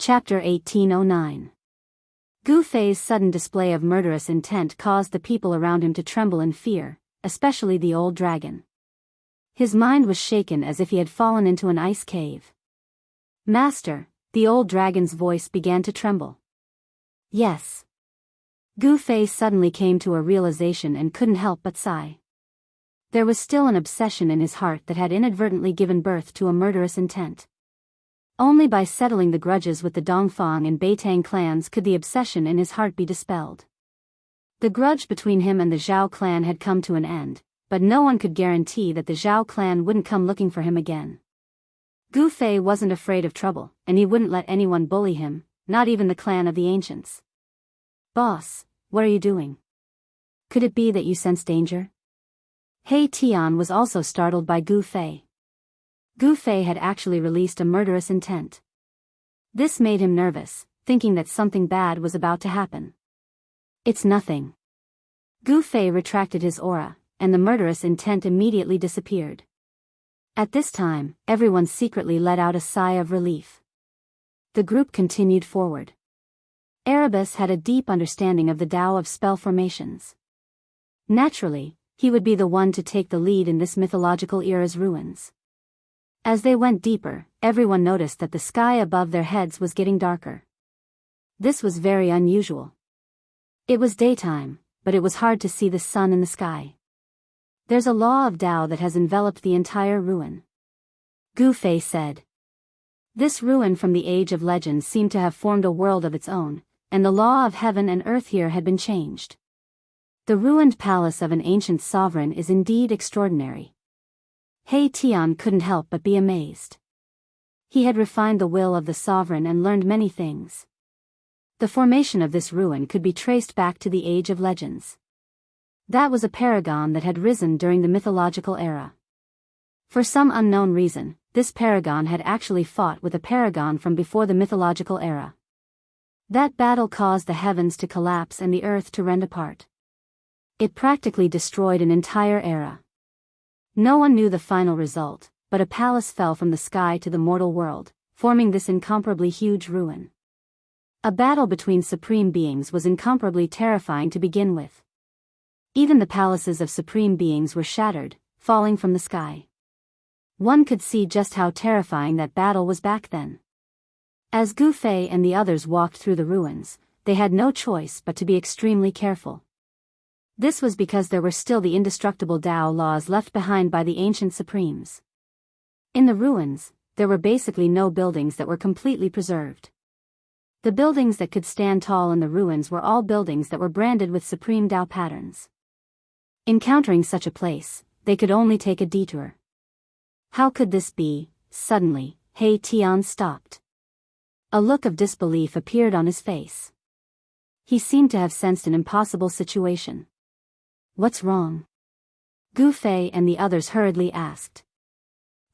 Chapter 1809. Gu Fei's sudden display of murderous intent caused the people around him to tremble in fear, especially the old dragon. His mind was shaken as if he had fallen into an ice cave. "Master," the old dragon's voice began to tremble. "Yes." Gu Fei suddenly came to a realization and couldn't help but sigh. There was still an obsession in his heart that had inadvertently given birth to a murderous intent. Only by settling the grudges with the Dongfang and Beitang clans could the obsession in his heart be dispelled. The grudge between him and the Zhao clan had come to an end, but no one could guarantee that the Zhao clan wouldn't come looking for him again. Gu Fei wasn't afraid of trouble, and he wouldn't let anyone bully him, not even the clan of the ancients. "Boss, what are you doing? Could it be that you sense danger?" He Tian was also startled by Gu Fei. Gu Fei had actually released a murderous intent. This made him nervous, thinking that something bad was about to happen. "It's nothing." Gu Fei retracted his aura, and the murderous intent immediately disappeared. At this time, everyone secretly let out a sigh of relief. The group continued forward. Erebus had a deep understanding of the Tao of spell formations. Naturally, he would be the one to take the lead in this mythological era's ruins. As they went deeper, everyone noticed that the sky above their heads was getting darker. This was very unusual. It was daytime, but it was hard to see the sun in the sky. "There's a law of Tao that has enveloped the entire ruin," Gu Fei said. This ruin from the Age of Legends seemed to have formed a world of its own, and the law of heaven and earth here had been changed. The ruined palace of an ancient sovereign is indeed extraordinary. He Tian couldn't help but be amazed. He had refined the will of the sovereign and learned many things. The formation of this ruin could be traced back to the Age of Legends. That was a paragon that had risen during the mythological era. For some unknown reason, this paragon had actually fought with a paragon from before the mythological era. That battle caused the heavens to collapse and the earth to rend apart. It practically destroyed an entire era. No one knew the final result, but a palace fell from the sky to the mortal world, forming this incomparably huge ruin. A battle between supreme beings was incomparably terrifying to begin with. Even the palaces of supreme beings were shattered, falling from the sky. One could see just how terrifying that battle was back then. As Gu Fei and the others walked through the ruins, they had no choice but to be extremely careful. This was because there were still the indestructible Tao laws left behind by the ancient supremes. In the ruins, there were basically no buildings that were completely preserved. The buildings that could stand tall in the ruins were all buildings that were branded with supreme Tao patterns. Encountering such a place, they could only take a detour. How could this be? Suddenly, He Tian stopped. A look of disbelief appeared on his face. He seemed to have sensed an impossible situation. "What's wrong?" Gu Fei and the others hurriedly asked.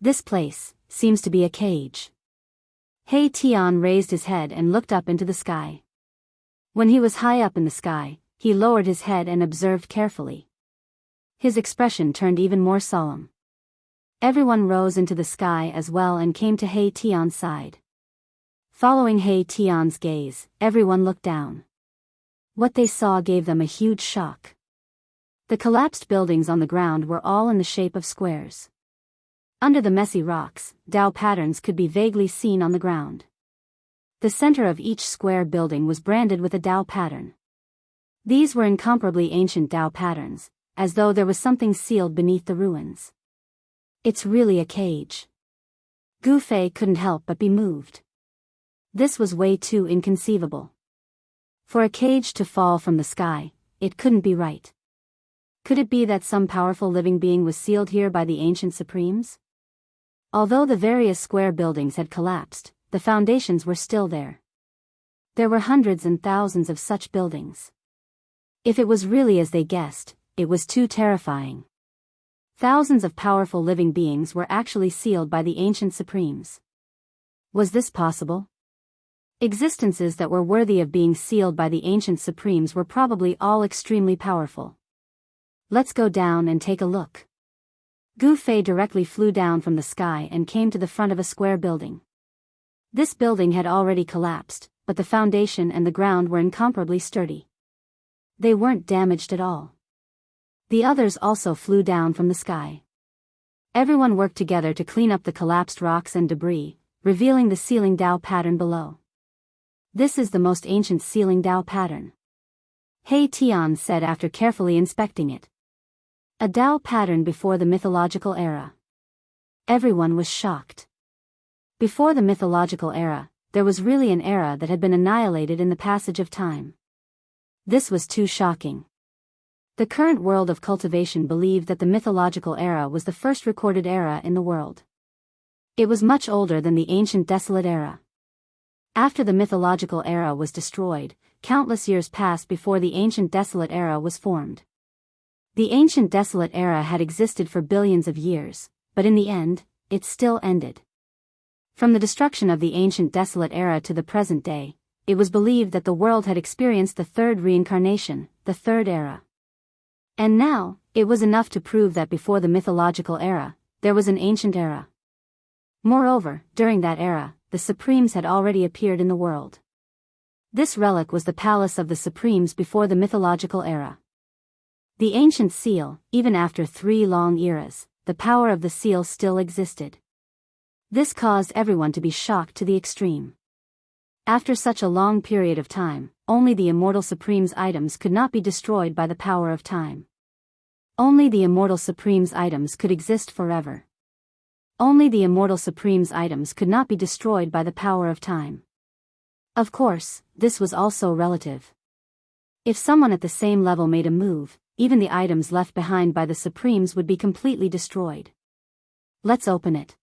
"This place seems to be a cage." He Tian raised his head and looked up into the sky. When he was high up in the sky, he lowered his head and observed carefully. His expression turned even more solemn. Everyone rose into the sky as well and came to He Tian's side. Following He Tian's gaze, everyone looked down. What they saw gave them a huge shock. The collapsed buildings on the ground were all in the shape of squares. Under the messy rocks, Tao patterns could be vaguely seen on the ground. The center of each square building was branded with a Tao pattern. These were incomparably ancient Tao patterns, as though there was something sealed beneath the ruins. "It's really a cage." Gu Fei couldn't help but be moved. This was way too inconceivable. For a cage to fall from the sky, it couldn't be right. Could it be that some powerful living being was sealed here by the ancient supremes? Although the various square buildings had collapsed, the foundations were still there. There were hundreds and thousands of such buildings. If it was really as they guessed, it was too terrifying. Thousands of powerful living beings were actually sealed by the ancient supremes. Was this possible? Existences that were worthy of being sealed by the ancient supremes were probably all extremely powerful. "Let's go down and take a look." Gu Fei directly flew down from the sky and came to the front of a square building. This building had already collapsed, but the foundation and the ground were incomparably sturdy. They weren't damaged at all. The others also flew down from the sky. Everyone worked together to clean up the collapsed rocks and debris, revealing the ceiling Dao pattern below. This is the most ancient ceiling Dao pattern, He Tian said after carefully inspecting it. A Dao pattern before the mythological era. Everyone was shocked. Before the mythological era, there was really an era that had been annihilated in the passage of time. This was too shocking. The current world of cultivation believed that the mythological era was the first recorded era in the world. It was much older than the ancient desolate era. After the mythological era was destroyed, countless years passed before the ancient desolate era was formed. The ancient desolate era had existed for billions of years, but in the end, it still ended. From the destruction of the ancient desolate era to the present day, it was believed that the world had experienced the third reincarnation, the third era. And now, it was enough to prove that before the mythological era, there was an ancient era. Moreover, during that era, the Supremes had already appeared in the world. This relic was the palace of the Supremes before the mythological era. The ancient seal, even after 3 long eras, the power of the seal still existed. This caused everyone to be shocked to the extreme. After such a long period of time, only the immortal Supreme's items could not be destroyed by the power of time. Only the immortal Supreme's items could exist forever. Only the immortal Supreme's items could not be destroyed by the power of time. Of course, this was also relative. If someone at the same level made a move, even the items left behind by the Supremes would be completely destroyed. Let's open it.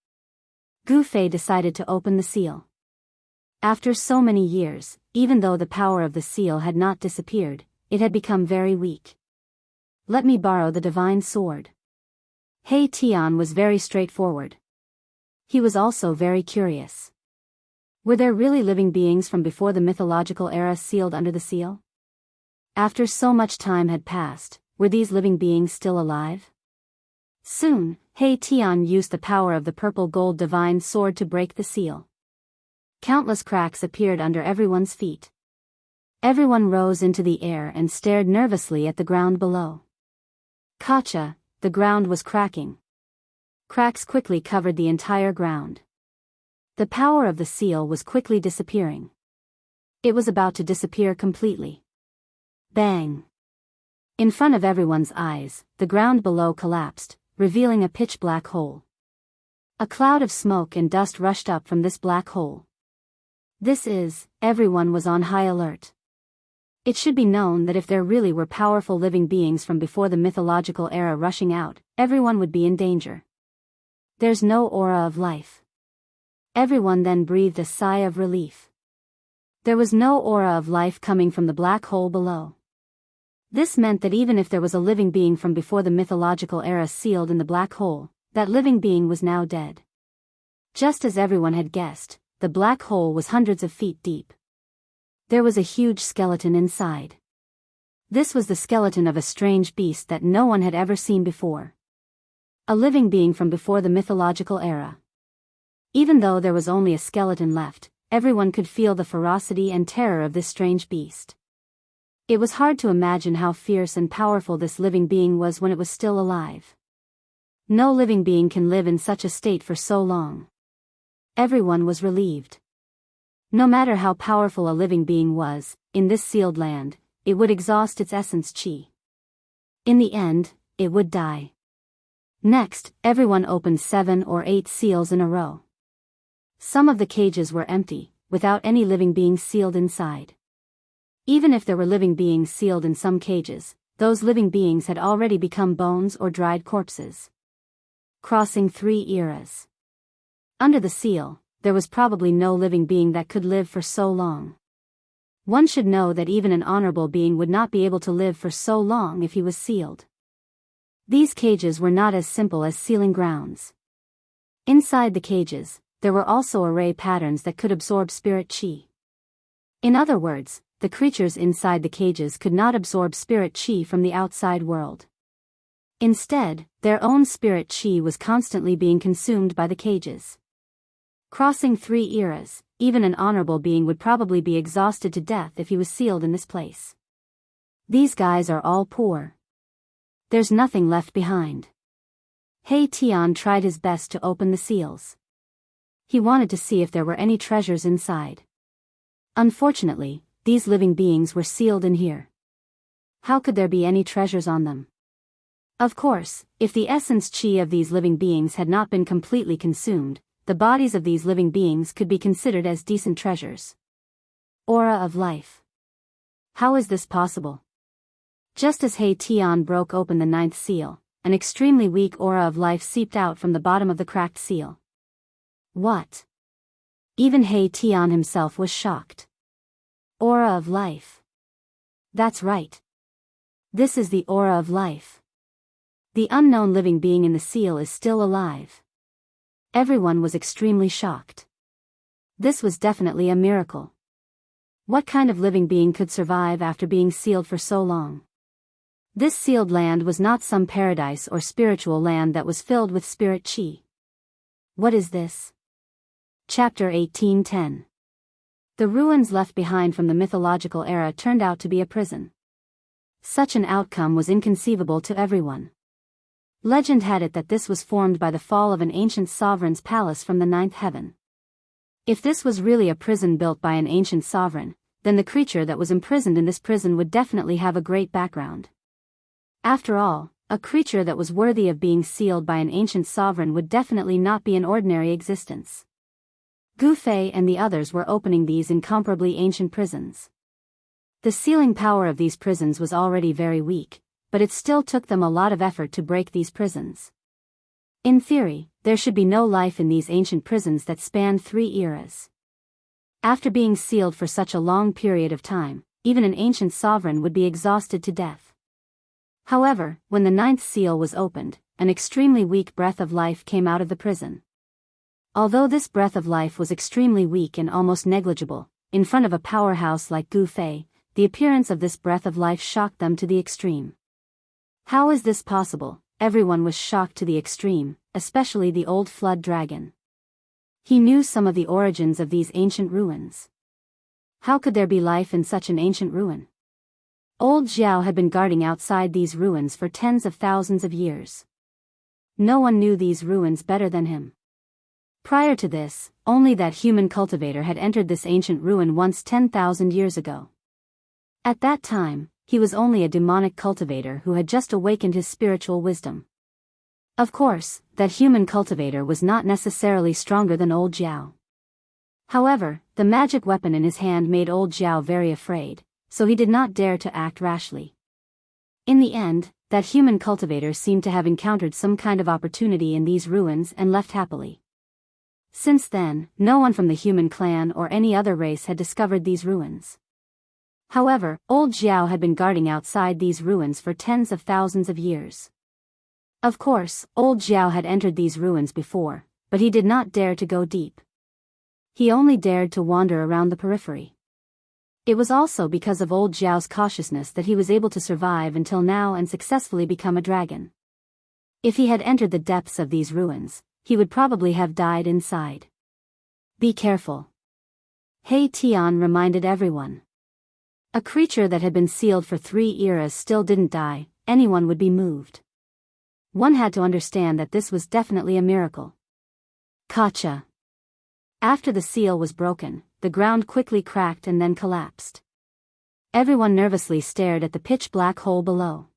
Gu Fei decided to open the seal. After so many years, even though the power of the seal had not disappeared, it had become very weak. Let me borrow the divine sword. He Tian was very straightforward. He was also very curious. Were there really living beings from before the mythological era sealed under the seal? After so much time had passed, were these living beings still alive? Soon, He Tian used the power of the purple gold divine sword to break the seal. Countless cracks appeared under everyone's feet. Everyone rose into the air and stared nervously at the ground below. Kacha, the ground was cracking. Cracks quickly covered the entire ground. The power of the seal was quickly disappearing. It was about to disappear completely. Bang! In front of everyone's eyes, the ground below collapsed, revealing a pitch-black hole. A cloud of smoke and dust rushed up from this black hole. Everyone was on high alert. It should be known that if there really were powerful living beings from before the mythological era rushing out, everyone would be in danger. There's no aura of life. Everyone then breathed a sigh of relief. There was no aura of life coming from the black hole below. This meant that even if there was a living being from before the mythological era sealed in the black hole, that living being was now dead. Just as everyone had guessed, the black hole was hundreds of feet deep. There was a huge skeleton inside. This was the skeleton of a strange beast that no one had ever seen before. A living being from before the mythological era. Even though there was only a skeleton left, everyone could feel the ferocity and terror of this strange beast. It was hard to imagine how fierce and powerful this living being was when it was still alive. No living being can live in such a state for so long. Everyone was relieved. No matter how powerful a living being was, in this sealed land, it would exhaust its essence chi. In the end, it would die. Next, everyone opened 7 or 8 seals in a row. Some of the cages were empty, without any living beings sealed inside. Even if there were living beings sealed in some cages, those living beings had already become bones or dried corpses. Crossing 3 eras. Under the seal, there was probably no living being that could live for so long. One should know that even an honorable being would not be able to live for so long if he was sealed. These cages were not as simple as sealing grounds. Inside the cages, there were also array patterns that could absorb spirit chi. In other words, the creatures inside the cages could not absorb spirit chi from the outside world. Instead, their own spirit chi was constantly being consumed by the cages. Crossing 3 eras, even an honorable being would probably be exhausted to death if he was sealed in this place. These guys are all poor. There's nothing left behind. He Tian tried his best to open the seals. He wanted to see if there were any treasures inside. Unfortunately, these living beings were sealed in here. How could there be any treasures on them? Of course, if the essence chi of these living beings had not been completely consumed, the bodies of these living beings could be considered as decent treasures. Aura of life. How is this possible? Just as He Tian broke open the 9th seal, an extremely weak aura of life seeped out from the bottom of the cracked seal. What? Even He Tian himself was shocked. Aura of life. That's right. This is the aura of life. The unknown living being in the seal is still alive. Everyone was extremely shocked. This was definitely a miracle. What kind of living being could survive after being sealed for so long? This sealed land was not some paradise or spiritual land that was filled with spirit chi. What is this? Chapter 18:10. The ruins left behind from the mythological era turned out to be a prison. Such an outcome was inconceivable to everyone. Legend had it that this was formed by the fall of an ancient sovereign's palace from the 9th heaven. If this was really a prison built by an ancient sovereign, then the creature that was imprisoned in this prison would definitely have a great background. After all, a creature that was worthy of being sealed by an ancient sovereign would definitely not be an ordinary existence. Gu Fei and the others were opening these incomparably ancient prisons. The sealing power of these prisons was already very weak, but it still took them a lot of effort to break these prisons. In theory, there should be no life in these ancient prisons that spanned 3 eras. After being sealed for such a long period of time, even an ancient sovereign would be exhausted to death. However, when the 9th seal was opened, an extremely weak breath of life came out of the prison. Although this breath of life was extremely weak and almost negligible, in front of a powerhouse like Gu Fei, the appearance of this breath of life shocked them to the extreme. How is this possible? Everyone was shocked to the extreme, especially the old flood dragon. He knew some of the origins of these ancient ruins. How could there be life in such an ancient ruin? Old Xiao had been guarding outside these ruins for tens of thousands of years. No one knew these ruins better than him. Prior to this, only that human cultivator had entered this ancient ruin once 10,000 years ago. At that time, he was only a demonic cultivator who had just awakened his spiritual wisdom. Of course, that human cultivator was not necessarily stronger than old Xiao. However, the magic weapon in his hand made old Xiao very afraid, so he did not dare to act rashly. In the end, that human cultivator seemed to have encountered some kind of opportunity in these ruins and left happily. Since then, no one from the human clan or any other race had discovered these ruins. However, old Xiao had been guarding outside these ruins for tens of thousands of years. Of course, old Xiao had entered these ruins before, but he did not dare to go deep. He only dared to wander around the periphery. It was also because of old Xiao's cautiousness that he was able to survive until now and successfully become a dragon. If he had entered the depths of these ruins, he would probably have died inside. Be careful. He Tian reminded everyone. A creature that had been sealed for 3 eras still didn't die, anyone would be moved. One had to understand that this was definitely a miracle. Gotcha. After the seal was broken, the ground quickly cracked and then collapsed. Everyone nervously stared at the pitch-black hole below.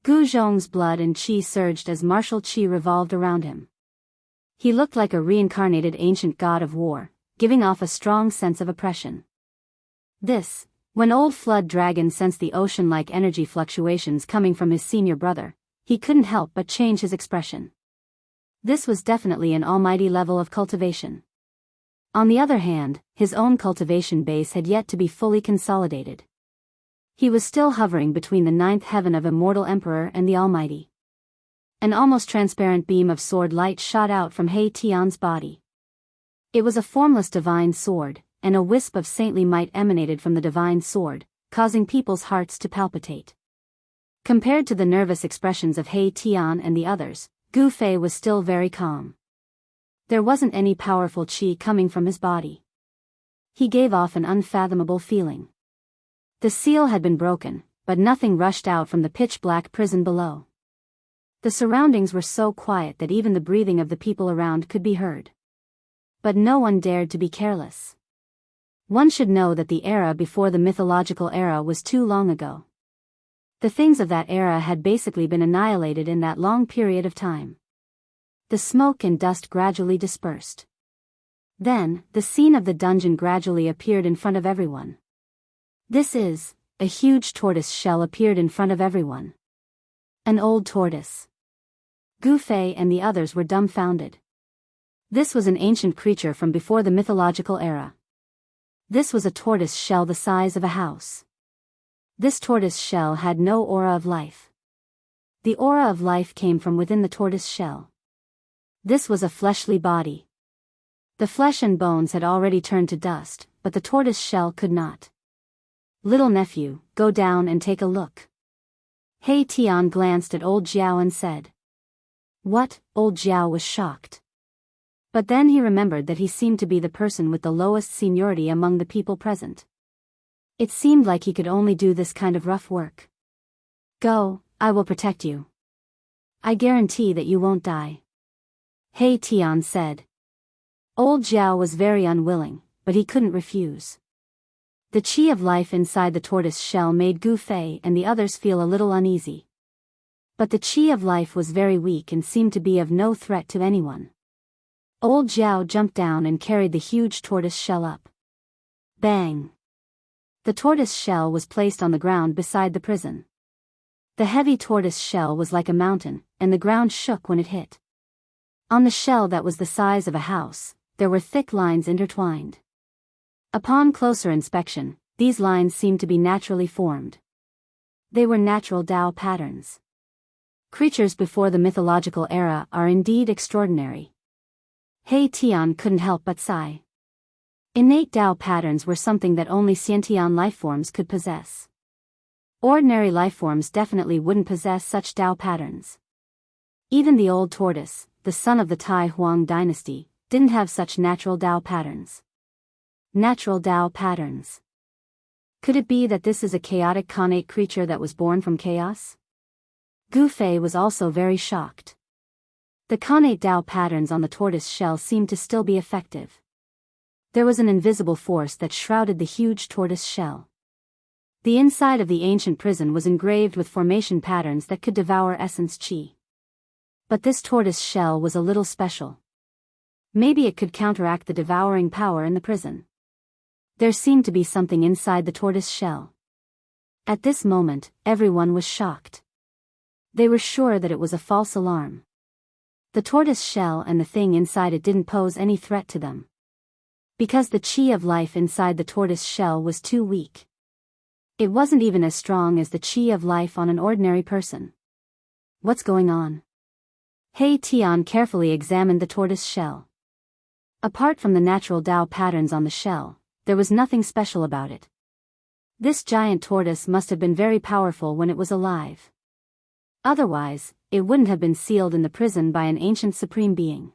Gu Zhong's blood and qi surged as martial qi revolved around him. He looked like a reincarnated ancient god of war, giving off a strong sense of oppression. When old flood dragon sensed the ocean-like energy fluctuations coming from his senior brother, he couldn't help but change his expression. This was definitely an almighty level of cultivation. On the other hand, his own cultivation base had yet to be fully consolidated. He was still hovering between the 9th heaven of Immortal Emperor and the Almighty. An almost transparent beam of sword light shot out from He Tian's body. It was a formless divine sword, and a wisp of saintly might emanated from the divine sword, causing people's hearts to palpitate. Compared to the nervous expressions of He Tian and the others, Gu Fei was still very calm. There wasn't any powerful qi coming from his body. He gave off an unfathomable feeling. The seal had been broken, but nothing rushed out from the pitch-black prison below. The surroundings were so quiet that even the breathing of the people around could be heard. But no one dared to be careless. One should know that the era before the mythological era was too long ago. The things of that era had basically been annihilated in that long period of time. The smoke and dust gradually dispersed. Then, the scene of the dungeon gradually appeared in front of everyone. A huge tortoise shell appeared in front of everyone. An old tortoise. Gufei and the others were dumbfounded. This was an ancient creature from before the mythological era. This was a tortoise shell the size of a house. This tortoise shell had no aura of life. The aura of life came from within the tortoise shell. This was a fleshly body. The flesh and bones had already turned to dust, but the tortoise shell could not. Little nephew, go down and take a look. Hei Tian glanced at old Jiao and said. What? Old Jiao was shocked. But then he remembered that he seemed to be the person with the lowest seniority among the people present. It seemed like he could only do this kind of rough work. Go, I will protect you. I guarantee that you won't die. Hei Tian said. Old Jiao was very unwilling, but he couldn't refuse. The chi of life inside the tortoise shell made Gu Fei and the others feel a little uneasy. But the chi of life was very weak and seemed to be of no threat to anyone. Old Jiao jumped down and carried the huge tortoise shell up. Bang! The tortoise shell was placed on the ground beside the prison. The heavy tortoise shell was like a mountain, and the ground shook when it hit. On the shell that was the size of a house, there were thick lines intertwined. Upon closer inspection, these lines seemed to be naturally formed. They were natural Tao patterns. Creatures before the mythological era are indeed extraordinary. Hei Tian couldn't help but sigh. Innate Tao patterns were something that only sentient lifeforms could possess. Ordinary lifeforms definitely wouldn't possess such Tao patterns. Even the old tortoise, the son of the Tai Huang dynasty, didn't have such natural Tao patterns. Natural Tao patterns. Could it be that this is a chaotic connate creature that was born from chaos? Gu Fei was also very shocked. The connate Tao patterns on the tortoise shell seemed to still be effective. There was an invisible force that shrouded the huge tortoise shell. The inside of the ancient prison was engraved with formation patterns that could devour essence chi. But this tortoise shell was a little special. Maybe it could counteract the devouring power in the prison. There seemed to be something inside the tortoise shell. At this moment, everyone was shocked. They were sure that it was a false alarm. The tortoise shell and the thing inside it didn't pose any threat to them. Because the chi of life inside the tortoise shell was too weak. It wasn't even as strong as the chi of life on an ordinary person. What's going on? Hei Tian carefully examined the tortoise shell. Apart from the natural Tao patterns on the shell, there was nothing special about it. This giant tortoise must have been very powerful when it was alive. Otherwise, it wouldn't have been sealed in the prison by an ancient supreme being.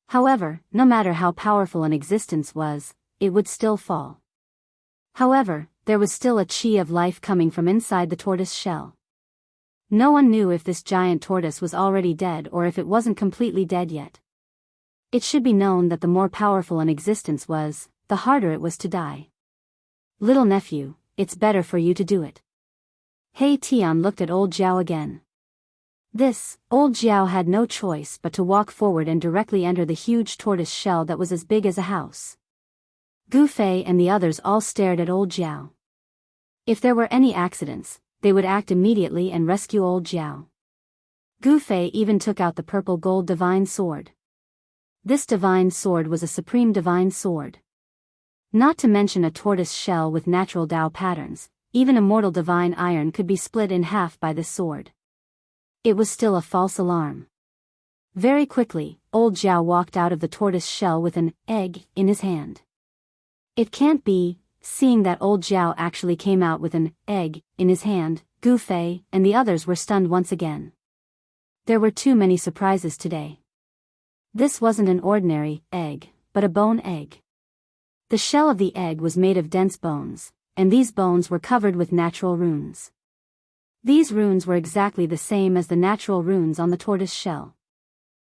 However, no matter how powerful an existence was, it would still fall. However, there was still a chi of life coming from inside the tortoise shell. No one knew if this giant tortoise was already dead or if it wasn't completely dead yet. It should be known that the more powerful an existence was, the harder it was to die. Little nephew, it's better for you to do it. Hei Tian looked at old Jiao again. Old Jiao had no choice but to walk forward and directly enter the huge tortoise shell that was as big as a house. Gu Fei and the others all stared at old Jiao. If there were any accidents, they would act immediately and rescue old Jiao. Gu Fei even took out the purple gold divine sword. This divine sword was a supreme divine sword. Not to mention a tortoise shell with natural Tao patterns, even immortal divine iron could be split in half by this sword. It was still a false alarm. Very quickly, old Jiao walked out of the tortoise shell with an egg in his hand. It can't be, seeing that old Jiao actually came out with an egg in his hand, Gu Fei and the others were stunned once again. There were too many surprises today. This wasn't an ordinary egg, but a bone egg. The shell of the egg was made of dense bones, and these bones were covered with natural runes. These runes were exactly the same as the natural runes on the tortoise shell.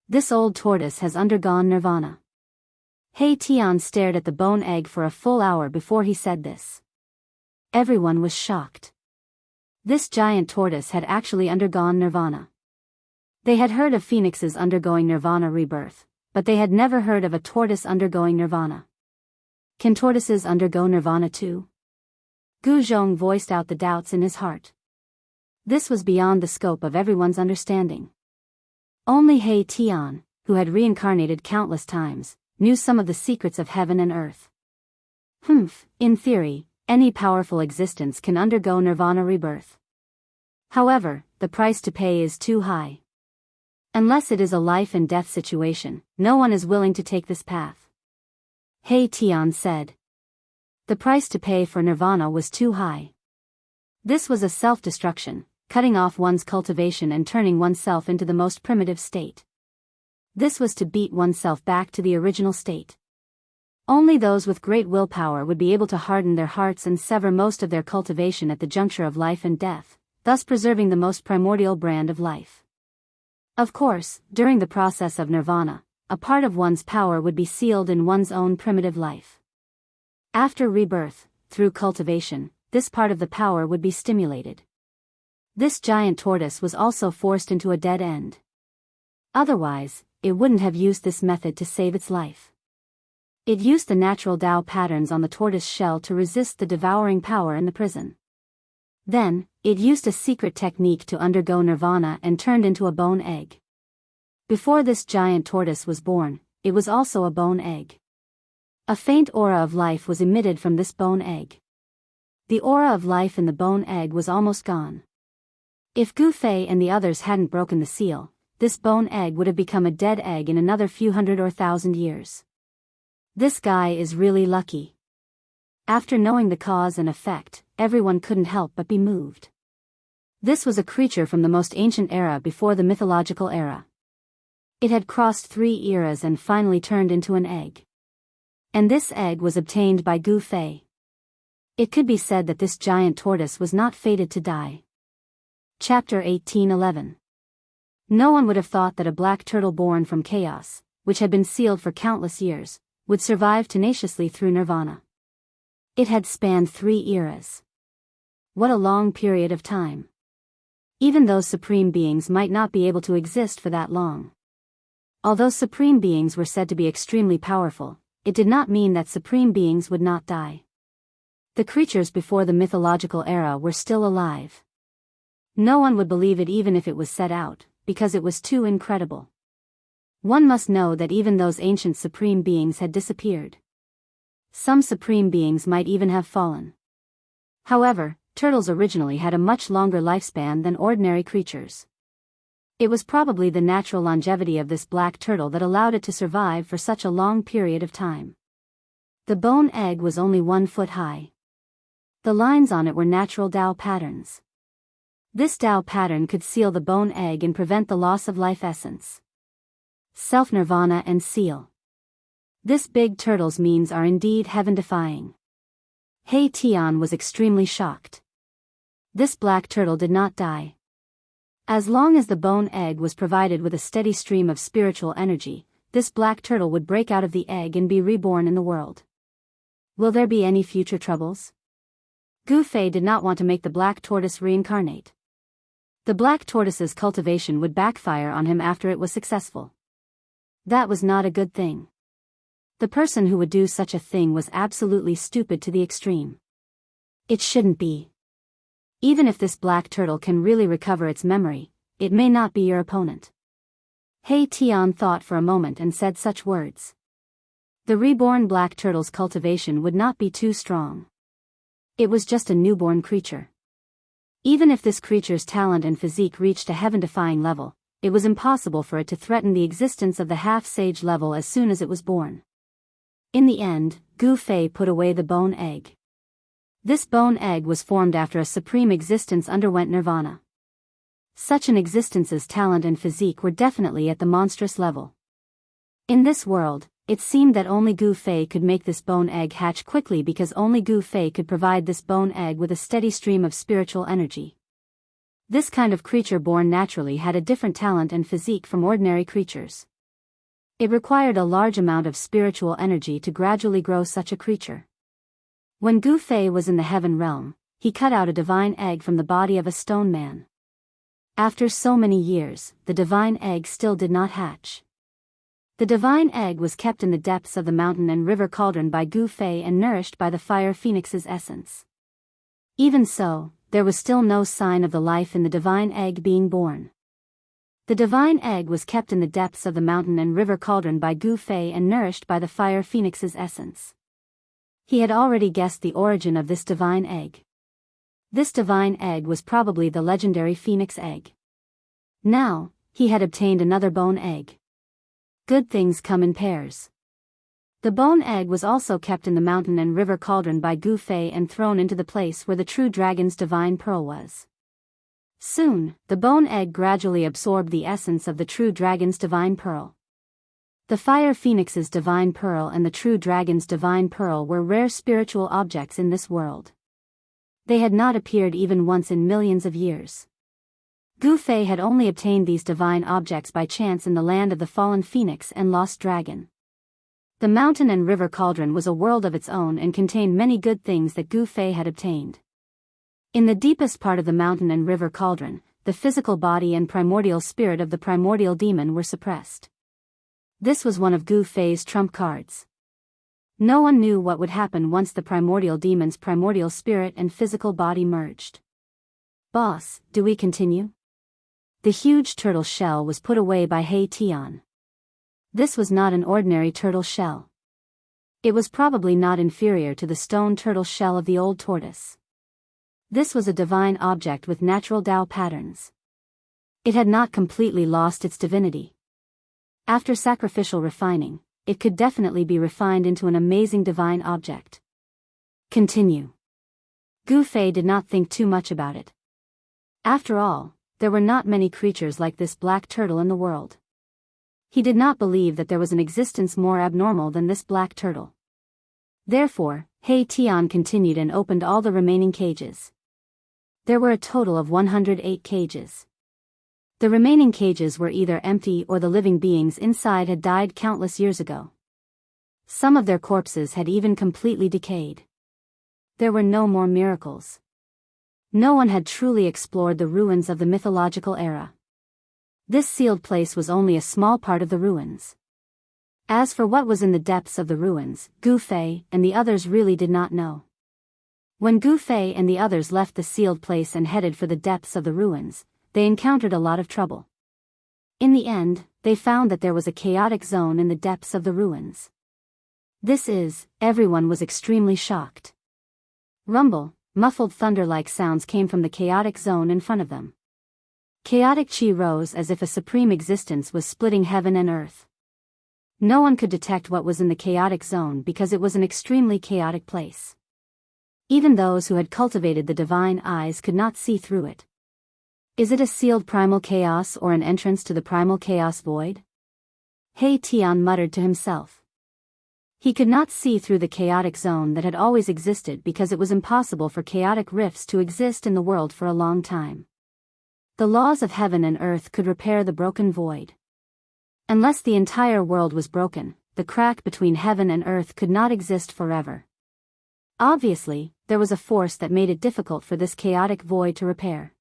This old tortoise has undergone nirvana. Hei Tian stared at the bone egg for a full hour before he said this. Everyone was shocked. This giant tortoise had actually undergone nirvana. They had heard of phoenixes undergoing nirvana rebirth, but they had never heard of a tortoise undergoing nirvana. Can tortoises undergo nirvana too? Gu Zhong voiced out the doubts in his heart. This was beyond the scope of everyone's understanding. Only Hei Tian, who had reincarnated countless times, knew some of the secrets of heaven and earth. In theory, any powerful existence can undergo nirvana rebirth. However, the price to pay is too high. Unless it is a life and death situation, no one is willing to take this path. Hei Tian said. The price to pay for nirvana was too high. This was a self-destruction, cutting off one's cultivation and turning oneself into the most primitive state. This was to beat oneself back to the original state. Only those with great willpower would be able to harden their hearts and sever most of their cultivation at the juncture of life and death, thus preserving the most primordial brand of life. Of course, during the process of nirvana, a part of one's power would be sealed in one's own primitive life. After rebirth, through cultivation, this part of the power would be stimulated. This giant tortoise was also forced into a dead end. Otherwise, it wouldn't have used this method to save its life. It used the natural Tao patterns on the tortoise shell to resist the devouring power in the prison. Then, it used a secret technique to undergo nirvana and turned into a bone egg. Before this giant tortoise was born, it was also a bone egg. A faint aura of life was emitted from this bone egg. The aura of life in the bone egg was almost gone. If Gu Fei and the others hadn't broken the seal, this bone egg would have become a dead egg in another few hundred or thousand years. This guy is really lucky. After knowing the cause and effect, everyone couldn't help but be moved. This was a creature from the most ancient era before the mythological era. It had crossed 3 eras and finally turned into an egg. And this egg was obtained by Gu Fei. It could be said that this giant tortoise was not fated to die. Chapter 18:11. No one would have thought that a black turtle born from chaos, which had been sealed for countless years, would survive tenaciously through nirvana. It had spanned 3 eras. What a long period of time. Even those supreme beings might not be able to exist for that long. Although supreme beings were said to be extremely powerful, it did not mean that supreme beings would not die. The creatures before the mythological era were still alive. No one would believe it even if it was set out, because it was too incredible. One must know that even those ancient supreme beings had disappeared. Some supreme beings might even have fallen. However, turtles originally had a much longer lifespan than ordinary creatures. It was probably the natural longevity of this black turtle that allowed it to survive for such a long period of time. The bone egg was only 1 foot high. The lines on it were natural Tao patterns. This Tao pattern could seal the bone egg and prevent the loss of life essence. Self-nirvana and seal. This big turtle's means are indeed heaven-defying. Hei Tian was extremely shocked. This black turtle did not die. As long as the bone egg was provided with a steady stream of spiritual energy, this black turtle would break out of the egg and be reborn in the world. Will there be any future troubles? Gu Fei did not want to make the black tortoise reincarnate. The black tortoise's cultivation would backfire on him after it was successful. That was not a good thing. The person who would do such a thing was absolutely stupid to the extreme. It shouldn't be. Even if this black turtle can really recover its memory, it may not be your opponent. Hei Tian thought for a moment and said such words. The reborn black turtle's cultivation would not be too strong. It was just a newborn creature. Even if this creature's talent and physique reached a heaven-defying level, it was impossible for it to threaten the existence of the half-sage level as soon as it was born. In the end, Gu Fei put away the bone egg. This bone egg was formed after a supreme existence underwent nirvana. Such an existence's talent and physique were definitely at the monstrous level. In this world, it seemed that only Gu Fei could make this bone egg hatch quickly because only Gu Fei could provide this bone egg with a steady stream of spiritual energy. This kind of creature born naturally had a different talent and physique from ordinary creatures. It required a large amount of spiritual energy to gradually grow such a creature. When Gu Fei was in the heaven realm, he cut out a divine egg from the body of a stone man. After so many years, the divine egg still did not hatch. The divine egg was kept in the depths of the mountain and river cauldron by Gu Fei and nourished by the fire phoenix's essence. Even so, there was still no sign of the life in the divine egg being born. The divine egg was kept in the depths of the mountain and river cauldron by Gu Fei and nourished by the fire phoenix's essence. He had already guessed the origin of this divine egg. This divine egg was probably the legendary phoenix egg. Now, he had obtained another bone egg. Good things come in pairs. The bone egg was also kept in the mountain and river cauldron by Gu Fei and thrown into the place where the true dragon's divine pearl was. Soon, the bone egg gradually absorbed the essence of the true dragon's divine pearl. The fire phoenix's divine pearl and the true dragon's divine pearl were rare spiritual objects in this world. They had not appeared even once in millions of years. Gu Fei had only obtained these divine objects by chance in the land of the fallen phoenix and lost dragon. The mountain and river cauldron was a world of its own and contained many good things that Gu Fei had obtained. In the deepest part of the mountain and river cauldron, the physical body and primordial spirit of the primordial demon were suppressed. This was one of Gu Fei's trump cards. No one knew what would happen once the primordial demon's primordial spirit and physical body merged. Boss, do we continue? The huge turtle shell was put away by He Tian. This was not an ordinary turtle shell. It was probably not inferior to the stone turtle shell of the old tortoise. This was a divine object with natural Tao patterns. It had not completely lost its divinity. After sacrificial refining, it could definitely be refined into an amazing divine object. Continue. Gu Fei did not think too much about it. After all, there were not many creatures like this black turtle in the world. He did not believe that there was an existence more abnormal than this black turtle. Therefore, He Tian continued and opened all the remaining cages. There were a total of 108 cages. The remaining cages were either empty or the living beings inside had died countless years ago. Some of their corpses had even completely decayed. There were no more miracles. No one had truly explored the ruins of the mythological era. This sealed place was only a small part of the ruins. As for what was in the depths of the ruins, Gu Fei and the others really did not know. When Gu Fei and the others left the sealed place and headed for the depths of the ruins, they encountered a lot of trouble. In the end, they found that there was a chaotic zone in the depths of the ruins. Everyone was extremely shocked. Rumble, muffled thunder-like sounds came from the chaotic zone in front of them. Chaotic chi rose as if a supreme existence was splitting heaven and earth. No one could detect what was in the chaotic zone because it was an extremely chaotic place. Even those who had cultivated the divine eyes could not see through it. Is it a sealed primal chaos or an entrance to the primal chaos void? He Tian muttered to himself. He could not see through the chaotic zone that had always existed because it was impossible for chaotic rifts to exist in the world for a long time. The laws of heaven and earth could repair the broken void. Unless the entire world was broken, the crack between heaven and earth could not exist forever. Obviously, there was a force that made it difficult for this chaotic void to repair.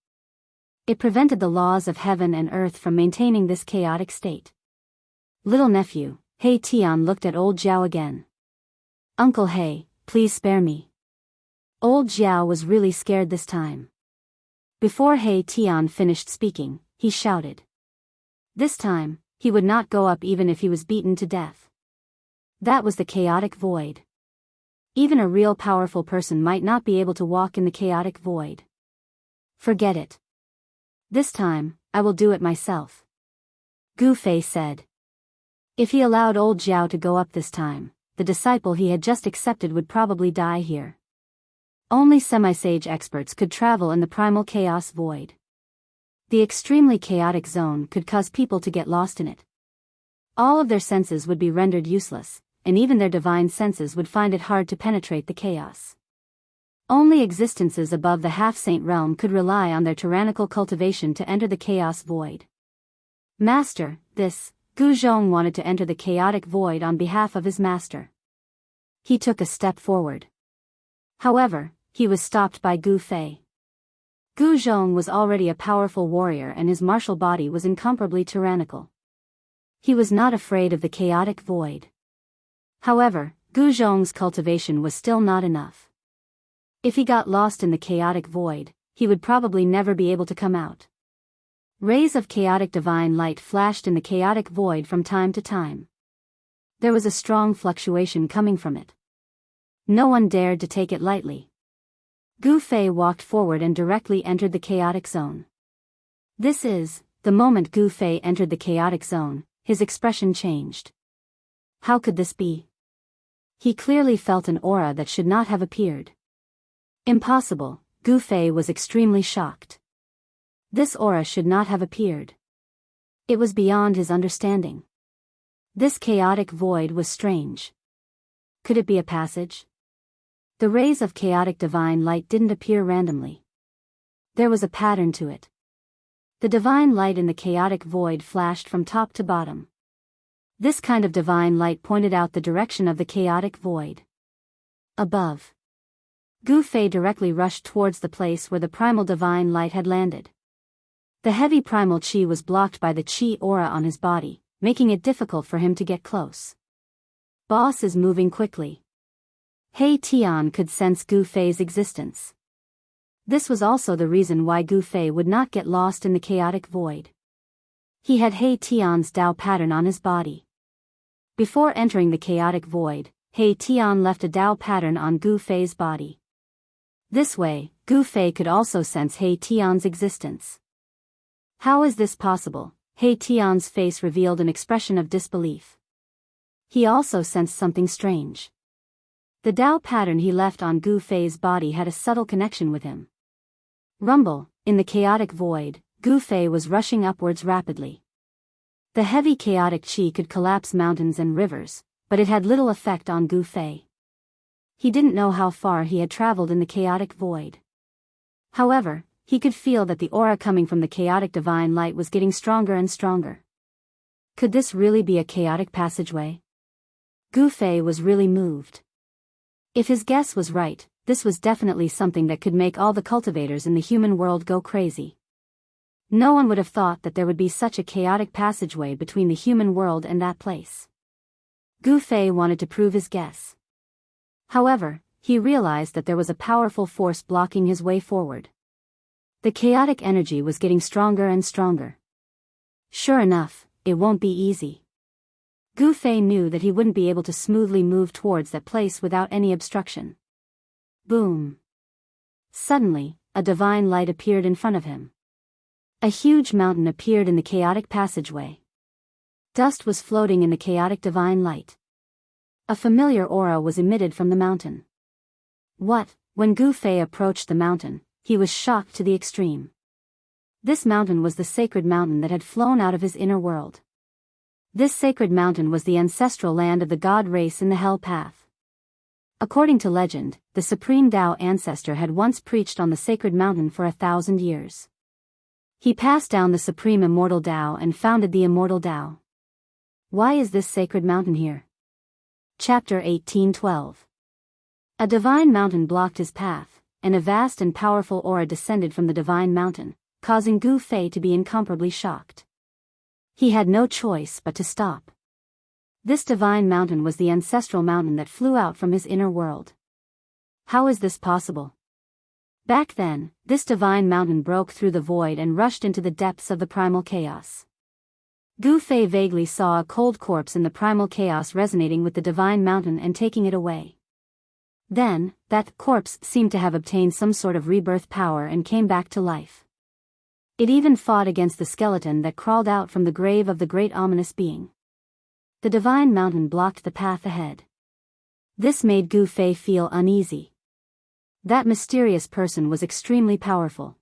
It prevented the laws of heaven and earth from maintaining this chaotic state. Little nephew, He Tian looked at old Zhao again. Uncle He, please spare me. Old Zhao was really scared this time. Before He Tian finished speaking, he shouted. This time, he would not go up even if he was beaten to death. That was the chaotic void. Even a real powerful person might not be able to walk in the chaotic void. Forget it. This time, I will do it myself. Gu Fei said. If he allowed old Zhao to go up this time, the disciple he had just accepted would probably die here. Only semi-sage experts could travel in the primal chaos void. The extremely chaotic zone could cause people to get lost in it. All of their senses would be rendered useless, and even their divine senses would find it hard to penetrate the chaos. Only existences above the half-saint realm could rely on their tyrannical cultivation to enter the chaos void. Master, this, Gu Zhong wanted to enter the chaotic void on behalf of his master. He took a step forward. However, he was stopped by Gu Fei. Gu Zhong was already a powerful warrior and his martial body was incomparably tyrannical. He was not afraid of the chaotic void. However, Gu Zhong's cultivation was still not enough. If he got lost in the chaotic void, he would probably never be able to come out. Rays of chaotic divine light flashed in the chaotic void from time to time. There was a strong fluctuation coming from it. No one dared to take it lightly. Gu Fei walked forward and directly entered the chaotic zone. The moment Gu Fei entered the chaotic zone, his expression changed. How could this be? He clearly felt an aura that should not have appeared. Impossible, Gu Fei was extremely shocked. This aura should not have appeared. It was beyond his understanding. This chaotic void was strange. Could it be a passage? The rays of chaotic divine light didn't appear randomly. There was a pattern to it. The divine light in the chaotic void flashed from top to bottom. This kind of divine light pointed out the direction of the chaotic void. Above. Gu Fei directly rushed towards the place where the primal divine light had landed. The heavy primal qi was blocked by the qi aura on his body, making it difficult for him to get close. Boss is moving quickly. He Tian could sense Gu Fei's existence. This was also the reason why Gu Fei would not get lost in the chaotic void. He had He Tian's Dao pattern on his body. Before entering the chaotic void, He Tian left a Dao pattern on Gu Fei's body. This way, Gu Fei could also sense He Tian's existence. How is this possible? He Tian's face revealed an expression of disbelief. He also sensed something strange. The Dao pattern he left on Gu Fei's body had a subtle connection with him. Rumble, in the chaotic void, Gu Fei was rushing upwards rapidly. The heavy chaotic qi could collapse mountains and rivers, but it had little effect on Gu Fei. He didn't know how far he had traveled in the chaotic void. However, he could feel that the aura coming from the chaotic divine light was getting stronger and stronger. Could this really be a chaotic passageway? Gu Fei was really moved. If his guess was right, this was definitely something that could make all the cultivators in the human world go crazy. No one would have thought that there would be such a chaotic passageway between the human world and that place. Gu Fei wanted to prove his guess. However, he realized that there was a powerful force blocking his way forward. The chaotic energy was getting stronger and stronger. Sure enough, it won't be easy. Gu Fei knew that he wouldn't be able to smoothly move towards that place without any obstruction. Boom. Suddenly, a divine light appeared in front of him. A huge mountain appeared in the chaotic passageway. Dust was floating in the chaotic divine light. A familiar aura was emitted from the mountain. When Gu Fei approached the mountain, he was shocked to the extreme. This mountain was the sacred mountain that had flown out of his inner world. This sacred mountain was the ancestral land of the god race in the Hell Path. According to legend, the supreme Tao ancestor had once preached on the sacred mountain for 1,000 years. He passed down the supreme immortal Tao and founded the immortal Tao. Why is this sacred mountain here? Chapter 1812. A divine mountain blocked his path, and a vast and powerful aura descended from the divine mountain, causing Gu Fei to be incomparably shocked. He had no choice but to stop. This divine mountain was the ancestral mountain that flew out from his inner world. How is this possible? Back then, this divine mountain broke through the void and rushed into the depths of the primal chaos. Gu Fei vaguely saw a cold corpse in the primal chaos resonating with the divine mountain and taking it away. Then, that corpse seemed to have obtained some sort of rebirth power and came back to life. It even fought against the skeleton that crawled out from the grave of the great ominous being. The divine mountain blocked the path ahead. This made Gu Fei feel uneasy. That mysterious person was extremely powerful.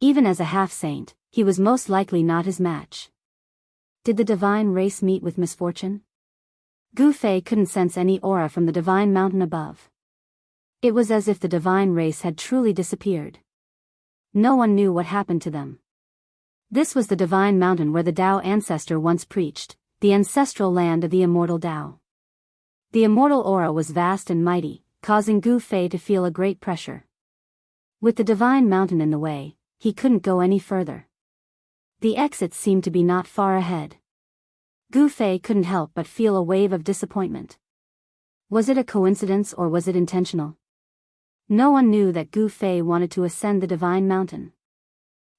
Even as a half-saint, he was most likely not his match. Did the divine race meet with misfortune? Gu Fei couldn't sense any aura from the divine mountain above. It was as if the divine race had truly disappeared. No one knew what happened to them. This was the divine mountain where the Tao ancestor once preached, the ancestral land of the immortal Tao. The immortal aura was vast and mighty, causing Gu Fei to feel a great pressure. With the divine mountain in the way, he couldn't go any further. The exit seemed to be not far ahead. Gu Fei couldn't help but feel a wave of disappointment. Was it a coincidence or was it intentional? No one knew that Gu Fei wanted to ascend the divine mountain.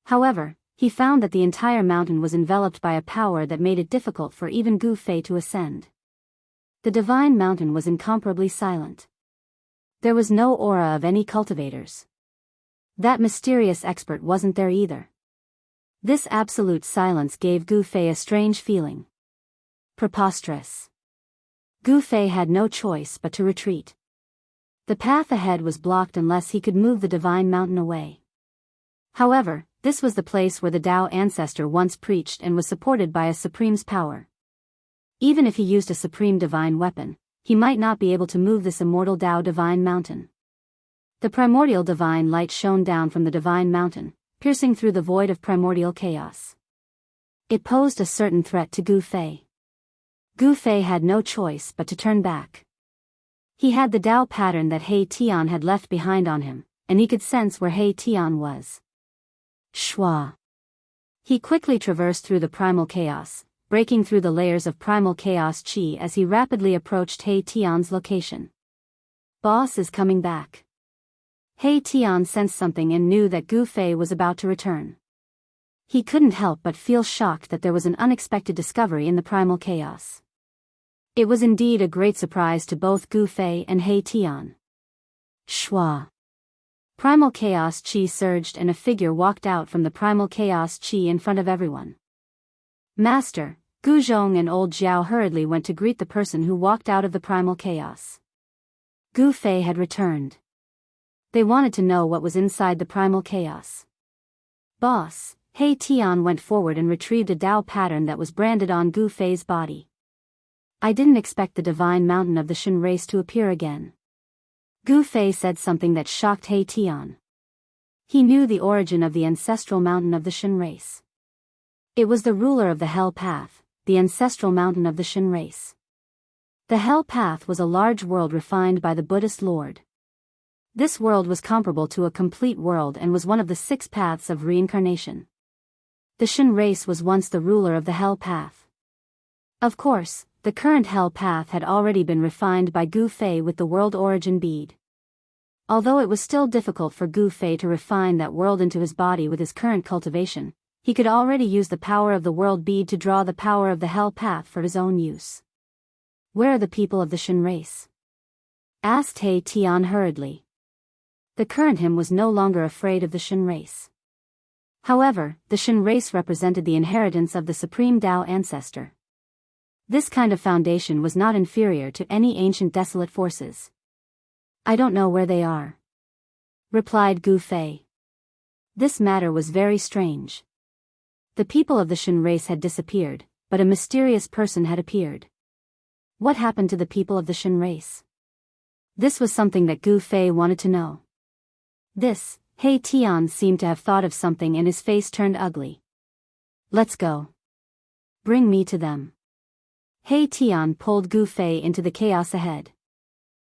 However, he found that the entire mountain was enveloped by a power that made it difficult for even Gu Fei to ascend. The divine mountain was incomparably silent. There was no aura of any cultivators. That mysterious expert wasn't there either. This absolute silence gave Gu Fei a strange feeling. Preposterous. Gu Fei had no choice but to retreat. The path ahead was blocked unless he could move the divine mountain away. However, this was the place where the Tao ancestor once preached and was supported by a supreme's power. Even if he used a supreme divine weapon, he might not be able to move this immortal Tao divine mountain. The primordial divine light shone down from the divine mountain, piercing through the void of primordial chaos. It posed a certain threat to Gu Fei. Gu Fei had no choice but to turn back. He had the Tao pattern that He Tian had left behind on him, and he could sense where He Tian was. Shua. He quickly traversed through the primal chaos, breaking through the layers of primal chaos chi as he rapidly approached He Tian's location. Boss is coming back. He Tian sensed something and knew that Gu Fei was about to return. He couldn't help but feel shocked that there was an unexpected discovery in the primal chaos. It was indeed a great surprise to both Gu Fei and He Tian. Shua. Primal chaos chi surged and a figure walked out from the primal chaos chi in front of everyone. Master, Gu Zhong and old Jiao hurriedly went to greet the person who walked out of the primal chaos. Gu Fei had returned. They wanted to know what was inside the primal chaos. Boss, He Tian went forward and retrieved a Tao pattern that was branded on Gu Fei's body. I didn't expect the divine mountain of the Shen race to appear again. Gu Fei said something that shocked He Tian. He knew the origin of the ancestral mountain of the Shen race. It was the ruler of the Hell Path, the ancestral mountain of the Shen race. The Hell Path was a large world refined by the Buddhist Lord. This world was comparable to a complete world and was one of the 6 paths of reincarnation. The Shen race was once the ruler of the Hell Path. Of course, the current Hell Path had already been refined by Gu Fei with the world origin bead. Although it was still difficult for Gu Fei to refine that world into his body with his current cultivation, he could already use the power of the world bead to draw the power of the Hell Path for his own use. Where are the people of the Shen race? Asked He Tian hurriedly. The current him was no longer afraid of the Shen race. However, the Shen race represented the inheritance of the supreme Tao ancestor. This kind of foundation was not inferior to any ancient desolate forces. I don't know where they are, replied Gu Fei. This matter was very strange. The people of the Shen race had disappeared, but a mysterious person had appeared. What happened to the people of the Shen race? This was something that Gu Fei wanted to know. This, He Tian seemed to have thought of something and his face turned ugly. Let's go. Bring me to them. He Tian pulled Gu Fei into the chaos ahead.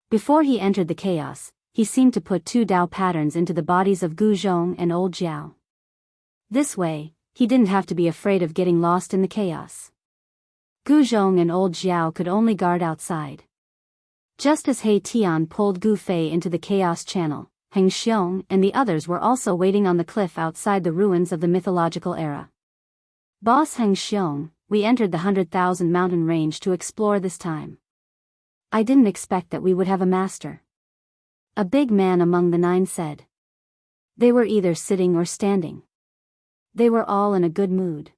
Before he entered the chaos, he seemed to put 2 Tao patterns into the bodies of Gu Zhong and old Jiao. This way, he didn't have to be afraid of getting lost in the chaos. Gu Zhong and old Jiao could only guard outside. Just as He Tian pulled Gu Fei into the chaos channel, Heng Xiong and the others were also waiting on the cliff outside the ruins of the mythological era. Boss Heng Xiong, we entered the 100,000 mountain range to explore this time. I didn't expect that we would have a master. A big man among the 9 said. They were either sitting or standing. They were all in a good mood.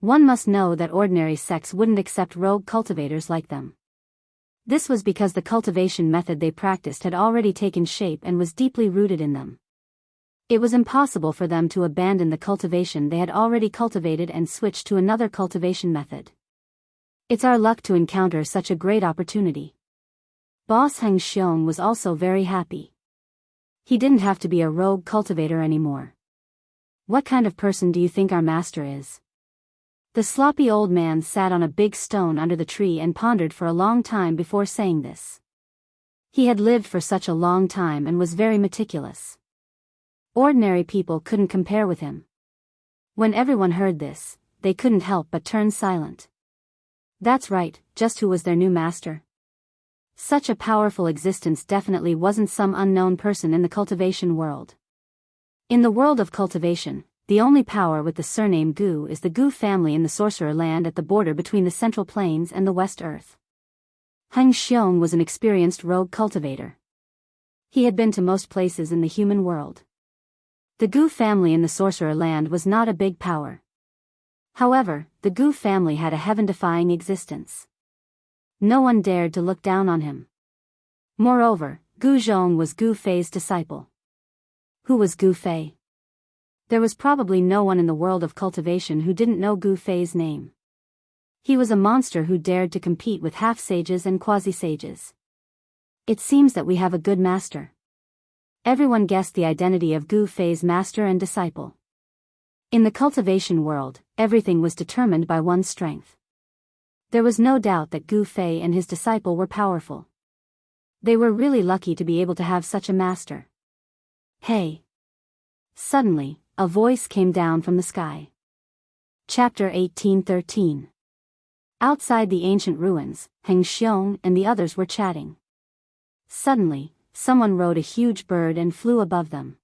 One must know that ordinary sects wouldn't accept rogue cultivators like them. This was because the cultivation method they practiced had already taken shape and was deeply rooted in them. It was impossible for them to abandon the cultivation they had already cultivated and switch to another cultivation method. It's our luck to encounter such a great opportunity. Boss Heng Xiong was also very happy. He didn't have to be a rogue cultivator anymore. What kind of person do you think our master is? The sloppy old man sat on a big stone under the tree and pondered for a long time before saying this. He had lived for such a long time and was very meticulous. Ordinary people couldn't compare with him. When everyone heard this, they couldn't help but turn silent. That's right, just who was their new master? Such a powerful existence definitely wasn't some unknown person in the cultivation world. In the world of cultivation, the only power with the surname Gu is the Gu family in the Sorcerer Land at the border between the Central Plains and the West Earth. Heng Xiong was an experienced rogue cultivator. He had been to most places in the human world. The Gu family in the Sorcerer Land was not a big power. However, the Gu family had a heaven-defying existence. No one dared to look down on him. Moreover, Gu Zhong was Gu Fei's disciple. Who was Gu Fei? There was probably no one in the world of cultivation who didn't know Gu Fei's name. He was a monster who dared to compete with half-sages and quasi-sages. It seems that we have a good master. Everyone guessed the identity of Gu Fei's master and disciple. In the cultivation world, everything was determined by one's strength. There was no doubt that Gu Fei and his disciple were powerful. They were really lucky to be able to have such a master. Hey! Suddenly, a voice came down from the sky. Chapter 1813. Outside the ancient ruins, Heng Xiong and the others were chatting. Suddenly, someone rode a huge bird and flew above them.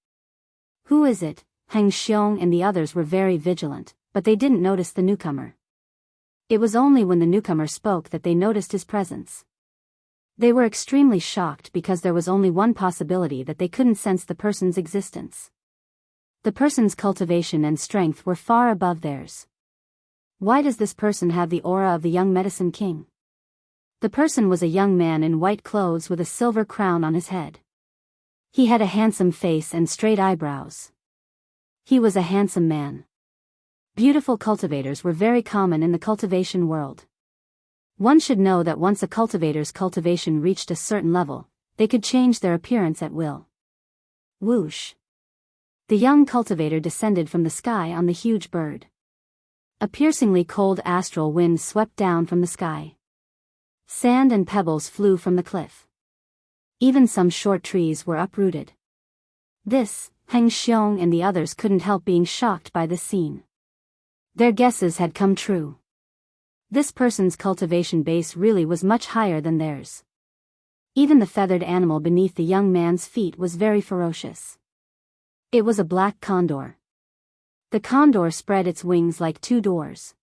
Who is it? Heng Xiong and the others were very vigilant, but they didn't notice the newcomer. It was only when the newcomer spoke that they noticed his presence. They were extremely shocked because there was only one possibility that they couldn't sense the person's existence. The person's cultivation and strength were far above theirs. Why does this person have the aura of the young medicine king? The person was a young man in white clothes with a silver crown on his head. He had a handsome face and straight eyebrows. He was a handsome man. Beautiful cultivators were very common in the cultivation world. One should know that once a cultivator's cultivation reached a certain level, they could change their appearance at will. Whoosh! The young cultivator descended from the sky on the huge bird. A piercingly cold astral wind swept down from the sky. Sand and pebbles flew from the cliff. Even some short trees were uprooted. This, Heng Xiong and the others couldn't help being shocked by this scene. Their guesses had come true. This person's cultivation base really was much higher than theirs. Even the feathered animal beneath the young man's feet was very ferocious. It was a black condor. The condor spread its wings like two doors.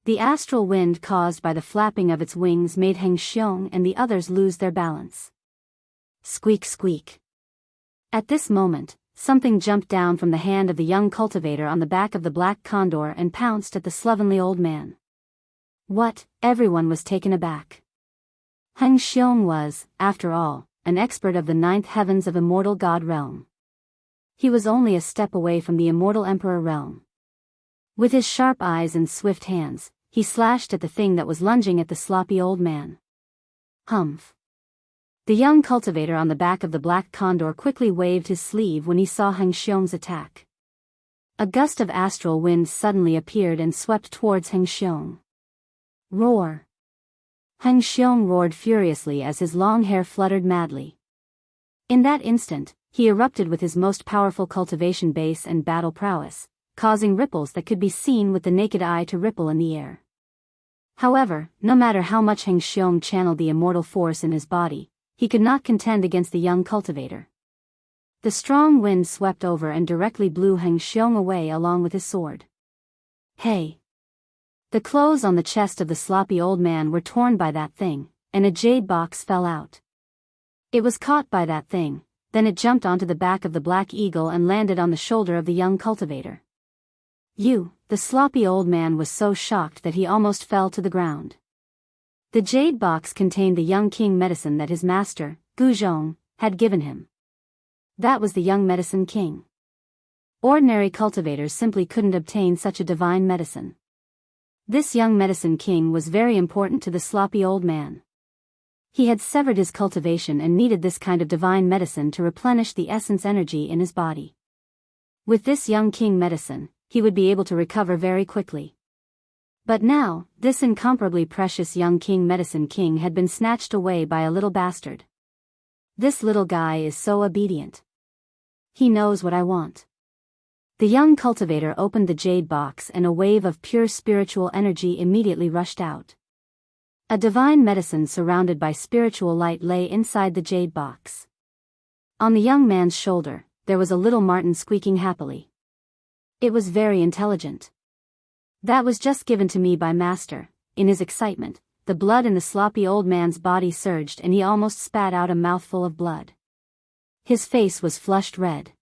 The astral wind caused by the flapping of its wings made Heng Xiong and the others lose their balance. Squeak squeak. At this moment, something jumped down from the hand of the young cultivator on the back of the black condor and pounced at the slovenly old man. What? Everyone was taken aback. Heng Xiong was, after all, an expert of the ninth heavens of immortal god realm. He was only a step away from the immortal emperor realm. With his sharp eyes and swift hands, he slashed at the thing that was lunging at the sloppy old man. Humph! The young cultivator on the back of the black condor quickly waved his sleeve when he saw Heng Xiong's attack. A gust of astral wind suddenly appeared and swept towards Heng Xiong. Roar! Heng Xiong roared furiously as his long hair fluttered madly. In that instant, he erupted with his most powerful cultivation base and battle prowess, causing ripples that could be seen with the naked eye to ripple in the air. However, no matter how much Heng Xiong channeled the immortal force in his body, he could not contend against the young cultivator. The strong wind swept over and directly blew Heng Xiong away along with his sword. Hey! The clothes on the chest of the sloppy old man were torn by that thing, and a jade box fell out. It was caught by that thing, then it jumped onto the back of the black eagle and landed on the shoulder of the young cultivator. The sloppy old man was so shocked that he almost fell to the ground. The jade box contained the young king medicine that his master, Gu Zhong, had given him. That was the young medicine king. Ordinary cultivators simply couldn't obtain such a divine medicine. This young medicine king was very important to the sloppy old man. He had severed his cultivation and needed this kind of divine medicine to replenish the essence energy in his body. With this young king medicine, he would be able to recover very quickly. But now, this incomparably precious young king medicine king had been snatched away by a little bastard. This little guy is so obedient. He knows what I want. The young cultivator opened the jade box and a wave of pure spiritual energy immediately rushed out. A divine medicine surrounded by spiritual light lay inside the jade box. On the young man's shoulder, there was a little marten squeaking happily. It was very intelligent. That was just given to me by Master. In his excitement, the blood in the sloppy old man's body surged and he almost spat out a mouthful of blood. His face was flushed red.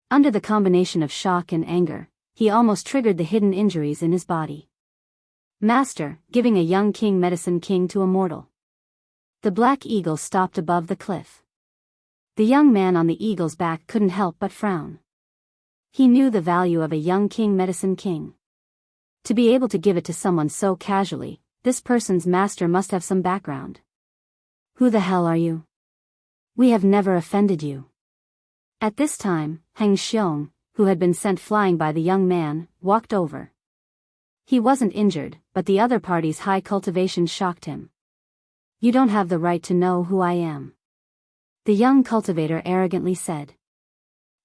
Under the combination of shock and anger, he almost triggered the hidden injuries in his body. Master, giving a young king medicine king to a mortal. The black eagle stopped above the cliff. The young man on the eagle's back couldn't help but frown. He knew the value of a young king medicine king. To be able to give it to someone so casually, this person's master must have some background. Who the hell are you? We have never offended you. At this time, Heng Xiong, who had been sent flying by the young man, walked over. He wasn't injured, but the other party's high cultivation shocked him. You don't have the right to know who I am. The young cultivator arrogantly said.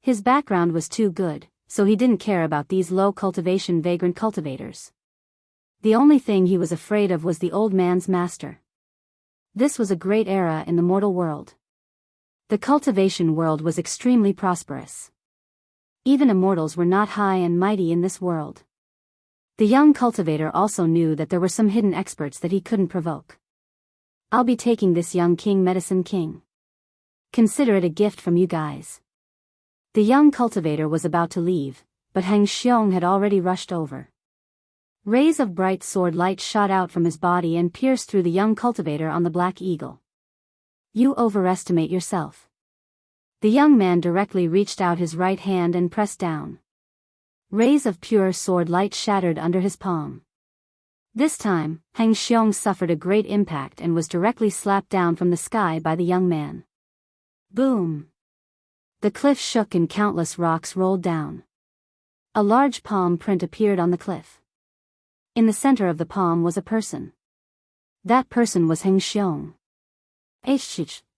His background was too good, so he didn't care about these low cultivation vagrant cultivators. The only thing he was afraid of was the old man's master. This was a great era in the mortal world. The cultivation world was extremely prosperous. Even immortals were not high and mighty in this world. The young cultivator also knew that there were some hidden experts that he couldn't provoke. I'll be taking this young king medicine king. Consider it a gift from you guys. The young cultivator was about to leave, but Heng Xiong had already rushed over. Rays of bright sword light shot out from his body and pierced through the young cultivator on the black eagle. You overestimate yourself. The young man directly reached out his right hand and pressed down. Rays of pure sword light shattered under his palm. This time, Heng Xiong suffered a great impact and was directly slapped down from the sky by the young man. Boom! The cliff shook and countless rocks rolled down. A large palm print appeared on the cliff. In the center of the palm was a person. That person was Heng Xiong.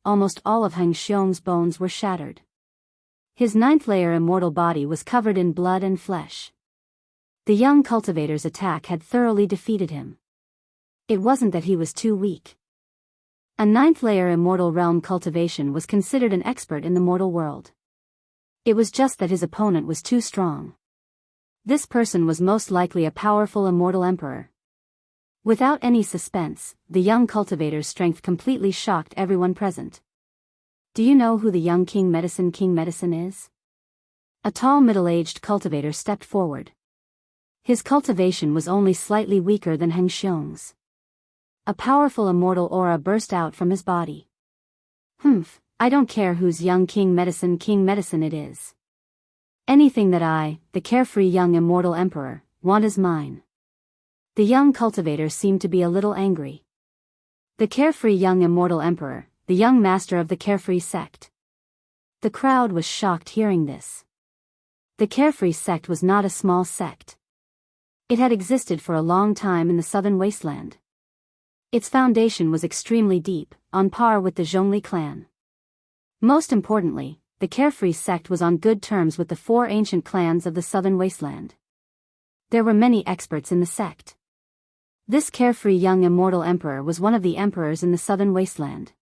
Almost all of Heng Xiong's bones were shattered. His ninth-layer immortal body was covered in blood and flesh. The young cultivator's attack had thoroughly defeated him. It wasn't that he was too weak. A ninth-layer immortal realm cultivation was considered an expert in the mortal world. It was just that his opponent was too strong. This person was most likely a powerful immortal emperor. Without any suspense, the young cultivator's strength completely shocked everyone present. Do you know who the young king medicine is? A tall middle-aged cultivator stepped forward. His cultivation was only slightly weaker than Heng Xiong's. A powerful immortal aura burst out from his body. I don't care whose young king medicine it is. Anything that I, the carefree young immortal emperor, want is mine. The young cultivator seemed to be a little angry. The carefree young immortal emperor, the young master of the carefree sect. The crowd was shocked hearing this. The carefree sect was not a small sect. It had existed for a long time in the southern wasteland. Its foundation was extremely deep, on par with the Zhongli clan. Most importantly, the carefree sect was on good terms with the 4 ancient clans of the southern wasteland. There were many experts in the sect. This carefree young immortal emperor was one of the emperors in the southern wasteland.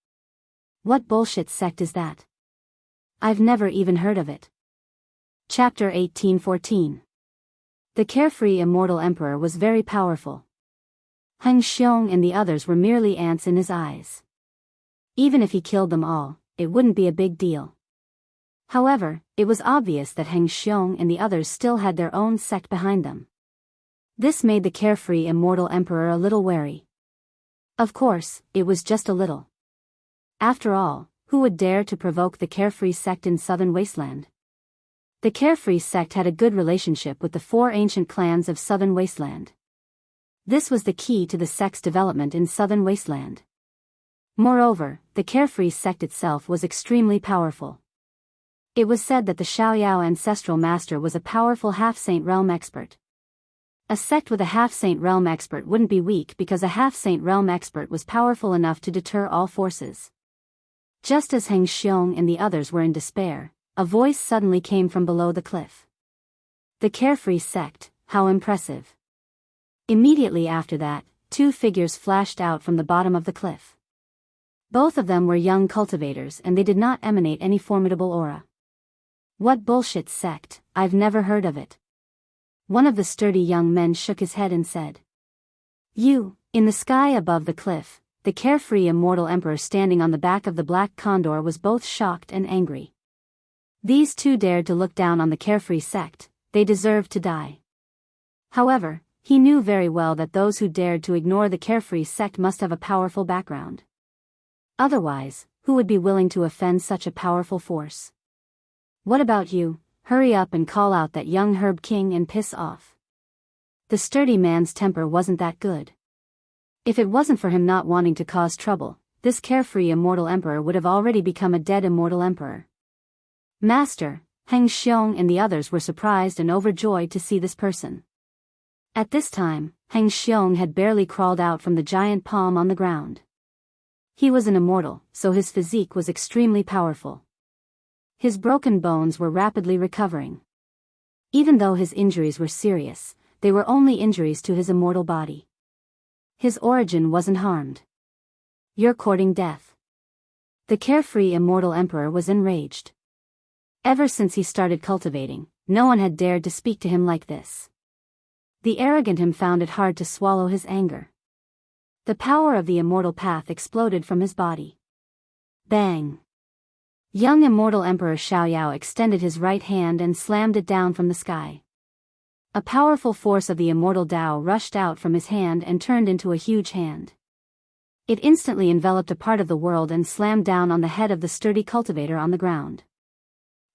What bullshit sect is that? I've never even heard of it. Chapter 1814. The carefree immortal emperor was very powerful. Heng Xiong and the others were merely ants in his eyes. Even if he killed them all, it wouldn't be a big deal. However, it was obvious that Heng Xiong and the others still had their own sect behind them. This made the carefree immortal emperor a little wary. Of course, it was just a little. After all, who would dare to provoke the carefree sect in southern wasteland? The Carefree sect had a good relationship with the 4 ancient clans of Southern Wasteland. This was the key to the sect's development in Southern Wasteland. Moreover, the Carefree sect itself was extremely powerful. It was said that the Xiaoyao ancestral master was a powerful half-saint realm expert. A sect with a half-saint realm expert wouldn't be weak because a half-saint realm expert was powerful enough to deter all forces. Just as Heng Xiong and the others were in despair, a voice suddenly came from below the cliff. The Carefree sect, how impressive. Immediately after that, 2 figures flashed out from the bottom of the cliff. Both of them were young cultivators and they did not emanate any formidable aura. What bullshit sect, I've never heard of it. One of the sturdy young men shook his head and said. In the sky above the cliff, the Carefree immortal emperor standing on the back of the black condor was both shocked and angry. These 2 dared to look down on the Carefree sect, they deserved to die. However, he knew very well that those who dared to ignore the Carefree sect must have a powerful background. Otherwise, who would be willing to offend such a powerful force? What about you? Hurry up and call out that young Herb King and piss off. The sturdy man's temper wasn't that good. If it wasn't for him not wanting to cause trouble, this Carefree immortal emperor would have already become a dead immortal emperor. Master, Heng Xiong and the others were surprised and overjoyed to see this person. At this time, Heng Xiong had barely crawled out from the giant palm on the ground. He was an immortal, so his physique was extremely powerful. His broken bones were rapidly recovering. Even though his injuries were serious, they were only injuries to his immortal body. His origin wasn't harmed. You're courting death. The Carefree immortal emperor was enraged. Ever since he started cultivating, no one had dared to speak to him like this. The arrogant him found it hard to swallow his anger. The power of the immortal path exploded from his body. Bang! Young immortal Emperor Xiaoyao extended his right hand and slammed it down from the sky. A powerful force of the immortal Tao rushed out from his hand and turned into a huge hand. It instantly enveloped a part of the world and slammed down on the head of the sturdy cultivator on the ground.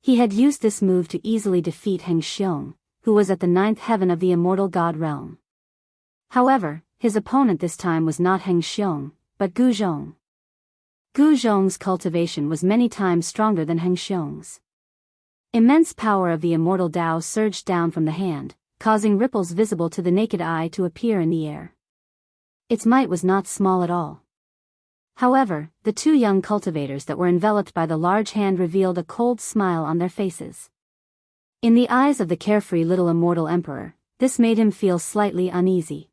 He had used this move to easily defeat Heng Xiong, who was at the 9th heaven of the immortal god realm. However, his opponent this time was not Heng Xiong, but Gu Zhong. Gu Zhong's cultivation was many times stronger than Heng Xiong's. Immense power of the immortal Tao surged down from the hand, causing ripples visible to the naked eye to appear in the air. Its might was not small at all. However, the 2 young cultivators that were enveloped by the large hand revealed a cold smile on their faces. In the eyes of the carefree little immortal emperor, this made him feel slightly uneasy.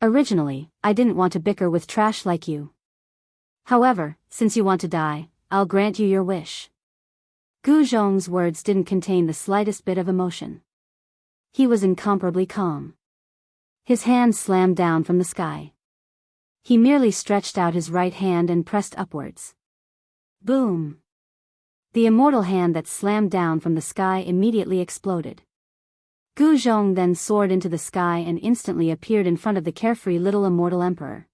Originally, I didn't want to bicker with trash like you. However, since you want to die, I'll grant you your wish. Gu Zhong's words didn't contain the slightest bit of emotion. He was incomparably calm. His hand slammed down from the sky. He merely stretched out his right hand and pressed upwards. Boom! The immortal hand that slammed down from the sky immediately exploded. Gu Zhong then soared into the sky and instantly appeared in front of the carefree little immortal emperor.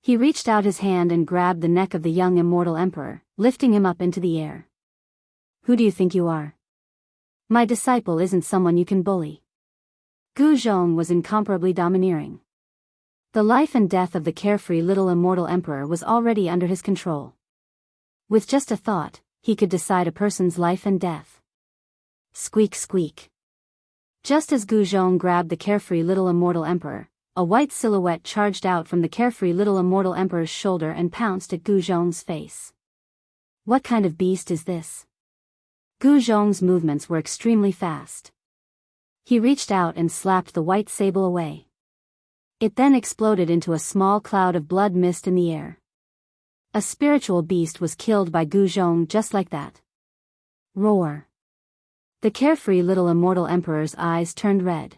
He reached out his hand and grabbed the neck of the young immortal emperor, lifting him up into the air. Who do you think you are? My disciple isn't someone you can bully. Gu Zhong was incomparably domineering. The life and death of the carefree little immortal emperor was already under his control. With just a thought, he could decide a person's life and death. Squeak squeak. Just as Gu Zhong grabbed the carefree little immortal emperor, a white silhouette charged out from the carefree little immortal emperor's shoulder and pounced at Gu Zhong's face. What kind of beast is this? Gu Zhong's movements were extremely fast. He reached out and slapped the white sable away. It then exploded into a small cloud of blood mist in the air. A spiritual beast was killed by Gu Zhong just like that. Roar. The carefree little immortal emperor's eyes turned red.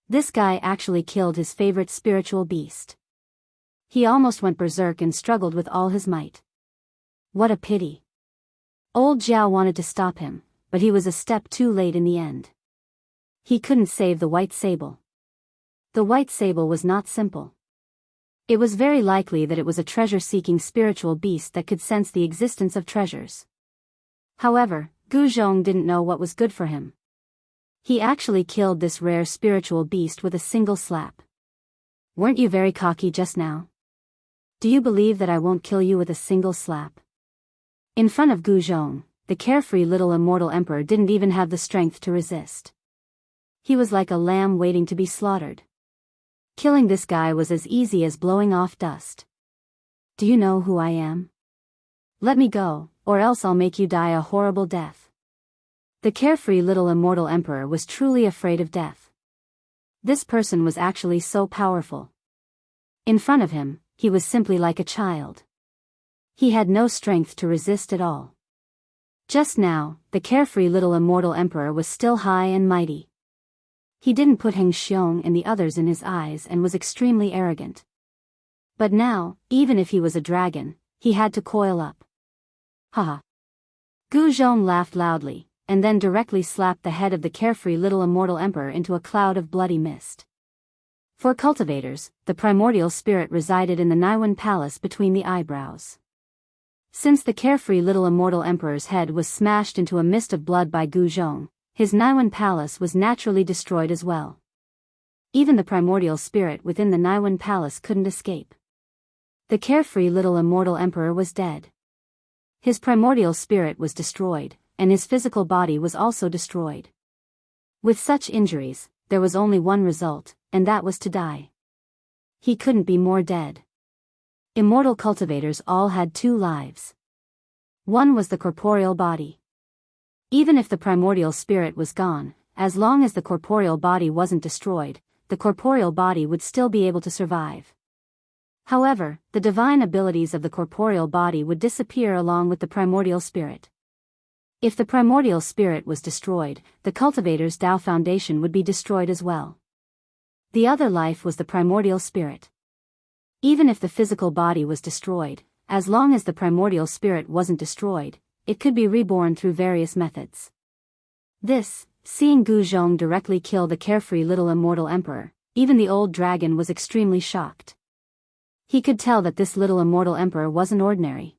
This guy actually killed his favorite spiritual beast. He almost went berserk and struggled with all his might. What a pity. Old Zhao wanted to stop him, but he was a step too late in the end. He couldn't save the white sable. The white sable was not simple. It was very likely that it was a treasure-seeking spiritual beast that could sense the existence of treasures. However, Gu Zhong didn't know what was good for him. He actually killed this rare spiritual beast with a single slap. Weren't you very cocky just now? Do you believe that I won't kill you with a single slap? In front of Gu Zhong, the carefree little immortal emperor didn't even have the strength to resist. He was like a lamb waiting to be slaughtered. Killing this guy was as easy as blowing off dust. Do you know who I am? Let me go, or else I'll make you die a horrible death. The carefree little immortal emperor was truly afraid of death. This person was actually so powerful. In front of him, he was simply like a child. He had no strength to resist at all. Just now, the carefree little immortal emperor was still high and mighty. He didn't put Heng Xiong and the others in his eyes and was extremely arrogant. But now, even if he was a dragon, he had to coil up. Haha. Gu Zhong laughed loudly, and then directly slapped the head of the carefree little immortal emperor into a cloud of bloody mist. For cultivators, the primordial spirit resided in the Naiwan palace between the eyebrows. Since the carefree little immortal emperor's head was smashed into a mist of blood by Gu Zhong, his Naiwan palace was naturally destroyed as well. Even the primordial spirit within the Naiwan palace couldn't escape. The carefree little immortal emperor was dead. His primordial spirit was destroyed, and his physical body was also destroyed. With such injuries, there was only one result, and that was to die. He couldn't be more dead. Immortal cultivators all had two lives. One was the corporeal body. Even if the primordial spirit was gone, as long as the corporeal body wasn't destroyed, the corporeal body would still be able to survive. However, the divine abilities of the corporeal body would disappear along with the primordial spirit. If the primordial spirit was destroyed, the cultivator's Tao foundation would be destroyed as well. The other life was the primordial spirit. Even if the physical body was destroyed, as long as the primordial spirit wasn't destroyed, it could be reborn through various methods. Seeing Gu Zhong directly kill the carefree little immortal emperor, even the old dragon was extremely shocked. He could tell that this little immortal emperor wasn't ordinary.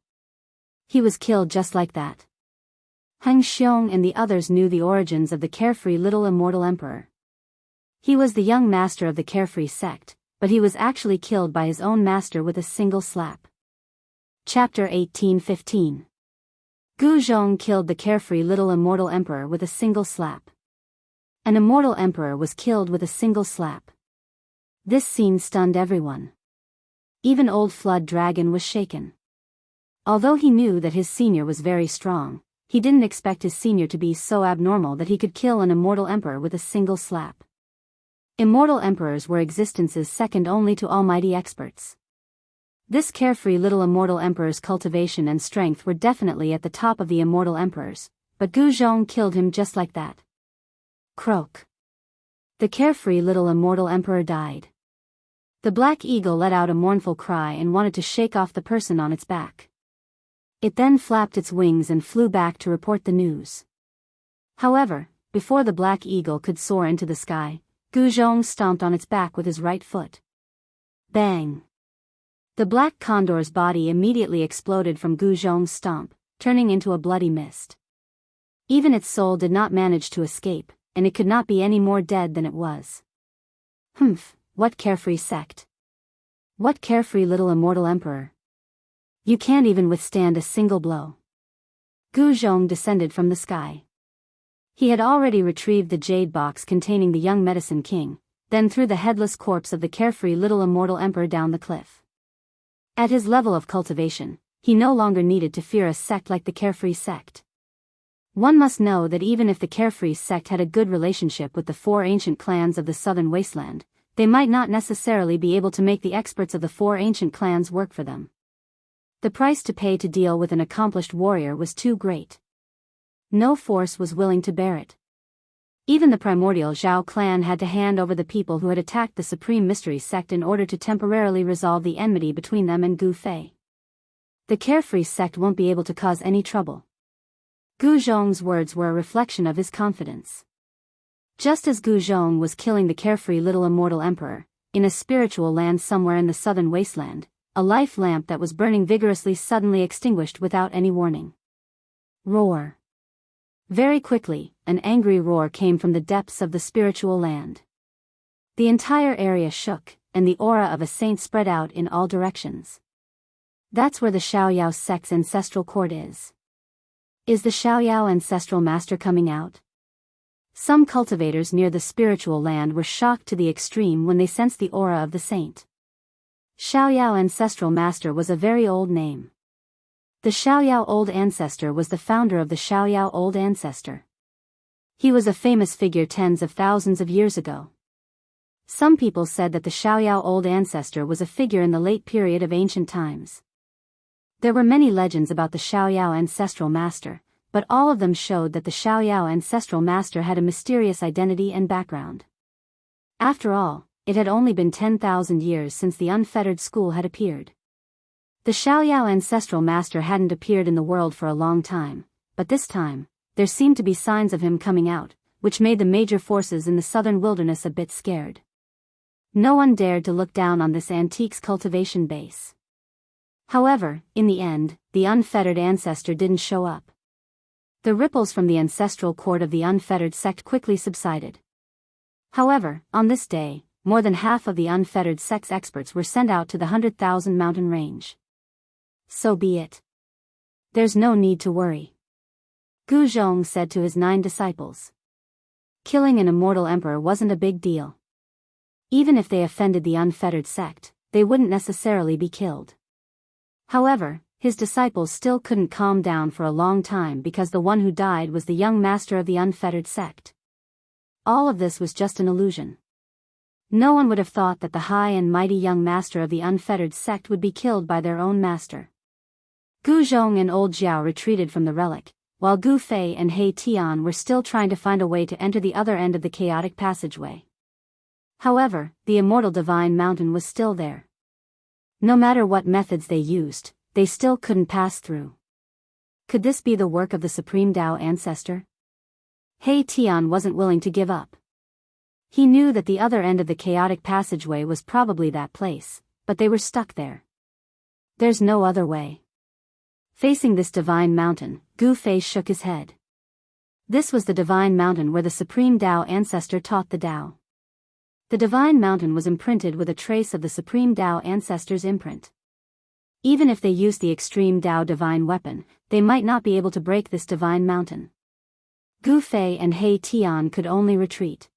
He was killed just like that. Heng Xiong and the others knew the origins of the carefree little immortal emperor. He was the young master of the carefree sect, but he was actually killed by his own master with a single slap. Chapter 1815. Gu Zhong killed the carefree little immortal emperor with a single slap. An immortal emperor was killed with a single slap. This scene stunned everyone. Even old Flood Dragon was shaken. Although he knew that his senior was very strong, he didn't expect his senior to be so abnormal that he could kill an immortal emperor with a single slap. Immortal emperors were existences second only to almighty experts. This carefree little immortal emperor's cultivation and strength were definitely at the top of the immortal emperors, but Gu Zhong killed him just like that. Croak. The carefree little immortal emperor died. The black eagle let out a mournful cry and wanted to shake off the person on its back. It then flapped its wings and flew back to report the news. However, before the black eagle could soar into the sky, Gu Zhong stomped on its back with his right foot. Bang! The black condor's body immediately exploded from Gu Zhong's stomp, turning into a bloody mist. Even its soul did not manage to escape, and it could not be any more dead than it was. Humph, what carefree sect! What carefree little immortal emperor! You can't even withstand a single blow. Gu Zhong descended from the sky. He had already retrieved the jade box containing the young medicine king, then threw the headless corpse of the carefree little immortal emperor down the cliff. At his level of cultivation, he no longer needed to fear a sect like the carefree sect. One must know that even if the carefree sect had a good relationship with the four ancient clans of the southern wasteland, they might not necessarily be able to make the experts of the four ancient clans work for them. The price to pay to deal with an accomplished warrior was too great. No force was willing to bear it. Even the primordial Zhao clan had to hand over the people who had attacked the Supreme Mystery sect in order to temporarily resolve the enmity between them and Gu Fei. The carefree sect won't be able to cause any trouble. Gu Zhong's words were a reflection of his confidence. Just as Gu Zhong was killing the carefree little immortal emperor, in a spiritual land somewhere in the southern wasteland, a life lamp that was burning vigorously suddenly extinguished without any warning. Roar. Very quickly, an angry roar came from the depths of the spiritual land. The entire area shook, and the aura of a saint spread out in all directions. That's where the Xiaoyao sect's ancestral court is. Is the Xiaoyao ancestral master coming out? Some cultivators near the spiritual land were shocked to the extreme when they sensed the aura of the saint. Xiaoyao ancestral master was a very old name. The Xiaoyao old ancestor was the founder of the Xiaoyao old ancestor. He was a famous figure tens of thousands of years ago. Some people said that the Xiaoyao old ancestor was a figure in the late period of ancient times. There were many legends about the Xiaoyao ancestral master, but all of them showed that the Xiaoyao ancestral master had a mysterious identity and background. After all, it had only been 10,000 years since the unfettered school had appeared. The Xiaoyao ancestral master hadn't appeared in the world for a long time, but this time, there seemed to be signs of him coming out, which made the major forces in the southern wilderness a bit scared. No one dared to look down on this antiques cultivation base. However, in the end, the unfettered ancestor didn't show up. The ripples from the ancestral court of the unfettered sect quickly subsided. However, on this day, more than half of the unfettered sect's experts were sent out to the 100,000 mountain range. So be it. There's no need to worry. Gu Zhong said to his 9 disciples. Killing an immortal emperor wasn't a big deal. Even if they offended the unfettered sect, they wouldn't necessarily be killed. However, his disciples still couldn't calm down for a long time because the one who died was the young master of the unfettered sect. All of this was just an illusion. No one would have thought that the high and mighty young master of the unfettered sect would be killed by their own master. Gu Zhong and old Jiao retreated from the relic, while Gu Fei and He Tian were still trying to find a way to enter the other end of the chaotic passageway. However, the immortal divine mountain was still there. No matter what methods they used, they still couldn't pass through. Could this be the work of the Supreme Tao ancestor? He Tian wasn't willing to give up. He knew that the other end of the chaotic passageway was probably that place, but they were stuck there. There's no other way. Facing this divine mountain, Gu Fei shook his head. This was the divine mountain where the Supreme Tao ancestor taught the Tao. The divine mountain was imprinted with a trace of the Supreme Tao ancestor's imprint. Even if they used the extreme Tao divine weapon, they might not be able to break this divine mountain. Gu Fei and He Tian could only retreat.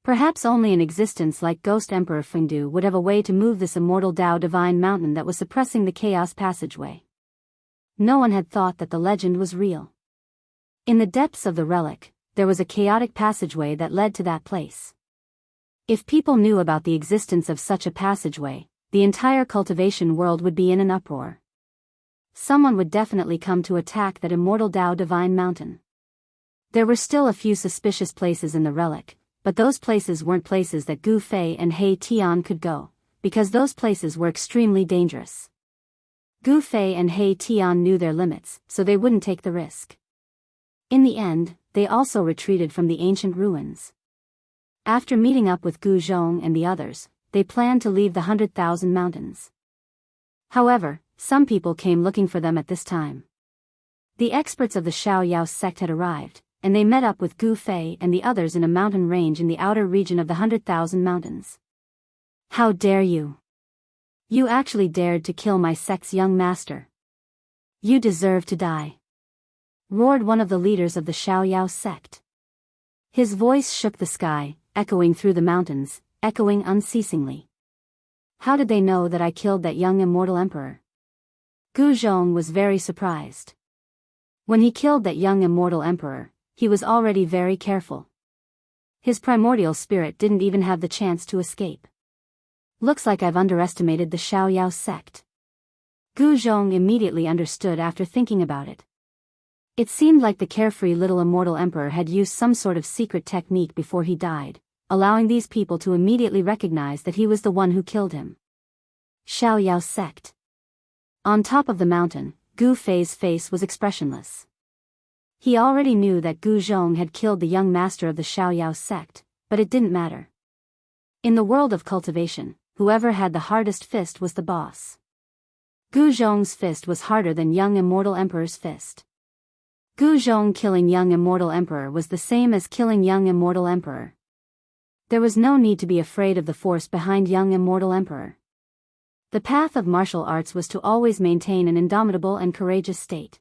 Perhaps only an existence like Ghost Emperor Fengdu would have a way to move this immortal Tao divine mountain that was suppressing the chaos passageway. No one had thought that the legend was real. In the depths of the relic, there was a chaotic passageway that led to that place. If people knew about the existence of such a passageway, the entire cultivation world would be in an uproar. Someone would definitely come to attack that immortal Tao divine mountain. There were still a few suspicious places in the relic, but those places weren't places that Gu Fei and He Tian could go, because those places were extremely dangerous. Gu Fei and He Tian knew their limits, so they wouldn't take the risk. In the end, they also retreated from the ancient ruins. After meeting up with Gu Zhong and the others, they planned to leave the 100,000 mountains. However, some people came looking for them at this time. The experts of the Xiaoyao sect had arrived, and they met up with Gu Fei and the others in a mountain range in the outer region of the 100,000 mountains. How dare you! You actually dared to kill my sect's young master. You deserve to die! Roared one of the leaders of the Xiaoyao sect. His voice shook the sky, echoing through the mountains, echoing unceasingly. How did they know that I killed that young immortal emperor? Gu Zhong was very surprised. When he killed that young immortal emperor, he was already very careful. His primordial spirit didn't even have the chance to escape. Looks like I've underestimated the Xiaoyao sect. Gu Zhong immediately understood after thinking about it. It seemed like the carefree little immortal emperor had used some sort of secret technique before he died, allowing these people to immediately recognize that he was the one who killed him. Xiaoyao sect. On top of the mountain, Gu Fei's face was expressionless. He already knew that Gu Zhong had killed the young master of the Xiaoyao sect, but it didn't matter. In the world of cultivation, whoever had the hardest fist was the boss. Gu Zhong's fist was harder than young immortal emperor's fist. Gu Zhong killing young immortal emperor was the same as killing young immortal emperor. There was no need to be afraid of the force behind young immortal emperor. The path of martial arts was to always maintain an indomitable and courageous state.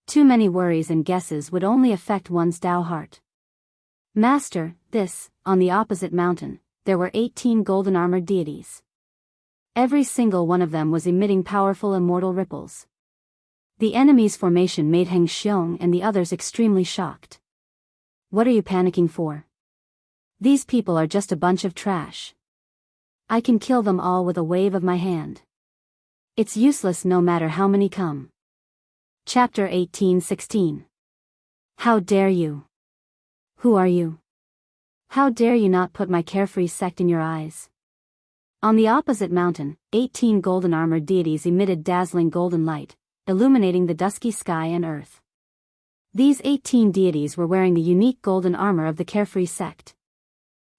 Too many worries and guesses would only affect one's Tao heart. Master, on the opposite mountain, there were 18 golden armored deities. Every single one of them was emitting powerful immortal ripples. The enemy's formation made Heng Xiong and the others extremely shocked. What are you panicking for? These people are just a bunch of trash. I can kill them all with a wave of my hand. It's useless no matter how many come. Chapter 18:16. How dare you? Who are you? How dare you not put my carefree sect in your eyes? On the opposite mountain, 18 golden armored deities emitted dazzling golden light, illuminating the dusky sky and earth. These 18 deities were wearing the unique golden armor of the carefree sect.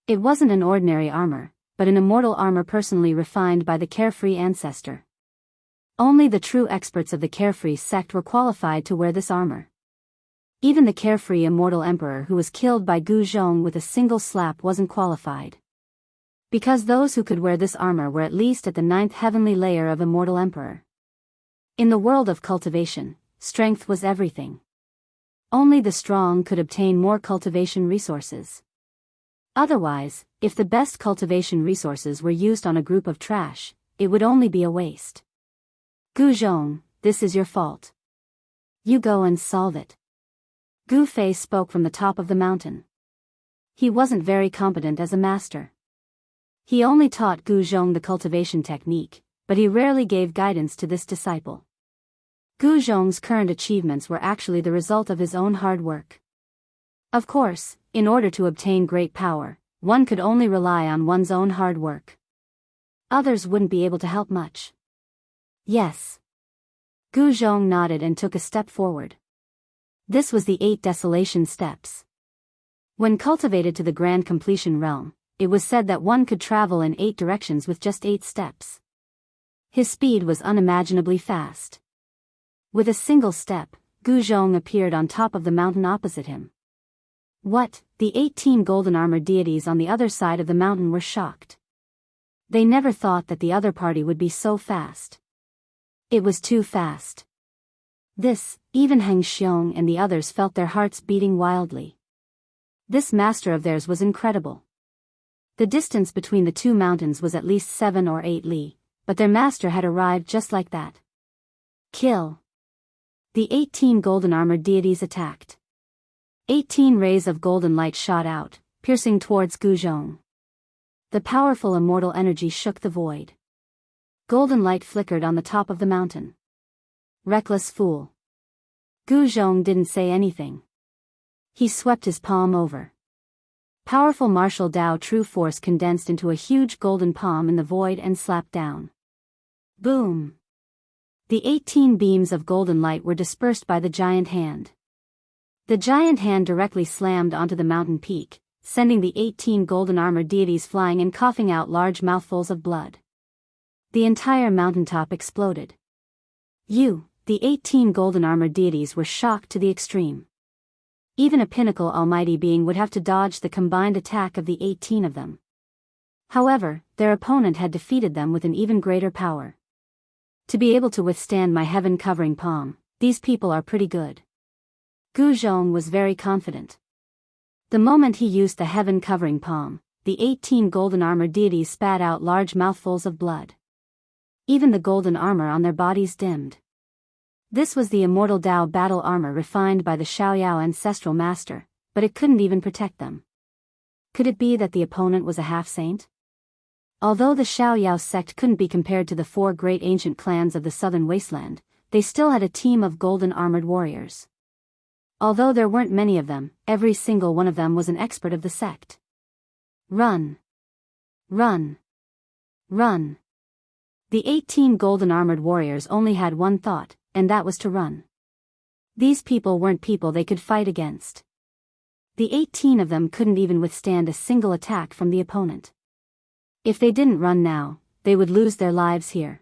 It wasn't an ordinary armor, but an immortal armor personally refined by the carefree ancestor. Only the true experts of the carefree sect were qualified to wear this armor. Even the carefree immortal emperor who was killed by Gu Zhong with a single slap wasn't qualified. Because those who could wear this armor were at least at the 9th heavenly layer of immortal emperor. In the world of cultivation, strength was everything. Only the strong could obtain more cultivation resources. Otherwise, if the best cultivation resources were used on a group of trash, it would only be a waste. Gu Zhong, this is your fault. You go and solve it. Gu Fei spoke from the top of the mountain. He wasn't very competent as a master. He only taught Gu Zhong the cultivation technique, but he rarely gave guidance to this disciple. Gu Zhong's current achievements were actually the result of his own hard work. Of course, in order to obtain great power, one could only rely on one's own hard work. Others wouldn't be able to help much. Yes. Gu Zhong nodded and took a step forward. This was the 8 desolation steps. When cultivated to the grand completion realm, it was said that one could travel in 8 directions with just 8 steps. His speed was unimaginably fast. With a single step, Gu Zhong appeared on top of the mountain opposite him. What? The 18 golden armored deities on the other side of the mountain were shocked. They never thought that the other party would be so fast. It was too fast. Even Heng Xiong and the others felt their hearts beating wildly. This master of theirs was incredible. The distance between the 2 mountains was at least 7 or 8 li, but their master had arrived just like that. Kill. The 18 golden armored deities attacked. 18 rays of golden light shot out, piercing towards Gu Zhong. The powerful immortal energy shook the void. Golden light flickered on the top of the mountain. Reckless fool. Gu Zhong didn't say anything. He swept his palm over. Powerful martial Tao true force condensed into a huge golden palm in the void and slapped down. Boom. The 18 beams of golden light were dispersed by the giant hand. The giant hand directly slammed onto the mountain peak, sending the 18 golden armored deities flying and coughing out large mouthfuls of blood. The entire mountaintop exploded. The 18 golden armored deities were shocked to the extreme. Even a pinnacle almighty being would have to dodge the combined attack of the 18 of them. However, their opponent had defeated them with an even greater power. To be able to withstand my heaven-covering palm, these people are pretty good. Gu Zhong was very confident. The moment he used the heaven-covering palm, the 18 golden armored deities spat out large mouthfuls of blood. Even the golden armor on their bodies dimmed. This was the immortal Tao battle armor refined by the Xiaoyao ancestral master, but it couldn't even protect them. Could it be that the opponent was a half-saint? Although the Xiaoyao sect couldn't be compared to the 4 great ancient clans of the southern wasteland, they still had a team of golden armored warriors. Although there weren't many of them, every single one of them was an expert of the sect. Run! Run! Run! The 18 golden armored warriors only had one thought, and that was to run. These people weren't people they could fight against. The 18 of them couldn't even withstand a single attack from the opponent. If they didn't run now, they would lose their lives here.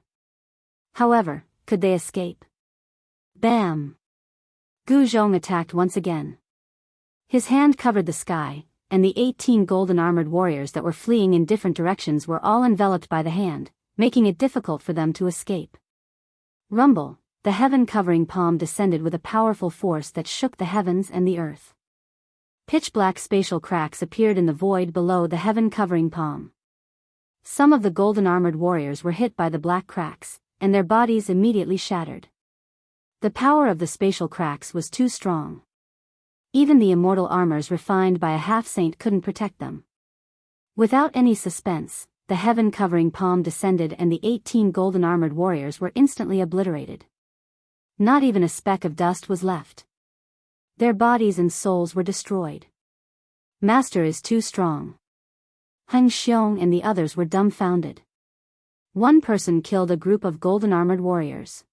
However, could they escape? Bam! Gu Zhong attacked once again. His hand covered the sky, and the 18 golden armored warriors that were fleeing in different directions were all enveloped by the hand, making it difficult for them to escape. Rumble, the heaven-covering palm descended with a powerful force that shook the heavens and the earth. Pitch-black spatial cracks appeared in the void below the heaven-covering palm. Some of the golden armored warriors were hit by the black cracks, and their bodies immediately shattered. The power of the spatial cracks was too strong. Even the immortal armors refined by a half-saint couldn't protect them. Without any suspense, the heaven-covering palm descended and the 18 golden armored warriors were instantly obliterated. Not even a speck of dust was left. Their bodies and souls were destroyed. Master is too strong. Heng Xiong and the others were dumbfounded. One person killed a group of golden armored warriors.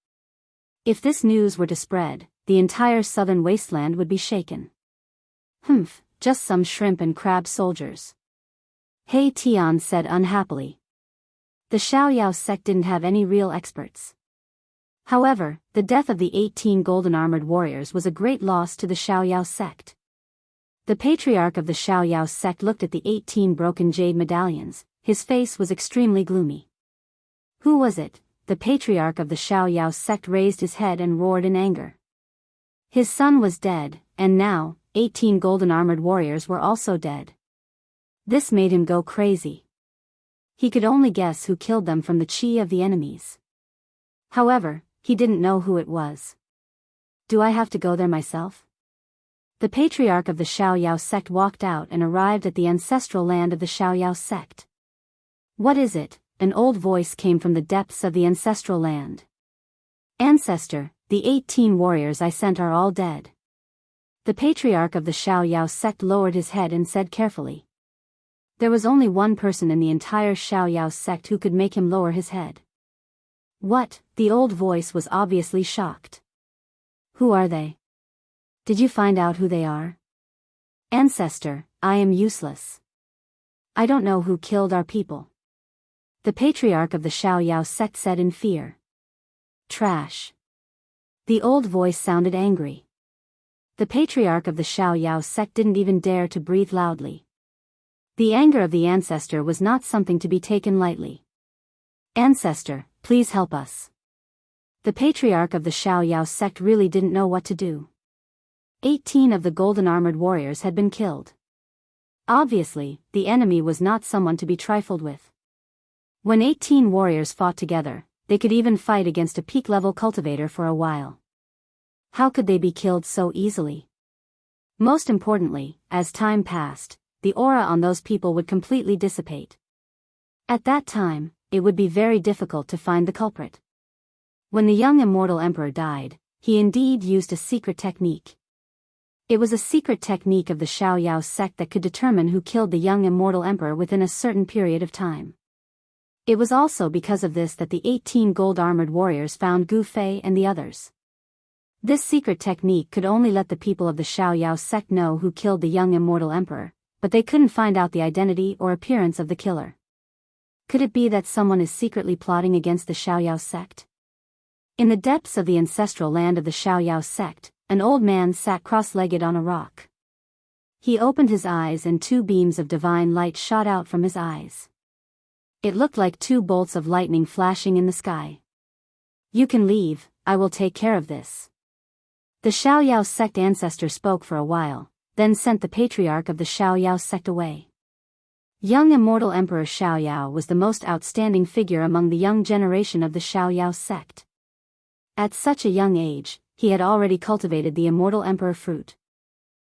If this news were to spread, the entire southern wasteland would be shaken. Humph, just some shrimp and crab soldiers. He Tian said unhappily. The Xiaoyao sect didn't have any real experts. However, the death of the 18 golden armored warriors was a great loss to the Xiaoyao sect. The patriarch of the Xiaoyao sect looked at the 18 broken jade medallions. His face was extremely gloomy. Who was it? The patriarch of the Xiaoyao sect raised his head and roared in anger. His son was dead, and now, 18 golden armored warriors were also dead. This made him go crazy. He could only guess who killed them from the chi of the enemies. However, he didn't know who it was. Do I have to go there myself? The patriarch of the Xiaoyao sect walked out and arrived at the ancestral land of the Xiaoyao sect. What is it? An old voice came from the depths of the ancestral land. Ancestor, the 18 warriors I sent are all dead. The patriarch of the Xiaoyao sect lowered his head and said carefully. There was only one person in the entire Xiaoyao sect who could make him lower his head. What? The old voice was obviously shocked. Who are they? Did you find out who they are? Ancestor, I am useless. I don't know who killed our people. The patriarch of the Xiaoyao sect said in fear. Trash. The old voice sounded angry. The patriarch of the Xiaoyao sect didn't even dare to breathe loudly. The anger of the ancestor was not something to be taken lightly. Ancestor, please help us. The patriarch of the Xiaoyao sect really didn't know what to do. 18 of the golden armored warriors had been killed. Obviously, the enemy was not someone to be trifled with. When 18 warriors fought together, they could even fight against a peak-level cultivator for a while. How could they be killed so easily? Most importantly, as time passed, the aura on those people would completely dissipate. At that time, it would be very difficult to find the culprit. When the young immortal emperor died, he indeed used a secret technique. It was a secret technique of the Xiaoyao sect that could determine who killed the young immortal emperor within a certain period of time. It was also because of this that the 18 gold-armored warriors found Gu Fei and the others. This secret technique could only let the people of the Xiaoyao sect know who killed the young immortal emperor, but they couldn't find out the identity or appearance of the killer. Could it be that someone is secretly plotting against the Xiaoyao sect? In the depths of the ancestral land of the Xiaoyao sect, an old man sat cross-legged on a rock. He opened his eyes and 2 beams of divine light shot out from his eyes. It looked like 2 bolts of lightning flashing in the sky. You can leave, I will take care of this. The Xiaoyao sect ancestor spoke for a while, then sent the patriarch of the Xiaoyao sect away. Young immortal Emperor Xiaoyao was the most outstanding figure among the young generation of the Xiaoyao sect. At such a young age, he had already cultivated the immortal emperor fruit.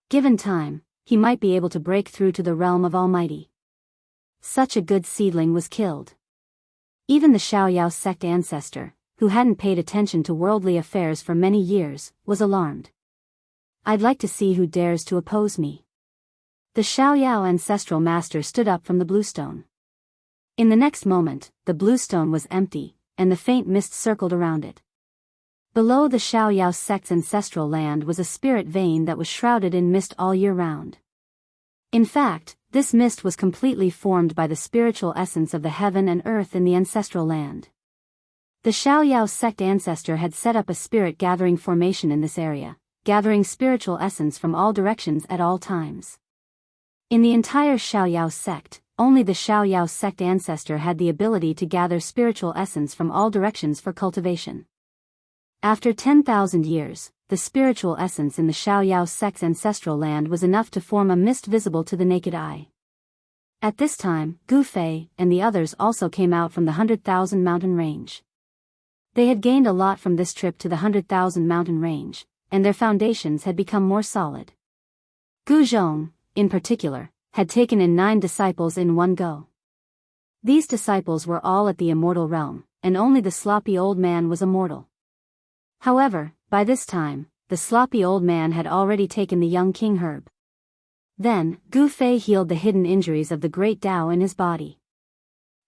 Given time, he might be able to break through to the realm of Almighty. Such a good seedling was killed. Even the Xiaoyao sect ancestor, who hadn't paid attention to worldly affairs for many years, was alarmed. I'd like to see who dares to oppose me. The Xiaoyao ancestral master stood up from the bluestone. In the next moment, the bluestone was empty, and the faint mist circled around it. Below the Xiaoyao sect's ancestral land was a spirit vein that was shrouded in mist all year round. In fact, this mist was completely formed by the spiritual essence of the heaven and earth in the ancestral land. The Xiaoyao sect ancestor had set up a spirit gathering formation in this area, gathering spiritual essence from all directions at all times. In the entire Xiaoyao sect, only the Xiaoyao sect ancestor had the ability to gather spiritual essence from all directions for cultivation. After 10,000 years, the spiritual essence in the Xiaoyao sect's ancestral land was enough to form a mist visible to the naked eye. At this time, Gu Fei and the others also came out from the 100,000 mountain range. They had gained a lot from this trip to the 100,000 mountain range, and their foundations had become more solid. Gu Zhong, in particular, had taken in 9 disciples in one go. These disciples were all at the immortal realm, and only the sloppy old man was immortal. However, by this time, the sloppy old man had already taken the young king herb. Then, Gu Fei healed the hidden injuries of the great Tao in his body.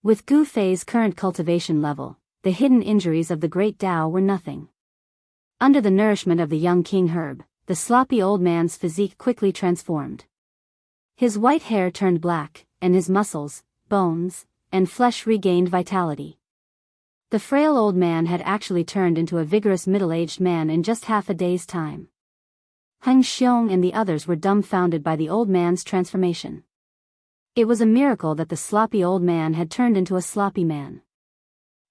With Gu Fei's current cultivation level, the hidden injuries of the great Tao were nothing. Under the nourishment of the young king herb, the sloppy old man's physique quickly transformed. His white hair turned black, and his muscles, bones, and flesh regained vitality. The frail old man had actually turned into a vigorous middle-aged man in just half a day's time. Heng Xiong and the others were dumbfounded by the old man's transformation. It was a miracle that the sloppy old man had turned into a sloppy man.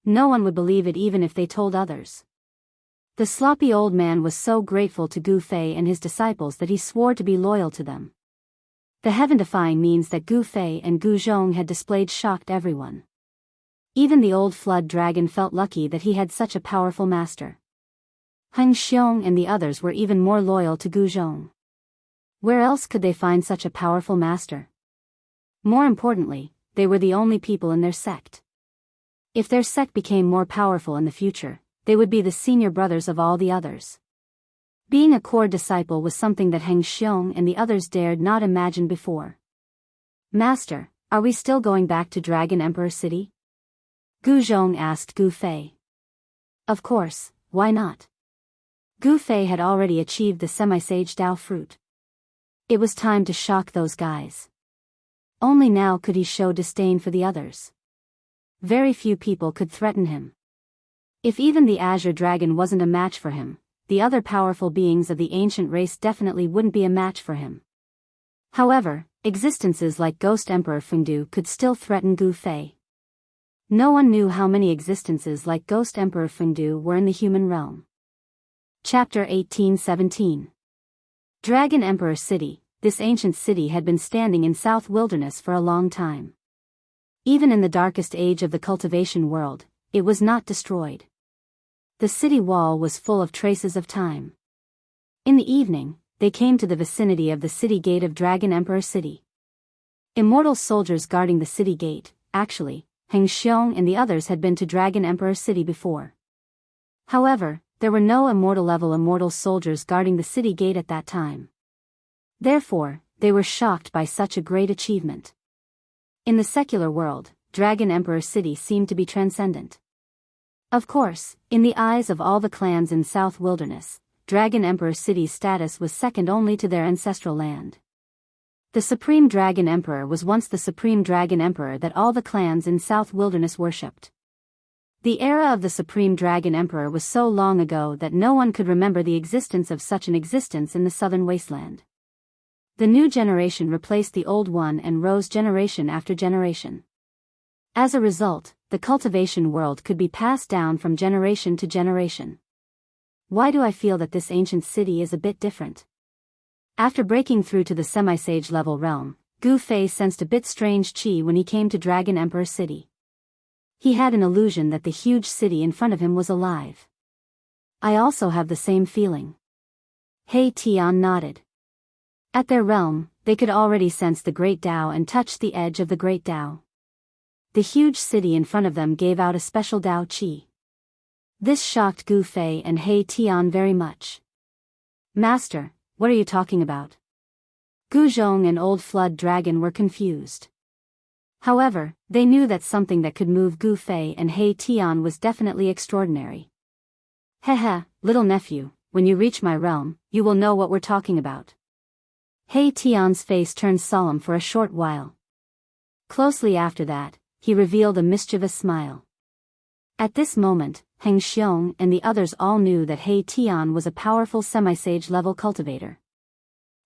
No one would believe it even if they told others. The sloppy old man was so grateful to Gu Fei and his disciples that he swore to be loyal to them. The heaven-defying means that Gu Fei and Gu Zhong had displayed shocked everyone. Even the old flood dragon felt lucky that he had such a powerful master. Heng Xiong and the others were even more loyal to Gu Zhong. Where else could they find such a powerful master? More importantly, they were the only people in their sect. If their sect became more powerful in the future, they would be the senior brothers of all the others. Being a core disciple was something that Heng Xiong and the others dared not imagine before. Master, are we still going back to Dragon Emperor City? Gu Zhong asked Gu Fei. Of course, why not? Gu Fei had already achieved the semi-sage Dao fruit. It was time to shock those guys. Only now could he show disdain for the others. Very few people could threaten him. If even the Azure Dragon wasn't a match for him, the other powerful beings of the ancient race definitely wouldn't be a match for him. However, existences like Ghost Emperor Fengdu could still threaten Gu Fei. No one knew how many existences like Ghost Emperor Fengdu were in the human realm. Chapter 1817. Dragon Emperor City. This ancient city had been standing in South Wilderness for a long time. Even in the darkest age of the cultivation world, it was not destroyed. The city wall was full of traces of time. In the evening, they came to the vicinity of the city gate of Dragon Emperor City. Immortal soldiers guarding the city gate. Actually, Heng Xiong and the others had been to Dragon Emperor City before. However, there were no immortal-level immortal soldiers guarding the city gate at that time. Therefore, they were shocked by such a great achievement. In the secular world, Dragon Emperor City seemed to be transcendent. Of course, in the eyes of all the clans in South Wilderness, Dragon Emperor City's status was second only to their ancestral land. The Supreme Dragon Emperor was once the Supreme Dragon Emperor that all the clans in South Wilderness worshipped. The era of the Supreme Dragon Emperor was so long ago that no one could remember the existence of such an existence in the southern wasteland. The new generation replaced the old one and rose generation after generation. As a result, the cultivation world could be passed down from generation to generation. Why do I feel that this ancient city is a bit different? After breaking through to the semi-sage level realm, Gu Fei sensed a bit strange qi when he came to Dragon Emperor City. He had an illusion that the huge city in front of him was alive. I also have the same feeling. He Tian nodded. At their realm, they could already sense the Great Tao and touch the edge of the Great Tao. The huge city in front of them gave out a special Tao qi. This shocked Gu Fei and He Tian very much. Master, what are you talking about? Gu Zhong and Old Flood Dragon were confused. However, they knew that something that could move Gu Fei and He Tian was definitely extraordinary. Heh, little nephew, when you reach my realm, you will know what we're talking about. He Tian's face turned solemn for a short while. Closely after that, he revealed a mischievous smile. At this moment, Heng Xiong and the others all knew that He Tian was a powerful semi-sage level cultivator.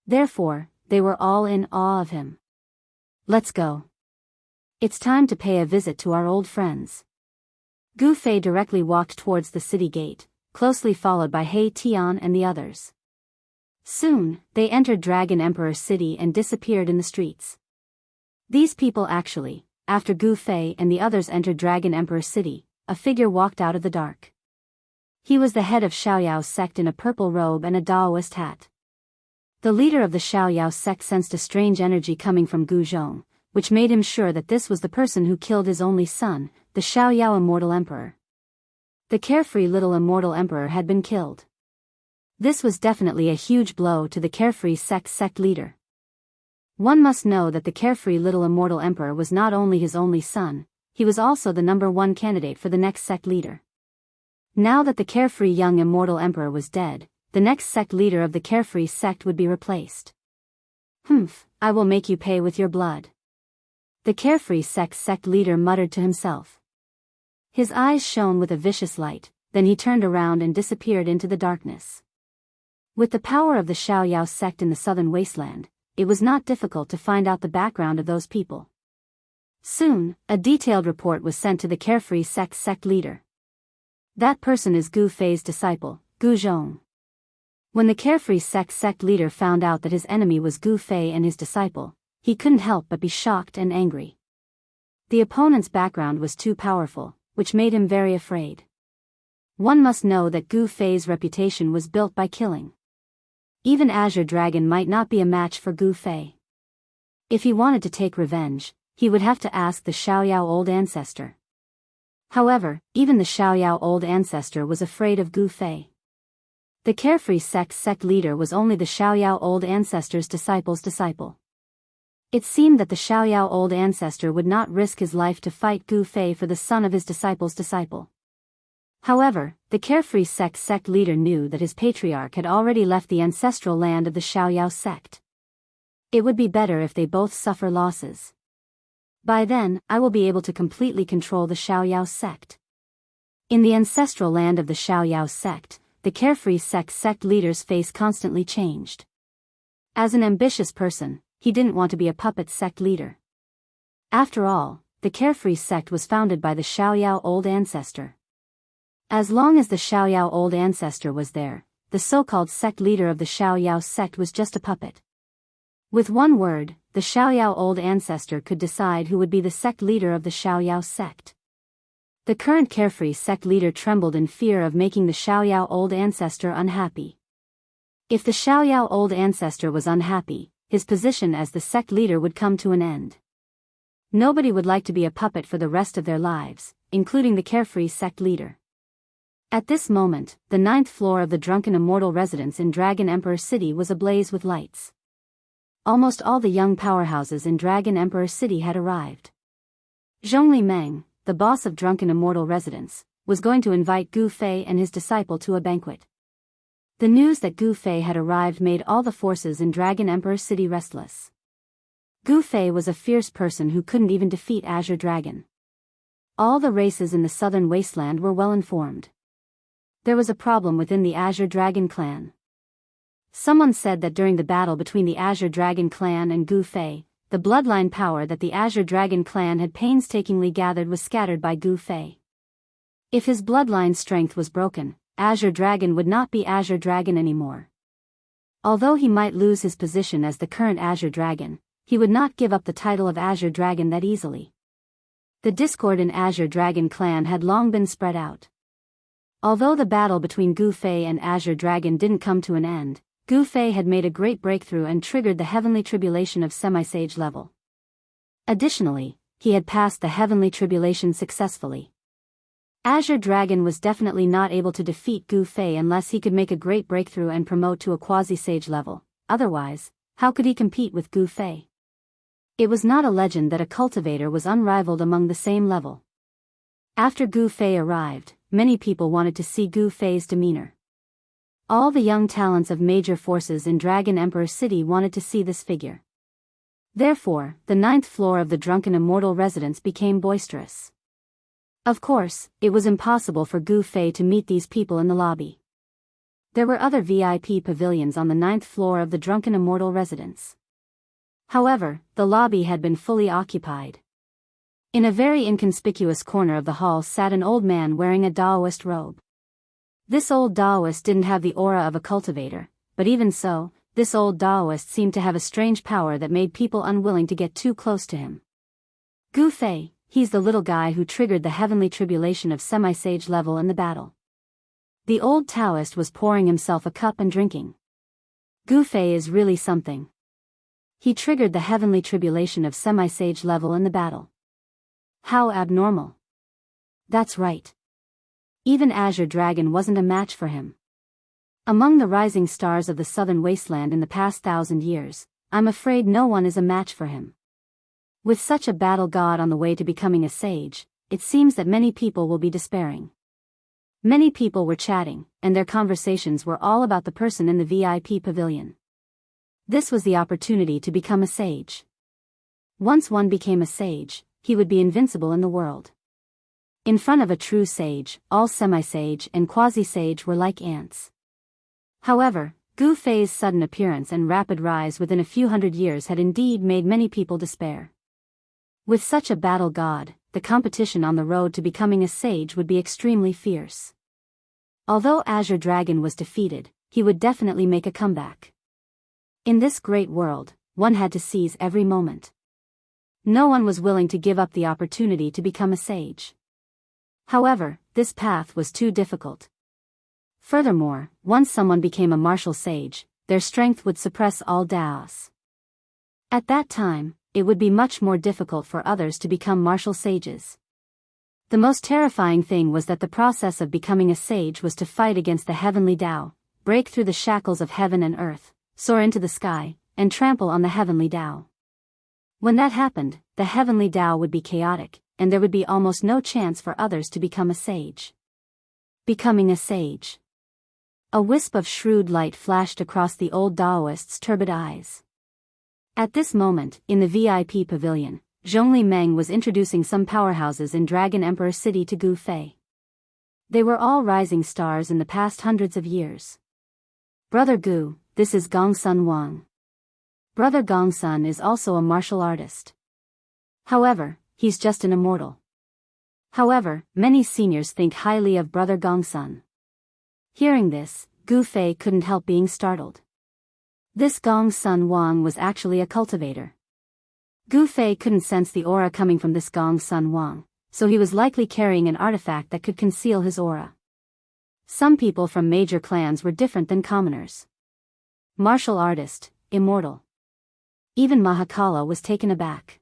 Therefore, they were all in awe of him. Let's go. It's time to pay a visit to our old friends. Gu Fei directly walked towards the city gate, closely followed by He Tian and the others. Soon, they entered Dragon Emperor City and disappeared in the streets. These people actually, after Gu Fei and the others entered Dragon Emperor City, a figure walked out of the dark. He was the head of Xiaoyao's sect in a purple robe and a Daoist hat. The leader of the Xiaoyao sect sensed a strange energy coming from Gu Zhong, which made him sure that this was the person who killed his only son, the Xiaoyao Immortal Emperor. The carefree little Immortal Emperor had been killed. This was definitely a huge blow to the carefree sect leader. One must know that the carefree little Immortal Emperor was not only his only son, he was also the #1 candidate for the next sect leader. Now that the carefree young Immortal Emperor was dead, the next sect leader of the carefree sect would be replaced. I will make you pay with your blood. The carefree sect leader muttered to himself. His eyes shone with a vicious light, then he turned around and disappeared into the darkness. With the power of the Xiaoyao sect in the southern wasteland, it was not difficult to find out the background of those people. Soon, a detailed report was sent to the carefree sect leader. That person is Gu Fei's disciple, Gu Zhong. When the carefree sect leader found out that his enemy was Gu Fei and his disciple, he couldn't help but be shocked and angry. The opponent's background was too powerful, which made him very afraid. One must know that Gu Fei's reputation was built by killing. Even Azure Dragon might not be a match for Gu Fei. If he wanted to take revenge, he would have to ask the Xiaoyao Old Ancestor. However, even the Xiaoyao Old Ancestor was afraid of Gu Fei. The carefree sect leader was only the Xiaoyao Old Ancestor's disciple's disciple. It seemed that the Xiaoyao Old Ancestor would not risk his life to fight Gu Fei for the son of his disciple's disciple. However, the carefree sect leader knew that his patriarch had already left the ancestral land of the Xiaoyao sect. It would be better if they both suffer losses. By then, I will be able to completely control the Xiaoyao sect. In the ancestral land of the Xiaoyao sect, the carefree sect leader's face constantly changed. As an ambitious person, he didn't want to be a puppet sect leader. After all, the carefree sect was founded by the Xiaoyao Old Ancestor. As long as the Xiaoyao Old Ancestor was there, the so-called sect leader of the Xiaoyao sect was just a puppet. With one word, the Xiaoyao Old Ancestor could decide who would be the sect leader of the Xiaoyao sect. The current carefree sect leader trembled in fear of making the Xiaoyao Old Ancestor unhappy. If the Xiaoyao Old Ancestor was unhappy, his position as the sect leader would come to an end. Nobody would like to be a puppet for the rest of their lives, including the carefree sect leader. At this moment, the 9th floor of the Drunken Immortal residence in Dragon Emperor City was ablaze with lights. Almost all the young powerhouses in Dragon Emperor City had arrived. Zhongli Meng, the boss of Drunken Immortal residence, was going to invite Gu Fei and his disciple to a banquet. The news that Gu Fei had arrived made all the forces in Dragon Emperor City restless. Gu Fei was a fierce person who couldn't even defeat Azure Dragon. All the races in the southern wasteland were well informed. There was a problem within the Azure Dragon clan. Someone said that during the battle between the Azure Dragon clan and Gu Fei, the bloodline power that the Azure Dragon clan had painstakingly gathered was scattered by Gu Fei. If his bloodline strength was broken, Azure Dragon would not be Azure Dragon anymore. Although he might lose his position as the current Azure Dragon, he would not give up the title of Azure Dragon that easily. The discord in Azure Dragon clan had long been spread out. Although the battle between Gu Fei and Azure Dragon didn't come to an end, Gu Fei had made a great breakthrough and triggered the heavenly tribulation of semi-sage level. Additionally, he had passed the heavenly tribulation successfully. Azure Dragon was definitely not able to defeat Gu Fei unless he could make a great breakthrough and promote to a quasi-sage level. Otherwise, how could he compete with Gu Fei? It was not a legend that a cultivator was unrivaled among the same level. After Gu Fei arrived, many people wanted to see Gu Fei's demeanor. All the young talents of major forces in Dragon Emperor City wanted to see this figure. Therefore, the 9th floor of the Drunken Immortal residence became boisterous. Of course, it was impossible for Gu Fei to meet these people in the lobby. There were other VIP pavilions on the 9th floor of the Drunken Immortal residence. However, the lobby had been fully occupied. In a very inconspicuous corner of the hall sat an old man wearing a Taoist robe. This old Taoist didn't have the aura of a cultivator, but even so, this old Taoist seemed to have a strange power that made people unwilling to get too close to him. Gu Fei, he's the little guy who triggered the heavenly tribulation of semi-sage level in the battle. The old Taoist was pouring himself a cup and drinking. Gu Fei is really something. He triggered the heavenly tribulation of semi-sage level in the battle. How abnormal. That's right. Even Azure Dragon wasn't a match for him. Among the rising stars of the southern wasteland in the past 1,000 years, I'm afraid no one is a match for him. With such a battle god on the way to becoming a sage, it seems that many people will be despairing. Many people were chatting, and their conversations were all about the person in the VIP pavilion. This was the opportunity to become a sage. Once one became a sage, he would be invincible in the world. In front of a true sage, all semi-sage and quasi-sage were like ants. However, Gu Fei's sudden appearance and rapid rise within a few hundred years had indeed made many people despair. With such a battle god, the competition on the road to becoming a sage would be extremely fierce. Although Azure Dragon was defeated, he would definitely make a comeback. In this great world, one had to seize every moment. No one was willing to give up the opportunity to become a sage. However, this path was too difficult. Furthermore, once someone became a martial sage, their strength would suppress all Daos. At that time, it would be much more difficult for others to become martial sages. The most terrifying thing was that the process of becoming a sage was to fight against the heavenly Tao, break through the shackles of heaven and earth, soar into the sky, and trample on the heavenly Tao. When that happened, the heavenly Tao would be chaotic, and there would be almost no chance for others to become a sage. Becoming a sage. A wisp of shrewd light flashed across the old Taoist's turbid eyes. At this moment, in the VIP pavilion, Zhongli Meng was introducing some powerhouses in Dragon Emperor City to Gu Fei. They were all rising stars in the past hundreds of years. Brother Gu, this is Gongsun Wang. Brother Gongsun is also a martial artist. However, he's just an immortal. However, many seniors think highly of Brother Gongsun. Hearing this, Gu Fei couldn't help being startled. This Gongsun Wang was actually a cultivator. Gu Fei couldn't sense the aura coming from this Gongsun Wang, so he was likely carrying an artifact that could conceal his aura. Some people from major clans were different than commoners. Martial artist, immortal. Even Mahakala was taken aback.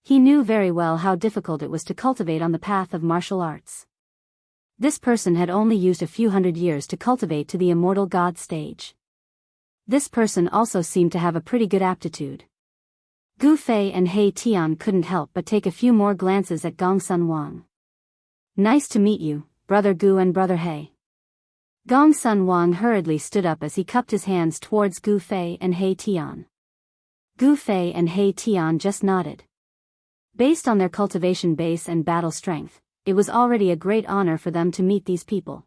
He knew very well how difficult it was to cultivate on the path of martial arts. This person had only used a few hundred years to cultivate to the immortal god stage. This person also seemed to have a pretty good aptitude. Gu Fei and He Tian couldn't help but take a few more glances at Gongsun Wang. Nice to meet you, Brother Gu and Brother He. Gongsun Wang hurriedly stood up as he cupped his hands towards Gu Fei and He Tian. Gu Fei and He Tian just nodded. Based on their cultivation base and battle strength, it was already a great honor for them to meet these people.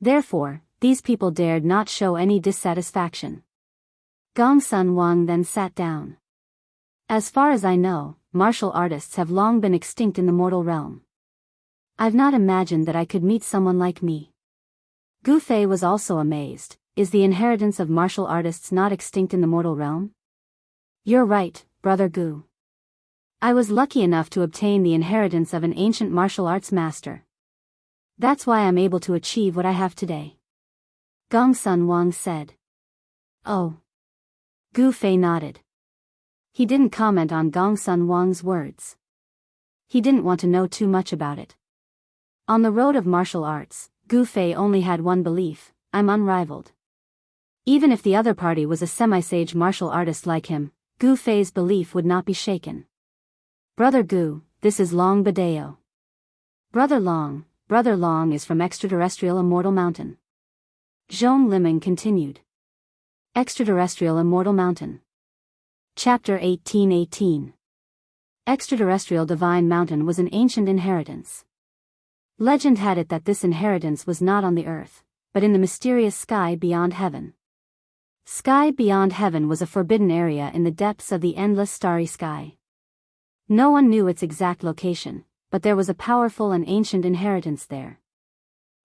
Therefore, these people dared not show any dissatisfaction. Gongsun Wang then sat down. As far as I know, martial artists have long been extinct in the mortal realm. I've not imagined that I could meet someone like me. Gu Fei was also amazed. Is the inheritance of martial artists not extinct in the mortal realm? You're right, Brother Gu. I was lucky enough to obtain the inheritance of an ancient martial arts master. That's why I'm able to achieve what I have today. Gongsun Wang said. Oh. Gu Fei nodded. He didn't comment on Gongsun Wang's words. He didn't want to know too much about it. On the road of martial arts, Gu Fei only had one belief: I'm unrivaled. Even if the other party was a semi-sage martial artist like him, Gu Fei's belief would not be shaken. Brother Gu, this is Long Badeo. Brother Long is from extraterrestrial Immortal Mountain. Zhong Liming continued. Extraterrestrial Immortal Mountain. Chapter 1818. Extraterrestrial Divine Mountain was an ancient inheritance. Legend had it that this inheritance was not on the earth, but in the mysterious sky beyond heaven. Sky beyond heaven was a forbidden area in the depths of the endless starry sky. No one knew its exact location, but there was a powerful and ancient inheritance there.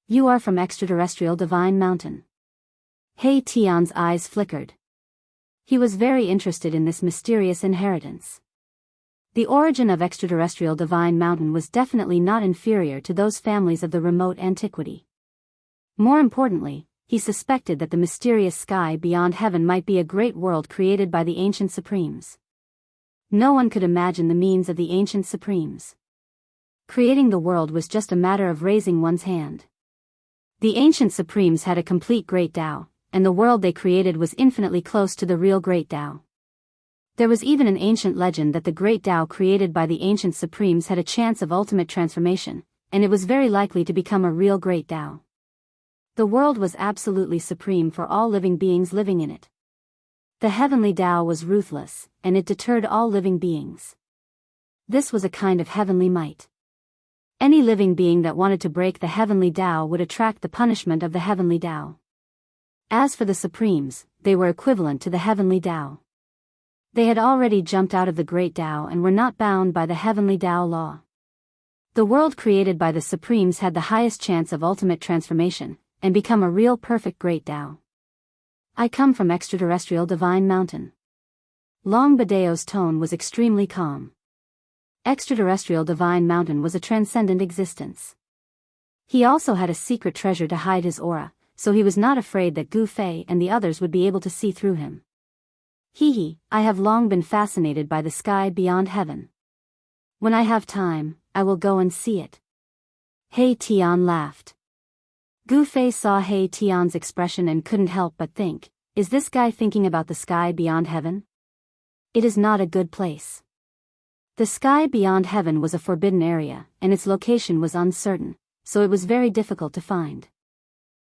You are from Extraterrestrial Divine Mountain. Hei Tian's eyes flickered. He was very interested in this mysterious inheritance. The origin of Extraterrestrial Divine Mountain was definitely not inferior to those families of the remote antiquity. More importantly, he suspected that the mysterious sky beyond heaven might be a great world created by the ancient supremes. No one could imagine the means of the ancient supremes. Creating the world was just a matter of raising one's hand. The ancient supremes had a complete great Tao, and the world they created was infinitely close to the real great Tao. There was even an ancient legend that the great Tao created by the ancient supremes had a chance of ultimate transformation, and it was very likely to become a real great Tao. The world was absolutely supreme for all living beings living in it. The heavenly Tao was ruthless, and it deterred all living beings. This was a kind of heavenly might. Any living being that wanted to break the heavenly Tao would attract the punishment of the heavenly Tao. As for the supremes, they were equivalent to the heavenly Tao. They had already jumped out of the great Tao and were not bound by the heavenly Tao law. The world created by the supremes had the highest chance of ultimate transformation, and become a real perfect great Tao. I come from Extraterrestrial Divine Mountain. Long Badeo's tone was extremely calm. Extraterrestrial Divine Mountain was a transcendent existence. He also had a secret treasure to hide his aura, so he was not afraid that Gu Fei and the others would be able to see through him. I have long been fascinated by the sky beyond heaven. When I have time, I will go and see it. Hei Tian laughed. Gu Fei saw Hei Tian's expression and couldn't help but think, is this guy thinking about the sky beyond heaven? It is not a good place. The sky beyond heaven was a forbidden area, and its location was uncertain, so it was very difficult to find.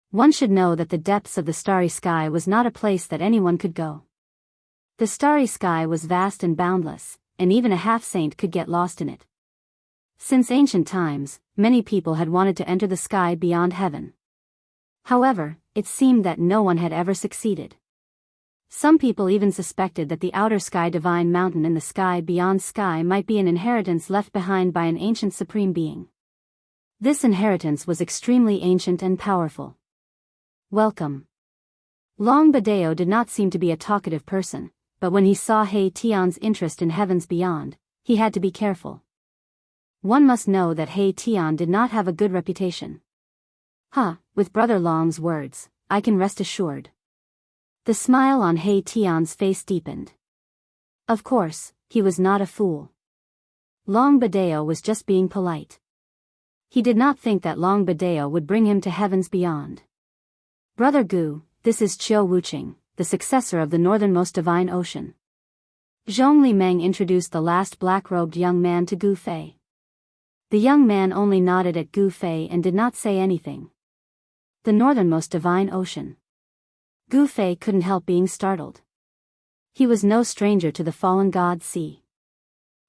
One should know that the depths of the starry sky was not a place that anyone could go. The starry sky was vast and boundless, and even a half-saint could get lost in it. Since ancient times, many people had wanted to enter the sky beyond heaven. However, it seemed that no one had ever succeeded. Some people even suspected that the outer sky divine mountain in the sky beyond sky might be an inheritance left behind by an ancient supreme being. This inheritance was extremely ancient and powerful. Welcome. Long Badeo did not seem to be a talkative person, but when he saw Hei Tian's interest in heavens beyond, he had to be careful. One must know that Hei Tian did not have a good reputation. With Brother Long's words, I can rest assured. The smile on Hei Tian's face deepened. Of course, he was not a fool. Long Badeo was just being polite. He did not think that Long Badeo would bring him to heavens beyond. Brother Gu, this is Chiu Wuqing, the successor of the northernmost divine ocean. Zhongli Meng introduced the last black-robed young man to Gu Fei. The young man only nodded at Gu Fei and did not say anything. The northernmost divine ocean. Gu Fei couldn't help being startled. He was no stranger to the fallen god sea.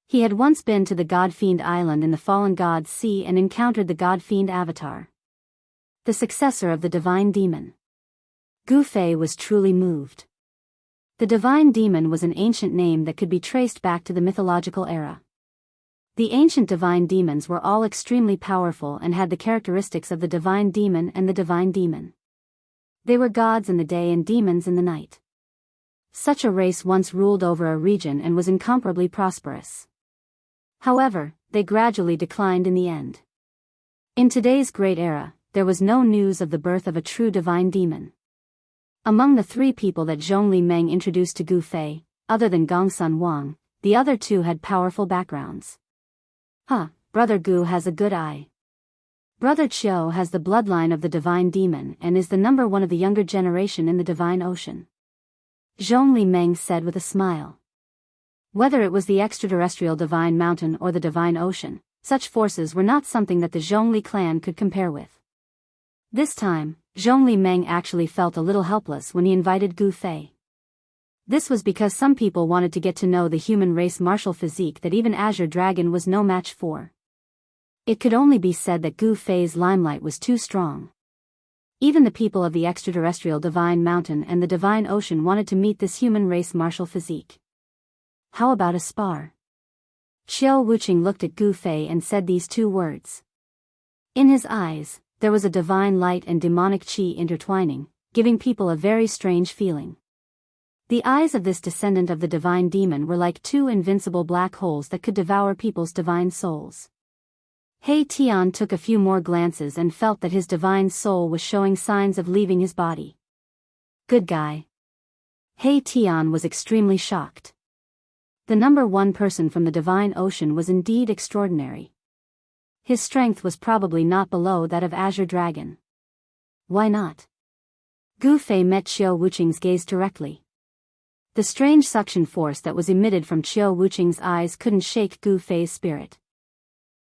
He had once been to the God-Fiend Island in the fallen god sea and encountered the God-Fiend avatar, the successor of the divine demon. Gu Fei was truly moved. The divine demon was an ancient name that could be traced back to the mythological era. The ancient divine demons were all extremely powerful and had the characteristics of the divine demon and the divine demon. They were gods in the day and demons in the night. Such a race once ruled over a region and was incomparably prosperous. However, they gradually declined in the end. In today's great era, there was no news of the birth of a true divine demon. Among the three people that Zhongli Meng introduced to Gu Fei, other than Gongsun Wang, the other two had powerful backgrounds. Brother Gu has a good eye. Brother Chiu has the bloodline of the divine demon and is the number one of the younger generation in the divine ocean. Zhongli Meng said with a smile. Whether it was the extraterrestrial divine mountain or the divine ocean, such forces were not something that the Zhongli clan could compare with. This time, Zhongli Meng actually felt a little helpless when he invited Gu Fei. This was because some people wanted to get to know the human race martial physique that even Azure Dragon was no match for. It could only be said that Gu Fei's limelight was too strong. Even the people of the extraterrestrial Divine Mountain and the Divine Ocean wanted to meet this human race martial physique. How about a spar? Qiao Wuqing looked at Gu Fei and said these two words. In his eyes, there was a divine light and demonic qi intertwining, giving people a very strange feeling. The eyes of this descendant of the divine demon were like two invincible black holes that could devour people's divine souls. He Tian took a few more glances and felt that his divine soul was showing signs of leaving his body. Good guy. He Tian was extremely shocked. The number one person from the Divine Ocean was indeed extraordinary. His strength was probably not below that of Azure Dragon. Why not? Gu Fei met Qiao Wuqing's gaze directly. The strange suction force that was emitted from Qiao Wuqing's eyes couldn't shake Gu Fei's spirit.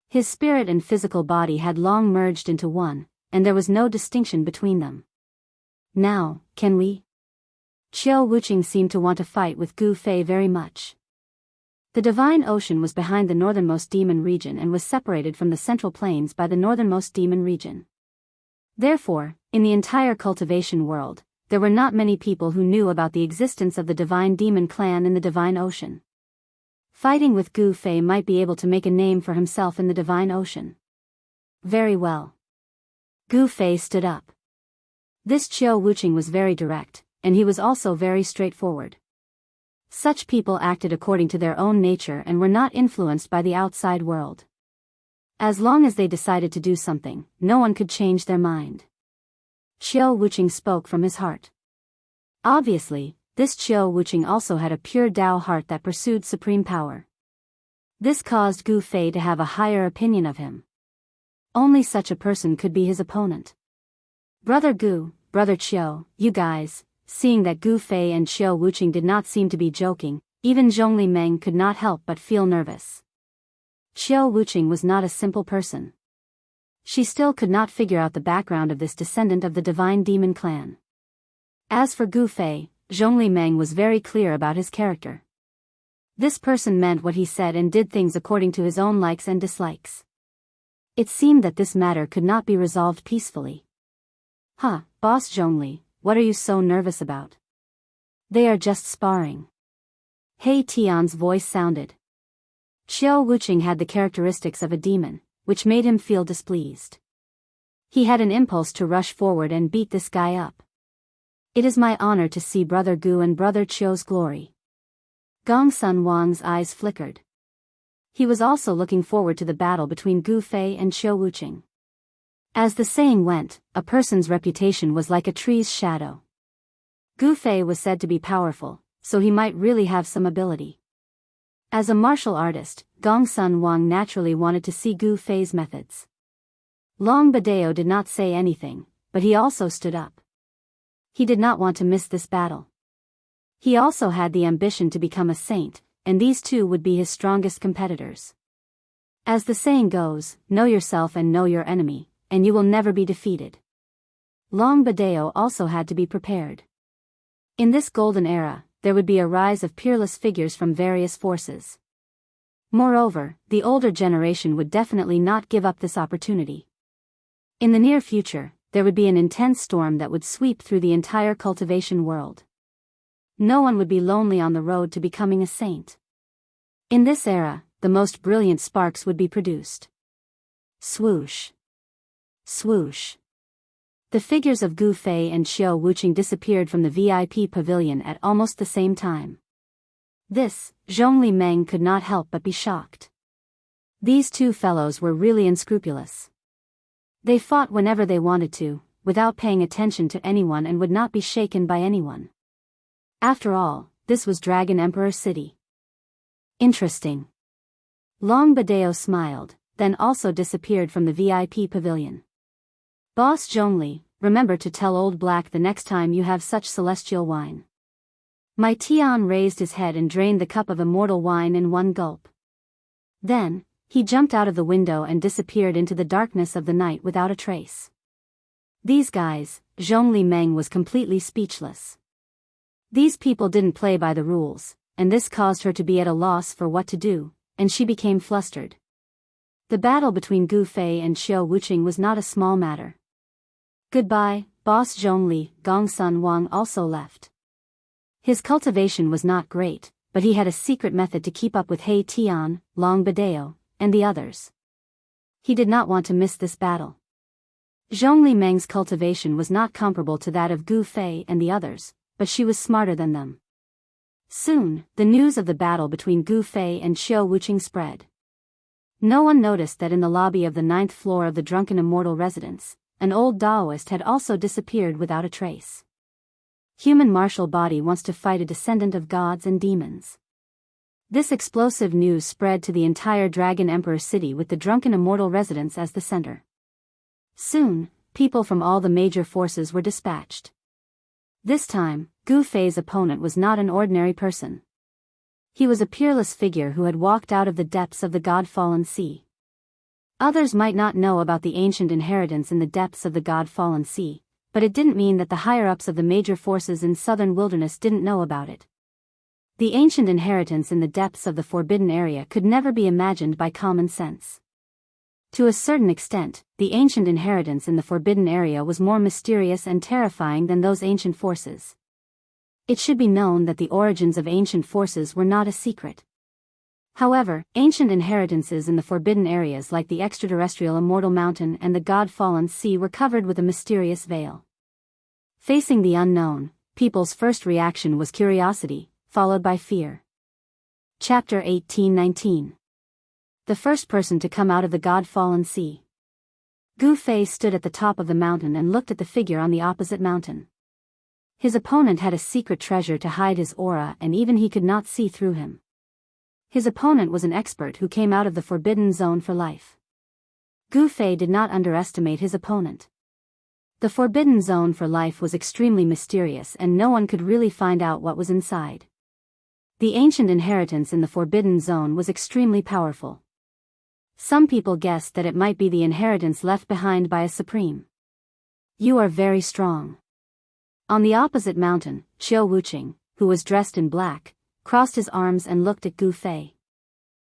His spirit and physical body had long merged into one, and there was no distinction between them. Now, can we? Qiao Wuqing seemed to want to fight with Gu Fei very much. The Divine Ocean was behind the northernmost demon region and was separated from the Central Plains by the northernmost demon region. Therefore, in the entire cultivation world, there were not many people who knew about the existence of the Divine Demon Clan in the Divine Ocean. Fighting with Gu Fei might be able to make a name for himself in the Divine Ocean. Very well. Gu Fei stood up. This Qiao Wuqing was very direct, and he was also very straightforward. Such people acted according to their own nature and were not influenced by the outside world. As long as they decided to do something, no one could change their mind. Qiao Wuqing spoke from his heart. Obviously, this Qiao Wuqing also had a pure Dao heart that pursued supreme power. This caused Gu Fei to have a higher opinion of him. Only such a person could be his opponent. Brother Gu, Brother Qiao, you guys, seeing that Gu Fei and Qiao Wuqing did not seem to be joking, even Zhongli Meng could not help but feel nervous. Qiao Wuqing was not a simple person. She still could not figure out the background of this descendant of the Divine Demon Clan. As for Gu Fei, Zhongli Meng was very clear about his character. This person meant what he said and did things according to his own likes and dislikes. It seemed that this matter could not be resolved peacefully. Huh, Boss Zhongli, what are you so nervous about? They are just sparring. He Tian's voice sounded. Qiao Wuqing had the characteristics of a demon, which made him feel displeased. He had an impulse to rush forward and beat this guy up. It is my honor to see Brother Gu and Brother Qiao's glory. Gongsun Wang's eyes flickered. He was also looking forward to the battle between Gu Fei and Qiao Wuqing. As the saying went, a person's reputation was like a tree's shadow. Gu Fei was said to be powerful, so he might really have some ability. As a martial artist, Gongsun Wang naturally wanted to see Gu Fei's methods. Long Badeo did not say anything, but he also stood up. He did not want to miss this battle. He also had the ambition to become a saint, and these two would be his strongest competitors. As the saying goes, know yourself and know your enemy, and you will never be defeated. Long Badeo also had to be prepared. In this golden era, there would be a rise of peerless figures from various forces. Moreover, the older generation would definitely not give up this opportunity. In the near future, there would be an intense storm that would sweep through the entire cultivation world. No one would be lonely on the road to becoming a saint. In this era, the most brilliant sparks would be produced. Swoosh. Swoosh. The figures of Gu Fei and Qiao Wuqing disappeared from the VIP pavilion at almost the same time. This, Zhongli Meng could not help but be shocked. These two fellows were really unscrupulous. They fought whenever they wanted to, without paying attention to anyone and would not be shaken by anyone. After all, this was Dragon Emperor City. Interesting. Long Badeo smiled, then also disappeared from the VIP pavilion. Boss Zhongli, remember to tell Old Black the next time you have such celestial wine. Mai Tian raised his head and drained the cup of immortal wine in one gulp. Then, he jumped out of the window and disappeared into the darkness of the night without a trace. These guys, Zhongli Meng was completely speechless. These people didn't play by the rules, and this caused her to be at a loss for what to do, and she became flustered. The battle between Gu Fei and Xiao Wuqing was not a small matter. Goodbye, Boss Zhongli. Gongsun Wang also left. His cultivation was not great, but he had a secret method to keep up with He Tian, Long Badeo, and the others. He did not want to miss this battle. Zhongli Meng's cultivation was not comparable to that of Gu Fei and the others, but she was smarter than them. Soon, the news of the battle between Gu Fei and Xiao Wuqing spread. No one noticed that in the lobby of the 9th floor of the Drunken Immortal residence, an old Taoist had also disappeared without a trace. Human martial body wants to fight a descendant of gods and demons. This explosive news spread to the entire Dragon Emperor city with the Drunken Immortal residence as the center. Soon, people from all the major forces were dispatched. This time, Gu Fei's opponent was not an ordinary person. He was a peerless figure who had walked out of the depths of the God-fallen sea. Others might not know about the ancient inheritance in the depths of the God-fallen sea, but it didn't mean that the higher-ups of the major forces in southern wilderness didn't know about it. The ancient inheritance in the depths of the forbidden area could never be imagined by common sense. To a certain extent, the ancient inheritance in the forbidden area was more mysterious and terrifying than those ancient forces. It should be known that the origins of ancient forces were not a secret. However, ancient inheritances in the forbidden areas like the extraterrestrial Immortal Mountain and the God-fallen sea were covered with a mysterious veil. Facing the unknown, people's first reaction was curiosity, followed by fear. Chapter 1819. The first person to come out of the God-fallen sea. Gu Fei stood at the top of the mountain and looked at the figure on the opposite mountain. His opponent had a secret treasure to hide his aura, and even he could not see through him. His opponent was an expert who came out of the forbidden zone for life. Gu Fei did not underestimate his opponent. The forbidden zone for life was extremely mysterious and no one could really find out what was inside. The ancient inheritance in the forbidden zone was extremely powerful. Some people guessed that it might be the inheritance left behind by a supreme. You are very strong. On the opposite mountain, Xiao Wuqing, who was dressed in black, crossed his arms and looked at Gu Fei.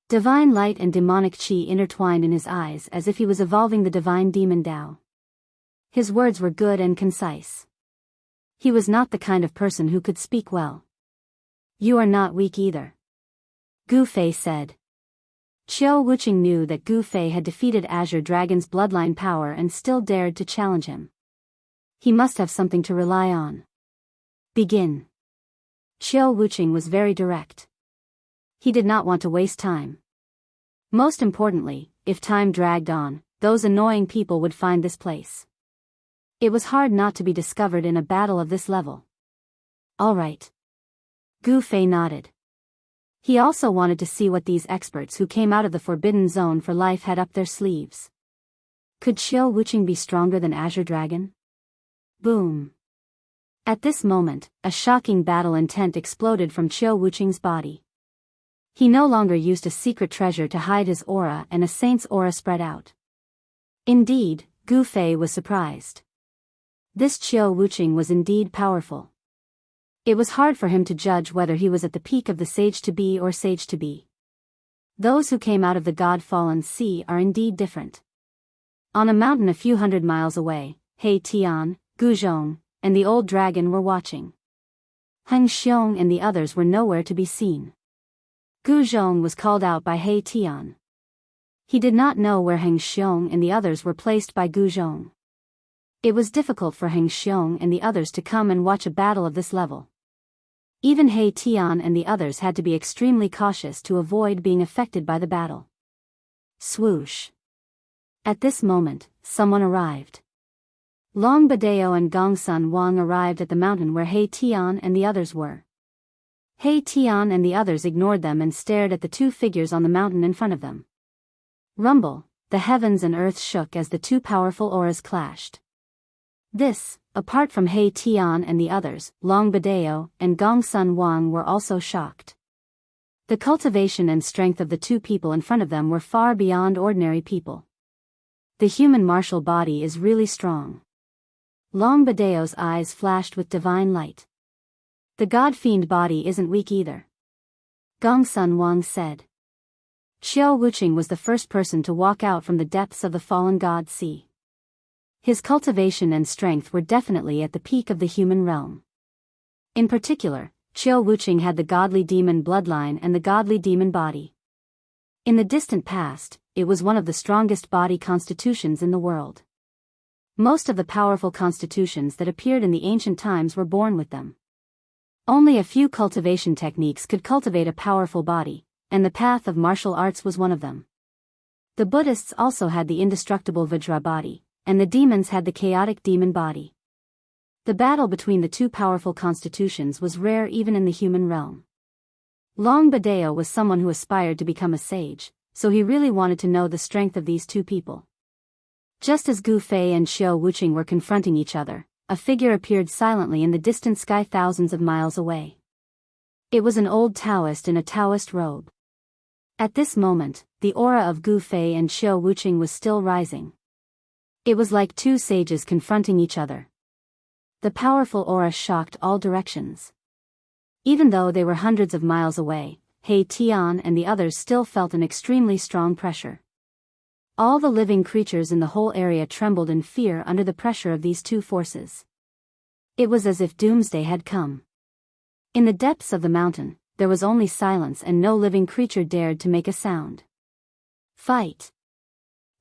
Divine light and demonic qi intertwined in his eyes as if he was evolving the divine demon Tao. His words were good and concise. He was not the kind of person who could speak well. You are not weak either, Gu Fei said. Xiao Wuqing knew that Gu Fei had defeated Azure Dragon's bloodline power and still dared to challenge him. He must have something to rely on. Begin. Xiao Wuqing was very direct. He did not want to waste time. Most importantly, if time dragged on, those annoying people would find this place. It was hard not to be discovered in a battle of this level. All right. Gu Fei nodded. He also wanted to see what these experts who came out of the forbidden zone for life had up their sleeves. Could Xiao Wuqing be stronger than Azure Dragon? Boom. At this moment, a shocking battle intent exploded from Xiao Wuqing's body. He no longer used a secret treasure to hide his aura and a saint's aura spread out. Indeed, Gu Fei was surprised. This Xiao Wuqing was indeed powerful. It was hard for him to judge whether he was at the peak of the sage-to-be or sage-to-be. Those who came out of the God-fallen sea are indeed different. On a mountain a few hundred miles away, He Tian, Gu Zhong, and the old dragon were watching. Heng Xiong and the others were nowhere to be seen. Gu Zhong was called out by He Tian. He did not know where Heng Xiong and the others were placed by Gu Zhong. It was difficult for Heng Xiong and the others to come and watch a battle of this level. Even He Tian and the others had to be extremely cautious to avoid being affected by the battle. Swoosh. At this moment, someone arrived. Long Badeo and Gongsun Wang arrived at the mountain where He Tian and the others were. He Tian and the others ignored them and stared at the two figures on the mountain in front of them. Rumble, the heavens and earth shook as the two powerful auras clashed. This, apart from He Tian and the others, Long Badeo and Gongsun Wang were also shocked. The cultivation and strength of the two people in front of them were far beyond ordinary people. The human martial body is really strong. Long Badeo's eyes flashed with divine light. The god-fiend body isn't weak either. Gong Sun Wang said. Xiao Wuqing was the first person to walk out from the depths of the fallen god sea. His cultivation and strength were definitely at the peak of the human realm. In particular, Xiao Wuqing had the godly demon bloodline and the godly demon body. In the distant past, it was one of the strongest body constitutions in the world. Most of the powerful constitutions that appeared in the ancient times were born with them. Only a few cultivation techniques could cultivate a powerful body, and the path of martial arts was one of them. The Buddhists also had the indestructible Vajra body, and the demons had the chaotic demon body. The battle between the two powerful constitutions was rare even in the human realm. Long Badeo was someone who aspired to become a sage, so he really wanted to know the strength of these two people. Just as Gu Fei and Xiao Wuqing were confronting each other, a figure appeared silently in the distant sky thousands of miles away. It was an old Taoist in a Taoist robe. At this moment, the aura of Gu Fei and Xiao Wuqing was still rising. It was like two sages confronting each other. The powerful aura shocked all directions. Even though they were hundreds of miles away, He Tian and the others still felt an extremely strong pressure. All the living creatures in the whole area trembled in fear under the pressure of these two forces. It was as if doomsday had come. In the depths of the mountain, there was only silence and no living creature dared to make a sound. Fight!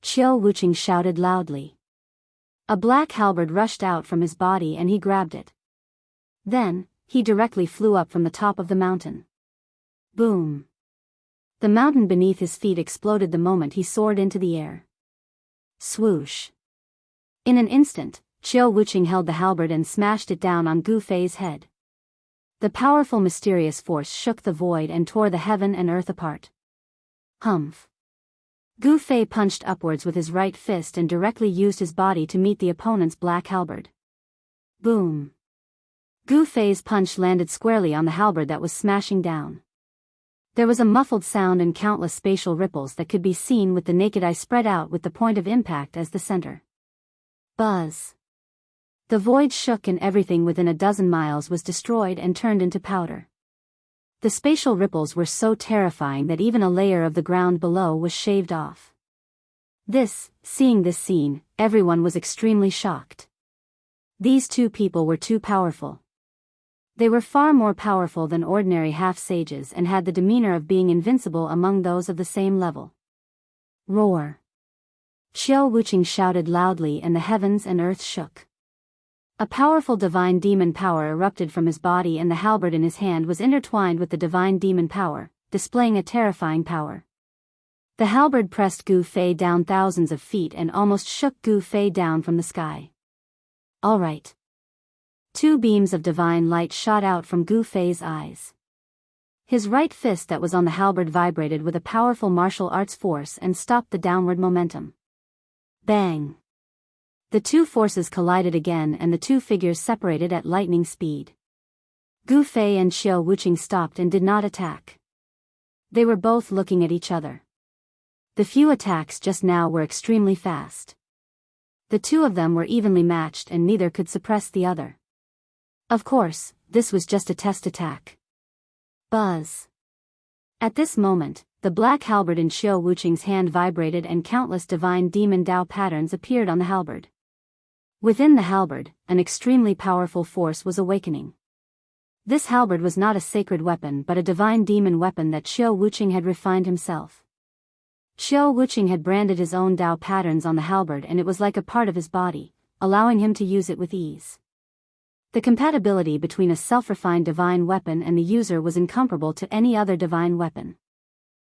Xiao Wuqing shouted loudly. A black halberd rushed out from his body and he grabbed it. Then, he directly flew up from the top of the mountain. Boom! The mountain beneath his feet exploded the moment he soared into the air. Swoosh! In an instant, Xiao Wuqing held the halberd and smashed it down on Gu Fei's head. The powerful mysterious force shook the void and tore the heaven and earth apart. Humph! Gu Fei punched upwards with his right fist and directly used his body to meet the opponent's black halberd. Boom! Gu Fei's punch landed squarely on the halberd that was smashing down. There was a muffled sound and countless spatial ripples that could be seen with the naked eye spread out with the point of impact as the center. Buzz! The void shook and everything within a dozen miles was destroyed and turned into powder. The spatial ripples were so terrifying that even a layer of the ground below was shaved off. Seeing this scene, everyone was extremely shocked. These two people were too powerful. They were far more powerful than ordinary half-sages and had the demeanor of being invincible among those of the same level. Roar! Xiao Wuqing shouted loudly and the heavens and earth shook. A powerful divine demon power erupted from his body and the halberd in his hand was intertwined with the divine demon power, displaying a terrifying power. The halberd pressed Gu Fei down thousands of feet and almost shook Gu Fei down from the sky. All right. Two beams of divine light shot out from Gu Fei's eyes. His right fist that was on the halberd vibrated with a powerful martial arts force and stopped the downward momentum. Bang! The two forces collided again and the two figures separated at lightning speed. Gu Fei and Xiao Wuqing stopped and did not attack. They were both looking at each other. The few attacks just now were extremely fast. The two of them were evenly matched and neither could suppress the other. Of course, this was just a test attack. Buzz! At this moment, the black halberd in Xiao Wuqing's hand vibrated and countless divine demon Dao patterns appeared on the halberd. Within the halberd, an extremely powerful force was awakening. This halberd was not a sacred weapon but a divine demon weapon that Xiao Wuqing had refined himself. Xiao Wuqing had branded his own Dao patterns on the halberd and it was like a part of his body, allowing him to use it with ease. The compatibility between a self-refined divine weapon and the user was incomparable to any other divine weapon.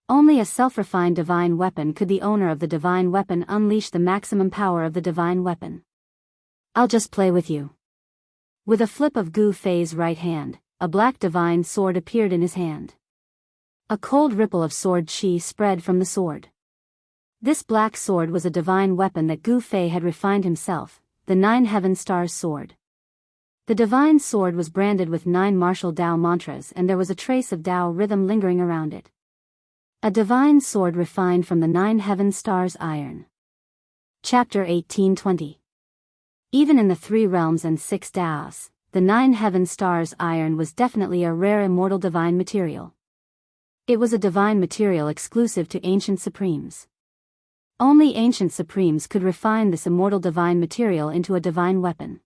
Only a self-refined divine weapon could the owner of the divine weapon unleash the maximum power of the divine weapon. I'll just play with you. With a flip of Gu Fei's right hand, a black divine sword appeared in his hand. A cold ripple of sword chi spread from the sword. This black sword was a divine weapon that Gu Fei had refined himself, the 9 Heaven Stars sword. The divine sword was branded with 9 martial Dao mantras and there was a trace of Dao rhythm lingering around it. A divine sword refined from the 9 Heaven Stars iron. Chapter 1820. Even in the 3 realms and 6 Daos, the 9 heaven stars iron was definitely a rare immortal divine material. It was a divine material exclusive to ancient supremes. Only ancient supremes could refine this immortal divine material into a divine weapon.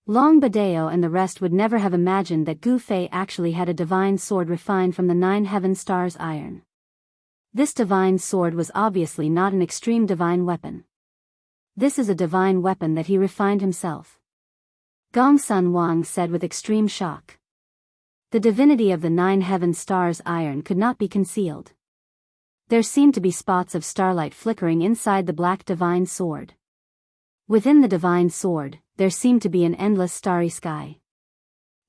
Long Badeo and the rest would never have imagined that Gu Fei actually had a divine sword refined from the 9 heaven stars iron. This divine sword was obviously not an extreme divine weapon. This is a divine weapon that he refined himself. Gong Sun Wang said with extreme shock. The divinity of the 9 heaven stars iron could not be concealed. There seemed to be spots of starlight flickering inside the black divine sword. Within the divine sword, there seemed to be an endless starry sky.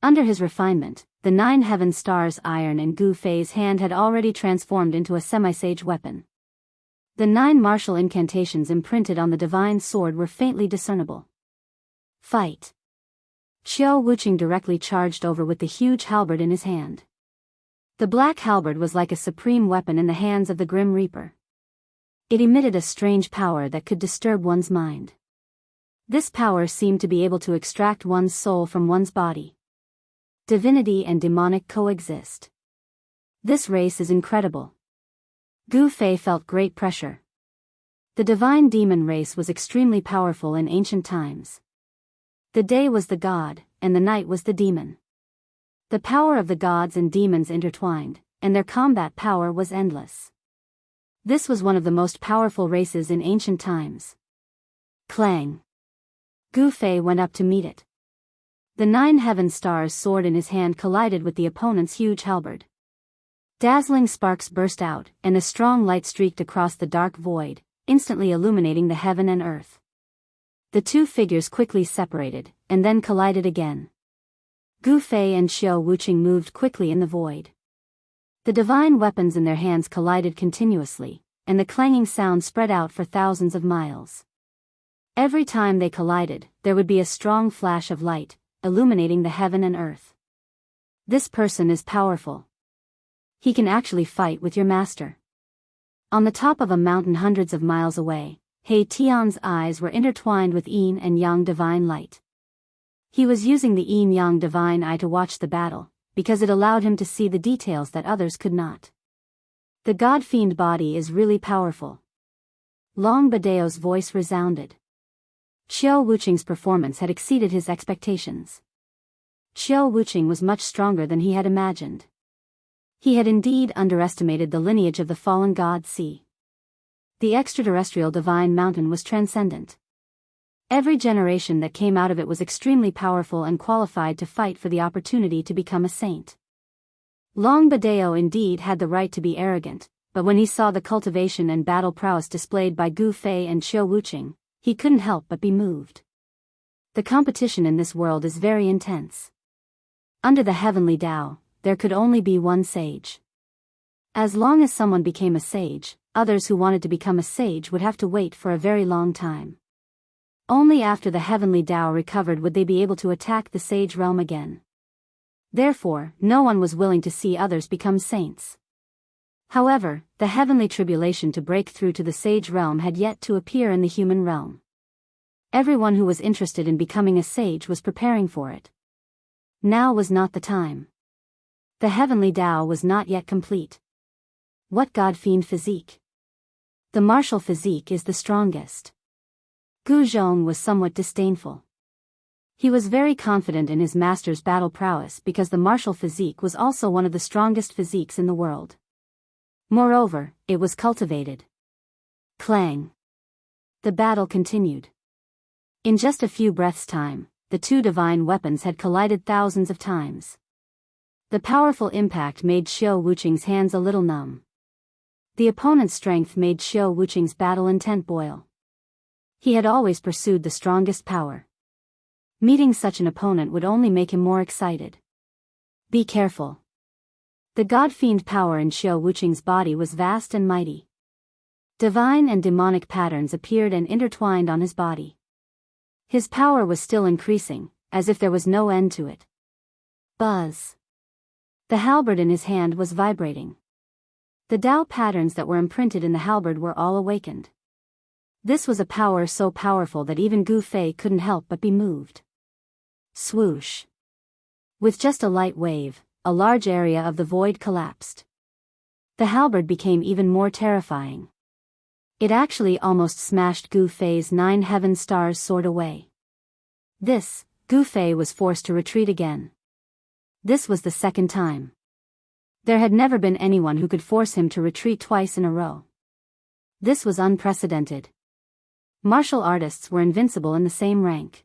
Under his refinement, the 9 heaven stars iron in Gu Fei's hand had already transformed into a semi-sage weapon. The 9 martial incantations imprinted on the divine sword were faintly discernible. Fight! Qiao Wuqing directly charged over with the huge halberd in his hand. The black halberd was like a supreme weapon in the hands of the Grim Reaper. It emitted a strange power that could disturb one's mind. This power seemed to be able to extract one's soul from one's body. Divinity and demonic coexist. This race is incredible. Gu Fei felt great pressure. The divine demon race was extremely powerful in ancient times. The day was the god, and the night was the demon. The power of the gods and demons intertwined, and their combat power was endless. This was one of the most powerful races in ancient times. Clang! Gu Fei went up to meet it. The 9 heaven stars sword in his hand collided with the opponent's huge halberd. Dazzling sparks burst out, and a strong light streaked across the dark void, instantly illuminating the heaven and earth. The two figures quickly separated, and then collided again. Gu Fei and Qiao Wuqing moved quickly in the void. The divine weapons in their hands collided continuously, and the clanging sound spread out for thousands of miles. Every time they collided, there would be a strong flash of light, illuminating the heaven and earth. This person is powerful. He can actually fight with your master. On the top of a mountain hundreds of miles away, He Tian's eyes were intertwined with yin and yang divine light. He was using the yin-yang divine eye to watch the battle, because it allowed him to see the details that others could not. The god-fiend body is really powerful. Long Badeo's voice resounded. Qiao Wuqing's performance had exceeded his expectations. Qiao Wuqing was much stronger than he had imagined. He had indeed underestimated the lineage of the fallen god Sea. The extraterrestrial divine mountain was transcendent. Every generation that came out of it was extremely powerful and qualified to fight for the opportunity to become a saint. Long Badeo indeed had the right to be arrogant, but when he saw the cultivation and battle prowess displayed by Gu Fei and Qiao Wuqing, he couldn't help but be moved. The competition in this world is very intense. Under the heavenly Tao, there could only be one sage. As long as someone became a sage, others who wanted to become a sage would have to wait for a very long time. Only after the heavenly Tao recovered would they be able to attack the sage realm again. Therefore, no one was willing to see others become saints. However, the heavenly tribulation to break through to the sage realm had yet to appear in the human realm. Everyone who was interested in becoming a sage was preparing for it. Now was not the time. The heavenly Tao was not yet complete. What god-fiend physique? The martial physique is the strongest. Gu Zhong was somewhat disdainful. He was very confident in his master's battle prowess because the martial physique was also one of the strongest physiques in the world. Moreover, it was cultivated. Clang! The battle continued. In just a few breaths' time, the two divine weapons had collided thousands of times. The powerful impact made Qiao Wuqing's hands a little numb. The opponent's strength made Qiao Wuqing's battle intent boil. He had always pursued the strongest power. Meeting such an opponent would only make him more excited. Be careful. The god-fiend power in Qiao Wuqing's body was vast and mighty. Divine and demonic patterns appeared and intertwined on his body. His power was still increasing, as if there was no end to it. Buzz. The halberd in his hand was vibrating. The Tao patterns that were imprinted in the halberd were all awakened. This was a power so powerful that even Gu Fei couldn't help but be moved. Swoosh. With just a light wave, a large area of the void collapsed. The halberd became even more terrifying. It actually almost smashed Gu Fei's 9 heaven stars sword away. Gu Fei was forced to retreat again. This was the second time. There had never been anyone who could force him to retreat twice in a row. This was unprecedented. Martial artists were invincible in the same rank.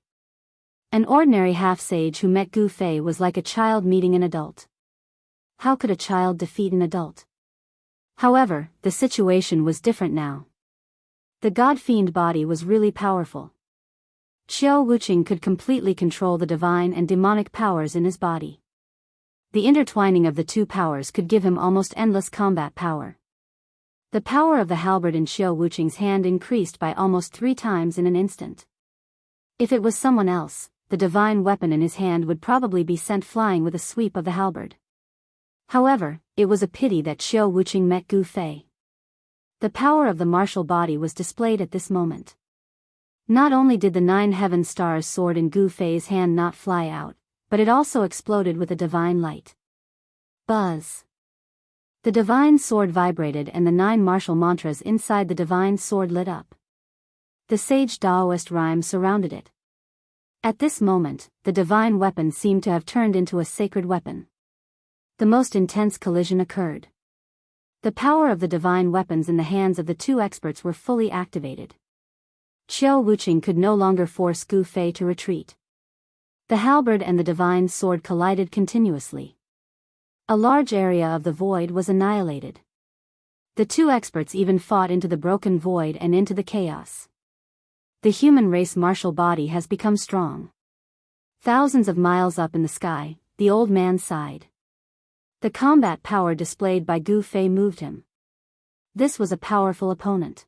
An ordinary half-sage who met Gu Fei was like a child meeting an adult. How could a child defeat an adult? However, the situation was different now. The god-fiend body was really powerful. Xiao Wuqing could completely control the divine and demonic powers in his body. The intertwining of the two powers could give him almost endless combat power. The power of the halberd in Xiao Wuqing's hand increased by almost 3 times in an instant. If it was someone else, the divine weapon in his hand would probably be sent flying with a sweep of the halberd. However, it was a pity that Xiao Wuqing met Gu Fei. The power of the martial body was displayed at this moment. Not only did the 9 heaven stars sword in Gu Fei's hand not fly out, but it also exploded with a divine light. Buzz! The divine sword vibrated and the 9 martial mantras inside the divine sword lit up. The sage Taoist rhyme surrounded it. At this moment, the divine weapon seemed to have turned into a sacred weapon. The most intense collision occurred. The power of the divine weapons in the hands of the two experts were fully activated. Xiao Wuqing could no longer force Gu Fei to retreat. The halberd and the divine sword collided continuously. A large area of the void was annihilated. The two experts even fought into the broken void and into the chaos. The human race martial body has become strong. Thousands of miles up in the sky, the old man sighed. The combat power displayed by Gu Fei moved him. This was a powerful opponent.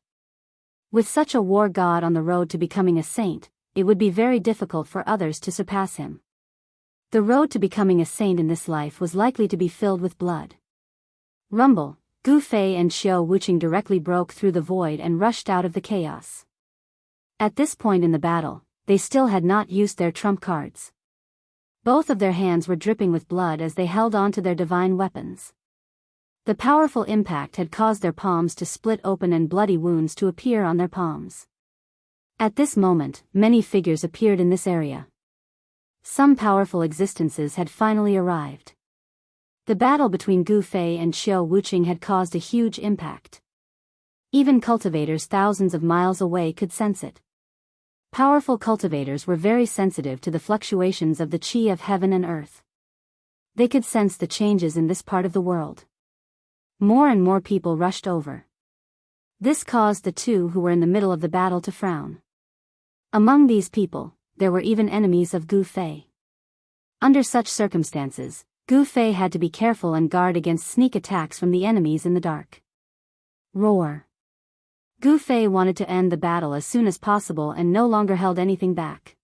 With such a war god on the road to becoming a saint, it would be very difficult for others to surpass him. The road to becoming a saint in this life was likely to be filled with blood. Rumble, Gu Fei and Xiao Wuqing directly broke through the void and rushed out of the chaos. At this point in the battle, they still had not used their trump cards. Both of their hands were dripping with blood as they held on to their divine weapons. The powerful impact had caused their palms to split open and bloody wounds to appear on their palms. At this moment, many figures appeared in this area. Some powerful existences had finally arrived. The battle between Gu Fei and Xiao Wuqing had caused a huge impact. Even cultivators thousands of miles away could sense it. Powerful cultivators were very sensitive to the fluctuations of the qi of heaven and earth. They could sense the changes in this part of the world. More and more people rushed over. This caused the two who were in the middle of the battle to frown. Among these people, there were even enemies of Gu Fei. Under such circumstances, Gu Fei had to be careful and guard against sneak attacks from the enemies in the dark. Roar! Gu Fei wanted to end the battle as soon as possible and no longer held anything back.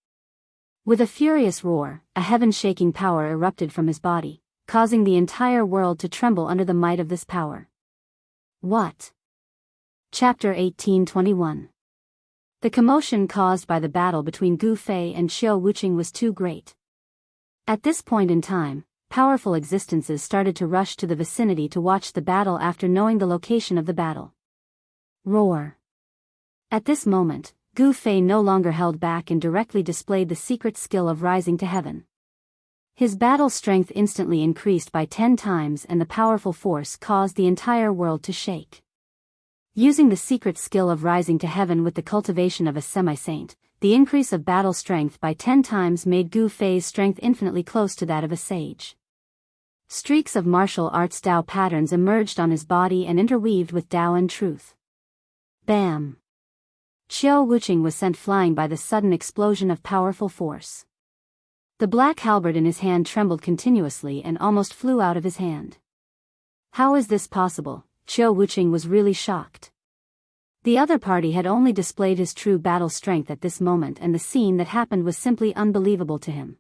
With a furious roar, a heaven-shaking power erupted from his body, causing the entire world to tremble under the might of this power. What? Chapter 1821. The commotion caused by the battle between Gu Fei and Xiao Wuqing was too great. At this point in time, powerful existences started to rush to the vicinity to watch the battle after knowing the location of the battle. Roar! At this moment, Gu Fei no longer held back and directly displayed the secret skill of rising to heaven. His battle strength instantly increased by 10 times and the powerful force caused the entire world to shake. Using the secret skill of rising to heaven with the cultivation of a semi-saint, the increase of battle strength by 10 times made Gu Fei's strength infinitely close to that of a sage. Streaks of martial arts Dao patterns emerged on his body and interweaved with Dao and truth. Bam! Xiao Wuqing was sent flying by the sudden explosion of powerful force. The black halberd in his hand trembled continuously and almost flew out of his hand. How is this possible? Xiao Wuqing was really shocked. The other party had only displayed his true battle strength at this moment and the scene that happened was simply unbelievable to him.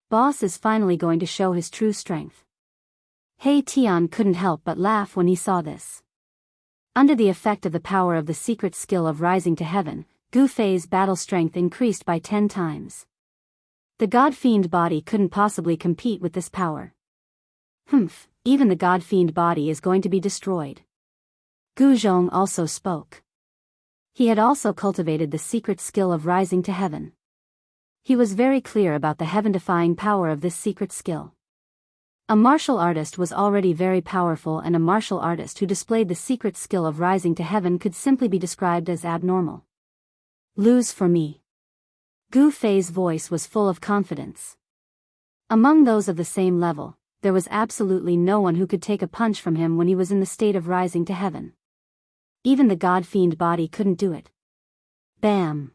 Boss is finally going to show his true strength. He Tian couldn't help but laugh when he saw this. Under the effect of the power of the secret skill of rising to heaven, Gu Fei's battle strength increased by 10 times. The God-fiend body couldn't possibly compete with this power. Even the God-fiend body is going to be destroyed. Gu Zhong also spoke. He had also cultivated the secret skill of rising to heaven. He was very clear about the heaven-defying power of this secret skill. A martial artist was already very powerful, and a martial artist who displayed the secret skill of rising to heaven could simply be described as abnormal. Lose for me. Gu Fei's voice was full of confidence. Among those of the same level, there was absolutely no one who could take a punch from him when he was in the state of rising to heaven. Even the God-fiend body couldn't do it. Bam!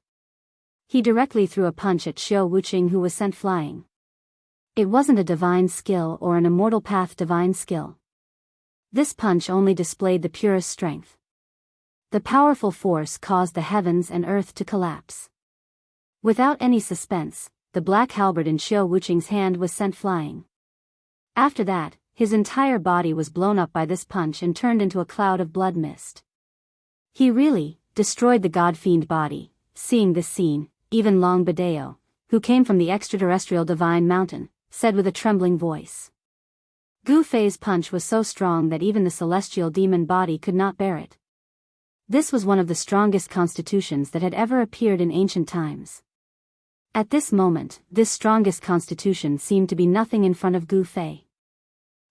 He directly threw a punch at Xiao Wuqing, who was sent flying. It wasn't a divine skill or an immortal path divine skill. This punch only displayed the purest strength. The powerful force caused the heavens and earth to collapse. Without any suspense, the black halberd in Xiao Wuqing's hand was sent flying. After that, his entire body was blown up by this punch and turned into a cloud of blood mist. He really destroyed the God-fiend body. Seeing this scene, even Long Badeo, who came from the extraterrestrial divine mountain, said with a trembling voice. Gu Fei's punch was so strong that even the celestial demon body could not bear it. This was one of the strongest constitutions that had ever appeared in ancient times. At this moment, this strongest constitution seemed to be nothing in front of Gu Fei.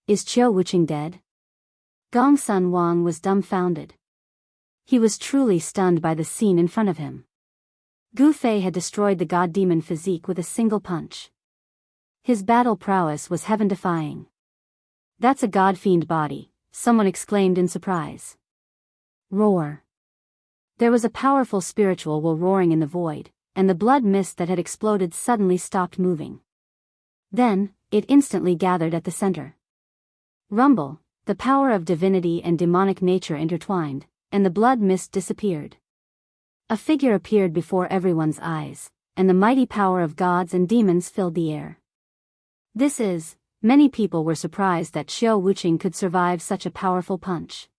Is Xiao Wuqing dead? Gongsun Wang was dumbfounded. He was truly stunned by the scene in front of him. Gu Fei had destroyed the god-demon physique with a single punch. His battle prowess was heaven-defying. That's a god-fiend body, someone exclaimed in surprise. Roar. There was a powerful spiritual will roaring in the void, and the blood mist that had exploded suddenly stopped moving. Then, it instantly gathered at the center. Rumble, the power of divinity and demonic nature intertwined, and the blood mist disappeared. A figure appeared before everyone's eyes, and the mighty power of gods and demons filled the air. Many people were surprised that Xiao Wuqing could survive such a powerful punch.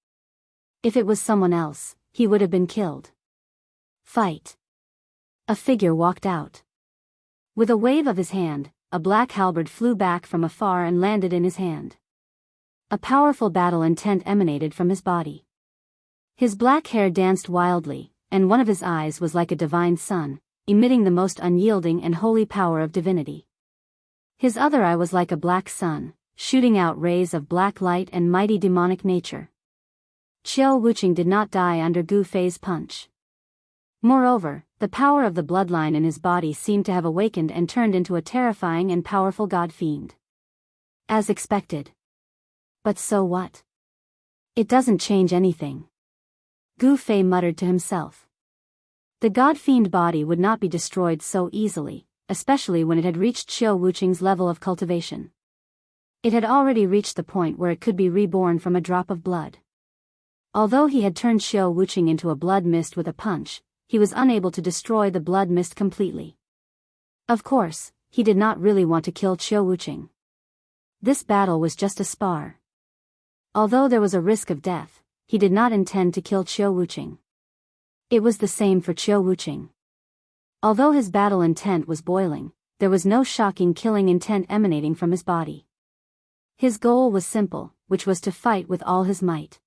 If it was someone else, he would have been killed. Fight. A figure walked out. With a wave of his hand, a black halberd flew back from afar and landed in his hand. A powerful battle intent emanated from his body. His black hair danced wildly, and one of his eyes was like a divine sun, emitting the most unyielding and holy power of divinity. His other eye was like a black sun, shooting out rays of black light and mighty demonic nature. Xiao Wuqing did not die under Gu Fei's punch. Moreover, the power of the bloodline in his body seemed to have awakened and turned into a terrifying and powerful god-fiend. As expected. But so what? It doesn't change anything. Gu Fei muttered to himself. The god-fiend body would not be destroyed so easily, especially when it had reached Xiao Wuqing's level of cultivation. It had already reached the point where it could be reborn from a drop of blood. Although he had turned Xiao Wuqing into a blood mist with a punch, he was unable to destroy the blood mist completely. Of course, he did not really want to kill Xiao Wuqing. This battle was just a spar. Although there was a risk of death, he did not intend to kill Xiao Wuqing. It was the same for Xiao Wuqing. Although his battle intent was boiling, there was no shocking killing intent emanating from his body. His goal was simple, which was to fight with all his might.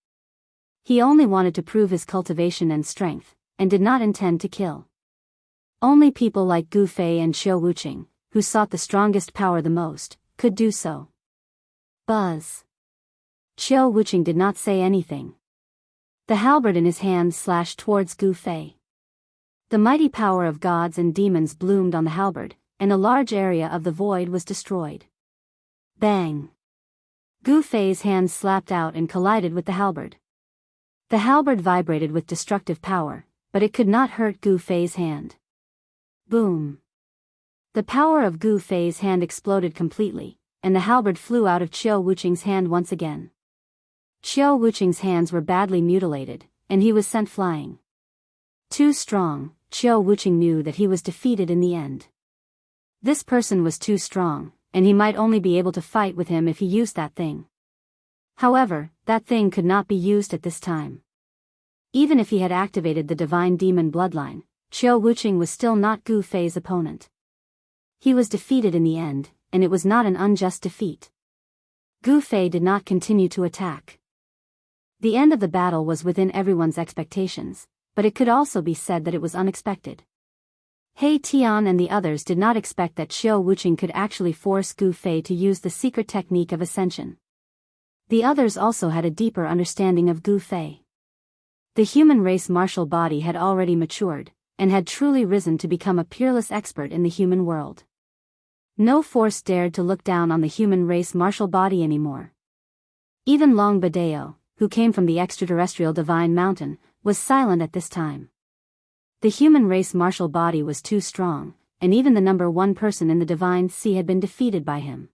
He only wanted to prove his cultivation and strength, and did not intend to kill. Only people like Gu Fei and Xiao Wuqing, who sought the strongest power the most, could do so. Buzz. Xiao Wuqing did not say anything. The halberd in his hand slashed towards Gu Fei. The mighty power of gods and demons bloomed on the halberd, and a large area of the void was destroyed. Bang! Gu Fei's hand slapped out and collided with the halberd. The halberd vibrated with destructive power, but it could not hurt Gu Fei's hand. Boom! The power of Gu Fei's hand exploded completely, and the halberd flew out of Xiao Wuqing's hand once again. Xiao Wuqing's hands were badly mutilated, and he was sent flying. Too strong, Xiao Wuqing knew that he was defeated in the end. This person was too strong, and he might only be able to fight with him if he used that thing. However, that thing could not be used at this time. Even if he had activated the divine demon bloodline, Xiao Wuqing was still not Gu Fei's opponent. He was defeated in the end, and it was not an unjust defeat. Gu Fei did not continue to attack. The end of the battle was within everyone's expectations, but it could also be said that it was unexpected. He Tian and the others did not expect that Xiao Wuqing could actually force Gu Fei to use the secret technique of ascension. The others also had a deeper understanding of Gu Fei. The human race martial body had already matured, and had truly risen to become a peerless expert in the human world. No force dared to look down on the human race martial body anymore. Even Long Badeo, who came from the extraterrestrial divine mountain, was silent at this time. The human race martial body was too strong, and even the number one person in the divine sea had been defeated by him.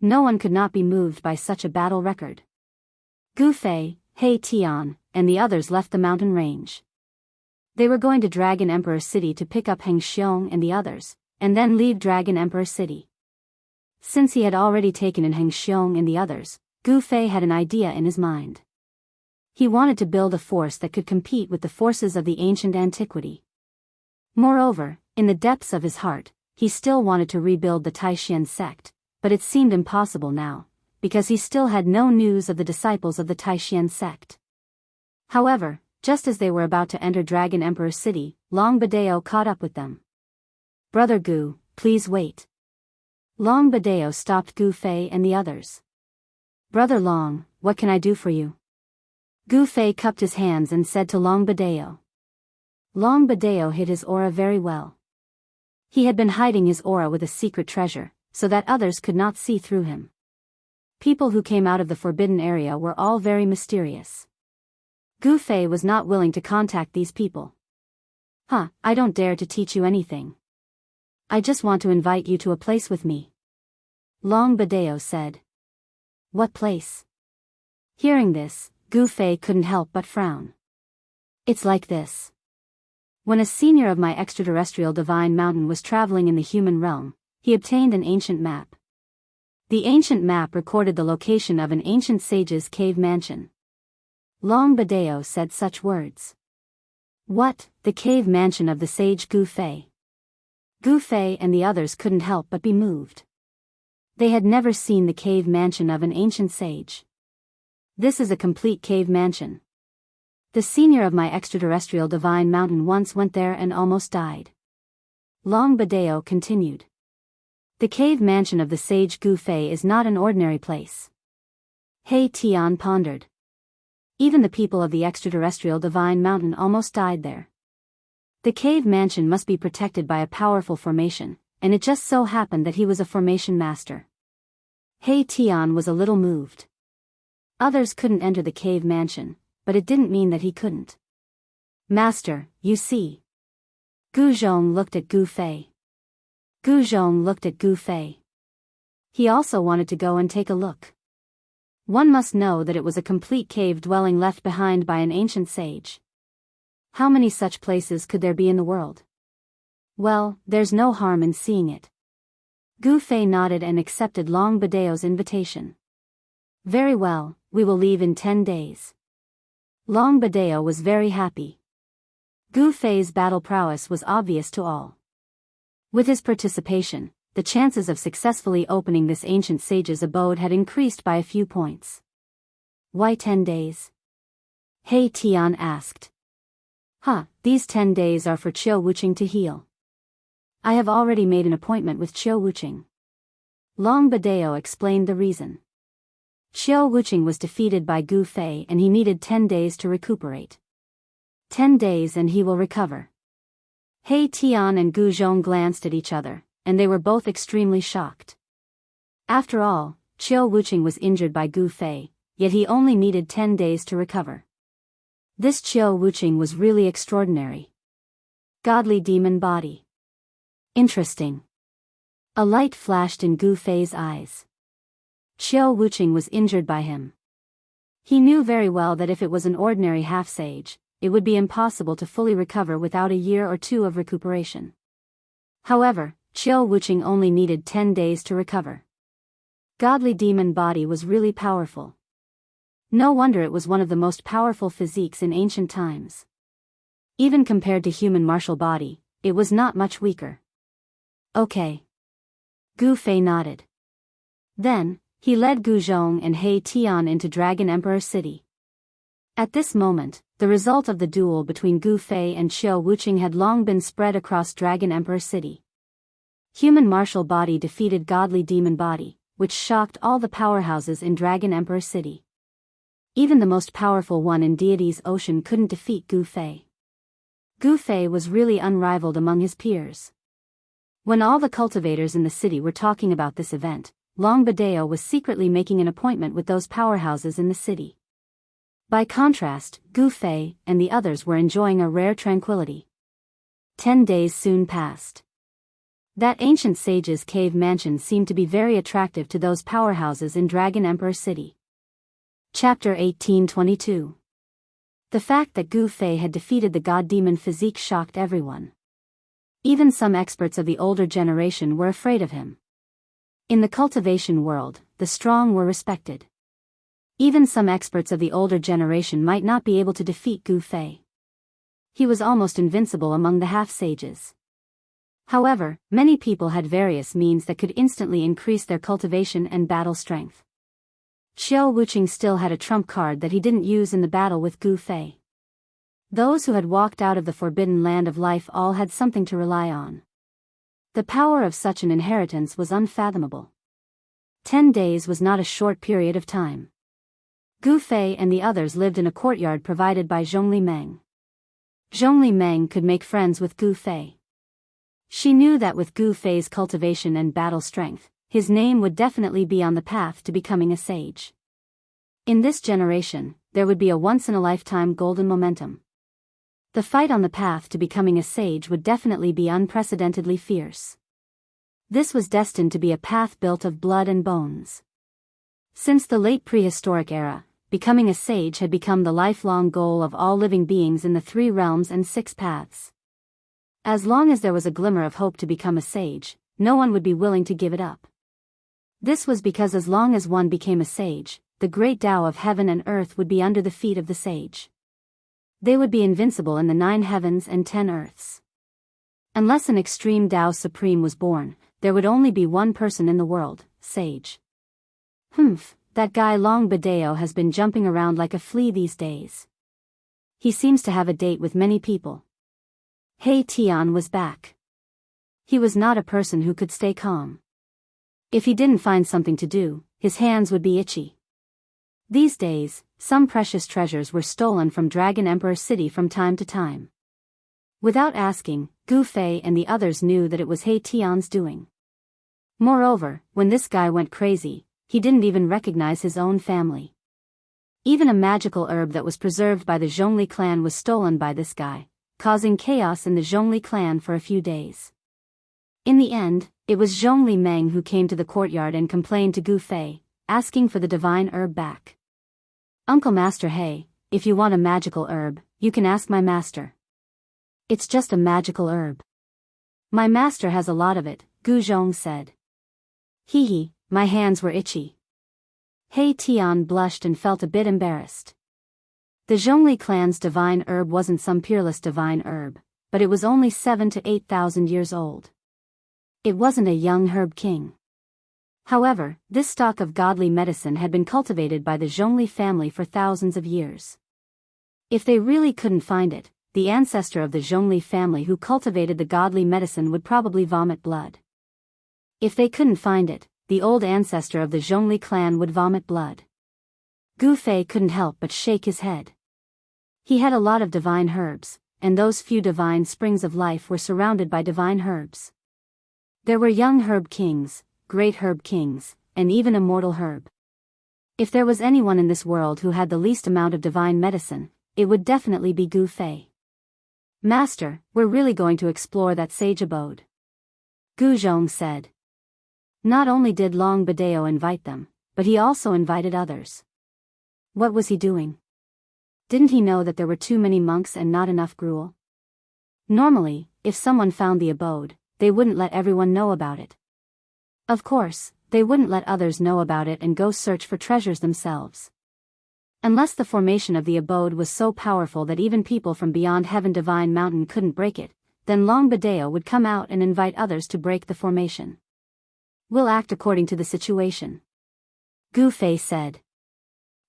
No one could not be moved by such a battle record. Gu Fei, He Tian, and the others left the mountain range. They were going to Dragon Emperor City to pick up Heng Xiong and the others, and then leave Dragon Emperor City. Since he had already taken in Heng Xiong and the others, Gu Fei had an idea in his mind. He wanted to build a force that could compete with the forces of the ancient antiquity. Moreover, in the depths of his heart, he still wanted to rebuild the Taishan sect, but it seemed impossible now, because he still had no news of the disciples of the Taishan sect. However, just as they were about to enter Dragon Emperor City, Long Badeo caught up with them. "Brother Gu, please wait." Long Badeo stopped Gu Fei and the others. "Brother Long, what can I do for you?" Gu Fei cupped his hands and said to Long Badeo. Long Badeo hid his aura very well. He had been hiding his aura with a secret treasure, so that others could not see through him. People who came out of the forbidden area were all very mysterious. Gu Fei was not willing to contact these people. I don't dare to teach you anything. I just want to invite you to a place with me." Long Badeo said. "What place?" Hearing this, Gu Fei couldn't help but frown. "It's like this. When a senior of my extraterrestrial divine mountain was traveling in the human realm, he obtained an ancient map. The ancient map recorded the location of an ancient sage's cave mansion." Long Badeo said such words. "What, the cave mansion of the sage Gu Fei?" Gu Fei and the others couldn't help but be moved. They had never seen the cave mansion of an ancient sage. "This is a complete cave mansion. The senior of my extraterrestrial divine mountain once went there and almost died." Long Badeo continued. "The cave mansion of the sage Gu Fei is not an ordinary place." He Tian pondered. Even the people of the extraterrestrial divine mountain almost died there. The cave mansion must be protected by a powerful formation, and it just so happened that he was a formation master. He Tian was a little moved. Others couldn't enter the cave mansion, but it didn't mean that he couldn't. "Master, you see." Gu Zhong looked at Gu Fei. Gu Zhong looked at Gu Fei. He also wanted to go and take a look. One must know that it was a complete cave dwelling left behind by an ancient sage. How many such places could there be in the world? Well, there's no harm in seeing it. Gu Fei nodded and accepted Long Badeo's invitation. "Very well, we will leave in 10 days. Long Badeo was very happy. Gu Fei's battle prowess was obvious to all. With his participation, the chances of successfully opening this ancient sage's abode had increased by a few points. "Why 10 days? He Tian asked. These 10 days are for Qiu Wuqing to heal. I have already made an appointment with Qiu Wuqing." Long Badeo explained the reason. Qiu Wuqing was defeated by Gu Fei and he needed 10 days to recuperate. 10 days and he will recover. He Tian and Gu Zhong glanced at each other, and they were both extremely shocked. After all, Qiu Wuqing was injured by Gu Fei, yet he only needed 10 days to recover. This Qiu Wuqing was really extraordinary. Godly demon body. Interesting. A light flashed in Gu Fei's eyes. Qiu Wuqing was injured by him. He knew very well that if it was an ordinary half-sage, it would be impossible to fully recover without a year or two of recuperation. However, Qiu Wuqing only needed 10 days to recover. Godly demon body was really powerful. No wonder it was one of the most powerful physiques in ancient times. Even compared to human martial body, it was not much weaker. "Okay, Gu Fei nodded. Then, he led Gu Zhong and He Tian into Dragon Emperor City. At this moment, the result of the duel between Gu Fei and Xiao Wuqing had long been spread across Dragon Emperor City. Human martial body defeated godly demon body, which shocked all the powerhouses in Dragon Emperor City. Even the most powerful one in Deity's Ocean couldn't defeat Gu Fei. Gu Fei was really unrivaled among his peers. When all the cultivators in the city were talking about this event, Long Badeo was secretly making an appointment with those powerhouses in the city. By contrast, Gu Fei and the others were enjoying a rare tranquility. 10 days soon passed. That ancient sage's cave mansion seemed to be very attractive to those powerhouses in Dragon Emperor City. Chapter 1822. The fact that Gu Fei had defeated the god-demon physique shocked everyone. Even some experts of the older generation were afraid of him. In the cultivation world, the strong were respected. Even some experts of the older generation might not be able to defeat Gu Fei. He was almost invincible among the half-sages. However, many people had various means that could instantly increase their cultivation and battle strength. Xiao Wuqing still had a trump card that he didn't use in the battle with Gu Fei. Those who had walked out of the forbidden land of life all had something to rely on. The power of such an inheritance was unfathomable. 10 days was not a short period of time. Gu Fei and the others lived in a courtyard provided by Zhongli Meng. Zhongli Meng could make friends with Gu Fei. She knew that with Gu Fei's cultivation and battle strength, his name would definitely be on the path to becoming a sage. In this generation, there would be a once-in-a-lifetime golden momentum. The fight on the path to becoming a sage would definitely be unprecedentedly fierce. This was destined to be a path built of blood and bones. Since the late prehistoric era, becoming a sage had become the lifelong goal of all living beings in the 3 realms and 6 paths. As long as there was a glimmer of hope to become a sage, no one would be willing to give it up. This was because as long as one became a sage, the great Tao of heaven and earth would be under the feet of the sage. They would be invincible in the 9 heavens and 10 earths. Unless an extreme Tao Supreme was born, there would only be one person in the world, sage. That guy Long Badeo has been jumping around like a flea these days. He seems to have a date with many people. He Tian was back. He was not a person who could stay calm. If he didn't find something to do, his hands would be itchy. These days, some precious treasures were stolen from Dragon Emperor City from time to time. Without asking, Gu Fei and the others knew that it was He Tian's doing. Moreover, when this guy went crazy, he didn't even recognize his own family. Even a magical herb that was preserved by the Zhongli clan was stolen by this guy, causing chaos in the Zhongli clan for a few days. In the end, it was Zhongli Meng who came to the courtyard and complained to Gu Fei, asking for the divine herb back. Uncle Master He, if you want a magical herb, you can ask my master. It's just a magical herb. My master has a lot of it, Gu Zhong said. Hee, my hands were itchy. He Tian blushed and felt a bit embarrassed. The Zhongli clan's divine herb wasn't some peerless divine herb, but it was only 7,000 to 8,000 years old. It wasn't a young herb king. However, this stock of godly medicine had been cultivated by the Zhongli family for thousands of years. If they really couldn't find it, the ancestor of the Zhongli family who cultivated the godly medicine would probably vomit blood. If they couldn't find it, the old ancestor of the Zhongli clan would vomit blood. Gu Fei couldn't help but shake his head. He had a lot of divine herbs, and those few divine springs of life were surrounded by divine herbs. There were young herb kings, great herb kings, and even a mortal herb. If there was anyone in this world who had the least amount of divine medicine, it would definitely be Gu Fei. Master, we're really going to explore that sage abode. Gu Zhong said. Not only did Long Badeo invite them, but he also invited others. What was he doing? Didn't he know that there were too many monks and not enough gruel? Normally, if someone found the abode, they wouldn't let everyone know about it. Of course, they wouldn't let others know about it and go search for treasures themselves. Unless the formation of the abode was so powerful that even people from beyond Heaven Divine Mountain couldn't break it, then Long Badeo would come out and invite others to break the formation. We'll act according to the situation, Gu Fei said.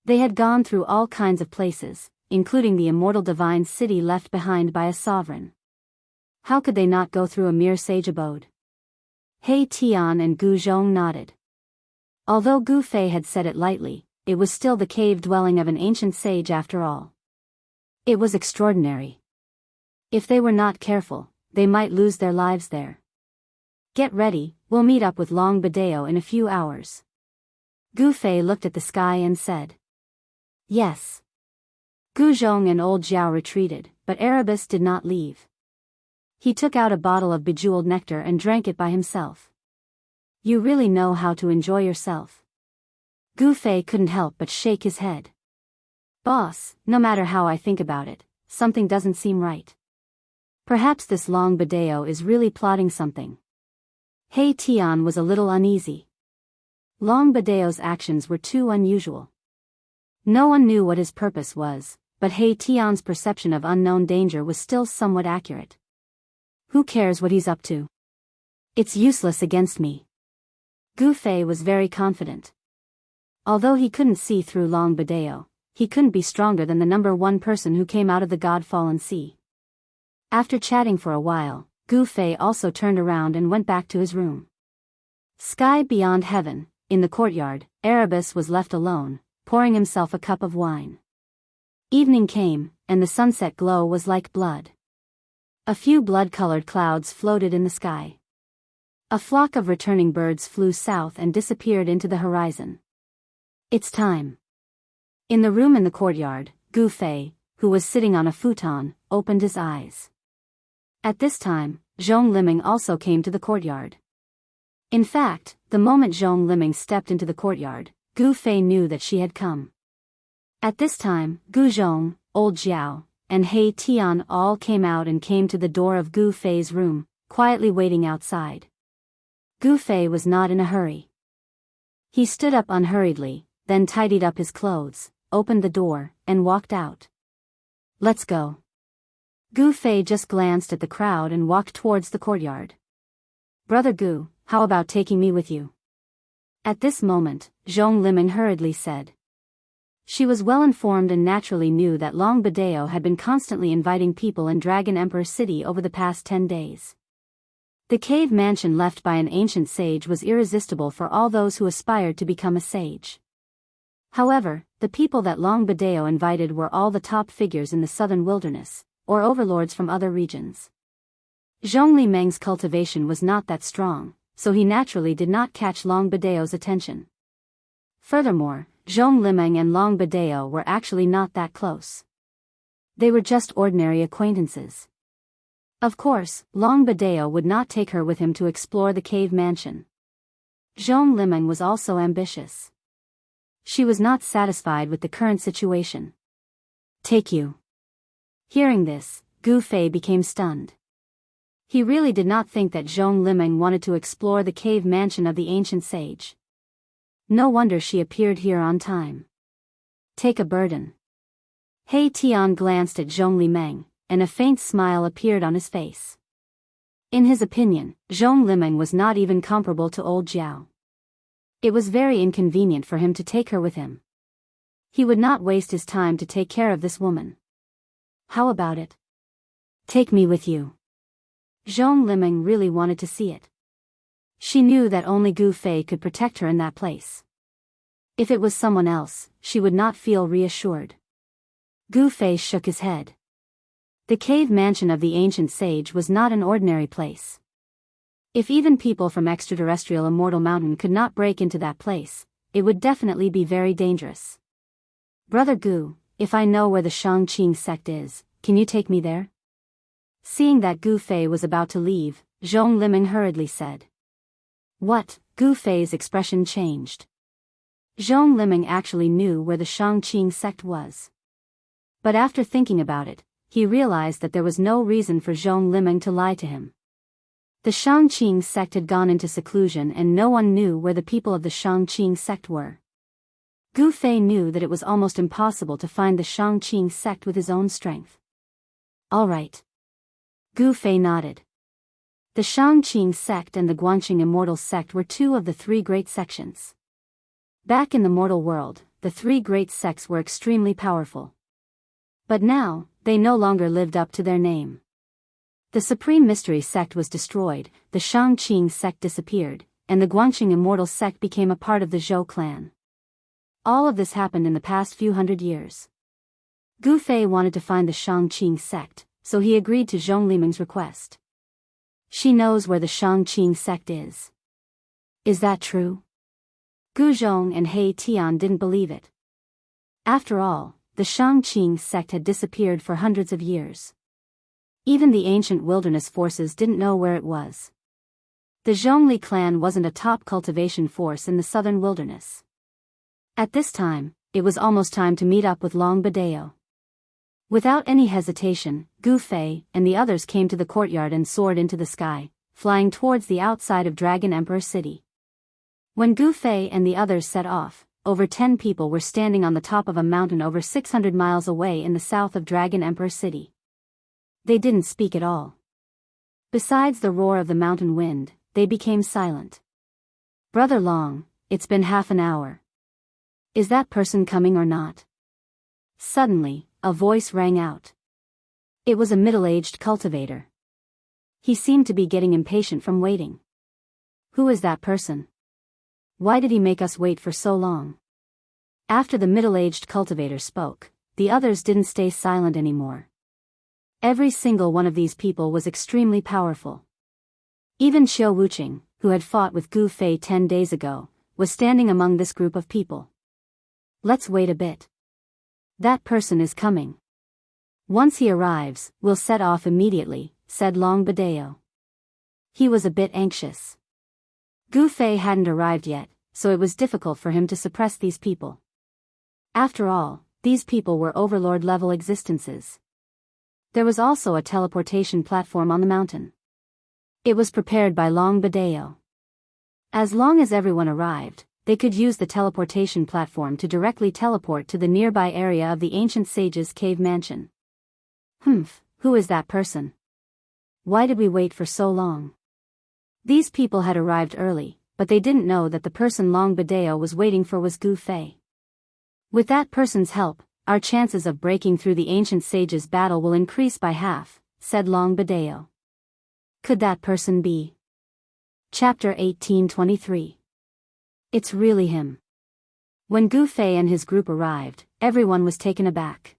They had gone through all kinds of places, including the immortal divine city left behind by a sovereign. How could they not go through a mere sage abode? He Tian and Gu Zhong nodded. Although Gu Fei had said it lightly, it was still the cave dwelling of an ancient sage after all. It was extraordinary. If they were not careful, they might lose their lives there. Get ready, we'll meet up with Long Badeo in a few hours. Gu Fei looked at the sky and said. Yes. Gu Zhong and old Jiao retreated, but Erebus did not leave. He took out a bottle of bejeweled nectar and drank it by himself. You really know how to enjoy yourself. Gu Fei couldn't help but shake his head. Boss, no matter how I think about it, something doesn't seem right. Perhaps this Long Badeo is really plotting something. He Tian was a little uneasy. Long Badeo's actions were too unusual. No one knew what his purpose was, but He Tian's perception of unknown danger was still somewhat accurate. Who cares what he's up to? It's useless against me. Gu Fei was very confident. Although he couldn't see through Long Badeo, he couldn't be stronger than the number one person who came out of the God-fallen sea. After chatting for a while, Gu Fei also turned around and went back to his room. Sky beyond heaven, in the courtyard, Erebus was left alone, pouring himself a cup of wine. Evening came, and the sunset glow was like blood. A few blood-colored clouds floated in the sky. A flock of returning birds flew south and disappeared into the horizon. It's time. In the room in the courtyard, Gu Fei, who was sitting on a futon, opened his eyes. At this time, Zhong Liming also came to the courtyard. In fact, the moment Zhong Liming stepped into the courtyard, Gu Fei knew that she had come. At this time, Gu Zhong, old Jiao, and He Tian all came out and came to the door of Gu Fei's room, quietly waiting outside. Gu Fei was not in a hurry. He stood up unhurriedly, then tidied up his clothes, opened the door, and walked out. Let's go. Gu Fei just glanced at the crowd and walked towards the courtyard. Brother Gu, how about taking me with you? At this moment, Zhong Liming hurriedly said. She was well informed and naturally knew that Long Badeo had been constantly inviting people in Dragon Emperor City over the past 10 days. The cave mansion left by an ancient sage was irresistible for all those who aspired to become a sage. However, the people that Long Badeo invited were all the top figures in the southern wilderness, or overlords from other regions. Zhong Limeng's cultivation was not that strong, so he naturally did not catch Long Badeo's attention. Furthermore, Zhong Limeng and Long Badeo were actually not that close. They were just ordinary acquaintances. Of course, Long Badeo would not take her with him to explore the cave mansion. Zhong Limeng was also ambitious. She was not satisfied with the current situation. Take you. Hearing this, Gu Fei became stunned. He really did not think that Zhong Limeng wanted to explore the cave mansion of the ancient sage. No wonder she appeared here on time. Take a burden. He Tian glanced at Zhong Limeng, and a faint smile appeared on his face. In his opinion, Zhong Limeng was not even comparable to old Jiao. It was very inconvenient for him to take her with him. He would not waste his time to take care of this woman. How about it? Take me with you. Zhong Limeng really wanted to see it. She knew that only Gu Fei could protect her in that place. If it was someone else, she would not feel reassured. Gu Fei shook his head. The cave mansion of the ancient sage was not an ordinary place. If even people from extraterrestrial Immortal Mountain could not break into that place, it would definitely be very dangerous. Brother Gu, if I know where the Shangqing sect is, can you take me there? Seeing that Gu Fei was about to leave, Zhong Limeng hurriedly said. What? Gu Fei's expression changed. Zhong Limeng actually knew where the Shangqing sect was. But after thinking about it, he realized that there was no reason for Zhong Limeng to lie to him. The Shangqing sect had gone into seclusion and no one knew where the people of the Shangqing sect were. Gu Fei knew that it was almost impossible to find the Shangqing sect with his own strength. All right. Gu Fei nodded. The Shangqing sect and the Guanxing Immortal sect were two of the three great sections. Back in the mortal world, the three great sects were extremely powerful. But now, they no longer lived up to their name. The Supreme Mystery sect was destroyed, the Shangqing sect disappeared, and the Guanxing Immortal sect became a part of the Zhou clan. All of this happened in the past few hundred years. Gu Fei wanted to find the Shangqing sect, so he agreed to Zhong Liming's request. She knows where the Shangqing sect is. Is that true? Gu Zhong and He Tian didn't believe it. After all, the Shangqing sect had disappeared for hundreds of years. Even the ancient wilderness forces didn't know where it was. The Zhongli clan wasn't a top cultivation force in the southern wilderness. At this time, it was almost time to meet up with Long Badeo. Without any hesitation, Gu Fei and the others came to the courtyard and soared into the sky, flying towards the outside of Dragon Emperor City. When Gu Fei and the others set off, over 10 people were standing on the top of a mountain over 600 miles away in the south of Dragon Emperor City. They didn't speak at all. Besides the roar of the mountain wind, they became silent. Brother Long, it's been half an hour. Is that person coming or not? Suddenly, a voice rang out. It was a middle-aged cultivator. He seemed to be getting impatient from waiting. Who is that person? Why did he make us wait for so long? After the middle-aged cultivator spoke, the others didn't stay silent anymore. Every single one of these people was extremely powerful. Even Xiao Wuqing, who had fought with Gu Fei 10 days ago, was standing among this group of people. Let's wait a bit. That person is coming. Once he arrives, we'll set off immediately, said Long Badeo. He was a bit anxious. Gu Fei hadn't arrived yet, so it was difficult for him to suppress these people. After all, these people were overlord-level existences. There was also a teleportation platform on the mountain. It was prepared by Long Badeo. As long as everyone arrived, they could use the teleportation platform to directly teleport to the nearby area of the ancient sage's cave mansion. Who is that person? Why did we wait for so long? These people had arrived early, but they didn't know that the person Long Badeo was waiting for was Gu Fei. With that person's help, our chances of breaking through the ancient sage's battle will increase by half, said Long Badeo. Could that person be? Chapter 1823. It's really him. When Gu Fei and his group arrived, everyone was taken aback.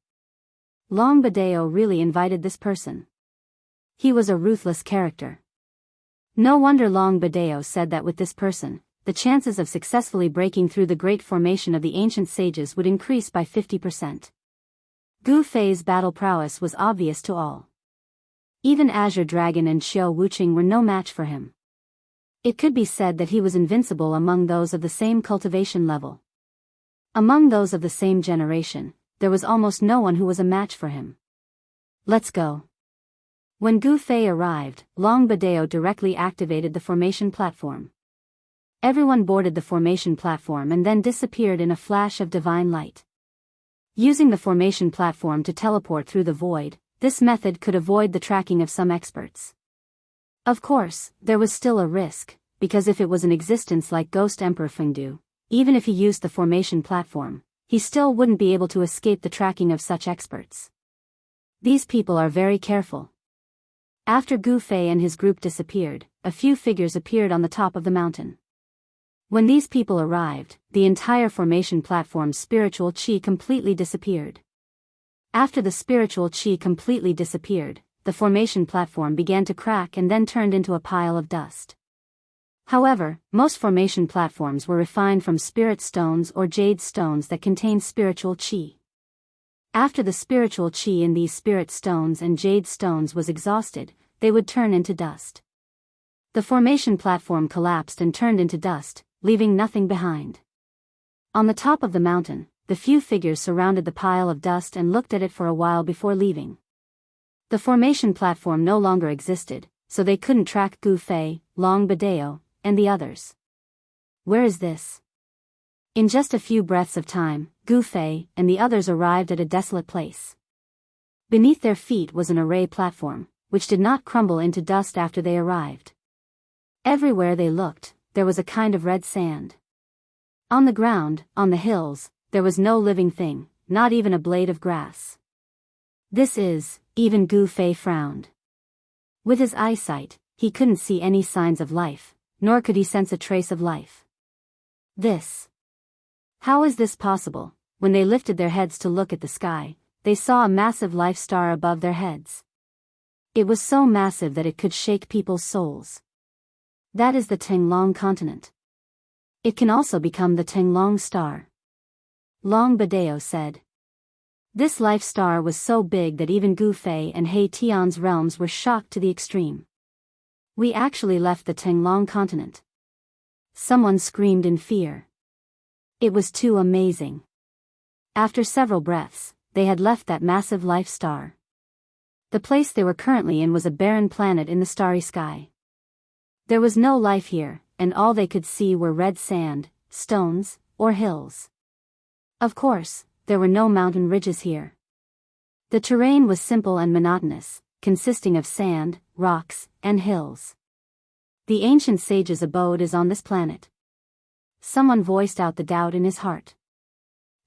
Long Badeo really invited this person. He was a ruthless character. No wonder Long Badeo said that with this person, the chances of successfully breaking through the great formation of the ancient sages would increase by 50%. Gu Fei's battle prowess was obvious to all. Even Azure Dragon and Xiao Wuqing were no match for him. It could be said that he was invincible among those of the same cultivation level. Among those of the same generation, there was almost no one who was a match for him. Let's go. When Gu Fei arrived, Long Badeo directly activated the formation platform. Everyone boarded the formation platform and then disappeared in a flash of divine light. Using the formation platform to teleport through the void, this method could avoid the tracking of some experts. Of course, there was still a risk, because if it was an existence like Ghost Emperor Fengdu, even if he used the formation platform, he still wouldn't be able to escape the tracking of such experts. These people are very careful. After Gu Fei and his group disappeared, a few figures appeared on the top of the mountain. When these people arrived, the entire formation platform's spiritual chi completely disappeared. After the spiritual chi completely disappeared, the formation platform began to crack and then turned into a pile of dust. However, most formation platforms were refined from spirit stones or jade stones that contained spiritual chi. After the spiritual chi in these spirit stones and jade stones was exhausted, they would turn into dust. The formation platform collapsed and turned into dust, leaving nothing behind. On the top of the mountain, the few figures surrounded the pile of dust and looked at it for a while before leaving. The formation platform no longer existed, so they couldn't track Gu Fei, Long Badeo, and the others. Where is this? In just a few breaths of time, Gu Fei and the others arrived at a desolate place. Beneath their feet was an array platform, which did not crumble into dust after they arrived. Everywhere they looked, there was a kind of red sand. On the ground, on the hills, there was no living thing, not even a blade of grass. Even Gu Fei frowned. With his eyesight, he couldn't see any signs of life, nor could he sense a trace of life. How is this possible? When they lifted their heads to look at the sky, they saw a massive life star above their heads. It was so massive that it could shake people's souls. That is the Tenglong continent. It can also become the Tenglong star. Long Badeo said. This life star was so big that even Gu Fei and He Tian's realms were shocked to the extreme. We actually left the Tenglong continent. Someone screamed in fear. It was too amazing. After several breaths, they had left that massive life star. The place they were currently in was a barren planet in the starry sky. There was no life here, and all they could see were red sand, stones, or hills. Of course, there were no mountain ridges here. The terrain was simple and monotonous, consisting of sand, rocks, and hills. The ancient sage's abode is on this planet. Someone voiced out the doubt in his heart.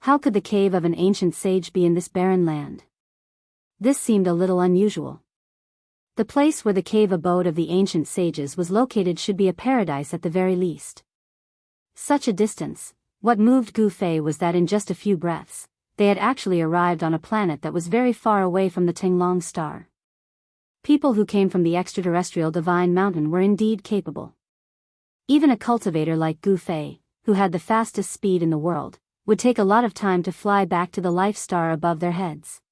How could the cave of an ancient sage be in this barren land? This seemed a little unusual. The place where the cave abode of the ancient sages was located should be a paradise at the very least. Such a distance. What moved Gu Fei was that in just a few breaths, they had actually arrived on a planet that was very far away from the Tenglong star. People who came from the extraterrestrial divine mountain were indeed capable. Even a cultivator like Gu Fei, who had the fastest speed in the world, would take a lot of time to fly back to the life star above their heads.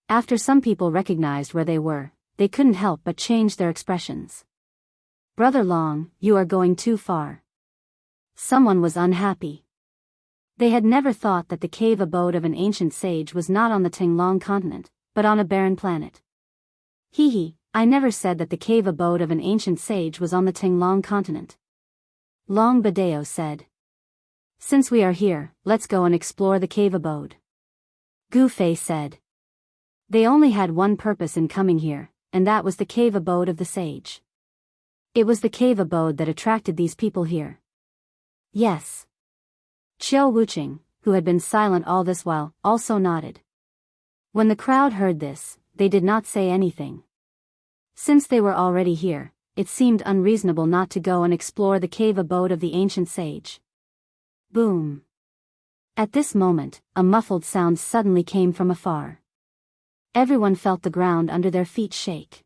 After some people recognized where they were, they couldn't help but change their expressions. Brother Long, you are going too far. Someone was unhappy. They had never thought that the cave abode of an ancient sage was not on the Tenglong continent, but on a barren planet. I never said that the cave abode of an ancient sage was on the Tenglong continent. Long Badeo said. Since we are here, let's go and explore the cave abode. Gu Fei said. They only had one purpose in coming here, and that was the cave abode of the sage. It was the cave abode that attracted these people here. Yes. Qiao Wuqing, who had been silent all this while, also nodded. When the crowd heard this, they did not say anything. Since they were already here, it seemed unreasonable not to go and explore the cave abode of the ancient sage. Boom. At this moment, a muffled sound suddenly came from afar. Everyone felt the ground under their feet shake.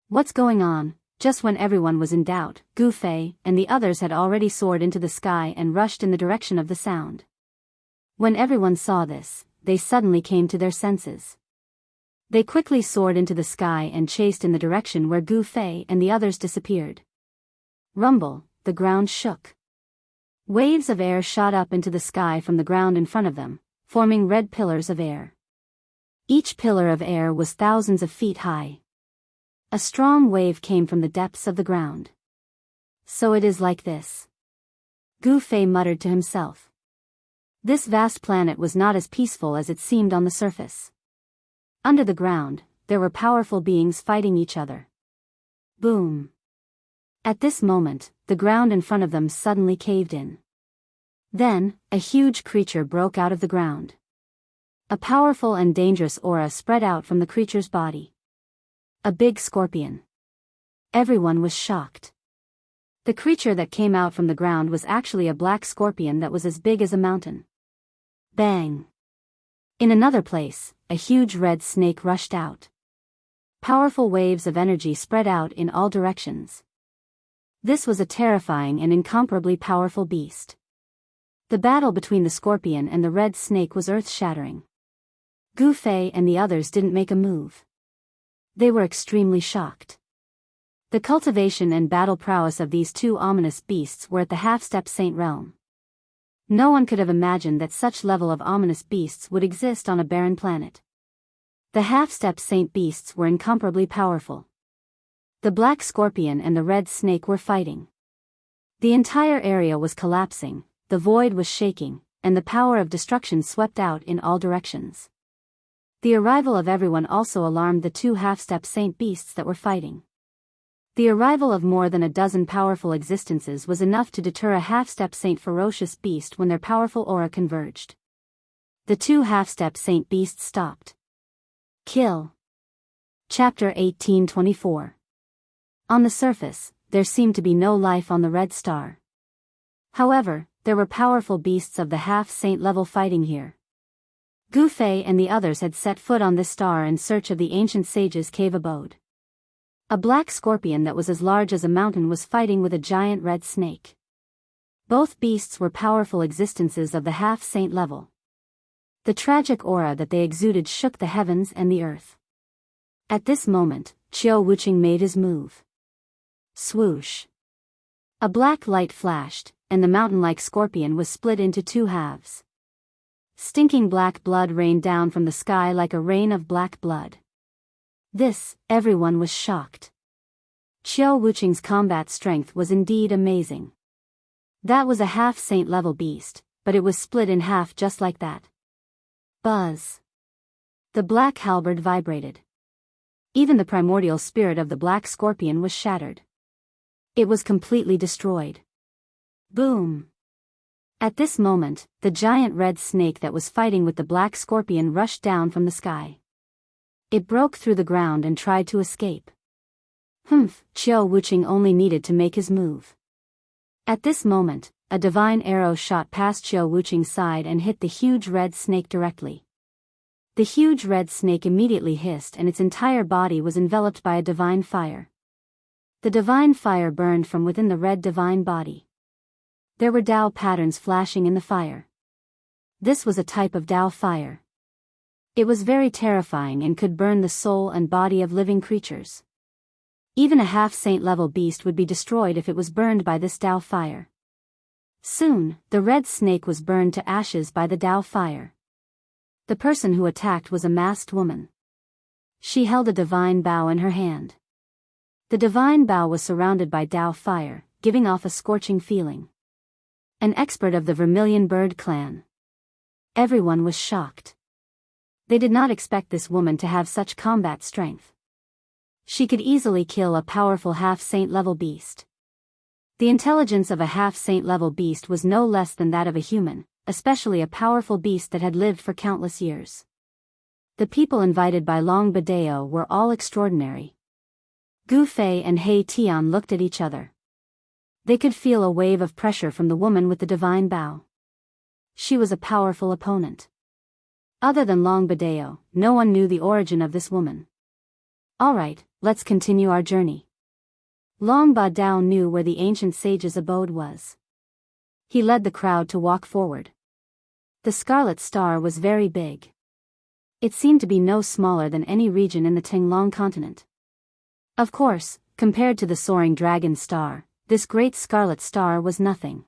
What's going on? Just when everyone was in doubt, Gu Fei and the others had already soared into the sky and rushed in the direction of the sound. When everyone saw this, they suddenly came to their senses. They quickly soared into the sky and chased in the direction where Gu Fei and the others disappeared. Rumble, the ground shook. Waves of air shot up into the sky from the ground in front of them, forming red pillars of air. Each pillar of air was thousands of feet high. A strong wave came from the depths of the ground. So it is like this. Gu Fei muttered to himself. This vast planet was not as peaceful as it seemed on the surface. Under the ground, there were powerful beings fighting each other. Boom. At this moment, the ground in front of them suddenly caved in. Then, a huge creature broke out of the ground. A powerful and dangerous aura spread out from the creature's body. A big scorpion. Everyone was shocked. The creature that came out from the ground was actually a black scorpion that was as big as a mountain. Bang! In another place, a huge red snake rushed out. Powerful waves of energy spread out in all directions. This was a terrifying and incomparably powerful beast. The battle between the scorpion and the red snake was earth-shattering. Gu Fei and the others didn't make a move. They were extremely shocked. The cultivation and battle prowess of these two ominous beasts were at the half-step saint realm. No one could have imagined that such level of ominous beasts would exist on a barren planet. The half-step saint beasts were incomparably powerful. The black scorpion and the red snake were fighting. The entire area was collapsing, the void was shaking, and the power of destruction swept out in all directions. The arrival of everyone also alarmed the two half-step saint beasts that were fighting. The arrival of more than a dozen powerful existences was enough to deter a half-step saint ferocious beast when their powerful aura converged. The two half-step saint beasts stopped. Kill. Chapter 1824. On the surface, there seemed to be no life on the red star. However, there were powerful beasts of the half-saint level fighting here. Gu Fei and the others had set foot on this star in search of the ancient sage's cave abode. A black scorpion that was as large as a mountain was fighting with a giant red snake. Both beasts were powerful existences of the half-saint level. The tragic aura that they exuded shook the heavens and the earth. At this moment, Qiu Wuqing made his move. Swoosh. A black light flashed, and the mountain-like scorpion was split into two halves. Stinking black blood rained down from the sky like a rain of black blood. Everyone was shocked. Qiu Wuqing's combat strength was indeed amazing. That was a half-saint level beast, but it was split in half just like that. Buzz. The black halberd vibrated. Even the primordial spirit of the black scorpion was shattered. It was completely destroyed. Boom. At this moment, the giant red snake that was fighting with the black scorpion rushed down from the sky. It broke through the ground and tried to escape. Qiu Wuqing only needed to make his move. At this moment, a divine arrow shot past Qiu Wuqing's side and hit the huge red snake directly. The huge red snake immediately hissed and its entire body was enveloped by a divine fire. The divine fire burned from within the red divine body. There were Dao patterns flashing in the fire. This was a type of Dao fire. It was very terrifying and could burn the soul and body of living creatures. Even a half-saint level beast would be destroyed if it was burned by this Dao fire. Soon, the red snake was burned to ashes by the Dao fire. The person who attacked was a masked woman. She held a divine bow in her hand. The divine bow was surrounded by Dao fire, giving off a scorching feeling. An expert of the Vermilion Bird clan. Everyone was shocked. They did not expect this woman to have such combat strength. She could easily kill a powerful half-saint level beast. The intelligence of a half-saint level beast was no less than that of a human, especially a powerful beast that had lived for countless years. The people invited by Long Badeo were all extraordinary. Gu Fei and He Tian looked at each other. They could feel a wave of pressure from the woman with the divine bow. She was a powerful opponent. Other than Long Badeo, no one knew the origin of this woman. Alright, let's continue our journey. Long Badao knew where the ancient sage's abode was. He led the crowd to walk forward. The Scarlet Star was very big. It seemed to be no smaller than any region in the Tinglong continent. Of course, compared to the soaring dragon star, this great Scarlet Star was nothing.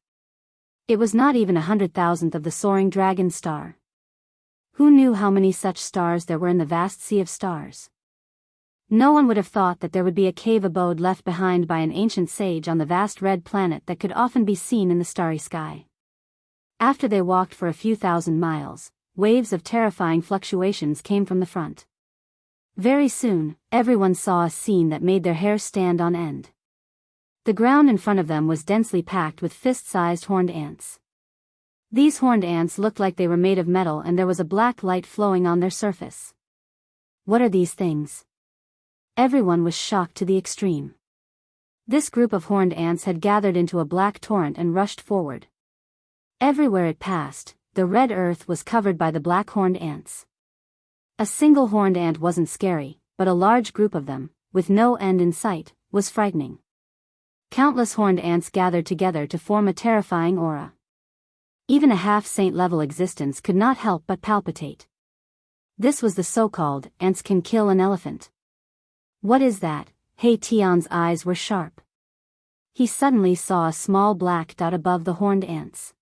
It was not even 100,000th of the soaring dragon star. Who knew how many such stars there were in the vast sea of stars? No one would have thought that there would be a cave abode left behind by an ancient sage on the vast red planet that could often be seen in the starry sky. After they walked for a few thousand miles, waves of terrifying fluctuations came from the front. Very soon, everyone saw a scene that made their hair stand on end. The ground in front of them was densely packed with fist-sized horned ants. These horned ants looked like they were made of metal and there was a black light flowing on their surface. What are these things? Everyone was shocked to the extreme. This group of horned ants had gathered into a black torrent and rushed forward. Everywhere it passed, the red earth was covered by the black horned ants. A single horned ant wasn't scary, but a large group of them, with no end in sight, was frightening. Countless horned ants gathered together to form a terrifying aura. Even a half-saint level existence could not help but palpitate. This was the so-called ants can kill an elephant. What is that? He Tian's eyes were sharp. He suddenly saw a small black dot above the horned ants.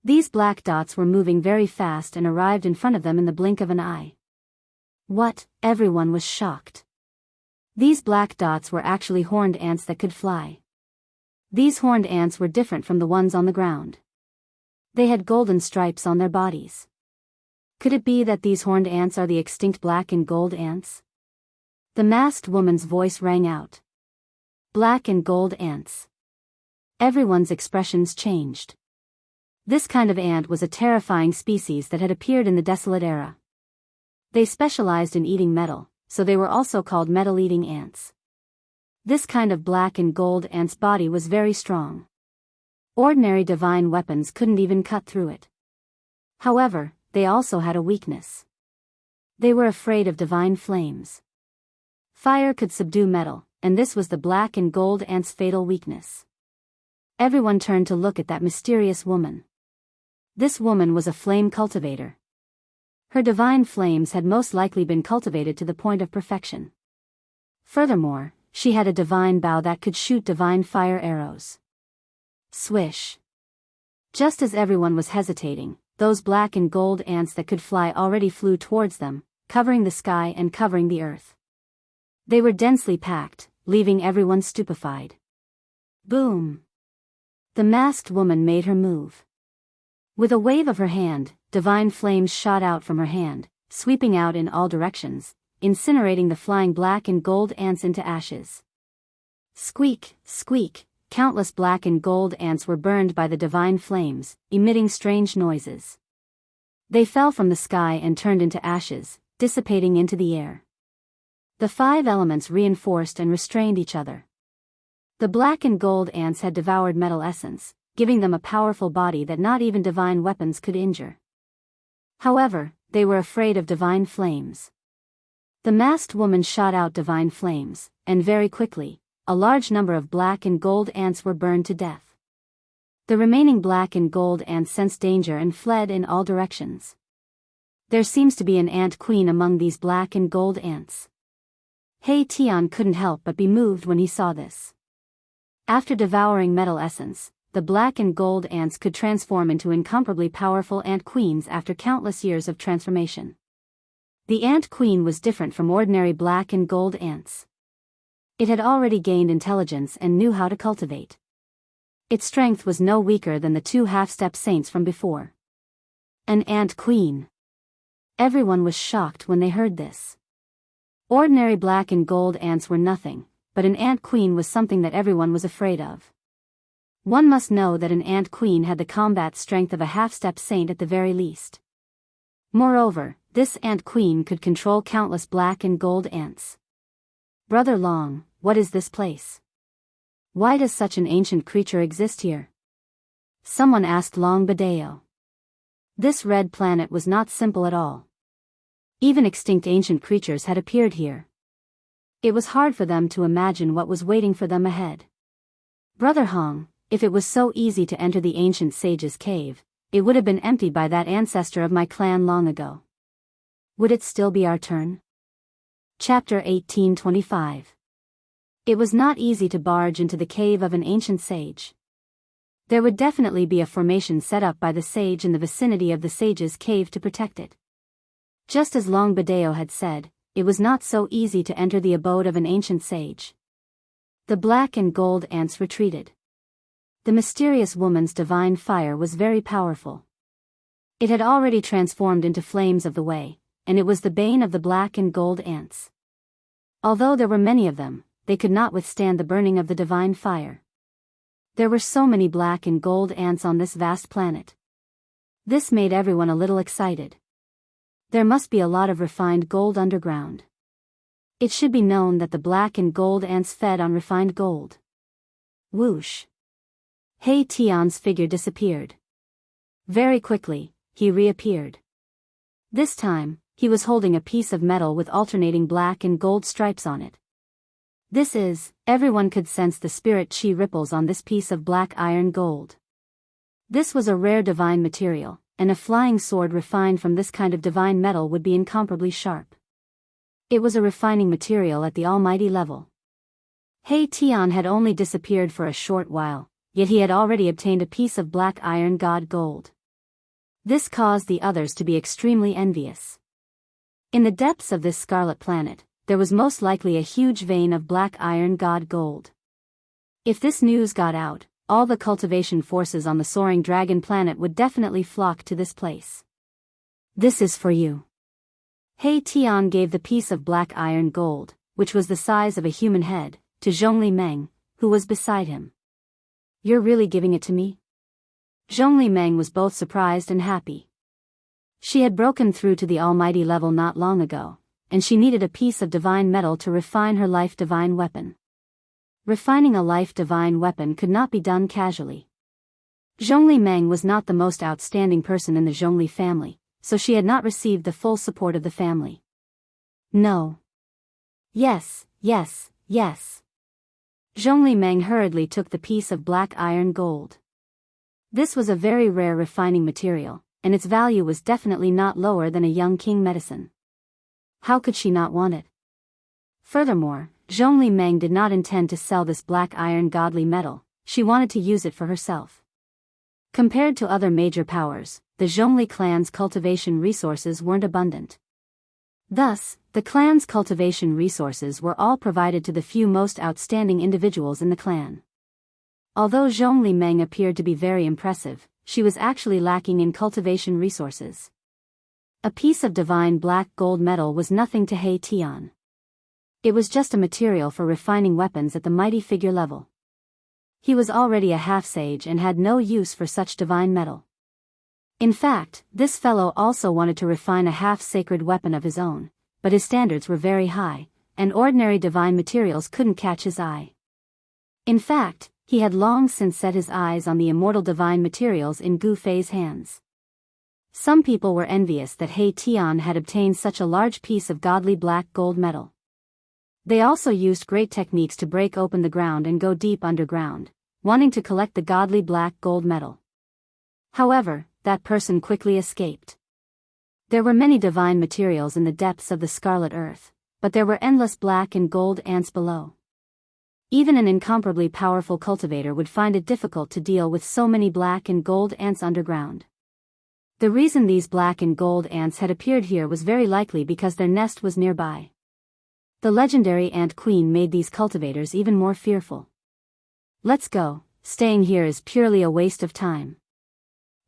These black dots were moving very fast and arrived in front of them in the blink of an eye. What? Everyone was shocked. These black dots were actually horned ants that could fly. These horned ants were different from the ones on the ground. They had golden stripes on their bodies. Could it be that these horned ants are the extinct black and gold ants? The masked woman's voice rang out. Black and gold ants. Everyone's expressions changed. This kind of ant was a terrifying species that had appeared in the desolate era. They specialized in eating metal, so they were also called metal-eating ants. This kind of black and gold ant's body was very strong. Ordinary divine weapons couldn't even cut through it. However, they also had a weakness. They were afraid of divine flames. Fire could subdue metal, and this was the black and gold ant's fatal weakness. Everyone turned to look at that mysterious woman. This woman was a flame cultivator. Her divine flames had most likely been cultivated to the point of perfection. Furthermore, she had a divine bow that could shoot divine fire arrows. Swish. Just as everyone was hesitating, those black and gold ants that could fly already flew towards them, covering the sky and covering the earth. They were densely packed, leaving everyone stupefied. Boom! The masked woman made her move. With a wave of her hand, divine flames shot out from her hand, sweeping out in all directions, incinerating the flying black and gold ants into ashes. Squeak, squeak, countless black and gold ants were burned by the divine flames, emitting strange noises. They fell from the sky and turned into ashes, dissipating into the air. The 5 elements reinforced and restrained each other. The black and gold ants had devoured metal essence, giving them a powerful body that not even divine weapons could injure. However, they were afraid of divine flames. The masked woman shot out divine flames, and very quickly, a large number of black and gold ants were burned to death. The remaining black and gold ants sensed danger and fled in all directions. There seems to be an ant queen among these black and gold ants. Tian couldn't help but be moved when he saw this. After devouring metal essence, the black and gold ants could transform into incomparably powerful ant queens after countless years of transformation. The ant queen was different from ordinary black and gold ants. It had already gained intelligence and knew how to cultivate. Its strength was no weaker than the 2 half-step saints from before. An ant queen. Everyone was shocked when they heard this. Ordinary black and gold ants were nothing, but an ant queen was something that everyone was afraid of. One must know that an ant queen had the combat strength of a half-step saint at the very least. Moreover, this ant queen could control countless black and gold ants. Brother Long, what is this place? Why does such an ancient creature exist here? Someone asked Long Badeo. This red planet was not simple at all. Even extinct ancient creatures had appeared here. It was hard for them to imagine what was waiting for them ahead. Brother Hong, if it was so easy to enter the ancient sage's cave, it would have been emptied by that ancestor of my clan long ago. Would it still be our turn? Chapter 1825. It was not easy to barge into the cave of an ancient sage. There would definitely be a formation set up by the sage in the vicinity of the sage's cave to protect it. Just as Long Badeo had said, it was not so easy to enter the abode of an ancient sage. The black and gold ants retreated. The mysterious woman's divine fire was very powerful. It had already transformed into flames of the way, and it was the bane of the black and gold ants. Although there were many of them, they could not withstand the burning of the divine fire. There were so many black and gold ants on this vast planet. This made everyone a little excited. There must be a lot of refined gold underground. It should be known that the black and gold ants fed on refined gold. Whoosh! Tian's figure disappeared. Very quickly, he reappeared. This time, he was holding a piece of metal with alternating black and gold stripes on it. Everyone could sense the spirit chi ripples on this piece of black iron gold. This was a rare divine material, and a flying sword refined from this kind of divine metal would be incomparably sharp. It was a refining material at the almighty level. Tian had only disappeared for a short while, yet he had already obtained a piece of black iron god gold. This caused the others to be extremely envious. In the depths of this scarlet planet, there was most likely a huge vein of black iron god gold. If this news got out, all the cultivation forces on the soaring dragon planet would definitely flock to this place. This is for you. He Tian gave the piece of black iron gold, which was the size of a human head, to Zhongli Meng, who was beside him. You're really giving it to me? Zhongli Meng was both surprised and happy. She had broken through to the almighty level not long ago, and she needed a piece of divine metal to refine her life divine weapon. Refining a life divine weapon could not be done casually. Zhongli Meng was not the most outstanding person in the Zhongli family, so she had not received the full support of the family. No. Yes, yes, yes. Zhongli Meng hurriedly took the piece of black iron gold. This was a very rare refining material, and its value was definitely not lower than a young king medicine. How could she not want it? Furthermore, Zhongli Meng did not intend to sell this black iron godly metal, she wanted to use it for herself. Compared to other major powers, the Zhongli clan's cultivation resources weren't abundant. Thus, the clan's cultivation resources were all provided to the few most outstanding individuals in the clan. Although Zhongli Meng appeared to be very impressive, she was actually lacking in cultivation resources. A piece of divine black gold metal was nothing to He Tian. It was just a material for refining weapons at the mighty figure level. He was already a half-sage and had no use for such divine metal. In fact, this fellow also wanted to refine a half-sacred weapon of his own, but his standards were very high, and ordinary divine materials couldn't catch his eye. In fact, he had long since set his eyes on the immortal divine materials in Gu Fei's hands. Some people were envious that He Tian had obtained such a large piece of godly black gold metal. They also used great techniques to break open the ground and go deep underground, wanting to collect the godly black gold metal. However, that person quickly escaped. There were many divine materials in the depths of the scarlet earth, but there were endless black and gold ants below. Even an incomparably powerful cultivator would find it difficult to deal with so many black and gold ants underground. The reason these black and gold ants had appeared here was very likely because their nest was nearby. The legendary ant queen made these cultivators even more fearful. Let's go, staying here is purely a waste of time.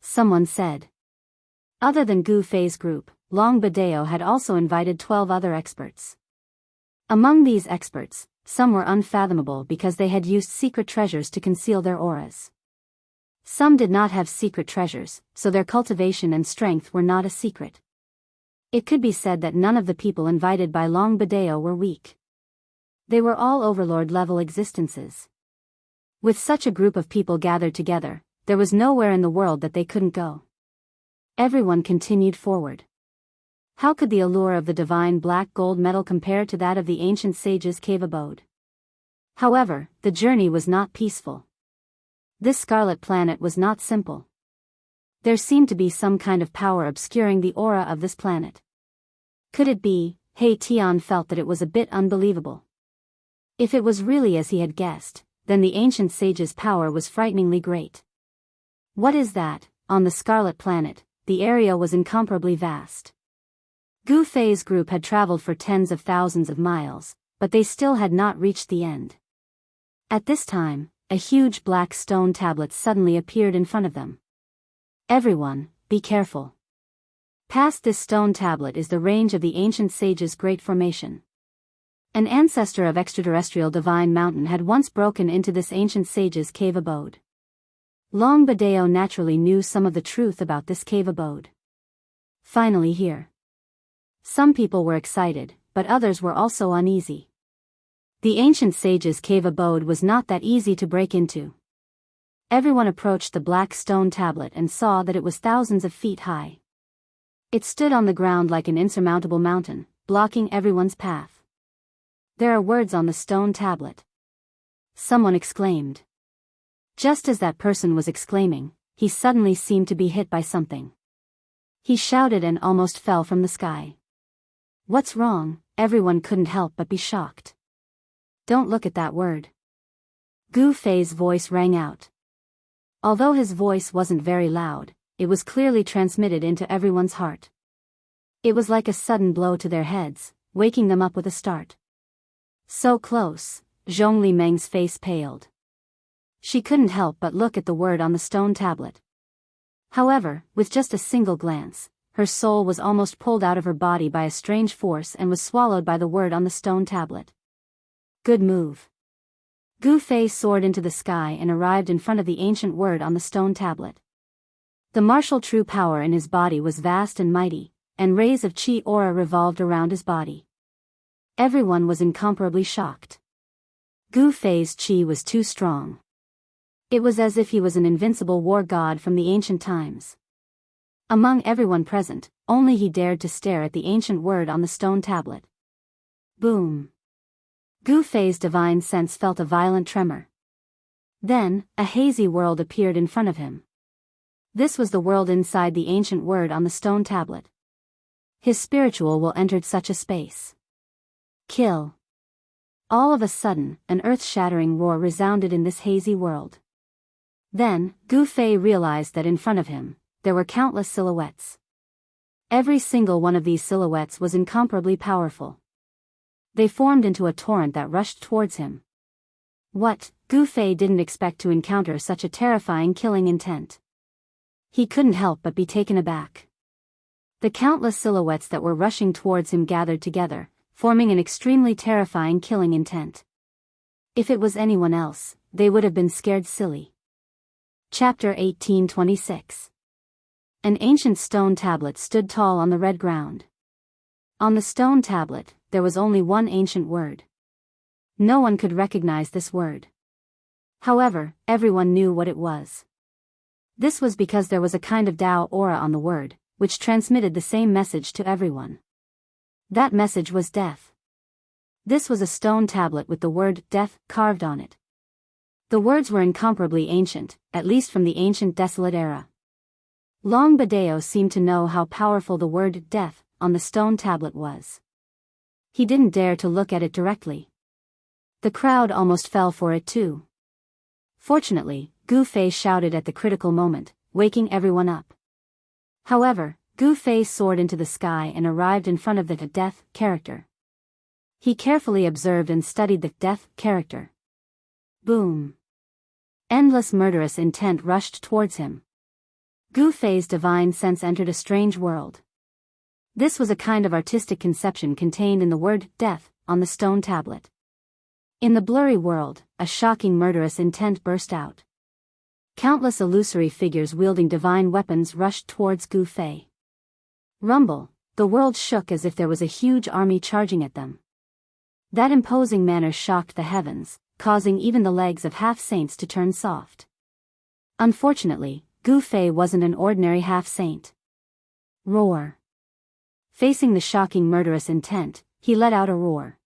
Someone said. Other than Gu Fei's group, Long Badeo had also invited 12 other experts. Among these experts, some were unfathomable because they had used secret treasures to conceal their auras. Some did not have secret treasures, so their cultivation and strength were not a secret. It could be said that none of the people invited by Long Badeo were weak. They were all overlord-level existences. With such a group of people gathered together, there was nowhere in the world that they couldn't go. Everyone continued forward. How could the allure of the divine black gold metal compare to that of the ancient sage's cave abode? However, the journey was not peaceful. This scarlet planet was not simple. There seemed to be some kind of power obscuring the aura of this planet. Could it be? He Tian felt that it was a bit unbelievable. If it was really as he had guessed, then the ancient sage's power was frighteningly great. What is that? On the scarlet planet, the area was incomparably vast. Gu Fei's group had traveled for tens of thousands of miles, but they still had not reached the end. At this time, a huge black stone tablet suddenly appeared in front of them. Everyone, be careful. Past this stone tablet is the range of the ancient sage's great formation. An ancestor of extraterrestrial divine mountain had once broken into this ancient sage's cave abode. Long Badeo naturally knew some of the truth about this cave abode. Finally here. Some people were excited, but others were also uneasy. The ancient sage's cave abode was not that easy to break into. Everyone approached the black stone tablet and saw that it was thousands of feet high. It stood on the ground like an insurmountable mountain, blocking everyone's path. There are words on the stone tablet. Someone exclaimed. Just as that person was exclaiming, he suddenly seemed to be hit by something. He shouted and almost fell from the sky. What's wrong? Everyone couldn't help but be shocked. Don't look at that word. Gu Fei's voice rang out. Although his voice wasn't very loud, it was clearly transmitted into everyone's heart. It was like a sudden blow to their heads, waking them up with a start. So close, Zhongli Meng's face paled. She couldn't help but look at the word on the stone tablet. However, with just a single glance, her soul was almost pulled out of her body by a strange force and was swallowed by the word on the stone tablet. Good move. Gu Fei soared into the sky and arrived in front of the ancient word on the stone tablet. The martial true power in his body was vast and mighty, and rays of chi aura revolved around his body. Everyone was incomparably shocked. Gu Fei's chi was too strong. It was as if he was an invincible war god from the ancient times. Among everyone present, only he dared to stare at the ancient word on the stone tablet. Boom. Gu Fei's divine sense felt a violent tremor. Then, a hazy world appeared in front of him. This was the world inside the ancient word on the stone tablet. His spiritual will entered such a space. Kill. All of a sudden, an earth-shattering roar resounded in this hazy world. Then, Gu Fei realized that in front of him, there were countless silhouettes. Every single one of these silhouettes was incomparably powerful. They formed into a torrent that rushed towards him. What? Gu Fei didn't expect to encounter such a terrifying killing intent. He couldn't help but be taken aback. The countless silhouettes that were rushing towards him gathered together, forming an extremely terrifying killing intent. If it was anyone else, they would have been scared silly. Chapter 1826. An ancient stone tablet stood tall on the red ground. On the stone tablet, there was only one ancient word. No one could recognize this word. However, everyone knew what it was. This was because there was a kind of Tao aura on the word, which transmitted the same message to everyone. That message was death. This was a stone tablet with the word death carved on it. The words were incomparably ancient, at least from the ancient desolate era. Long Badeo seemed to know how powerful the word death on the stone tablet was. He didn't dare to look at it directly. The crowd almost fell for it too. Fortunately, Gu Fei shouted at the critical moment, waking everyone up. However, Gu Fei soared into the sky and arrived in front of the death character. He carefully observed and studied the death character. Boom. Endless murderous intent rushed towards him. Gu Fei's divine sense entered a strange world. This was a kind of artistic conception contained in the word death on the stone tablet. In the blurry world, a shocking murderous intent burst out. Countless illusory figures wielding divine weapons rushed towards Gu Fei. Rumble, the world shook as if there was a huge army charging at them. That imposing manner shocked the heavens, causing even the legs of half-saints to turn soft. Unfortunately, Gu Fei wasn't an ordinary half-saint. Roar. Facing the shocking murderous intent, he let out a roar.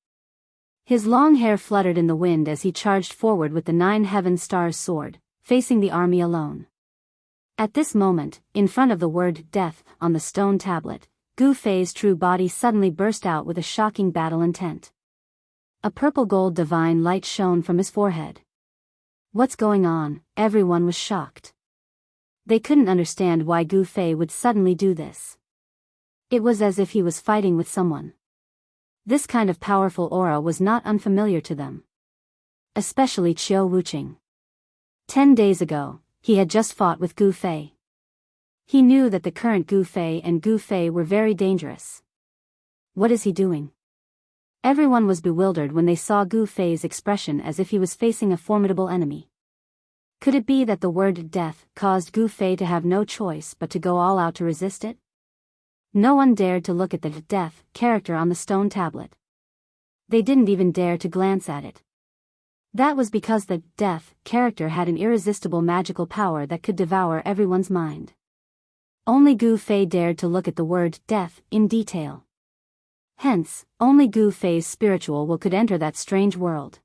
His long hair fluttered in the wind as he charged forward with the 9 heaven stars sword, facing the army alone. At this moment, in front of the word death on the stone tablet, Gu Fei's true body suddenly burst out with a shocking battle intent. A purple gold divine light shone from his forehead. What's going on? Everyone was shocked. They couldn't understand why Gu Fei would suddenly do this. It was as if he was fighting with someone. This kind of powerful aura was not unfamiliar to them. Especially Qiu Wuqing. 10 days ago, he had just fought with Gu Fei. He knew that the current Gu Fei and Gu Fei were very dangerous. What is he doing? Everyone was bewildered when they saw Gu Fei's expression as if he was facing a formidable enemy. Could it be that the word death caused Gu Fei to have no choice but to go all out to resist it? No one dared to look at the death character on the stone tablet. They didn't even dare to glance at it. That was because the death character had an irresistible magical power that could devour everyone's mind. Only Gu Fei dared to look at the word death in detail. Hence, only Gu Fei's spiritual will could enter that strange world.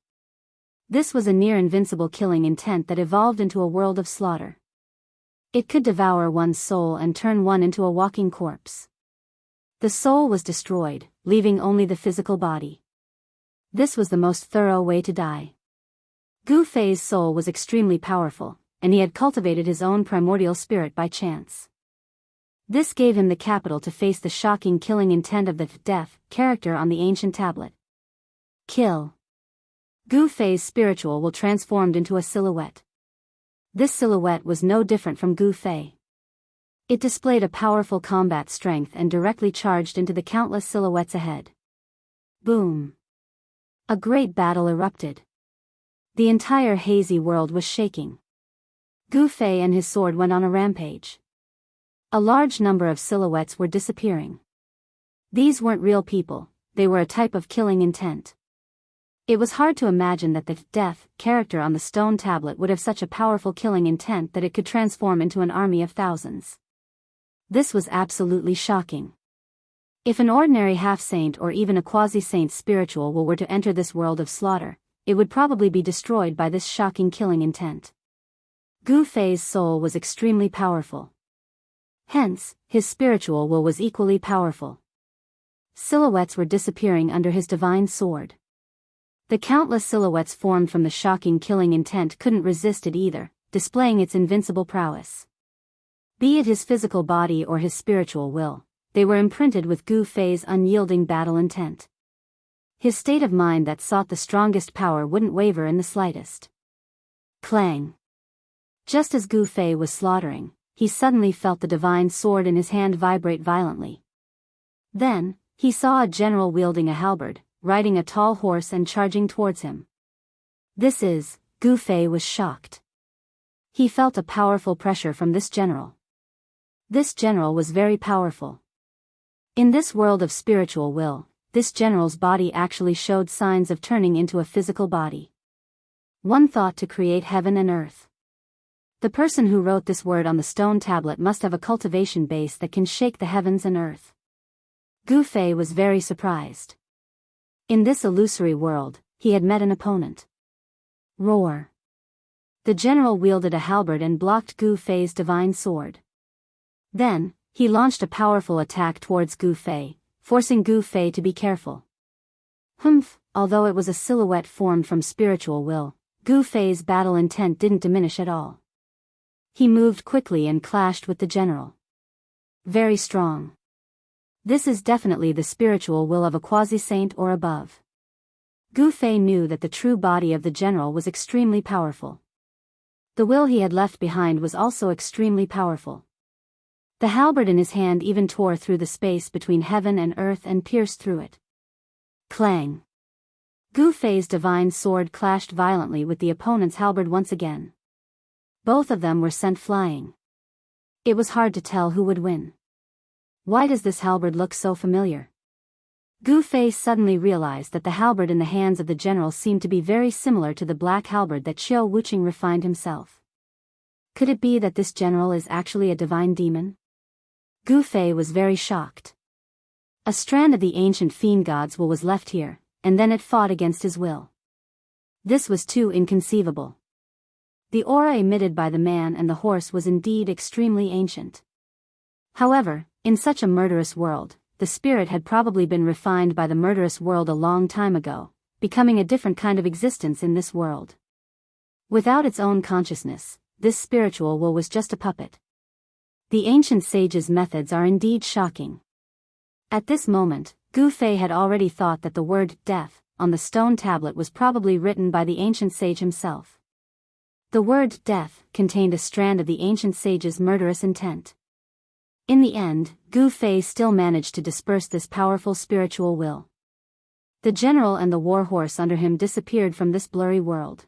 This was a near-invincible killing intent that evolved into a world of slaughter. It could devour one's soul and turn one into a walking corpse. The soul was destroyed, leaving only the physical body. This was the most thorough way to die. Gu Fei's soul was extremely powerful, and he had cultivated his own primordial spirit by chance. This gave him the capital to face the shocking killing intent of the death character on the ancient tablet. Kill. Gu Fei's spiritual will transformed into a silhouette. This silhouette was no different from Gu Fei. It displayed a powerful combat strength and directly charged into the countless silhouettes ahead. Boom! A great battle erupted. The entire hazy world was shaking. Gu Fei and his sword went on a rampage. A large number of silhouettes were disappearing. These weren't real people, they were a type of killing intent. It was hard to imagine that the death character on the stone tablet would have such a powerful killing intent that it could transform into an army of thousands. This was absolutely shocking. If an ordinary half-saint or even a quasi-saint spiritual will were to enter this world of slaughter, it would probably be destroyed by this shocking killing intent. Gu Fei's soul was extremely powerful. Hence, his spiritual will was equally powerful. Silhouettes were disappearing under his divine sword. The countless silhouettes formed from the shocking killing intent couldn't resist it either, displaying its invincible prowess. Be it his physical body or his spiritual will, they were imprinted with Gu Fei's unyielding battle intent. His state of mind that sought the strongest power wouldn't waver in the slightest. Clang! Just as Gu Fei was slaughtering, he suddenly felt the divine sword in his hand vibrate violently. Then, he saw a general wielding a halberd, riding a tall horse and charging towards him. Gu Fei was shocked. He felt a powerful pressure from this general. This general was very powerful. In this world of spiritual will, this general's body actually showed signs of turning into a physical body. One thought to create heaven and earth. The person who wrote this word on the stone tablet must have a cultivation base that can shake the heavens and earth. Gu Fei was very surprised. In this illusory world, he had met an opponent. Roar! The general wielded a halberd and blocked Gu Fei's divine sword. Then, he launched a powerful attack towards Gu Fei, forcing Gu Fei to be careful. Although it was a silhouette formed from spiritual will, Gu Fei's battle intent didn't diminish at all. He moved quickly and clashed with the general. Very strong. This is definitely the spiritual will of a quasi-saint or above. Gu Fei knew that the true body of the general was extremely powerful. The will he had left behind was also extremely powerful. The halberd in his hand even tore through the space between heaven and earth and pierced through it. Clang! Gu Fei's divine sword clashed violently with the opponent's halberd once again. Both of them were sent flying. It was hard to tell who would win. Why does this halberd look so familiar? Gu Fei suddenly realized that the halberd in the hands of the general seemed to be very similar to the black halberd that Qiu Wuqing refined himself. Could it be that this general is actually a divine demon? Gu Fei was very shocked. A strand of the ancient fiend god's will was left here, and then it fought against his will. This was too inconceivable. The aura emitted by the man and the horse was indeed extremely ancient. However, in such a murderous world, the spirit had probably been refined by the murderous world a long time ago, becoming a different kind of existence in this world. Without its own consciousness, this spiritual will was just a puppet. The ancient sage's methods are indeed shocking. At this moment, Gu Fei had already thought that the word death on the stone tablet was probably written by the ancient sage himself. The word death contained a strand of the ancient sage's murderous intent. In the end, Gu Fei still managed to disperse this powerful spiritual will. The general and the war horse under him disappeared from this blurry world.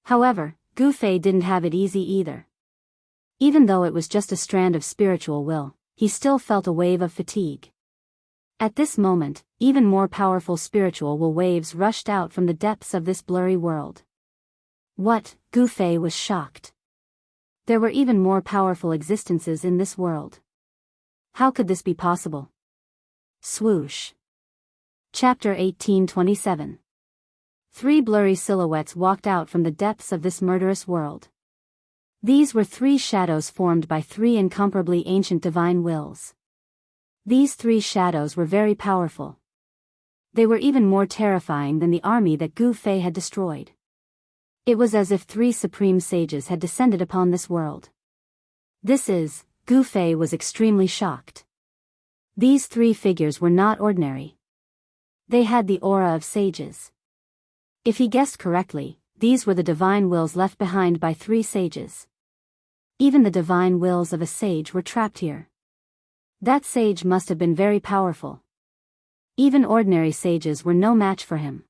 However, Gu Fei didn't have it easy either. Even though it was just a strand of spiritual will, he still felt a wave of fatigue. At this moment, even more powerful spiritual will waves rushed out from the depths of this blurry world. What? Gu Fei was shocked. There were even more powerful existences in this world. How could this be possible? Swoosh. Chapter 1827. Three blurry silhouettes walked out from the depths of this murderous world. These were three shadows formed by three incomparably ancient divine wills. These three shadows were very powerful. They were even more terrifying than the army that Gu Fei had destroyed. It was as if three supreme sages had descended upon this world. Gu Fei was extremely shocked. These three figures were not ordinary. They had the aura of sages. If he guessed correctly, these were the divine wills left behind by three sages. Even the divine wills of a sage were trapped here. That sage must have been very powerful. Even ordinary sages were no match for him.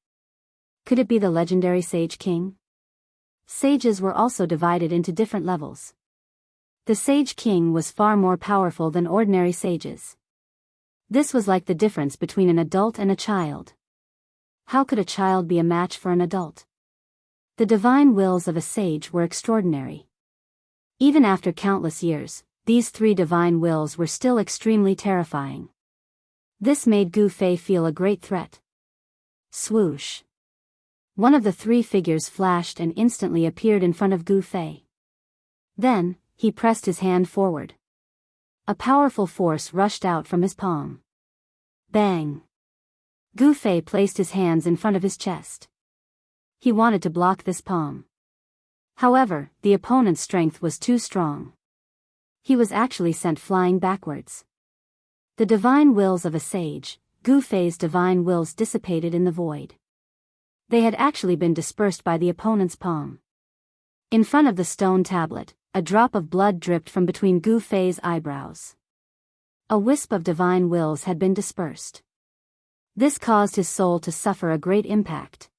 Could it be the legendary Sage King? Sages were also divided into different levels. The Sage King was far more powerful than ordinary sages. This was like the difference between an adult and a child. How could a child be a match for an adult? The divine wills of a sage were extraordinary. Even after countless years, these three divine wills were still extremely terrifying. This made Gu Fei feel a great threat. Swoosh. One of the three figures flashed and instantly appeared in front of Gu Fei. Then, he pressed his hand forward. A powerful force rushed out from his palm. Bang! Gu Fei placed his hands in front of his chest. He wanted to block this palm. However, the opponent's strength was too strong. He was actually sent flying backwards. The divine wills of a sage, Gu Fei's divine wills dissipated in the void. They had actually been dispersed by the opponent's palm. In front of the stone tablet, a drop of blood dripped from between Gu Fei's eyebrows. A wisp of divine wills had been dispersed. This caused his soul to suffer a great impact.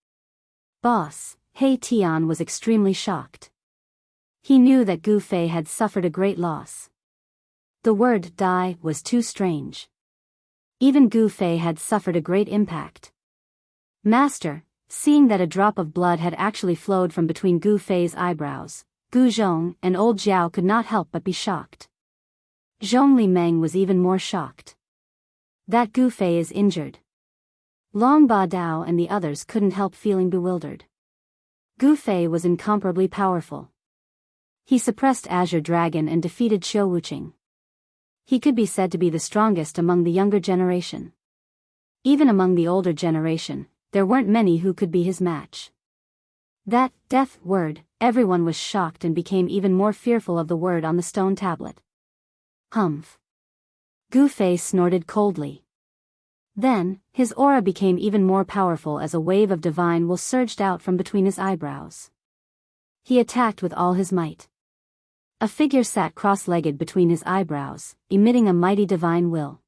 Boss, He Tian was extremely shocked. He knew that Gu Fei had suffered a great loss. The word die was too strange. Even Gu Fei had suffered a great impact. Master, seeing that a drop of blood had actually flowed from between Gu Fei's eyebrows, Gu Zhong and old Jiao could not help but be shocked. Zhong Li Meng was even more shocked. That Gu Fei is injured. Long Ba Dao and the others couldn't help feeling bewildered. Gu Fei was incomparably powerful. He suppressed Azure Dragon and defeated Qiu Wuqing. He could be said to be the strongest among the younger generation. Even among the older generation, there weren't many who could be his match. That death word, everyone was shocked and became even more fearful of the word on the stone tablet. Humph. Gu Fei snorted coldly. Then, his aura became even more powerful as a wave of divine will surged out from between his eyebrows. He attacked with all his might. A figure sat cross-legged between his eyebrows, emitting a mighty divine will.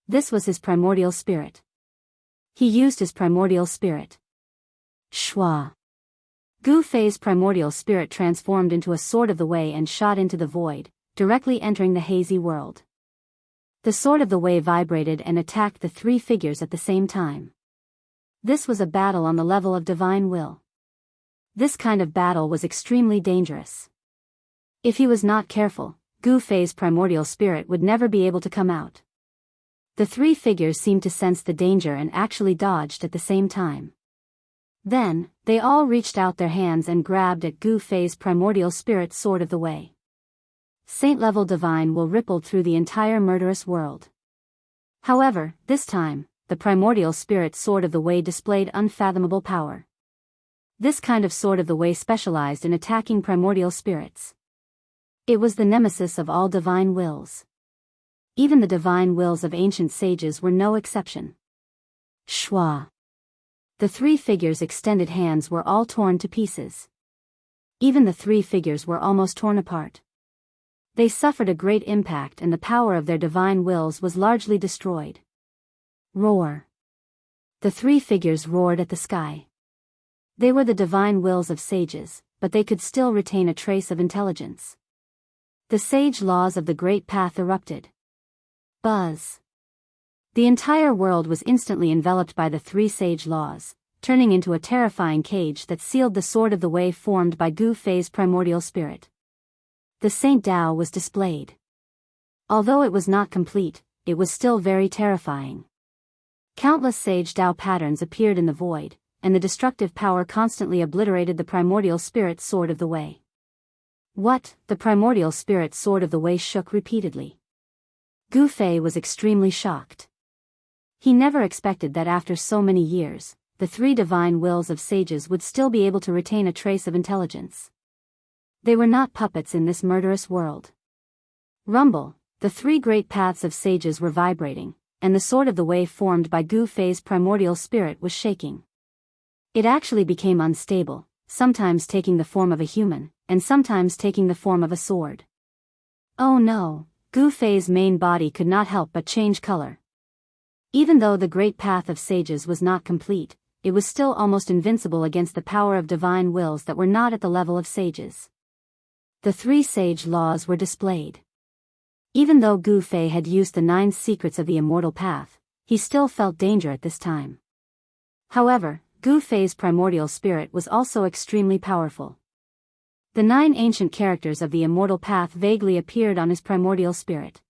This was his primordial spirit. He used his primordial spirit. Shua. Gu Fei's primordial spirit transformed into a sword of the way and shot into the void, directly entering the hazy world. The sword of the way vibrated and attacked the three figures at the same time. This was a battle on the level of divine will. This kind of battle was extremely dangerous. If he was not careful, Gu Fei's primordial spirit would never be able to come out. The three figures seemed to sense the danger and actually dodged at the same time. Then, they all reached out their hands and grabbed at Gu Fei's primordial spirit sword of the way. Saint-level divine will rippled through the entire murderous world. However, this time, the primordial spirit sword of the way displayed unfathomable power. This kind of sword of the way specialized in attacking primordial spirits. It was the nemesis of all divine wills. Even the divine wills of ancient sages were no exception. Shua. The three figures' extended hands were all torn to pieces. Even the three figures were almost torn apart. They suffered a great impact and the power of their divine wills was largely destroyed. Roar. The three figures roared at the sky. They were the divine wills of sages, but they could still retain a trace of intelligence. The sage laws of the Great Path erupted. Buzz. The entire world was instantly enveloped by the three sage laws, turning into a terrifying cage that sealed the sword of the way formed by Gu Fei's primordial spirit. The Saint Dao was displayed. Although it was not complete, it was still very terrifying. Countless sage Dao patterns appeared in the void, and the destructive power constantly obliterated the primordial spirit sword of the way. What? The primordial spirit sword of the way shook repeatedly. Gu Fei was extremely shocked. He never expected that after so many years, the three divine wills of sages would still be able to retain a trace of intelligence. They were not puppets in this murderous world. Rumble, the three great paths of sages were vibrating, and the sword of the way formed by Gu Fei's primordial spirit was shaking. It actually became unstable, sometimes taking the form of a human, and sometimes taking the form of a sword. Oh no, Gu Fei's main body could not help but change color. Even though the great path of sages was not complete, it was still almost invincible against the power of divine wills that were not at the level of sages. The 3 sage laws were displayed. Even though Gu Fei had used the 9 secrets of the immortal path, he still felt danger at this time. However, Gu Fei's primordial spirit was also extremely powerful. The 9 ancient characters of the immortal path vaguely appeared on his primordial spirit.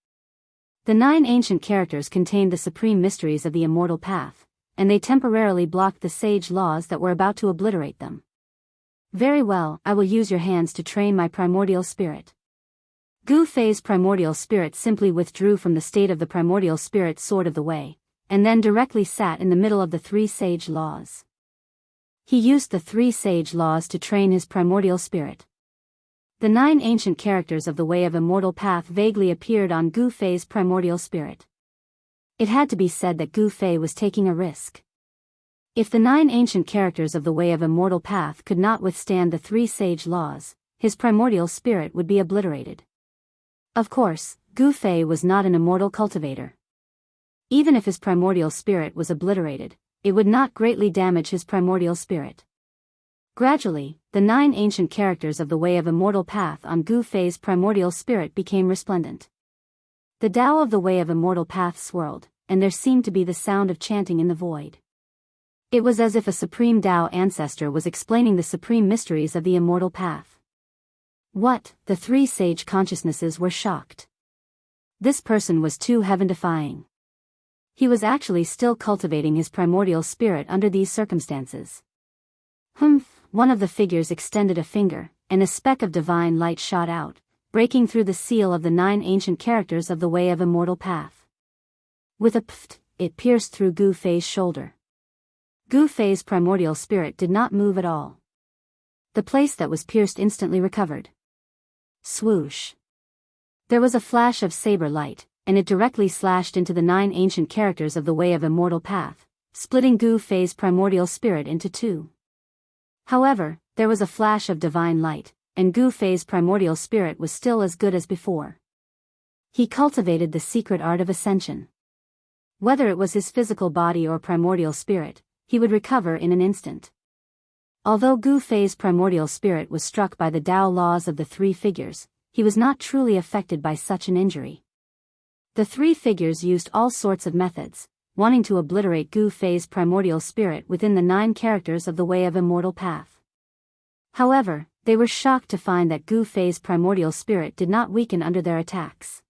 The 9 ancient characters contained the supreme mysteries of the immortal path, and they temporarily blocked the sage laws that were about to obliterate them. Very well, I will use your hands to train my primordial spirit. Gu Fei's primordial spirit simply withdrew from the state of the primordial spirit sword of the way, and then directly sat in the middle of the 3 sage laws. He used the 3 sage laws to train his primordial spirit. The 9 ancient characters of the Way of Immortal Path vaguely appeared on Gu Fei's primordial spirit. It had to be said that Gu Fei was taking a risk. If the 9 ancient characters of the Way of Immortal Path could not withstand the 3 sage laws, his primordial spirit would be obliterated. Of course, Gu Fei was not an immortal cultivator. Even if his primordial spirit was obliterated, it would not greatly damage his primordial spirit. Gradually, the 9 ancient characters of the Way of Immortal Path on Gu Fei's primordial spirit became resplendent. The Tao of the Way of Immortal Path swirled, and there seemed to be the sound of chanting in the void. It was as if a supreme Tao ancestor was explaining the supreme mysteries of the immortal path. What? The 3 sage consciousnesses were shocked. This person was too heaven-defying. He was actually still cultivating his primordial spirit under these circumstances. One of the figures extended a finger, and a speck of divine light shot out, breaking through the seal of the 9 ancient characters of the Way of Immortal Path. With a pft, it pierced through Gu Fei's shoulder. Gu Fei's primordial spirit did not move at all. The place that was pierced instantly recovered. Swoosh. There was a flash of saber light, and it directly slashed into the 9 ancient characters of the Way of Immortal Path, splitting Gu Fei's primordial spirit into 2. However, there was a flash of divine light, and Gu Fei's primordial spirit was still as good as before. He cultivated the secret art of ascension. Whether it was his physical body or primordial spirit, he would recover in an instant. Although Gu Fei's primordial spirit was struck by the Tao laws of the 3 figures, he was not truly affected by such an injury. The 3 figures used all sorts of methods, wanting to obliterate Gu Fei's primordial spirit within the 9 characters of the Way of Immortal Path. However, they were shocked to find that Gu Fei's primordial spirit did not weaken under their attacks.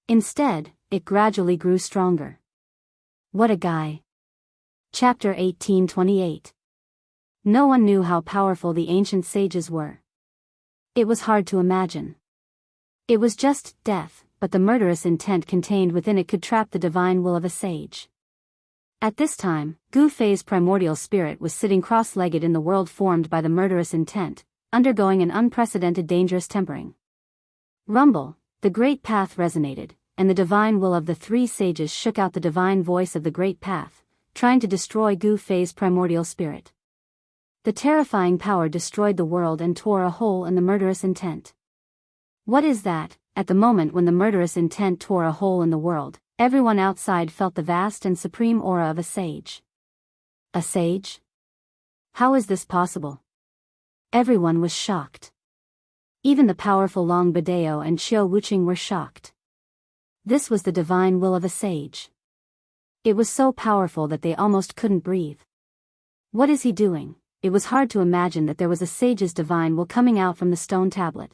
Instead, it gradually grew stronger. What a guy! Chapter 1828. No one knew how powerful the ancient sages were. It was hard to imagine. It was just death, but the murderous intent contained within it could trap the divine will of a sage. At this time, Gu Fei's primordial spirit was sitting cross-legged in the world formed by the murderous intent, undergoing an unprecedented dangerous tempering. Rumble, the great path resonated, and the divine will of the 3 sages shook out the divine voice of the great path, trying to destroy Gu Fei's primordial spirit. The terrifying power destroyed the world and tore a hole in the murderous intent. What is that? At the moment when the murderous intent tore a hole in the world, everyone outside felt the vast and supreme aura of a sage. A sage? How is this possible? Everyone was shocked. Even the powerful Long Badeo and Xiao Wuqing were shocked. This was the divine will of a sage. It was so powerful that they almost couldn't breathe. What is he doing? It was hard to imagine that there was a sage's divine will coming out from the stone tablet.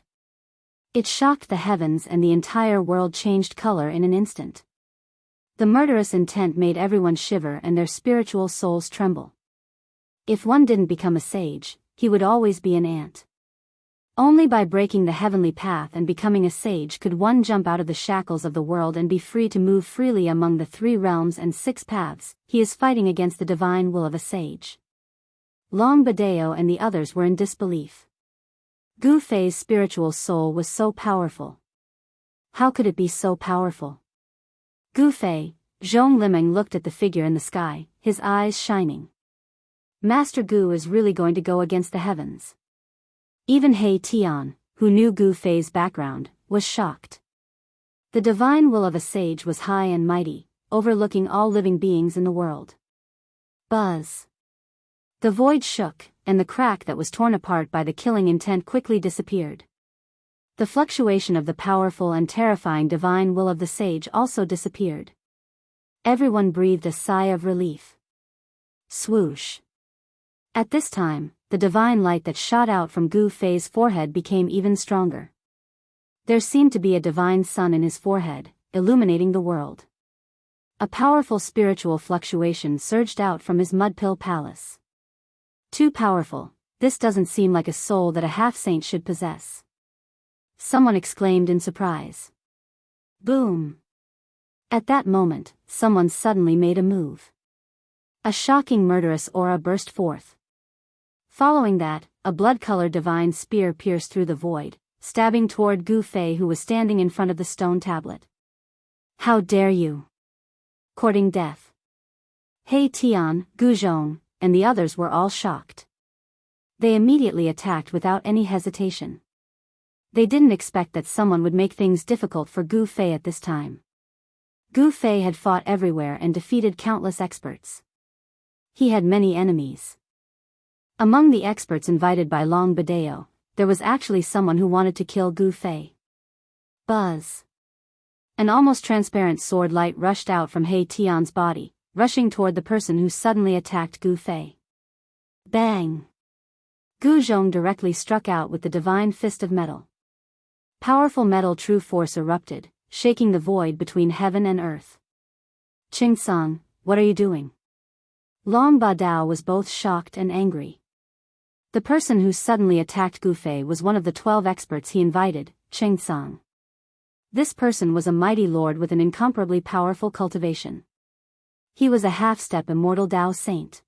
It shocked the heavens and the entire world changed color in an instant. The murderous intent made everyone shiver and their spiritual souls tremble. If one didn't become a sage, he would always be an ant. Only by breaking the heavenly path and becoming a sage could one jump out of the shackles of the world and be free to move freely among the 3 realms and 6 paths. He is fighting against the divine will of a sage. Long Badeo and the others were in disbelief. Gu Fei's spiritual soul was so powerful. How could it be so powerful? Gu Fei, Zhong Liming looked at the figure in the sky, his eyes shining. Master Gu is really going to go against the heavens. Even He Tian, who knew Gu Fei's background, was shocked. The divine will of a sage was high and mighty, overlooking all living beings in the world. Buzz. The void shook, and the crack that was torn apart by the killing intent quickly disappeared. The fluctuation of the powerful and terrifying divine will of the sage also disappeared. Everyone breathed a sigh of relief. Swoosh. At this time, the divine light that shot out from Gu Fei's forehead became even stronger. There seemed to be a divine sun in his forehead, illuminating the world. A powerful spiritual fluctuation surged out from his mud-pill palace. Too powerful, this doesn't seem like a soul that a half-saint should possess. Someone exclaimed in surprise. Boom! At that moment, someone suddenly made a move. A shocking murderous aura burst forth. Following that, a blood-colored divine spear pierced through the void, stabbing toward Gu Fei, who was standing in front of the stone tablet. How dare you! Courting death. He Tian, Gu Zhong, and the others were all shocked. They immediately attacked without any hesitation. They didn't expect that someone would make things difficult for Gu Fei at this time. Gu Fei had fought everywhere and defeated countless experts. He had many enemies. Among the experts invited by Long Badeo, there was actually someone who wanted to kill Gu Fei. Buzz. An almost transparent sword light rushed out from He Tian's body, rushing toward the person who suddenly attacked Gu Fei. Bang! Gu Zhong directly struck out with the divine fist of metal. Powerful metal true force erupted, shaking the void between heaven and earth. Qing Song, what are you doing? Long Badao was both shocked and angry. The person who suddenly attacked Gu Fei was one of the 12 experts he invited, Qing Song. This person was a mighty lord with an incomparably powerful cultivation. He was a half-step immortal Dao saint.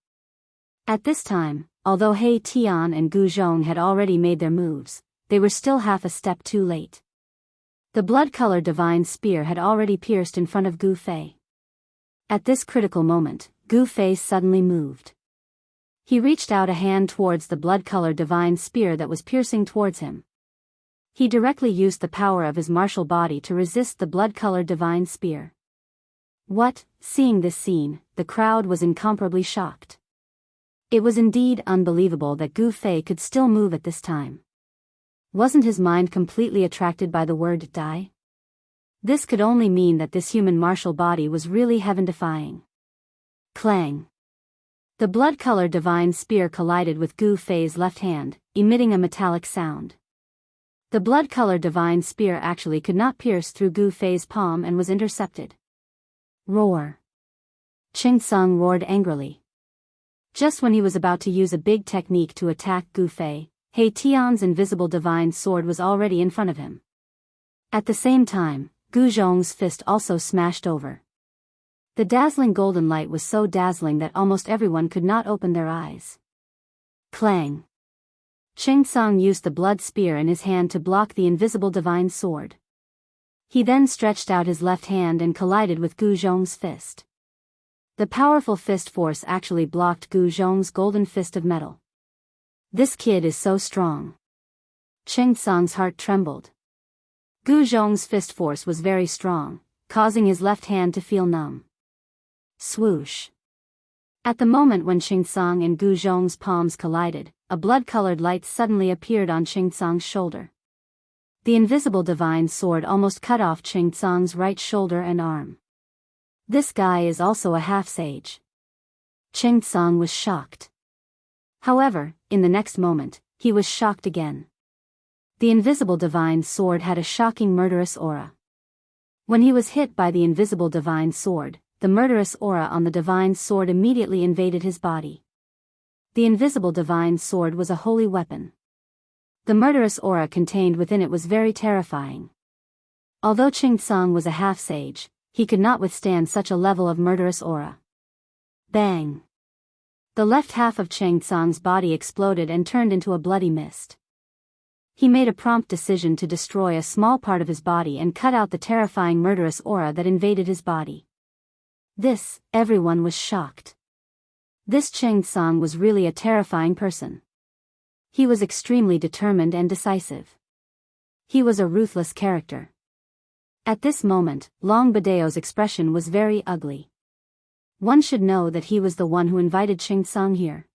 At this time, although He Tian and Gu Zhong had already made their moves, they were still half a step too late. The blood-colored divine spear had already pierced in front of Gu Fei. At this critical moment, Gu Fei suddenly moved. He reached out a hand towards the blood-colored divine spear that was piercing towards him. He directly used the power of his martial body to resist the blood-colored divine spear. What? Seeing this scene, the crowd was incomparably shocked. It was indeed unbelievable that Gu Fei could still move at this time. Wasn't his mind completely attracted by the word die? This could only mean that this human martial body was really heaven-defying. Clang! The blood-colored divine spear collided with Gu Fei's left hand, emitting a metallic sound. The blood-colored divine spear actually could not pierce through Gu Fei's palm and was intercepted. Roar! Qing Song roared angrily. Just when he was about to use a big technique to attack Gu Fei, He Tian's invisible divine sword was already in front of him. At the same time, Gu Zhong's fist also smashed over. The dazzling golden light was so dazzling that almost everyone could not open their eyes. Clang! Qing Song used the blood spear in his hand to block the invisible divine sword. He then stretched out his left hand and collided with Gu Zhong's fist. The powerful fist force actually blocked Gu Zhong's golden fist of metal. This kid is so strong. Qing Song's heart trembled. Gu Zhong's fist force was very strong, causing his left hand to feel numb. Swoosh! At the moment when Qing Song and Gu Zhong's palms collided, a blood-colored light suddenly appeared on Qing Song's shoulder. The invisible divine sword almost cut off Qing Song's right shoulder and arm. This guy is also a half-sage. Qing Song was shocked. However, in the next moment, he was shocked again. The invisible divine sword had a shocking murderous aura. When he was hit by the invisible divine sword, the murderous aura on the divine sword immediately invaded his body. The invisible divine sword was a holy weapon. The murderous aura contained within it was very terrifying. Although Qing Song was a half-sage, he could not withstand such a level of murderous aura. Bang! The left half of Qing Song's body exploded and turned into a bloody mist. He made a prompt decision to destroy a small part of his body and cut out the terrifying murderous aura that invaded his body. Everyone was shocked. This Qing Song was really a terrifying person. He was extremely determined and decisive. He was a ruthless character. At this moment, Long Badeo's expression was very ugly. One should know that he was the one who invited Ching Song here.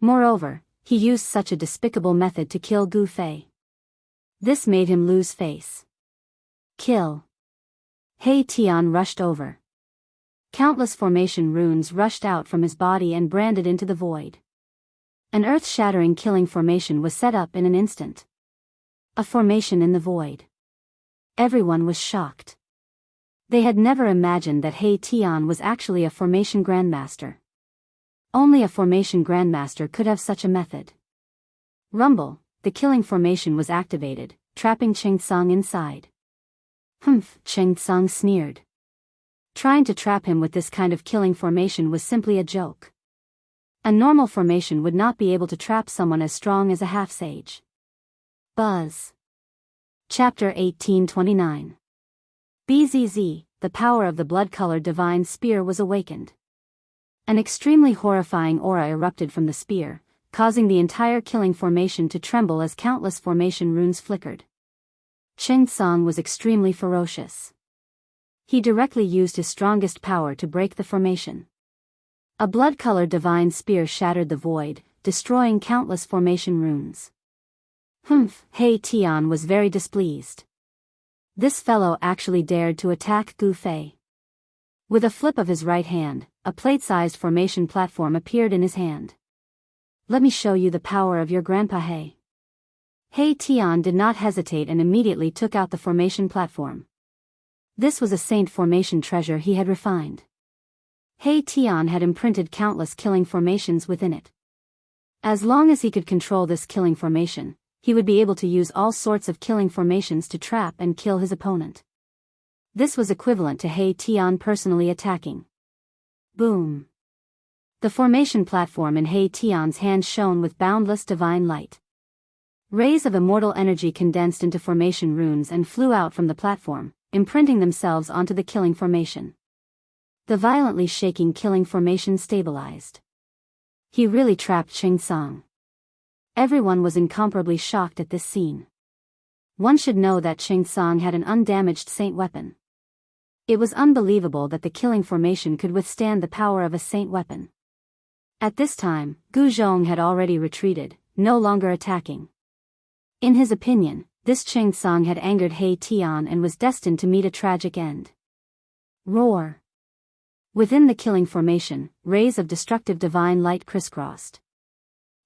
Moreover, he used such a despicable method to kill Gu Fei. This made him lose face. Kill. He Tian rushed over. Countless formation runes rushed out from his body and branded into the void. An earth-shattering killing formation was set up in an instant. A formation in the void. Everyone was shocked. They had never imagined that He Tian was actually a formation grandmaster. Only a formation grandmaster could have such a method. Rumble, the killing formation was activated, trapping Ching Song inside. Humph, Ching Song sneered. Trying to trap him with this kind of killing formation was simply a joke. A normal formation would not be able to trap someone as strong as a half-sage. Buzz. Chapter 1829. BZZ, the power of the blood-colored divine spear was awakened. An extremely horrifying aura erupted from the spear, causing the entire killing formation to tremble as countless formation runes flickered. Ching Song was extremely ferocious. He directly used his strongest power to break the formation. A blood-colored divine spear shattered the void, destroying countless formation runes. Humph, He Tian was very displeased. This fellow actually dared to attack Gu Fei. With a flip of his right hand, a plate-sized formation platform appeared in his hand. Let me show you the power of your grandpa He. He Tian did not hesitate and immediately took out the formation platform. This was a saint formation treasure he had refined. He Tian had imprinted countless killing formations within it. As long as he could control this killing formation, he would be able to use all sorts of killing formations to trap and kill his opponent. This was equivalent to He Tian personally attacking. Boom. The formation platform in He Tian's hand shone with boundless divine light. Rays of immortal energy condensed into formation runes and flew out from the platform, imprinting themselves onto the killing formation. The violently shaking killing formation stabilized. He really trapped Ching Song. Everyone was incomparably shocked at this scene. One should know that Ching Song had an undamaged saint weapon. It was unbelievable that the killing formation could withstand the power of a saint weapon. At this time, Gu Zhong had already retreated, no longer attacking. In his opinion, this Ching Song had angered He Tian and was destined to meet a tragic end. Roar. Within the killing formation, rays of destructive divine light crisscrossed.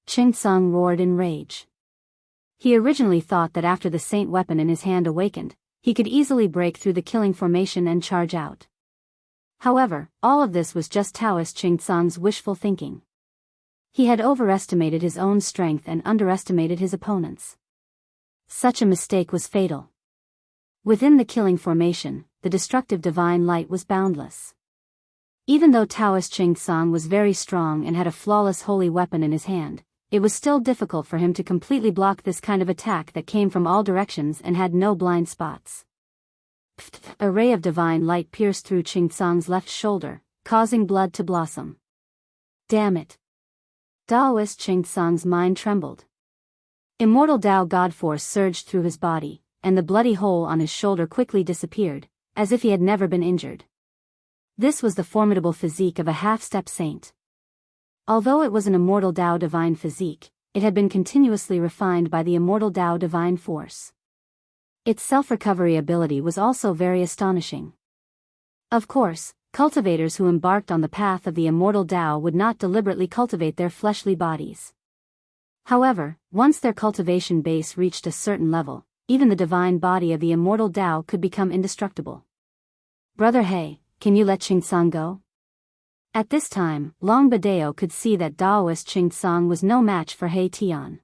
Ching Song roared in rage. He originally thought that after the saint weapon in his hand awakened, he could easily break through the killing formation and charge out. However, all of this was just Taoist Ching Song's wishful thinking. He had overestimated his own strength and underestimated his opponent's. Such a mistake was fatal. Within the killing formation, the destructive divine light was boundless. Even though Taoist Ching Song was very strong and had a flawless holy weapon in his hand, it was still difficult for him to completely block this kind of attack that came from all directions and had no blind spots. A ray of divine light pierced through Ching Song's left shoulder, causing blood to blossom. Damn it. Taoist Ching Song's mind trembled. Immortal Tao God Force surged through his body, and the bloody hole on his shoulder quickly disappeared, as if he had never been injured. This was the formidable physique of a half-step saint. Although it was an immortal Tao divine physique, it had been continuously refined by the immortal Tao divine force. Its self-recovery ability was also very astonishing. Of course, cultivators who embarked on the path of the immortal Tao would not deliberately cultivate their fleshly bodies. However, once their cultivation base reached a certain level, even the divine body of the immortal Tao could become indestructible. Brother He, can you let Ching Song go? At this time, Long Badeo could see that Taoist Ching Song was no match for He Tian.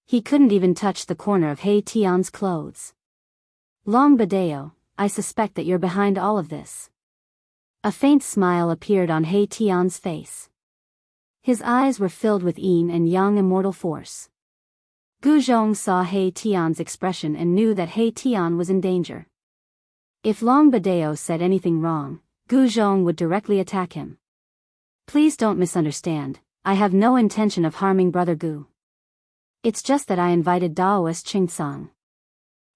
He couldn't even touch the corner of He Tian's clothes. Long Badeo, I suspect that you're behind all of this. A faint smile appeared on He Tian's face. His eyes were filled with yin and yang immortal force. Gu Zhong saw He Tian's expression and knew that He Tian was in danger. If Long Badeo said anything wrong, Gu Zhong would directly attack him. Please don't misunderstand, I have no intention of harming Brother Gu. It's just that I invited Daoist Qingsong.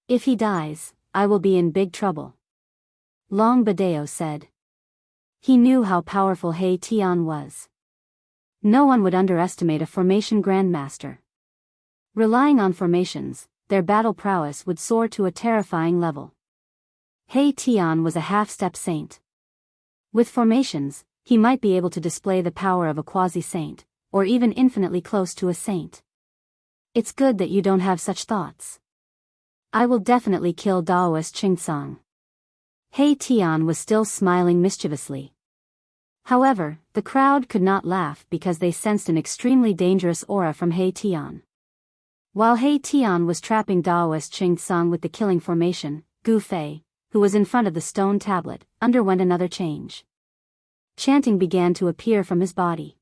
If he dies, I will be in big trouble. Long Badeo said. He knew how powerful He Tian was. No one would underestimate a formation grandmaster. Relying on formations, their battle prowess would soar to a terrifying level. He Tian was a half-step saint. With formations, he might be able to display the power of a quasi-saint, or even infinitely close to a saint. It's good that you don't have such thoughts. I will definitely kill Daoist Qingsong. He Tian was still smiling mischievously. However, the crowd could not laugh because they sensed an extremely dangerous aura from He Tian. While He Tian was trapping Daoist Qingsong with the killing formation, Gu Fei, who was in front of the stone tablet, underwent another change. Chanting began to appear from his body.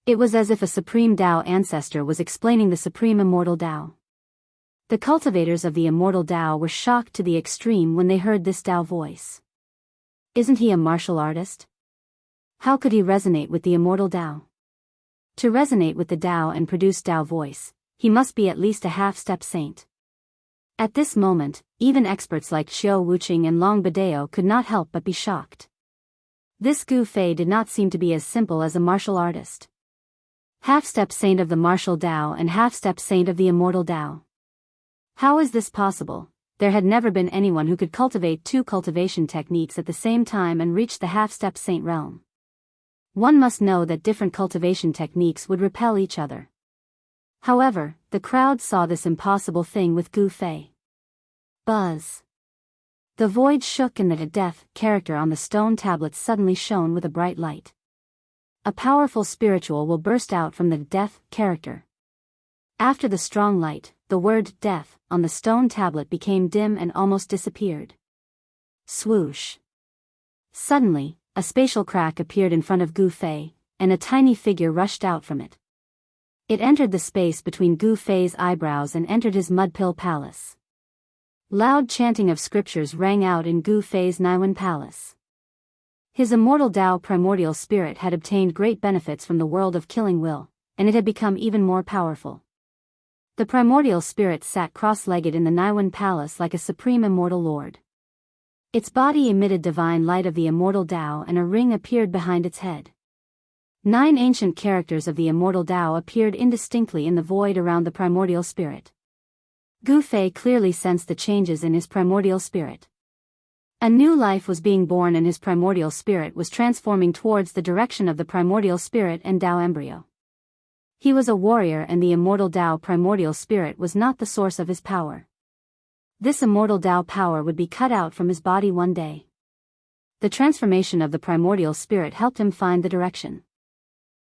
It was as if a supreme Tao ancestor was explaining the supreme immortal Tao. The cultivators of the immortal Tao were shocked to the extreme when they heard this Tao voice. Isn't he a martial artist? How could he resonate with the immortal Tao? To resonate with the Tao and produce Tao voice, he must be at least a half-step saint. At this moment, even experts like Xiao Wuqing and Long Badeo could not help but be shocked. This Gu Fei did not seem to be as simple as a martial artist. Half-step saint of the martial Tao and half-step saint of the immortal Tao. How is this possible? There had never been anyone who could cultivate two cultivation techniques at the same time and reach the half-step saint realm. One must know that different cultivation techniques would repel each other. However, the crowd saw this impossible thing with Gu Fei. Buzz. The void shook and the death character on the stone tablets suddenly shone with a bright light. A powerful spiritual will burst out from the death character. After the strong light, the word death on the stone tablet became dim and almost disappeared. Swoosh. Suddenly, a spatial crack appeared in front of Gu Fei, and a tiny figure rushed out from it. It entered the space between Gu Fei's eyebrows and entered his mud-pill palace. Loud chanting of scriptures rang out in Gu Fei's Niwen palace. His immortal Tao primordial spirit had obtained great benefits from the world of killing will, and it had become even more powerful. The primordial spirit sat cross-legged in the Niwen palace like a supreme immortal lord. Its body emitted divine light of the immortal Tao and a ring appeared behind its head. 9 ancient characters of the immortal Tao appeared indistinctly in the void around the primordial spirit. Gu Fei clearly sensed the changes in his primordial spirit. A new life was being born and his primordial spirit was transforming towards the direction of the primordial spirit and Tao embryo. He was a warrior and the immortal Tao primordial spirit was not the source of his power. This immortal Tao power would be cut out from his body one day. The transformation of the primordial spirit helped him find the direction.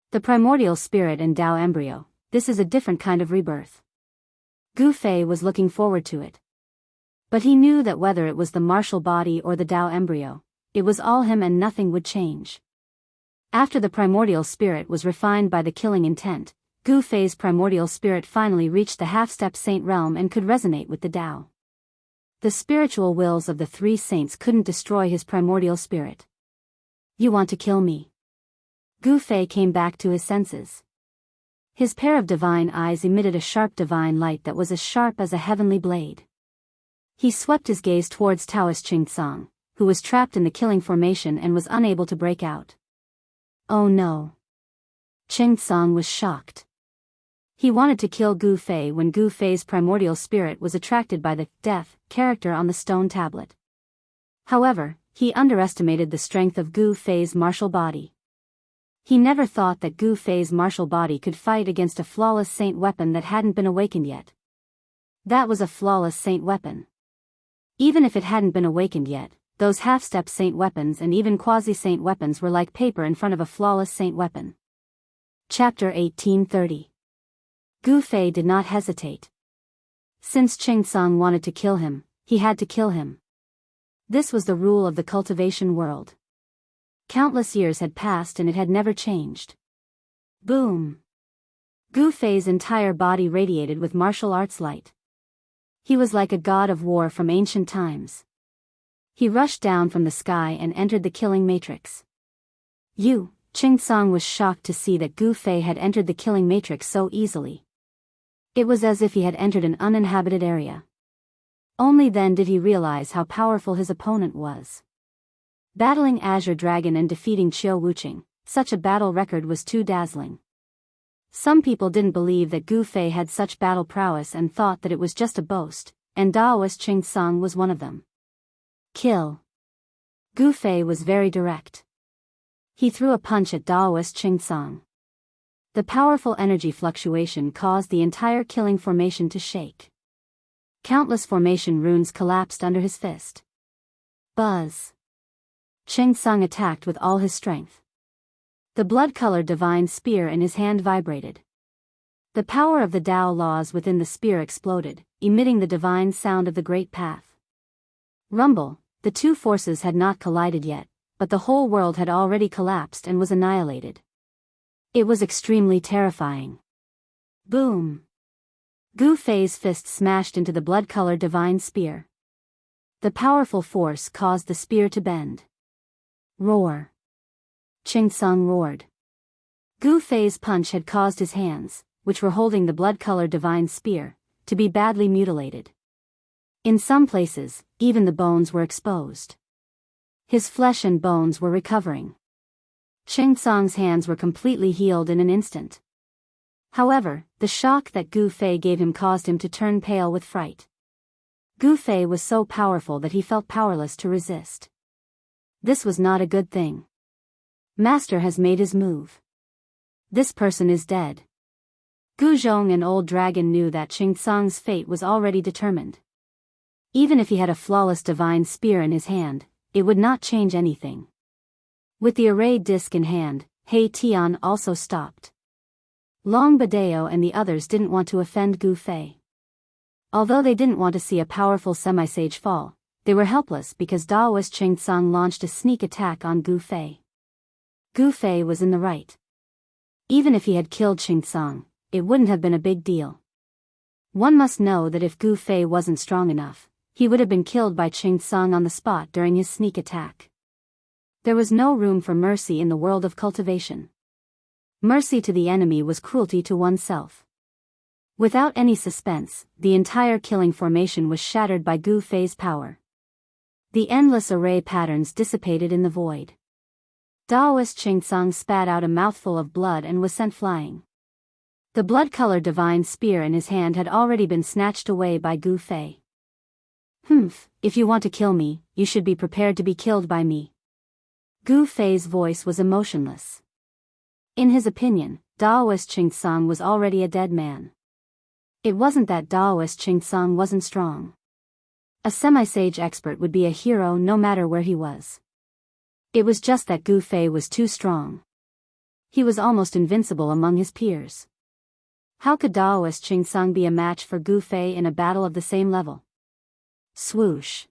The primordial spirit and Tao embryo, this is a different kind of rebirth. Gu Fei was looking forward to it. But he knew that whether it was the martial body or the Tao embryo, it was all him and nothing would change. After the primordial spirit was refined by the killing intent, Gu Fei's primordial spirit finally reached the half-step saint realm and could resonate with the Tao. The spiritual wills of the 3 saints couldn't destroy his primordial spirit. You want to kill me? Gu Fei came back to his senses. His pair of divine eyes emitted a sharp divine light that was as sharp as a heavenly blade. He swept his gaze towards Taoist Qingsong, who was trapped in the killing formation and was unable to break out. Oh no. Qingsong was shocked. He wanted to kill Gu Fei when Gu Fei's primordial spirit was attracted by the death character on the stone tablet. However, he underestimated the strength of Gu Fei's martial body. He never thought that Gu Fei's martial body could fight against a flawless saint weapon that hadn't been awakened yet. That was a flawless saint weapon. Even if it hadn't been awakened yet, those half-step saint weapons and even quasi-saint weapons were like paper in front of a flawless saint weapon. Chapter 1830. Gu Fei did not hesitate. Since Qingsong wanted to kill him, he had to kill him. This was the rule of the cultivation world. Countless years had passed and it had never changed. Boom! Gu Fei's entire body radiated with martial arts light. He was like a god of war from ancient times. He rushed down from the sky and entered the killing matrix. Qingsong was shocked to see that Gu Fei had entered the killing matrix so easily. It was as if he had entered an uninhabited area. Only then did he realize how powerful his opponent was. Battling Azure Dragon and defeating Qiu Wuqing, such a battle record was too dazzling. Some people didn't believe that Gu Fei had such battle prowess and thought that it was just a boast, and Daoist Qing Tsung was one of them. Kill. Gu Fei was very direct. He threw a punch at Daoist Qing Tsung. The powerful energy fluctuation caused the entire killing formation to shake. Countless formation runes collapsed under his fist. Buzz. Qing Tsung attacked with all his strength. The blood-colored divine spear in his hand vibrated. The power of the Tao laws within the spear exploded, emitting the divine sound of the Great Path. Rumble, the two forces had not collided yet, but the whole world had already collapsed and was annihilated. It was extremely terrifying. Boom! Gu Fei's fist smashed into the blood-colored divine spear. The powerful force caused the spear to bend. Roar! Qing Tsung roared. Gu Fei's punch had caused his hands, which were holding the blood-colored divine spear, to be badly mutilated. In some places, even the bones were exposed. His flesh and bones were recovering. Qing Tsung's hands were completely healed in an instant. However, the shock that Gu Fei gave him caused him to turn pale with fright. Gu Fei was so powerful that he felt powerless to resist. This was not a good thing. Master has made his move. This person is dead. Gu Zhong and Old Dragon knew that Qing Tsung's fate was already determined. Even if he had a flawless divine spear in his hand, it would not change anything. With the arrayed disc in hand, He Tian also stopped. Long Badeo and the others didn't want to offend Gu Fei. Although they didn't want to see a powerful semi-sage fall, they were helpless because Daoist Qing Tsung launched a sneak attack on Gu Fei. Gu Fei was in the right. Even if he had killed Qing Tsung, it wouldn't have been a big deal. One must know that if Gu Fei wasn't strong enough, he would have been killed by Qing Tsung on the spot during his sneak attack. There was no room for mercy in the world of cultivation. Mercy to the enemy was cruelty to oneself. Without any suspense, the entire killing formation was shattered by Gu Fei's power. The endless array patterns dissipated in the void. Daoist Qing Tsung spat out a mouthful of blood and was sent flying. The blood-colored divine spear in his hand had already been snatched away by Gu Fei. Humph, if you want to kill me, you should be prepared to be killed by me. Gu Fei's voice was emotionless. In his opinion, Daoist Qing Tsung was already a dead man. It wasn't that Daoist Qing Tsung wasn't strong. A semi-sage expert would be a hero no matter where he was. It was just that Gu Fei was too strong. He was almost invincible among his peers. How could Daoist Qing Tsung be a match for Gu Fei in a battle of the same level? Swoosh!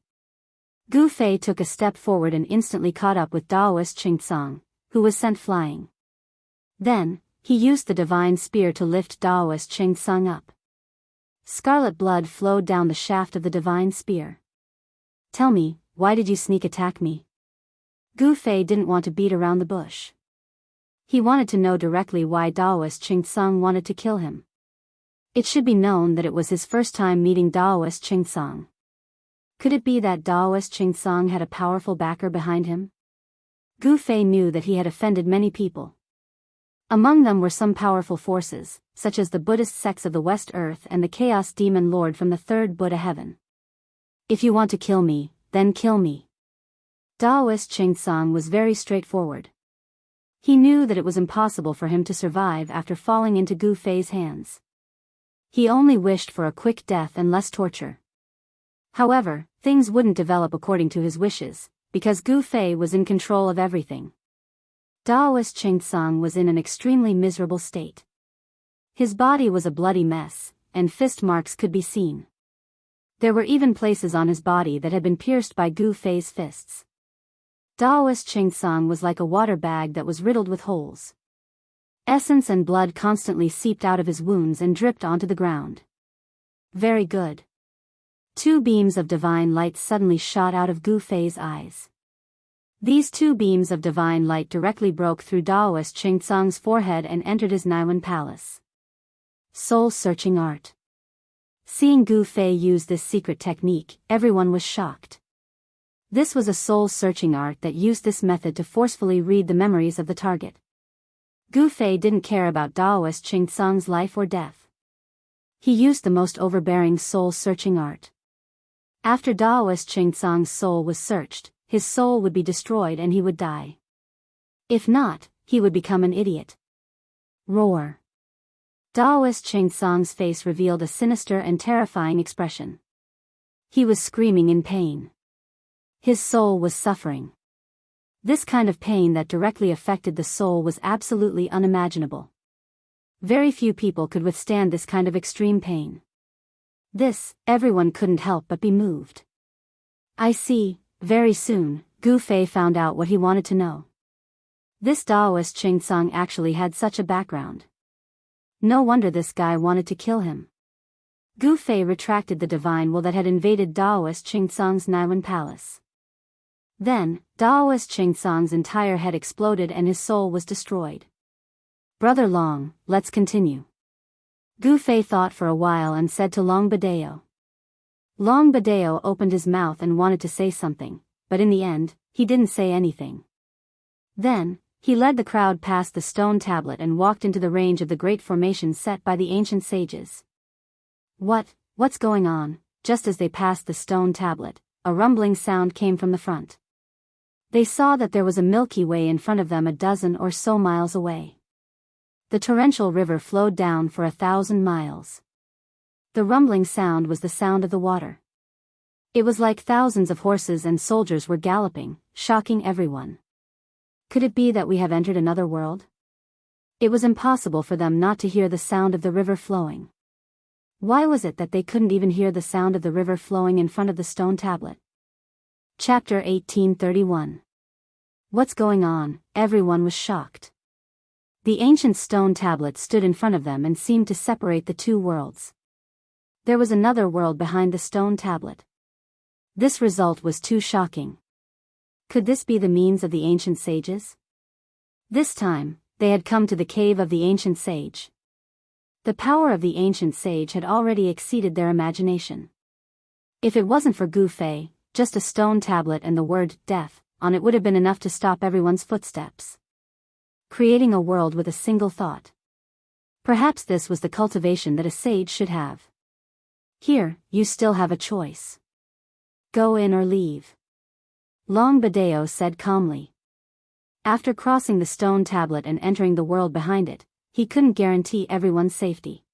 Gu Fei took a step forward and instantly caught up with Daoist Qing Tsung, who was sent flying. Then, he used the divine spear to lift Daoist Qing Tsung up. Scarlet blood flowed down the shaft of the divine spear. Tell me, why did you sneak attack me? Gu Fei didn't want to beat around the bush. He wanted to know directly why Daoist Qing Tsung wanted to kill him. It should be known that it was his first time meeting Daoist Qing Tsung. Could it be that Daoist Qing Tsung had a powerful backer behind him? Gu Fei knew that he had offended many people. Among them were some powerful forces, such as the Buddhist sects of the West Earth and the Chaos Demon Lord from the Third Buddha Heaven. If you want to kill me, then kill me. Daoist Qing Tsung was very straightforward. He knew that it was impossible for him to survive after falling into Gu Fei's hands. He only wished for a quick death and less torture. However, things wouldn't develop according to his wishes, because Gu Fei was in control of everything. Daoist Qing Tsung was in an extremely miserable state. His body was a bloody mess, and fist marks could be seen. There were even places on his body that had been pierced by Gu Fei's fists. Daoist Qing Tsung was like a water bag that was riddled with holes. Essence and blood constantly seeped out of his wounds and dripped onto the ground. Very good. Two beams of divine light suddenly shot out of Gu Fei's eyes. These two beams of divine light directly broke through Daoist Qing Tsung's forehead and entered his Naiwan palace. Soul-searching art. Seeing Gu Fei use this secret technique, everyone was shocked. This was a soul-searching art that used this method to forcefully read the memories of the target. Gu Fei didn't care about Daoist Ching Tsung's life or death. He used the most overbearing soul-searching art. After Daoist Ching Tsung's soul was searched, his soul would be destroyed and he would die. If not, he would become an idiot. Roar. Daoist Ching Tsung's face revealed a sinister and terrifying expression. He was screaming in pain. His soul was suffering. This kind of pain that directly affected the soul was absolutely unimaginable. Very few people could withstand this kind of extreme pain. Everyone couldn't help but be moved. I see. Very soon, Gu Fei found out what he wanted to know. This Daoist Ching Tsung actually had such a background. No wonder this guy wanted to kill him. Gu Fei retracted the divine will that had invaded Daoist Ching Tsung's Naiwan palace. Then, Daoist Ching Tsung's entire head exploded and his soul was destroyed. Brother Long, let's continue. Gu Fei thought for a while and said to Long Badeo. Long Badeo opened his mouth and wanted to say something, but in the end, he didn't say anything. Then, he led the crowd past the stone tablet and walked into the range of the great formation set by the ancient sages. What's going on? Just as they passed the stone tablet, a rumbling sound came from the front. They saw that there was a Milky Way in front of them a dozen or so miles away. The torrential river flowed down for 1,000 miles. The rumbling sound was the sound of the water. It was like thousands of horses and soldiers were galloping, shocking everyone. Could it be that we have entered another world? It was impossible for them not to hear the sound of the river flowing. Why was it that they couldn't even hear the sound of the river flowing in front of the stone tablet? Chapter 1831. What's going on? Everyone was shocked. The ancient stone tablet stood in front of them and seemed to separate the two worlds. There was another world behind the stone tablet. This result was too shocking. Could this be the means of the ancient sages? This time, they had come to the cave of the ancient sage. The power of the ancient sage had already exceeded their imagination. If it wasn't for Gu Fei, just a stone tablet and the word death on it would have been enough to stop everyone's footsteps. Creating a world with a single thought. Perhaps this was the cultivation that a sage should have. Here, you still have a choice. Go in or leave. Long Badeo said calmly. After crossing the stone tablet and entering the world behind it, he couldn't guarantee everyone's safety.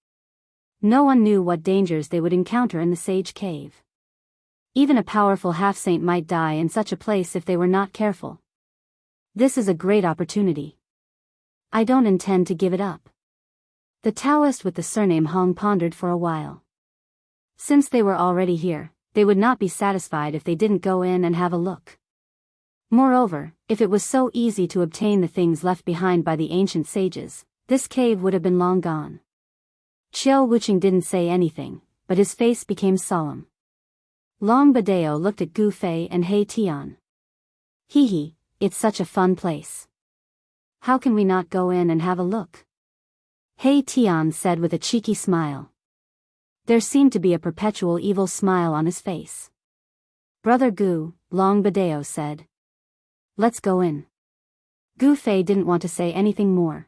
No one knew what dangers they would encounter in the sage cave. Even a powerful half-saint might die in such a place if they were not careful. This is a great opportunity. I don't intend to give it up. The Taoist with the surname Hong pondered for a while. Since they were already here, they would not be satisfied if they didn't go in and have a look. Moreover, if it was so easy to obtain the things left behind by the ancient sages, this cave would have been long gone. Qiao Wuqing didn't say anything, but his face became solemn. Long Badeo looked at Gu Fei and He Tian. Hee, it's such a fun place. How can we not go in and have a look? He Tian said with a cheeky smile. There seemed to be a perpetual evil smile on his face. Brother Gu, Long Badeo said. Let's go in. Gu Fei didn't want to say anything more.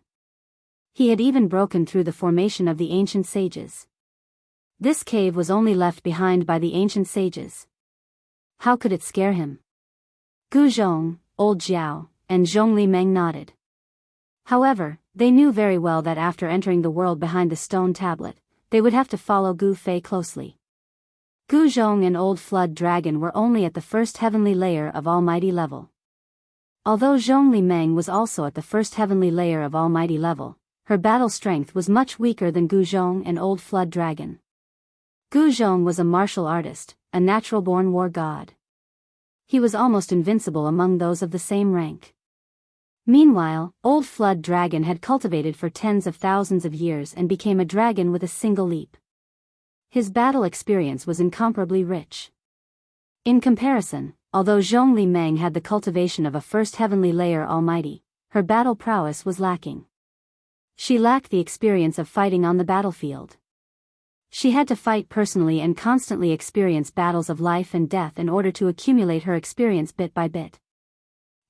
He had even broken through the formation of the ancient sages. This cave was only left behind by the ancient sages. How could it scare him? Gu Zhong, Old Jiao, and Zhongli Meng nodded. However, they knew very well that after entering the world behind the stone tablet, they would have to follow Gu Fei closely. Gu Zhong and Old Flood Dragon were only at the first heavenly layer of Almighty level. Although Zhongli Meng was also at the first heavenly layer of Almighty level, her battle strength was much weaker than Gu Zhong and Old Flood Dragon. Gu Zhong was a martial artist, a natural-born war god. He was almost invincible among those of the same rank. Meanwhile, Old Flood Dragon had cultivated for tens of thousands of years and became a dragon with a single leap. His battle experience was incomparably rich. In comparison, although Zhongli Meng had the cultivation of a first heavenly layer Almighty, her battle prowess was lacking. She lacked the experience of fighting on the battlefield. She had to fight personally and constantly experience battles of life and death in order to accumulate her experience bit by bit.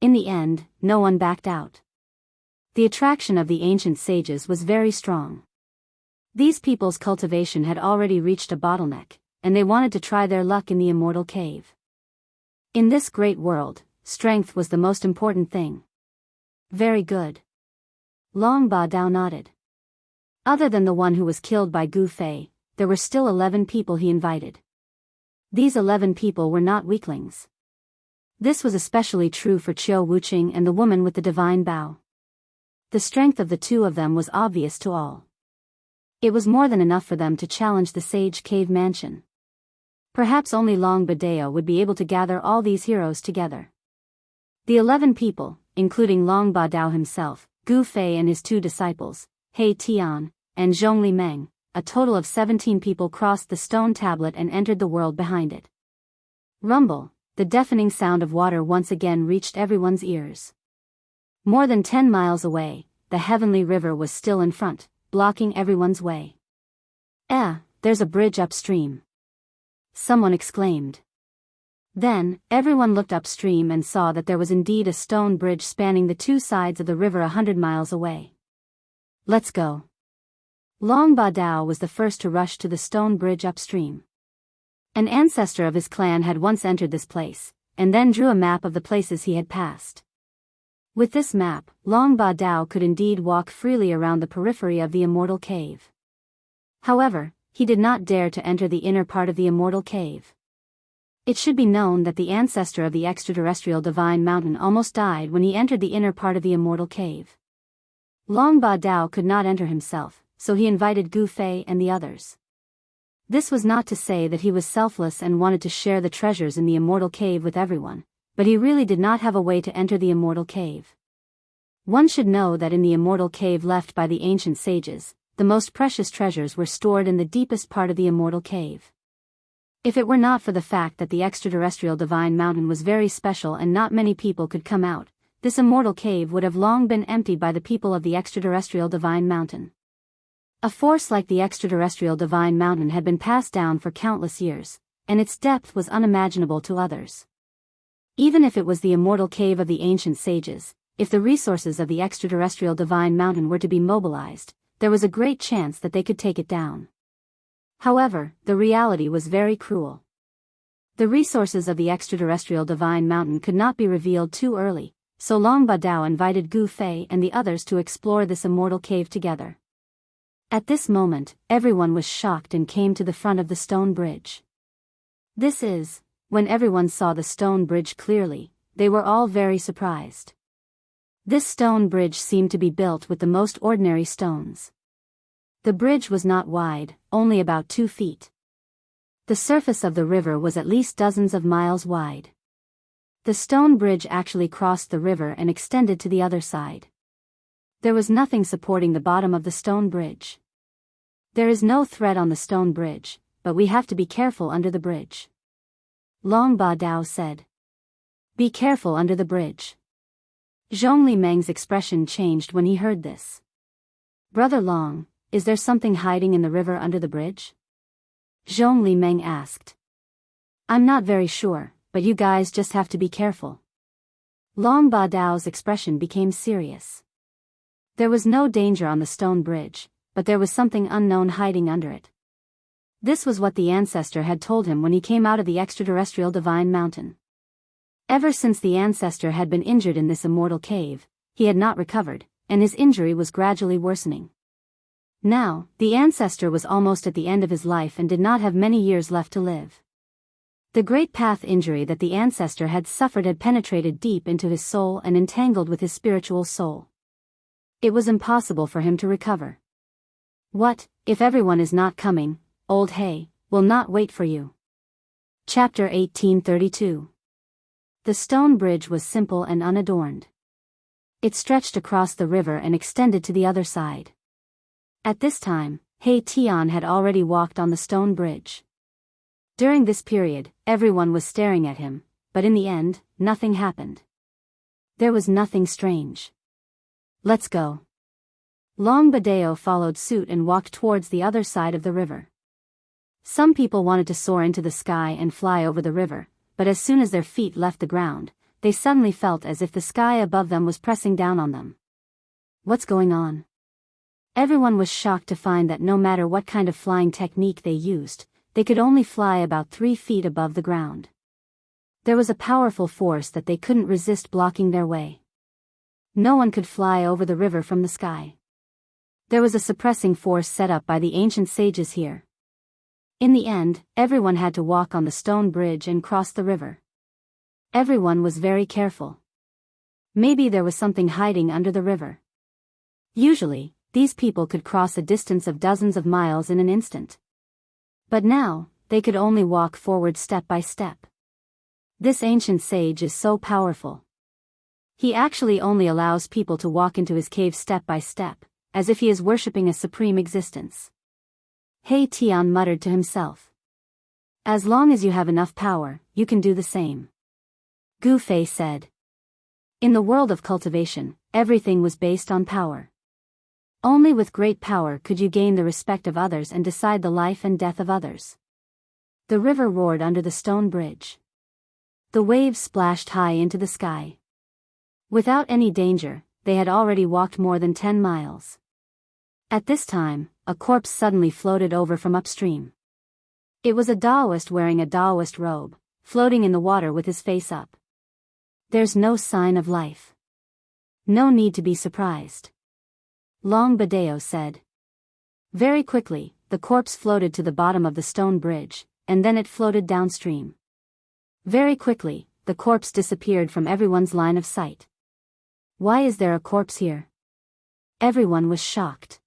In the end, no one backed out. The attraction of the ancient sages was very strong. These people's cultivation had already reached a bottleneck, and they wanted to try their luck in the immortal cave. In this great world, strength was the most important thing. Very good. Long Ba Dao nodded. Other than the one who was killed by Gu Fei, there were still 11 people he invited. These 11 people were not weaklings. This was especially true for Qiu Wuqing and the woman with the divine bow. The strength of the two of them was obvious to all. It was more than enough for them to challenge the sage cave mansion. Perhaps only Long Ba Dao would be able to gather all these heroes together. The 11 people, including Long Ba Dao himself, Gu Fei and his 2 disciples, He Tian, and Zhongli Meng, a total of 17 people crossed the stone tablet and entered the world behind it. Rumble, the deafening sound of water once again reached everyone's ears. More than 10 miles away, the heavenly river was still in front, blocking everyone's way. There's a bridge upstream. Someone exclaimed. Then, everyone looked upstream and saw that there was indeed a stone bridge spanning the 2 sides of the river 100 miles away. Let's go. Long Ba Dao was the first to rush to the stone bridge upstream. An ancestor of his clan had once entered this place, and then drew a map of the places he had passed. With this map, Long Ba Dao could indeed walk freely around the periphery of the immortal cave. However, he did not dare to enter the inner part of the immortal cave. It should be known that the ancestor of the extraterrestrial divine mountain almost died when he entered the inner part of the immortal cave. Long Ba Dao could not enter himself, so he invited Gu Fei and the others. This was not to say that he was selfless and wanted to share the treasures in the immortal cave with everyone, but he really did not have a way to enter the immortal cave. One should know that in the immortal cave left by the ancient sages, the most precious treasures were stored in the deepest part of the immortal cave. If it were not for the fact that the extraterrestrial divine mountain was very special and not many people could come out, this immortal cave would have long been emptied by the people of the extraterrestrial divine mountain. A force like the extraterrestrial divine mountain had been passed down for countless years, and its depth was unimaginable to others. Even if it was the immortal cave of the ancient sages, if the resources of the extraterrestrial divine mountain were to be mobilized, there was a great chance that they could take it down. However, the reality was very cruel. The resources of the extraterrestrial divine mountain could not be revealed too early, so Long Ba Dao invited Gu Fei and the others to explore this immortal cave together. At this moment, everyone was shocked and came to the front of the stone bridge. When everyone saw the stone bridge clearly, they were all very surprised. This stone bridge seemed to be built with the most ordinary stones. The bridge was not wide, only about 2 feet. The surface of the river was at least dozens of miles wide. The stone bridge actually crossed the river and extended to the other side. There was nothing supporting the bottom of the stone bridge. There is no thread on the stone bridge, but we have to be careful under the bridge. Long Ba Dao said. Be careful under the bridge. Zhongli Meng's expression changed when he heard this. Brother Long, is there something hiding in the river under the bridge? Zhongli Meng asked. I'm not very sure, but you guys just have to be careful. Long Ba Dao's expression became serious. There was no danger on the stone bridge, but there was something unknown hiding under it. This was what the ancestor had told him when he came out of the extraterrestrial divine mountain. Ever since the ancestor had been injured in this immortal cave, he had not recovered, and his injury was gradually worsening. Now, the ancestor was almost at the end of his life and did not have many years left to live. The great path injury that the ancestor had suffered had penetrated deep into his soul and entangled with his spiritual soul. It was impossible for him to recover. What, if everyone is not coming, old Hay, will not wait for you. Chapter 1832. The stone bridge was simple and unadorned. It stretched across the river and extended to the other side. At this time, He Tian had already walked on the stone bridge. During this period, everyone was staring at him, but in the end, nothing happened. There was nothing strange. Let's go. Long Badeo followed suit and walked towards the other side of the river. Some people wanted to soar into the sky and fly over the river, but as soon as their feet left the ground, they suddenly felt as if the sky above them was pressing down on them. What's going on? Everyone was shocked to find that no matter what kind of flying technique they used, they could only fly about 3 feet above the ground. There was a powerful force that they couldn't resist blocking their way. No one could fly over the river from the sky. There was a suppressing force set up by the ancient sages here. In the end, everyone had to walk on the stone bridge and cross the river. Everyone was very careful. Maybe there was something hiding under the river. Usually, these people could cross a distance of dozens of miles in an instant. But now, they could only walk forward step by step. This ancient sage is so powerful. He actually only allows people to walk into his cave step by step, as if he is worshipping a supreme existence. He Tian muttered to himself. As long as you have enough power, you can do the same. Gu Fei said. In the world of cultivation, everything was based on power. Only with great power could you gain the respect of others and decide the life and death of others. The river roared under the stone bridge. The waves splashed high into the sky. Without any danger, they had already walked more than 10 miles. At this time, a corpse suddenly floated over from upstream. It was a Taoist wearing a Taoist robe, floating in the water with his face up. There's no sign of life. No need to be surprised. Long Badeo said. Very quickly, the corpse floated to the bottom of the stone bridge, and then it floated downstream. Very quickly, the corpse disappeared from everyone's line of sight. Why is there a corpse here? Everyone was shocked.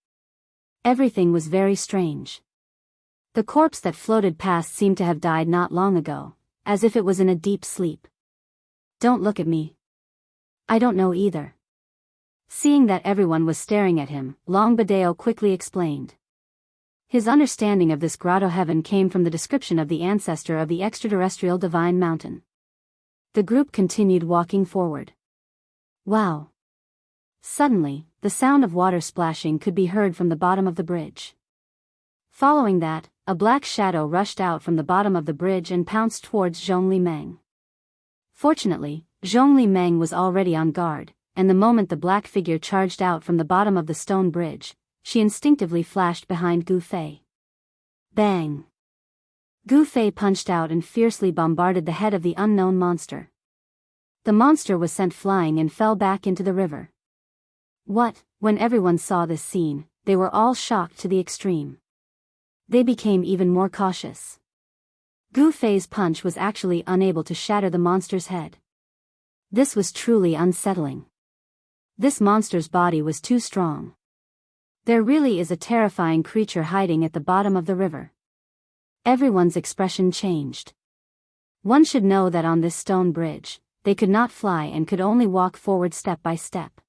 Everything was very strange. The corpse that floated past seemed to have died not long ago, as if it was in a deep sleep. Don't look at me. I don't know either. Seeing that everyone was staring at him, Long Badeo quickly explained. His understanding of this grotto heaven came from the description of the ancestor of the extraterrestrial divine mountain. The group continued walking forward. Wow! Suddenly, the sound of water splashing could be heard from the bottom of the bridge. Following that, a black shadow rushed out from the bottom of the bridge and pounced towards Zhongli Meng. Fortunately, Zhongli Meng was already on guard, and the moment the black figure charged out from the bottom of the stone bridge, she instinctively flashed behind Gu Fei. Bang! Gu Fei punched out and fiercely bombarded the head of the unknown monster. The monster was sent flying and fell back into the river. When everyone saw this scene, they were all shocked to the extreme. They became even more cautious. Gu Fei's punch was actually unable to shatter the monster's head. This was truly unsettling. This monster's body was too strong. There really is a terrifying creature hiding at the bottom of the river. Everyone's expression changed. One should know that on this stone bridge, they could not fly and could only walk forward step by step.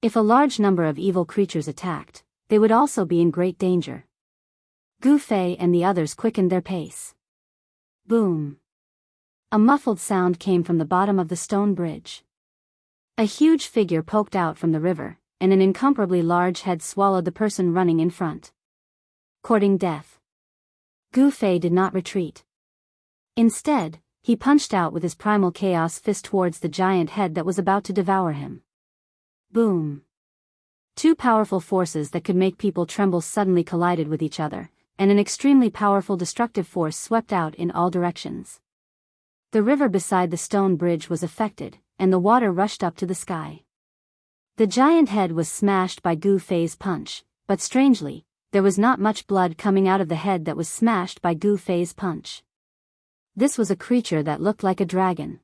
If a large number of evil creatures attacked, they would also be in great danger. Gu Fei and the others quickened their pace. Boom! A muffled sound came from the bottom of the stone bridge. A huge figure poked out from the river, and an incomparably large head swallowed the person running in front. Courting death. Gu Fei did not retreat. Instead, he punched out with his primal chaos fist towards the giant head that was about to devour him. Boom! Two powerful forces that could make people tremble suddenly collided with each other, and an extremely powerful destructive force swept out in all directions. The river beside the stone bridge was affected, and the water rushed up to the sky. The giant head was smashed by Gu Fei's punch, but strangely, there was not much blood coming out of the head that was smashed by Gu Fei's punch. This was a creature that looked like a dragon.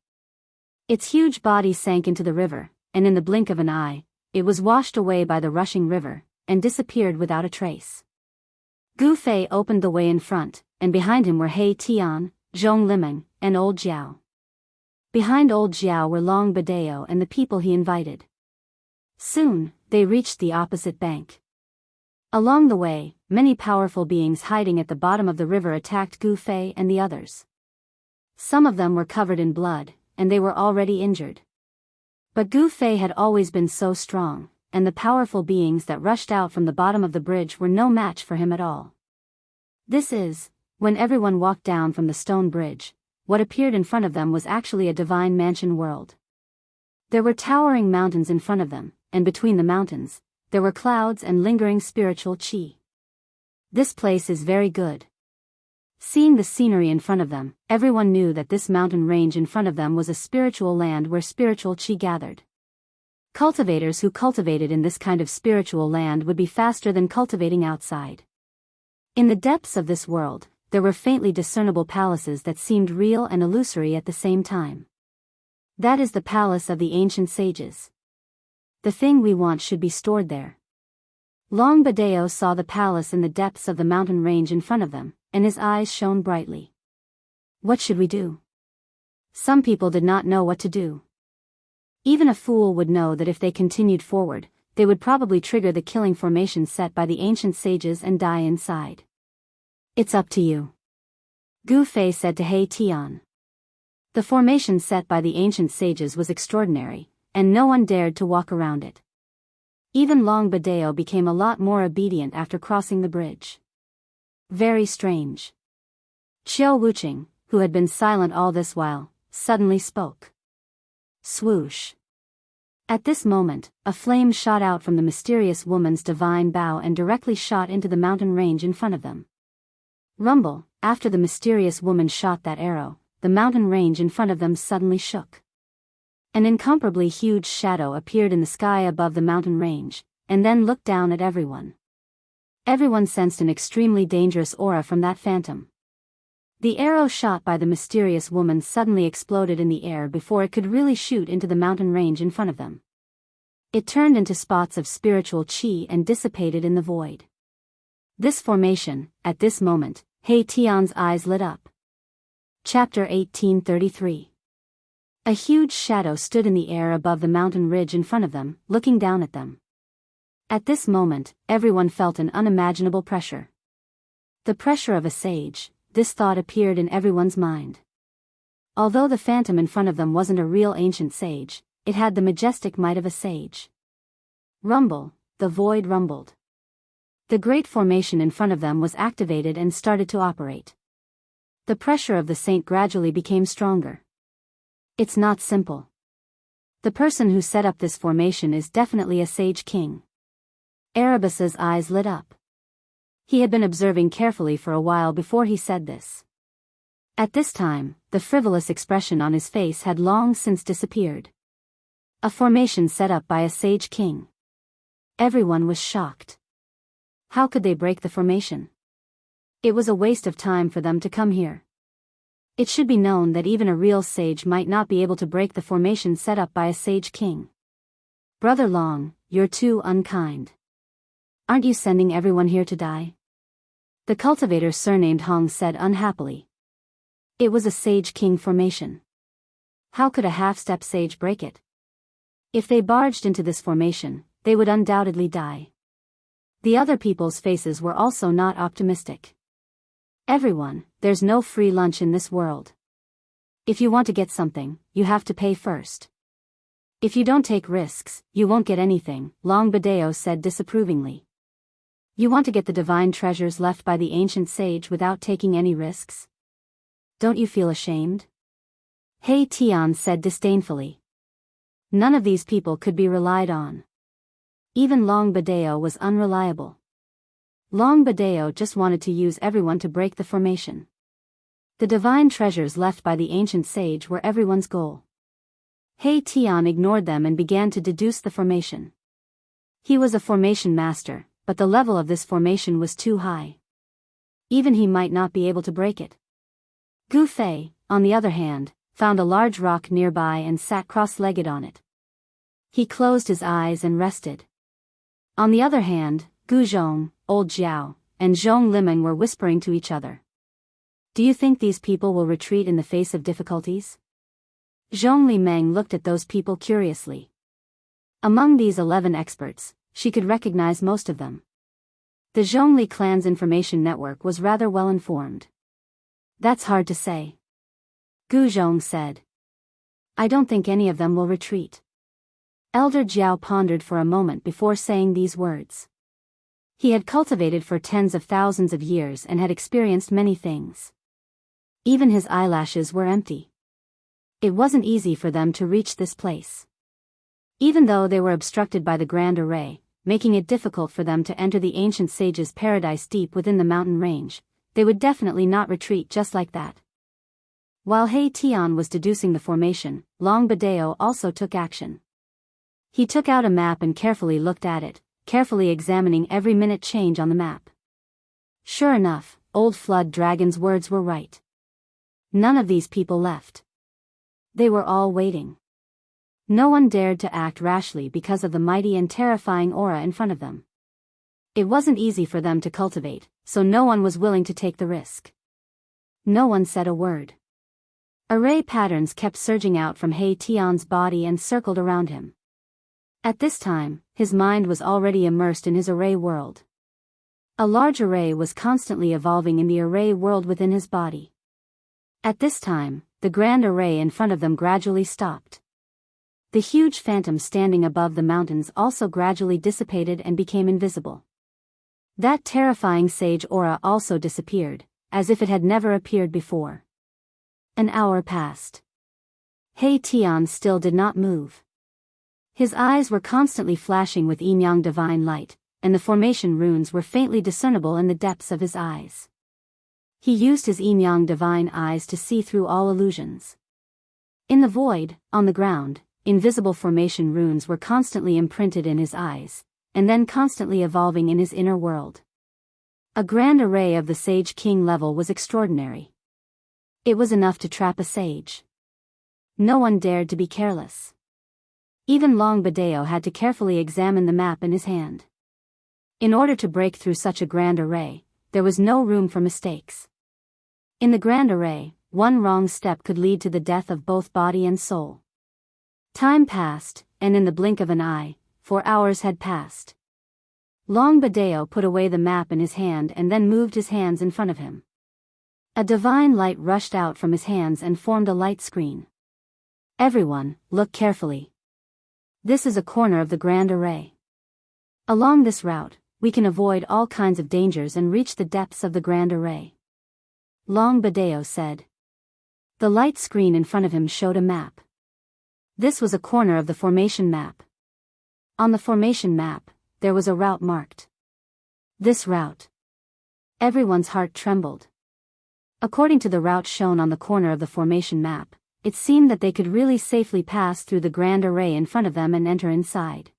Its huge body sank into the river, and in the blink of an eye, it was washed away by the rushing river, and disappeared without a trace. Gu Fei opened the way in front, and behind him were He Tian, Zhong Limeng, and Old Jiao. Behind Old Jiao were Long Badeo and the people he invited. Soon, they reached the opposite bank. Along the way, many powerful beings hiding at the bottom of the river attacked Gu Fei and the others. Some of them were covered in blood, and they were already injured. But Gu Fei had always been so strong, and the powerful beings that rushed out from the bottom of the bridge were no match for him at all. When everyone walked down from the stone bridge, what appeared in front of them was actually a divine mansion world. There were towering mountains in front of them, and between the mountains, there were clouds and lingering spiritual chi. This place is very good. Seeing the scenery in front of them, everyone knew that this mountain range in front of them was a spiritual land where spiritual chi gathered. Cultivators who cultivated in this kind of spiritual land would be faster than cultivating outside. In the depths of this world, there were faintly discernible palaces that seemed real and illusory at the same time. That is the palace of the ancient sages. The thing we want should be stored there. Long Badeo saw the palace in the depths of the mountain range in front of them, and his eyes shone brightly. What should we do? Some people did not know what to do. Even a fool would know that if they continued forward, they would probably trigger the killing formation set by the ancient sages and die inside. It's up to you, Gu Fei said to He Tian. The formation set by the ancient sages was extraordinary, and no one dared to walk around it. Even Long Badeo became a lot more obedient after crossing the bridge. Very strange. Qiao Wuqing, who had been silent all this while, suddenly spoke. Swoosh. At this moment, a flame shot out from the mysterious woman's divine bow and directly shot into the mountain range in front of them. Rumble, after the mysterious woman shot that arrow, the mountain range in front of them suddenly shook. An incomparably huge shadow appeared in the sky above the mountain range, and then looked down at everyone. Everyone sensed an extremely dangerous aura from that phantom. The arrow shot by the mysterious woman suddenly exploded in the air before it could really shoot into the mountain range in front of them. It turned into spots of spiritual chi and dissipated in the void. This formation, at this moment, He Tian's eyes lit up. Chapter 1833. A huge shadow stood in the air above the mountain ridge in front of them, looking down at them. At this moment, everyone felt an unimaginable pressure. The pressure of a sage, this thought appeared in everyone's mind. Although the phantom in front of them wasn't a real ancient sage, it had the majestic might of a sage. Rumble, the void rumbled. The great formation in front of them was activated and started to operate. The pressure of the saint gradually became stronger. It's not simple. The person who set up this formation is definitely a sage king. Arabisa's eyes lit up. He had been observing carefully for a while before he said this. At this time, the frivolous expression on his face had long since disappeared. A formation set up by a sage king. Everyone was shocked. How could they break the formation? It was a waste of time for them to come here. It should be known that even a real sage might not be able to break the formation set up by a sage king. Brother Long, you're too unkind. Aren't you sending everyone here to die? The cultivator surnamed Hong said unhappily. It was a sage king formation. How could a half-step sage break it? If they barged into this formation, they would undoubtedly die. The other people's faces were also not optimistic. Everyone, there's no free lunch in this world. If you want to get something, you have to pay first. If you don't take risks, you won't get anything, Long Badeo said disapprovingly. You want to get the divine treasures left by the ancient sage without taking any risks? Don't you feel ashamed? He Tian said disdainfully. None of these people could be relied on. Even Long Badeo was unreliable. Long Badeo just wanted to use everyone to break the formation. The divine treasures left by the ancient sage were everyone's goal. He Tian ignored them and began to deduce the formation. He was a formation master, but the level of this formation was too high. Even he might not be able to break it. Gu Fei, on the other hand, found a large rock nearby and sat cross-legged on it. He closed his eyes and rested. On the other hand, Gu Zhong, Old Jiao, and Zhong Limeng were whispering to each other. Do you think these people will retreat in the face of difficulties? Zhong Limeng looked at those people curiously. Among these 11 experts, she could recognize most of them. The Zhongli clan's information network was rather well informed. That's hard to say. Gu Zhong said. I don't think any of them will retreat. Elder Jiao pondered for a moment before saying these words. He had cultivated for tens of thousands of years and had experienced many things. Even his eyelashes were empty. It wasn't easy for them to reach this place. Even though they were obstructed by the Grand Array, making it difficult for them to enter the ancient sage's paradise deep within the mountain range, they would definitely not retreat just like that. While He Tian was deducing the formation, Long Badeo also took action. He took out a map and carefully looked at it, carefully examining every minute change on the map. Sure enough, Old Flood Dragon's words were right. None of these people left. They were all waiting. No one dared to act rashly because of the mighty and terrifying aura in front of them. It wasn't easy for them to cultivate, so no one was willing to take the risk. No one said a word. Array patterns kept surging out from He Tian's body and circled around him. At this time, his mind was already immersed in his array world. A large array was constantly evolving in the array world within his body. At this time, the grand array in front of them gradually stopped. The huge phantom standing above the mountains also gradually dissipated and became invisible. That terrifying sage aura also disappeared, as if it had never appeared before. An hour passed. He Tian still did not move. His eyes were constantly flashing with yin-yang divine light, and the formation runes were faintly discernible in the depths of his eyes. He used his yin-yang divine eyes to see through all illusions. In the void, on the ground, invisible formation runes were constantly imprinted in his eyes, and then constantly evolving in his inner world. A grand array of the Sage King level was extraordinary. It was enough to trap a sage. No one dared to be careless. Even Long Badeo had to carefully examine the map in his hand. In order to break through such a grand array, there was no room for mistakes. In the grand array, one wrong step could lead to the death of both body and soul. Time passed, and in the blink of an eye, 4 hours had passed. Long Badeo put away the map in his hand and then moved his hands in front of him. A divine light rushed out from his hands and formed a light screen. Everyone, look carefully. This is a corner of the grand array. Along this route, we can avoid all kinds of dangers and reach the depths of the grand array. Long Badeo said. The light screen in front of him showed a map. This was a corner of the formation map. On the formation map, there was a route marked. This route. Everyone's heart trembled. According to the route shown on the corner of the formation map, it seemed that they could really safely pass through the grand array in front of them and enter inside.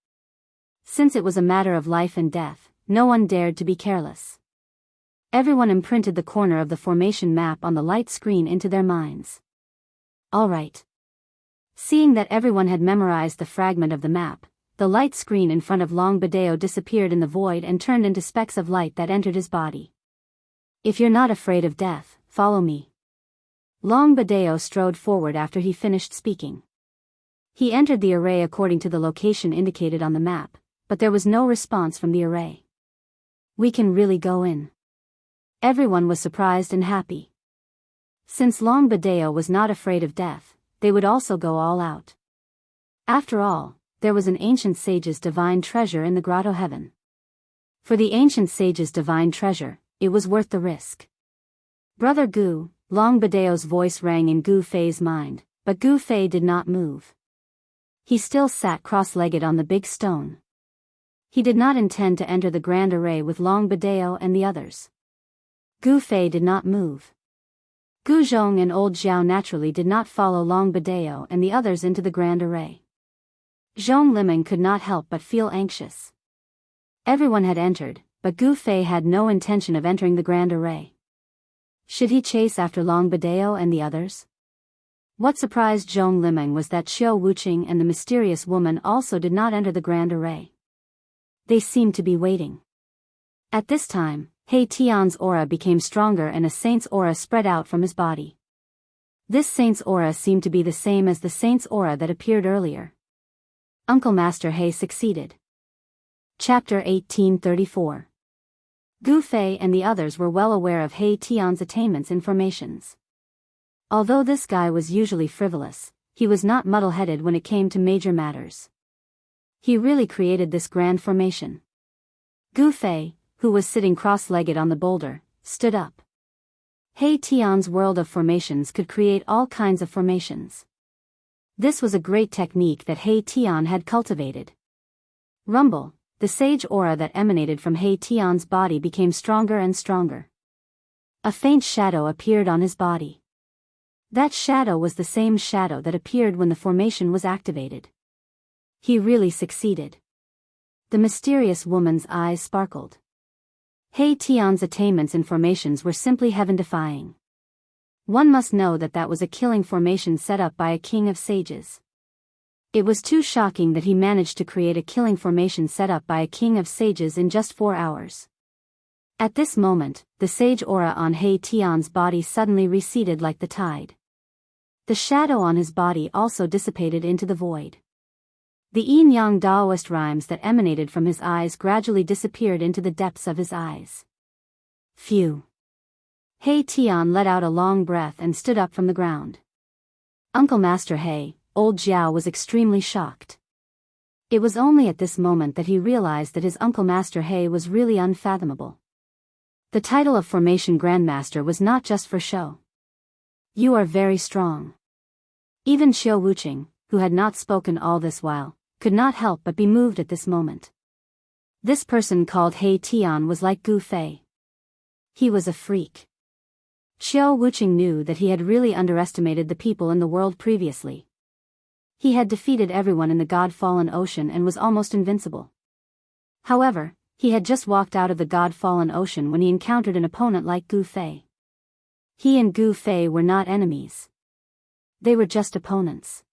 Since it was a matter of life and death, no one dared to be careless. Everyone imprinted the corner of the formation map on the light screen into their minds. All right. Seeing that everyone had memorized the fragment of the map, the light screen in front of Long Badeo disappeared in the void and turned into specks of light that entered his body. If you're not afraid of death, follow me. Long Badeo strode forward after he finished speaking. He entered the array according to the location indicated on the map, but there was no response from the array. We can really go in. Everyone was surprised and happy. Since Long Badeo was not afraid of death, they would also go all out. After all, there was an ancient sage's divine treasure in the grotto heaven. For the ancient sage's divine treasure, it was worth the risk. Brother Gu, Long Badeo's voice rang in Gu Fei's mind, but Gu Fei did not move. He still sat cross-legged on the big stone. He did not intend to enter the grand array with Long Badeo and the others. Gu Fei did not move. Gu Zhong and Old Zhao naturally did not follow Long Badeo and the others into the grand array. Zhong Liming could not help but feel anxious. Everyone had entered, but Gu Fei had no intention of entering the grand array. Should he chase after Long Badeo and the others? What surprised Zhong Liming was that Xiao Wuqing and the mysterious woman also did not enter the grand array. They seemed to be waiting. At this time, He Tian's aura became stronger and a saint's aura spread out from his body. This saint's aura seemed to be the same as the saint's aura that appeared earlier. Uncle Master He succeeded. Chapter 1834. Gu Fei and the others were well aware of He Tian's attainments and formations. Although this guy was usually frivolous, he was not muddle-headed when it came to major matters. He really created this grand formation. Gu Fei, who was sitting cross-legged on the boulder, stood up. He Tian's world of formations could create all kinds of formations. This was a great technique that He Tian had cultivated. Rumble, the sage aura that emanated from He Tian's body became stronger and stronger. A faint shadow appeared on his body. That shadow was the same shadow that appeared when the formation was activated. He really succeeded. The mysterious woman's eyes sparkled. He Tian's attainments in formations were simply heaven-defying. One must know that that was a killing formation set up by a king of sages. It was too shocking that he managed to create a killing formation set up by a king of sages in just 4 hours. At this moment, the sage aura on He Tian's body suddenly receded like the tide. The shadow on his body also dissipated into the void. The yin-yang Taoist rhymes that emanated from his eyes gradually disappeared into the depths of his eyes. Phew! He Tian let out a long breath and stood up from the ground. Uncle Master He, old Jiao, was extremely shocked. It was only at this moment that he realized that his Uncle Master He was really unfathomable. The title of Formation Grandmaster was not just for show. You are very strong. Even Xiao Wuqing, who had not spoken all this while, could not help but be moved at this moment. This person called He Tian was like Gu Fei. He was a freak. Xiao Wuqing knew that he had really underestimated the people in the world previously. He had defeated everyone in the God-Fallen Ocean and was almost invincible. However, he had just walked out of the God-Fallen Ocean when he encountered an opponent like Gu Fei. He and Gu Fei were not enemies. They were just opponents.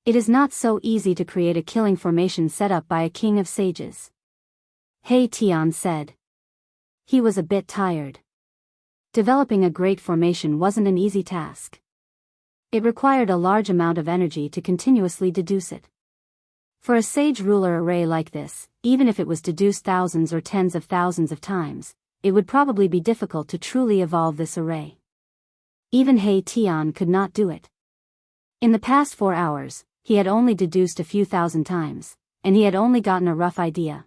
It is not so easy to create a killing formation set up by a king of sages. He Tian said. He was a bit tired. Developing a great formation wasn't an easy task. It required a large amount of energy to continuously deduce it. For a sage ruler array like this, even if it was deduced thousands or tens of thousands of times, it would probably be difficult to truly evolve this array. Even He Tian could not do it. In the past 4 hours, he had only deduced a few thousand times, and he had only gotten a rough idea.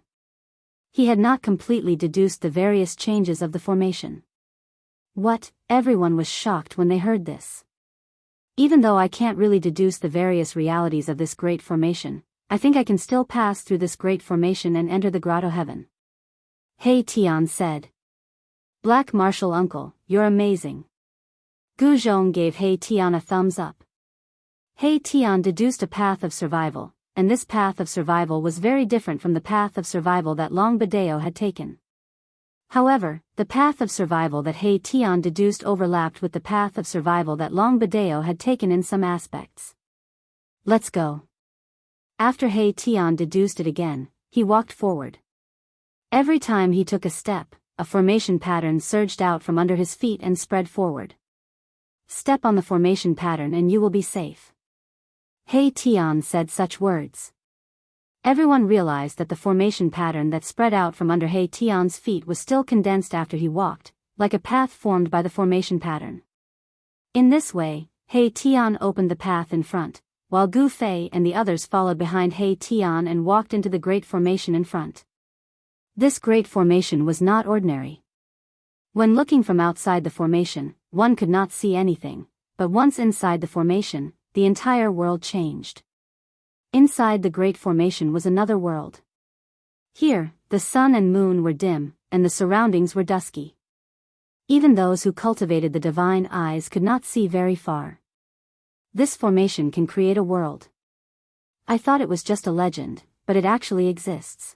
He had not completely deduced the various changes of the formation. What? Everyone was shocked when they heard this. Even though I can't really deduce the various realities of this great formation, I think I can still pass through this great formation and enter the grotto heaven. He Tian said. Black Martial Uncle, you're amazing. Gu Zhong gave He Tian a thumbs up. He Tian deduced a path of survival, and this path of survival was very different from the path of survival that Long Badeo had taken. However, the path of survival that He Tian deduced overlapped with the path of survival that Long Badeo had taken in some aspects. Let's go. After He Tian deduced it again, he walked forward. Every time he took a step, a formation pattern surged out from under his feet and spread forward. Step on the formation pattern and you will be safe. He Tian said such words. Everyone realized that the formation pattern that spread out from under He Tian's feet was still condensed after he walked, like a path formed by the formation pattern. In this way, He Tian opened the path in front, while Gu Fei and the others followed behind He Tian and walked into the great formation in front. This great formation was not ordinary. When looking from outside the formation, one could not see anything, but once inside the formation, the entire world changed. Inside the great formation was another world. Here, the sun and moon were dim, and the surroundings were dusky. Even those who cultivated the divine eyes could not see very far. This formation can create a world. I thought it was just a legend, but it actually exists.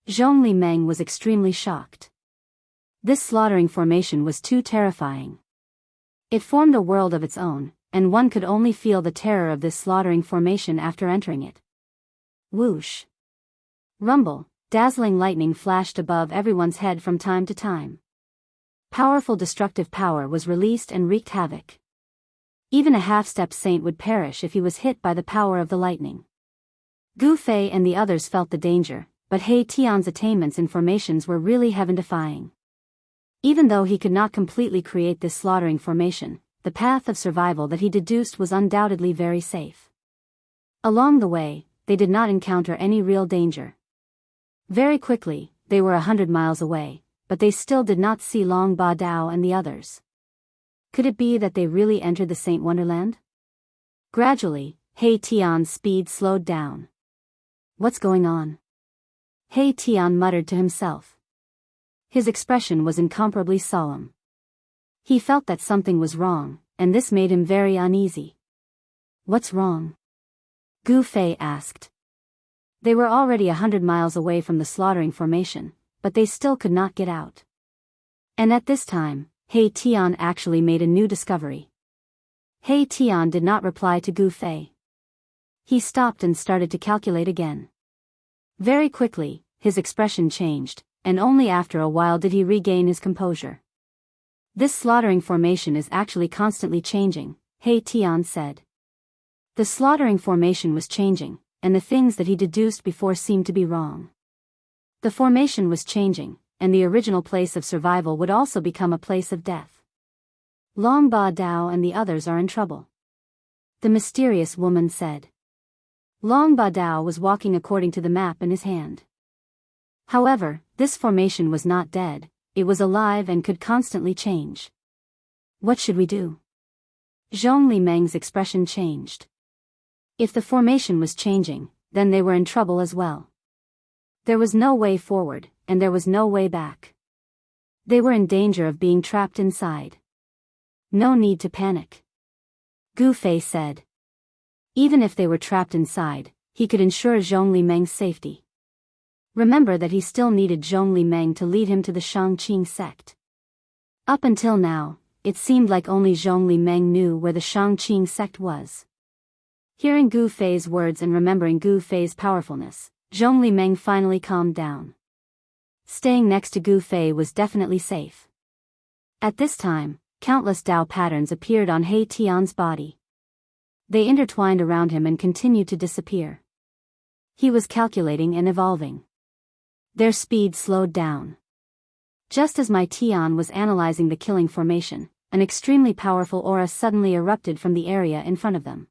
Zhong Li Meng was extremely shocked. This slaughtering formation was too terrifying. It formed a world of its own, and one could only feel the terror of this slaughtering formation after entering it. Whoosh! Rumble, dazzling lightning flashed above everyone's head from time to time. Powerful destructive power was released and wreaked havoc. Even a half-step saint would perish if he was hit by the power of the lightning. Gu Fei and the others felt the danger, but He Tian's attainments in formations were really heaven-defying. Even though he could not completely create this slaughtering formation, the path of survival that he deduced was undoubtedly very safe. Along the way, they did not encounter any real danger. Very quickly, they were 100 miles away, but they still did not see Long Ba Dao and the others. Could it be that they really entered the Saint Wonderland? Gradually, He Tian's speed slowed down. What's going on? He Tian muttered to himself. His expression was incomparably solemn. He felt that something was wrong, and this made him very uneasy. What's wrong? Gu Fei asked. They were already 100 miles away from the slaughtering formation, but they still could not get out. And at this time, He Tian actually made a new discovery. He Tian did not reply to Gu Fei. He stopped and started to calculate again. Very quickly, his expression changed, and only after a while did he regain his composure. This slaughtering formation is actually constantly changing, He Tian said. The slaughtering formation was changing, and the things that he deduced before seemed to be wrong. The formation was changing, and the original place of survival would also become a place of death. Long Ba Dao and the others are in trouble, the mysterious woman said. Long Ba Dao was walking according to the map in his hand. However, this formation was not dead, it was alive and could constantly change. What should we do? Zhong Li Meng's expression changed. If the formation was changing, then they were in trouble as well. There was no way forward, and there was no way back. They were in danger of being trapped inside. No need to panic, Gu Fei said. Even if they were trapped inside, he could ensure Zhong Li Meng's safety. Remember that he still needed Zhong Li Meng to lead him to the Shangqing sect. Up until now, it seemed like only Zhong Li Meng knew where the Shangqing sect was. Hearing Gu Fei's words and remembering Gu Fei's powerfulness, Zhong Li Meng finally calmed down. Staying next to Gu Fei was definitely safe. At this time, countless Dao patterns appeared on He Tian's body. They intertwined around him and continued to disappear. He was calculating and evolving. Their speed slowed down. Just as my Tian was analyzing the killing formation, an extremely powerful aura suddenly erupted from the area in front of them.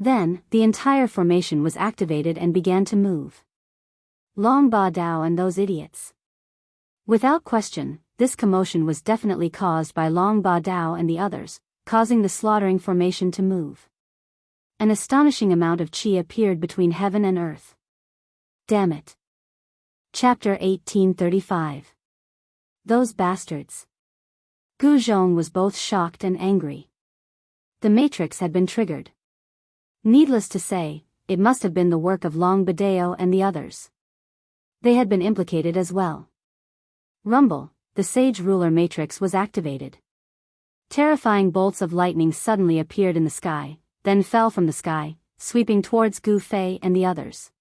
Then, the entire formation was activated and began to move. Long Ba Dao and those idiots. Without question, this commotion was definitely caused by Long Ba Dao and the others, causing the slaughtering formation to move. An astonishing amount of qi appeared between heaven and earth. Damn it. Chapter 1835. Those bastards. Gu Zhong was both shocked and angry. The matrix had been triggered. Needless to say, it must have been the work of Long Ba Dao and the others. They had been implicated as well. Rumble, the sage ruler matrix was activated. Terrifying bolts of lightning suddenly appeared in the sky, then fell from the sky, sweeping towards Gu Fei and the others.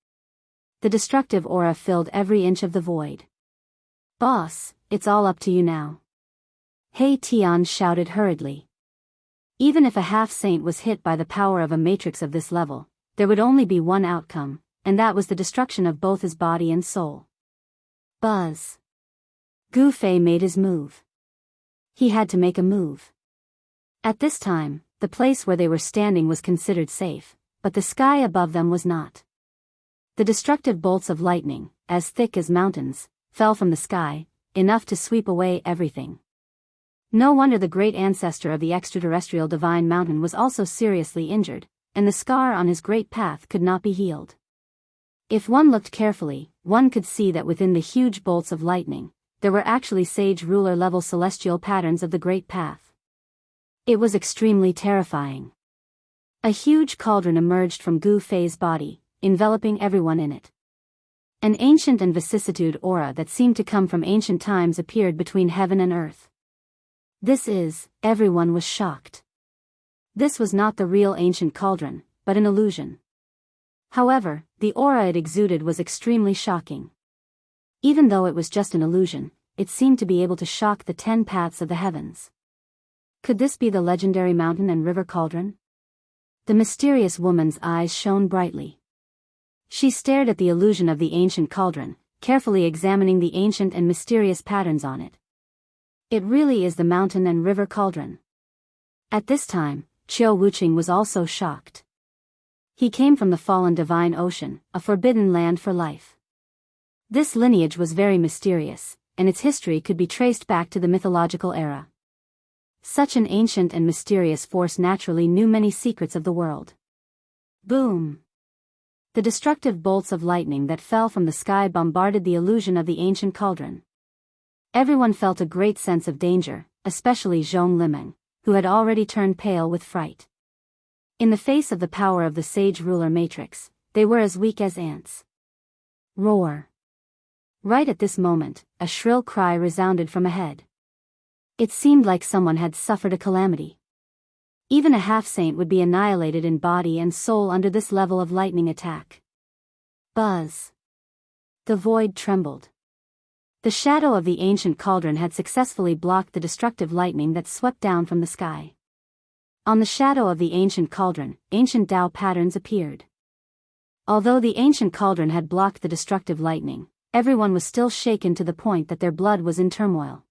The destructive aura filled every inch of the void. Boss, it's all up to you now, He Tian shouted hurriedly. Even if a half-saint was hit by the power of a matrix of this level, there would only be one outcome, and that was the destruction of both his body and soul. Buzz. Gu Fei made his move. He had to make a move. At this time, the place where they were standing was considered safe, but the sky above them was not. The destructive bolts of lightning, as thick as mountains, fell from the sky, enough to sweep away everything. No wonder the great ancestor of the extraterrestrial divine mountain was also seriously injured, and the scar on his great path could not be healed. If one looked carefully, one could see that within the huge bolts of lightning, there were actually sage ruler level celestial patterns of the great path. It was extremely terrifying. A huge cauldron emerged from Gu Fei's body, enveloping everyone in it. An ancient and vicissitude aura that seemed to come from ancient times appeared between heaven and earth. Everyone was shocked. This was not the real ancient cauldron, but an illusion. However, the aura it exuded was extremely shocking. Even though it was just an illusion, it seemed to be able to shock the 10 paths of the heavens. Could this be the legendary mountain and river cauldron? The mysterious woman's eyes shone brightly. She stared at the illusion of the ancient cauldron, carefully examining the ancient and mysterious patterns on it. It really is the mountain and river cauldron. At this time, Qiu Wuqing was also shocked. He came from the fallen divine ocean, a forbidden land for life. This lineage was very mysterious, and its history could be traced back to the mythological era. Such an ancient and mysterious force naturally knew many secrets of the world. Boom! The destructive bolts of lightning that fell from the sky bombarded the illusion of the ancient cauldron. Everyone felt a great sense of danger, especially Zhong Limeng, who had already turned pale with fright. In the face of the power of the sage ruler matrix, they were as weak as ants. Roar! Right at this moment, a shrill cry resounded from ahead. It seemed like someone had suffered a calamity. Even a half-saint would be annihilated in body and soul under this level of lightning attack. Buzz! The void trembled. The shadow of the ancient cauldron had successfully blocked the destructive lightning that swept down from the sky. On the shadow of the ancient cauldron, ancient Tao patterns appeared. Although the ancient cauldron had blocked the destructive lightning, everyone was still shaken to the point that their blood was in turmoil.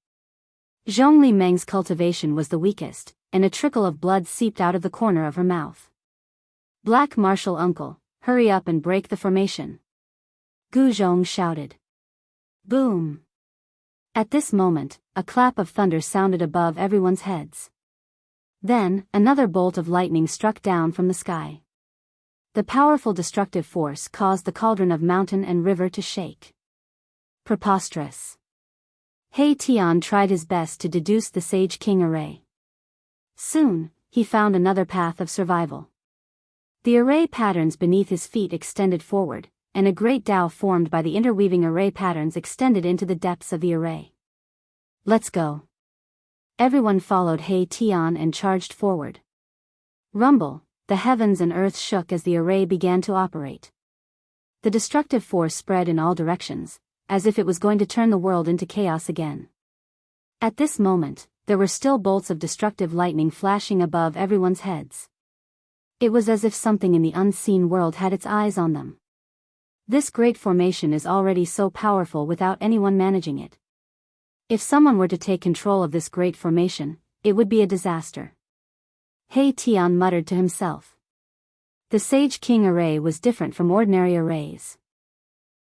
Zhong Limeng's cultivation was the weakest, and a trickle of blood seeped out of the corner of her mouth. Black Martial Uncle, hurry up and break the formation. Gu Zhong shouted. Boom! At this moment, a clap of thunder sounded above everyone's heads. Then, another bolt of lightning struck down from the sky. The powerful destructive force caused the cauldron of mountain and river to shake. Preposterous. He Tian tried his best to deduce the Sage King array. Soon, he found another path of survival. The array patterns beneath his feet extended forward, and a great Tao formed by the interweaving array patterns extended into the depths of the array. Let's go. Everyone followed He Tian and charged forward. Rumble, the heavens and earth shook as the array began to operate. The destructive force spread in all directions, as if it was going to turn the world into chaos again. At this moment, there were still bolts of destructive lightning flashing above everyone's heads. It was as if something in the unseen world had its eyes on them. This great formation is already so powerful without anyone managing it. If someone were to take control of this great formation, it would be a disaster. He Tian muttered to himself. The Sage King array was different from ordinary arrays.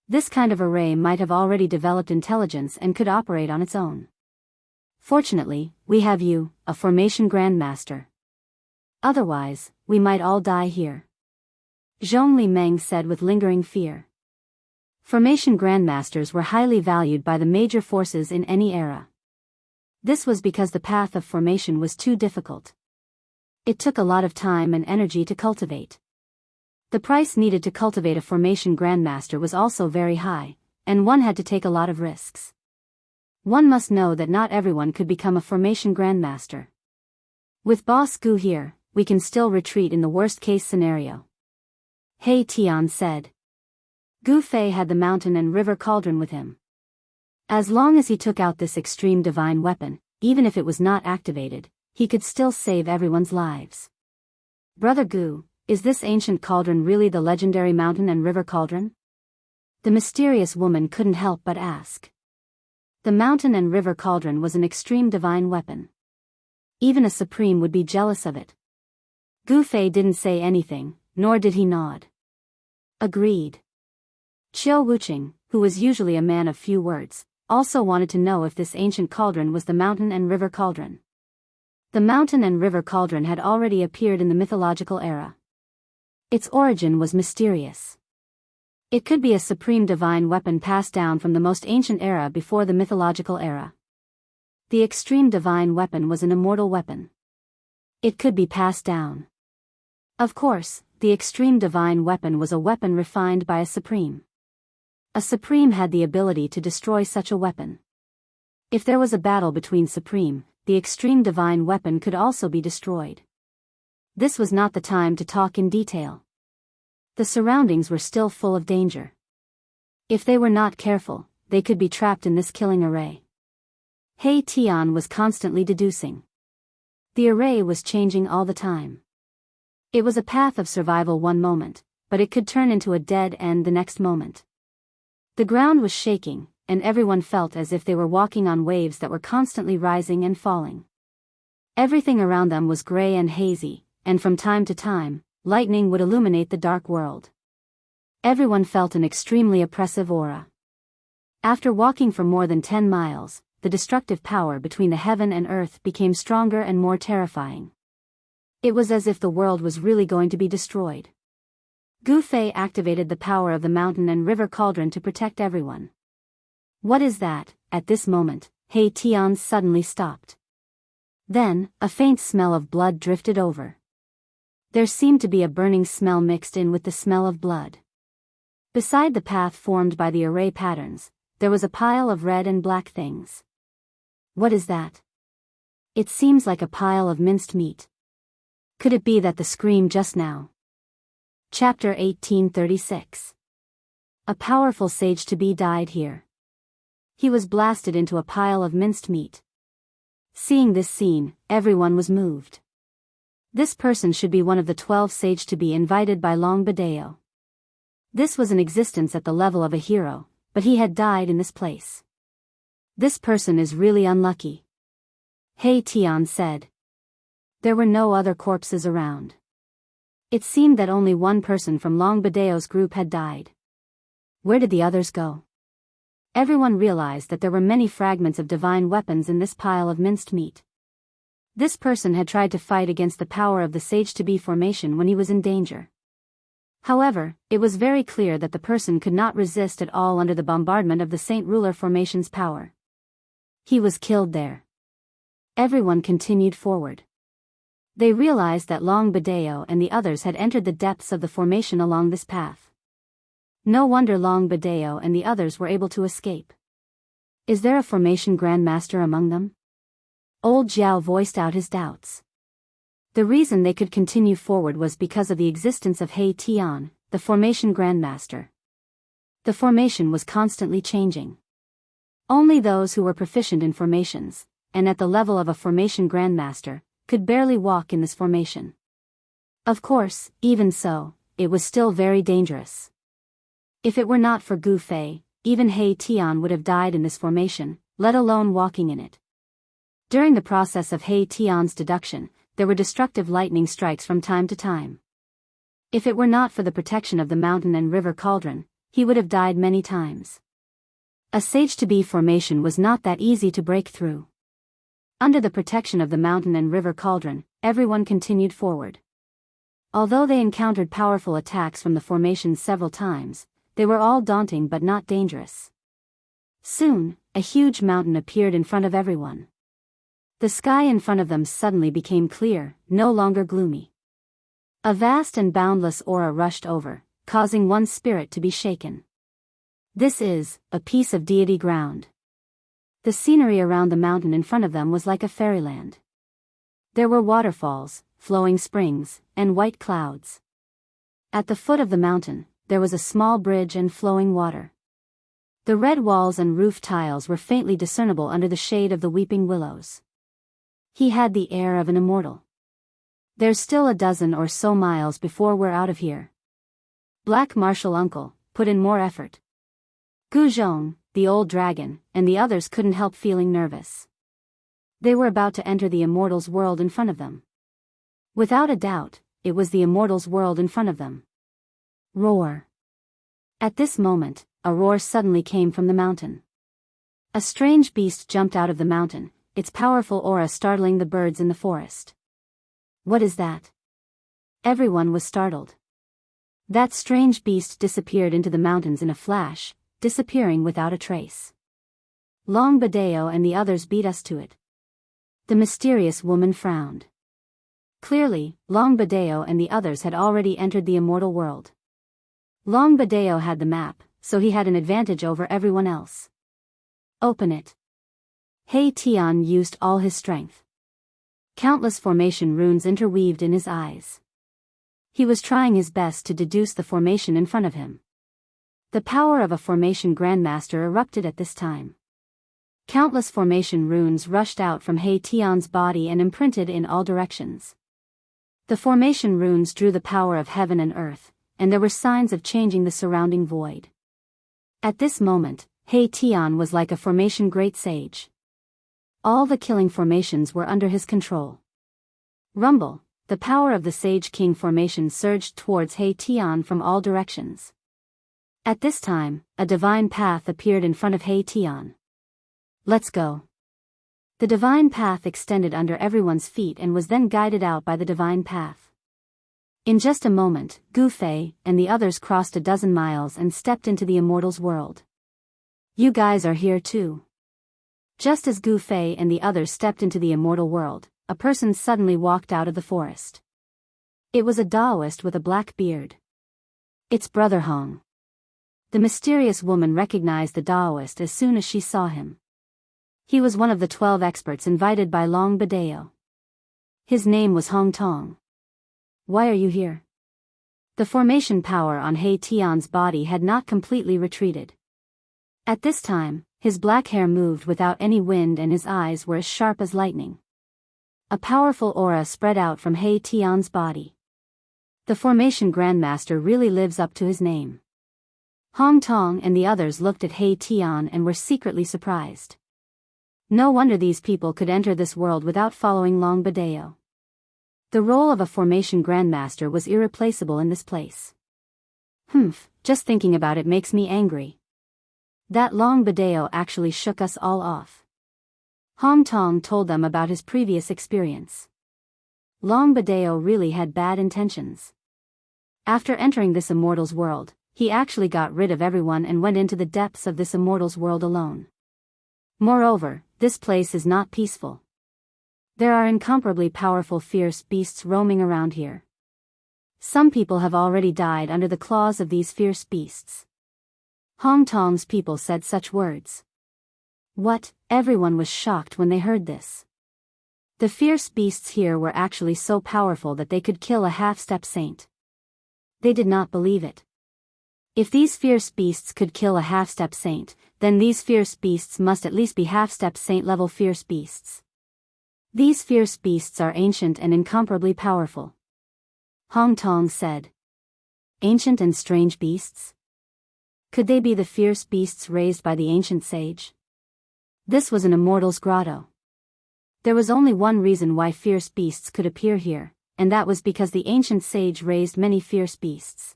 This kind of array might have already developed intelligence and could operate on its own. Fortunately, we have you, a formation grandmaster. Otherwise, we might all die here. Zhong Limeng said with lingering fear. Formation grandmasters were highly valued by the major forces in any era. This was because the path of formation was too difficult. It took a lot of time and energy to cultivate. The price needed to cultivate a formation grandmaster was also very high, and one had to take a lot of risks. One must know that not everyone could become a formation grandmaster. With Boss Gu here, we can still retreat in the worst-case scenario. He Tian said. Gu Fei had the mountain and river cauldron with him. As long as he took out this extreme divine weapon, even if it was not activated, he could still save everyone's lives. Brother Gu, is this ancient cauldron really the legendary mountain and river cauldron? The mysterious woman couldn't help but ask. The mountain and river cauldron was an extreme divine weapon. Even a supreme would be jealous of it. Gu Fei didn't say anything, nor did he nod. Agreed. Qiu Wuqing, who was usually a man of few words, also wanted to know if this ancient cauldron was the mountain and river cauldron. The mountain and river cauldron had already appeared in the mythological era. Its origin was mysterious. It could be a supreme divine weapon passed down from the most ancient era before the mythological era. The extreme divine weapon was an immortal weapon. It could be passed down. Of course, the extreme divine weapon was a weapon refined by a supreme. A supreme had the ability to destroy such a weapon. If there was a battle between supreme, the extreme divine weapon could also be destroyed. This was not the time to talk in detail. The surroundings were still full of danger. If they were not careful, they could be trapped in this killing array. He Tian was constantly deducing. The array was changing all the time. It was a path of survival one moment, but it could turn into a dead end the next moment. The ground was shaking, and everyone felt as if they were walking on waves that were constantly rising and falling. Everything around them was gray and hazy, and from time to time, lightning would illuminate the dark world. Everyone felt an extremely oppressive aura. After walking for more than 10 miles, the destructive power between the heaven and earth became stronger and more terrifying. It was as if the world was really going to be destroyed. Gu Fei activated the power of the mountain and river cauldron to protect everyone. What is that? At this moment, He Tian suddenly stopped. Then, a faint smell of blood drifted over. There seemed to be a burning smell mixed in with the smell of blood. Beside the path formed by the array patterns, there was a pile of red and black things. What is that? It seems like a pile of minced meat. Could it be that the scream just now? Chapter 1836. A powerful sage-to-be died here. He was blasted into a pile of minced meat. Seeing this scene, everyone was moved. This person should be one of the 12 sage-to-be invited by Long Badeo. This was an existence at the level of a hero, but he had died in this place. This person is really unlucky. He Tian said. There were no other corpses around. It seemed that only one person from Long Badeo's group had died. Where did the others go? Everyone realized that there were many fragments of divine weapons in this pile of minced meat. This person had tried to fight against the power of the sage-to-be formation when he was in danger. However, it was very clear that the person could not resist at all under the bombardment of the Saint Ruler formation's power. He was killed there. Everyone continued forward. They realized that Long Badeo and the others had entered the depths of the formation along this path. No wonder Long Badeo and the others were able to escape. Is there a formation grandmaster among them? Old Jiao voiced out his doubts. The reason they could continue forward was because of the existence of He Tian, the formation grandmaster. The formation was constantly changing. Only those who were proficient in formations, and at the level of a formation grandmaster, could barely walk in this formation. Of course, even so, it was still very dangerous. If it were not for Gu Fei, even He Tian would have died in this formation, let alone walking in it. During the process of He Tian's deduction, there were destructive lightning strikes from time to time. If it were not for the protection of the mountain and river cauldron, he would have died many times. A sage-to-be formation was not that easy to break through. Under the protection of the mountain and river cauldron, everyone continued forward. Although they encountered powerful attacks from the formation several times, they were all daunting but not dangerous. Soon, a huge mountain appeared in front of everyone. The sky in front of them suddenly became clear, no longer gloomy. A vast and boundless aura rushed over, causing one's spirit to be shaken. This is a piece of deity ground. The scenery around the mountain in front of them was like a fairyland. There were waterfalls, flowing springs, and white clouds. At the foot of the mountain, there was a small bridge and flowing water. The red walls and roof tiles were faintly discernible under the shade of the weeping willows. He had the air of an immortal. There's still a dozen or so miles before we're out of here. Black Martial Uncle put in more effort. Gu Zhong, the old dragon, and the others couldn't help feeling nervous. They were about to enter the immortal's world in front of them. Without a doubt, it was the immortal's world in front of them. Roar. At this moment, a roar suddenly came from the mountain. A strange beast jumped out of the mountain, its powerful aura startling the birds in the forest. What is that? Everyone was startled. That strange beast disappeared into the mountains in a flash, disappearing without a trace. Long Badeo and the others beat us to it. The mysterious woman frowned. Clearly, Long Badeo and the others had already entered the immortal world. Long Badeo had the map, so he had an advantage over everyone else. Open it. He Tian used all his strength. Countless formation runes interweaved in his eyes. He was trying his best to deduce the formation in front of him. The power of a formation grandmaster erupted at this time. Countless formation runes rushed out from He Tian's body and imprinted in all directions. The formation runes drew the power of heaven and earth, and there were signs of changing the surrounding void. At this moment, He Tian was like a formation great sage. All the killing formations were under his control. Rumble, the power of the Sage King formation surged towards He Tian from all directions. At this time, a divine path appeared in front of He Tian. Let's go. The divine path extended under everyone's feet and was then guided out by the divine path. In just a moment, Gu Fei and the others crossed a dozen miles and stepped into the immortals' world. You guys are here too. Just as Gu Fei and the others stepped into the immortal world, a person suddenly walked out of the forest. It was a Taoist with a black beard. It's Brother Hong. The mysterious woman recognized the Taoist as soon as she saw him. He was one of the 12 experts invited by Long Badeo. His name was Hong Tong. Why are you here? The formation power on He Tian's body had not completely retreated. At this time, his black hair moved without any wind and his eyes were as sharp as lightning. A powerful aura spread out from He Tian's body. The formation grandmaster really lives up to his name. Hong Tong and the others looked at He Tian and were secretly surprised. No wonder these people could enter this world without following Long Badeo. The role of a formation grandmaster was irreplaceable in this place. Just thinking about it makes me angry. That Long Badeo actually shook us all off. Hong Tong told them about his previous experience. Long Badeo really had bad intentions. After entering this immortal's world, he actually got rid of everyone and went into the depths of this immortal's world alone. Moreover, this place is not peaceful. There are incomparably powerful fierce beasts roaming around here. Some people have already died under the claws of these fierce beasts. Hong Tong's people said such words. What? Everyone was shocked when they heard this. The fierce beasts here were actually so powerful that they could kill a half-step saint. They did not believe it. If these fierce beasts could kill a half-step saint, then these fierce beasts must at least be half-step saint-level fierce beasts. These fierce beasts are ancient and incomparably powerful. Hong Tong said. Ancient and strange beasts? Could they be the fierce beasts raised by the ancient sage? This was an immortal's grotto. There was only one reason why fierce beasts could appear here, and that was because the ancient sage raised many fierce beasts.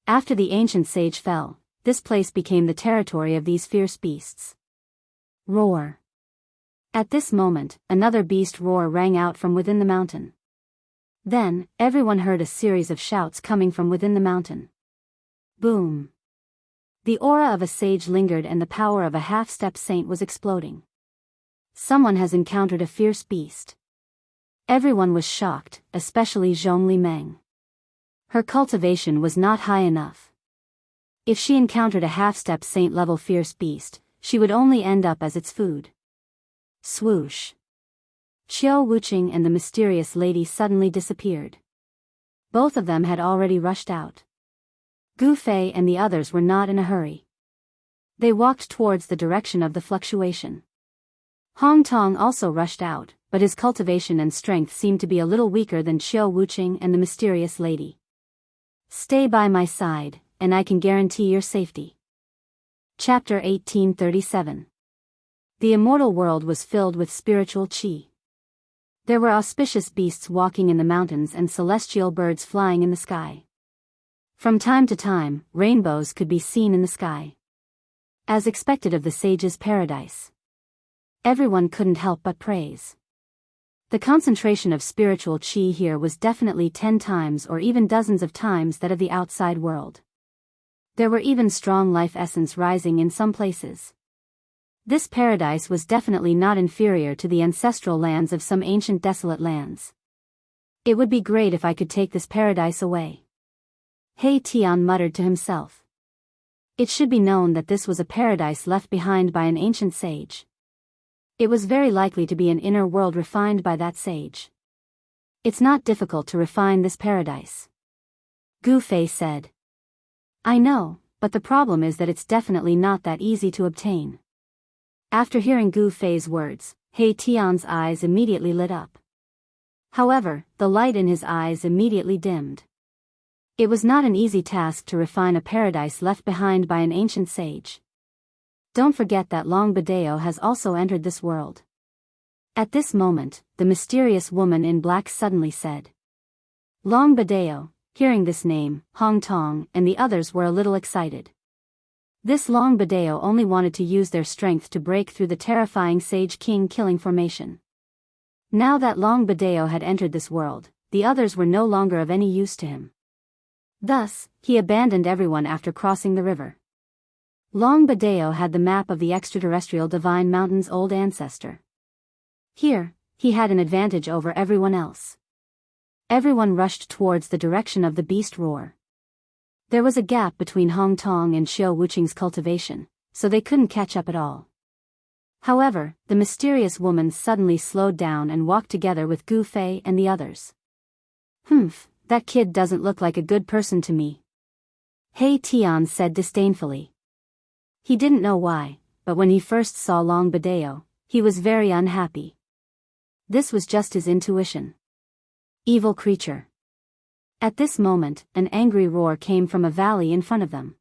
After the ancient sage fell, this place became the territory of these fierce beasts. Roar. At this moment, another beast roar rang out from within the mountain. Then, everyone heard a series of shouts coming from within the mountain. Boom. The aura of a sage lingered and the power of a half-step saint was exploding. Someone has encountered a fierce beast. Everyone was shocked, especially Zhong Li Meng. Her cultivation was not high enough. If she encountered a half-step saint-level fierce beast, she would only end up as its food. Swoosh. Qiao Wuqing and the mysterious lady suddenly disappeared. Both of them had already rushed out. Gu Fei and the others were not in a hurry. They walked towards the direction of the fluctuation. Hong Tong also rushed out, but his cultivation and strength seemed to be a little weaker than Qiao Wuqing and the mysterious lady. Stay by my side, and I can guarantee your safety. Chapter 1837. The immortal world was filled with spiritual qi. There were auspicious beasts walking in the mountains and celestial birds flying in the sky. From time to time, rainbows could be seen in the sky. As expected of the sage's paradise. Everyone couldn't help but praise. The concentration of spiritual qi here was definitely 10 times or even dozens of times that of the outside world. There were even strong life essence rising in some places. This paradise was definitely not inferior to the ancestral lands of some ancient desolate lands. It would be great if I could take this paradise away. He Tian muttered to himself. It should be known that this was a paradise left behind by an ancient sage. It was very likely to be an inner world refined by that sage. It's not difficult to refine this paradise. Gu Fei said. I know, but the problem is that it's definitely not that easy to obtain. After hearing Gu Fei's words, He Tian's eyes immediately lit up. However, the light in his eyes immediately dimmed. It was not an easy task to refine a paradise left behind by an ancient sage. Don't forget that Long Badeo has also entered this world. At this moment, the mysterious woman in black suddenly said. Long Badeo, hearing this name, Hong Tong and the others were a little excited. This Long Badeo only wanted to use their strength to break through the terrifying Sage King killing formation. Now that Long Badeo had entered this world, the others were no longer of any use to him. Thus, he abandoned everyone after crossing the river. Long Badeo had the map of the extraterrestrial Divine Mountain's old ancestor. Here, he had an advantage over everyone else. Everyone rushed towards the direction of the beast roar. There was a gap between Hong Tong and Xiao Wuqing's cultivation, so they couldn't catch up at all. However, the mysterious woman suddenly slowed down and walked together with Gu Fei and the others. That kid doesn't look like a good person to me. He Tian said disdainfully. He didn't know why, but when he first saw Long Badeo, he was very unhappy. This was just his intuition. Evil creature. At this moment, an angry roar came from a valley in front of them.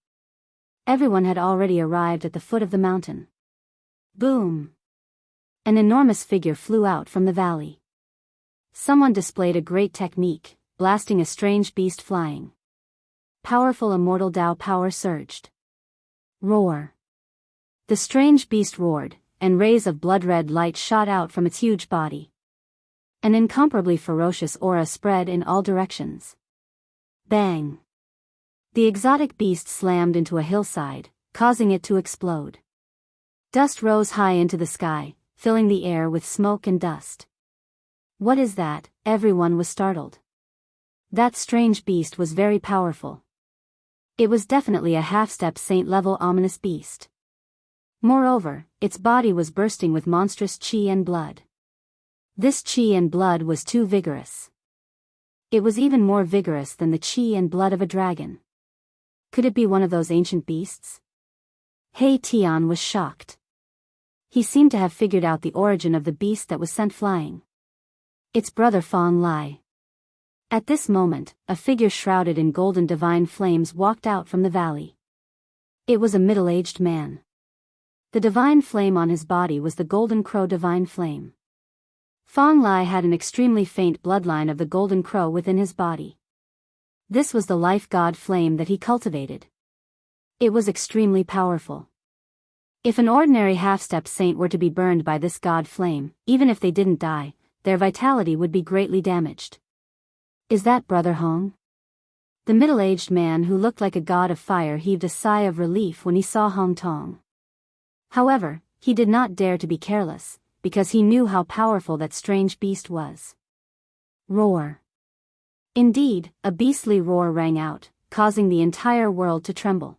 Everyone had already arrived at the foot of the mountain. Boom! An enormous figure flew out from the valley. Someone displayed a great technique, blasting a strange beast flying. Powerful immortal Tao power surged. Roar! The strange beast roared, and rays of blood-red light shot out from its huge body. An incomparably ferocious aura spread in all directions. Bang! The exotic beast slammed into a hillside, causing it to explode. Dust rose high into the sky, filling the air with smoke and dust. What is that? Everyone was startled. That strange beast was very powerful. It was definitely a half-step saint-level ominous beast. Moreover, its body was bursting with monstrous qi and blood. This qi and blood was too vigorous. It was even more vigorous than the qi and blood of a dragon. Could it be one of those ancient beasts? He Tian was shocked. He seemed to have figured out the origin of the beast that was sent flying. Its brother Fong Lai. At this moment, a figure shrouded in golden divine flames walked out from the valley. It was a middle-aged man. The divine flame on his body was the golden crow divine flame. Fong Lai had an extremely faint bloodline of the golden crow within his body. This was the life god flame that he cultivated. It was extremely powerful. If an ordinary half-step saint were to be burned by this god flame, even if they didn't die, their vitality would be greatly damaged. Is that Brother Hong? The middle-aged man who looked like a god of fire heaved a sigh of relief when he saw Hong Tong. However, he did not dare to be careless, because he knew how powerful that strange beast was. Roar. Indeed, a beastly roar rang out, causing the entire world to tremble.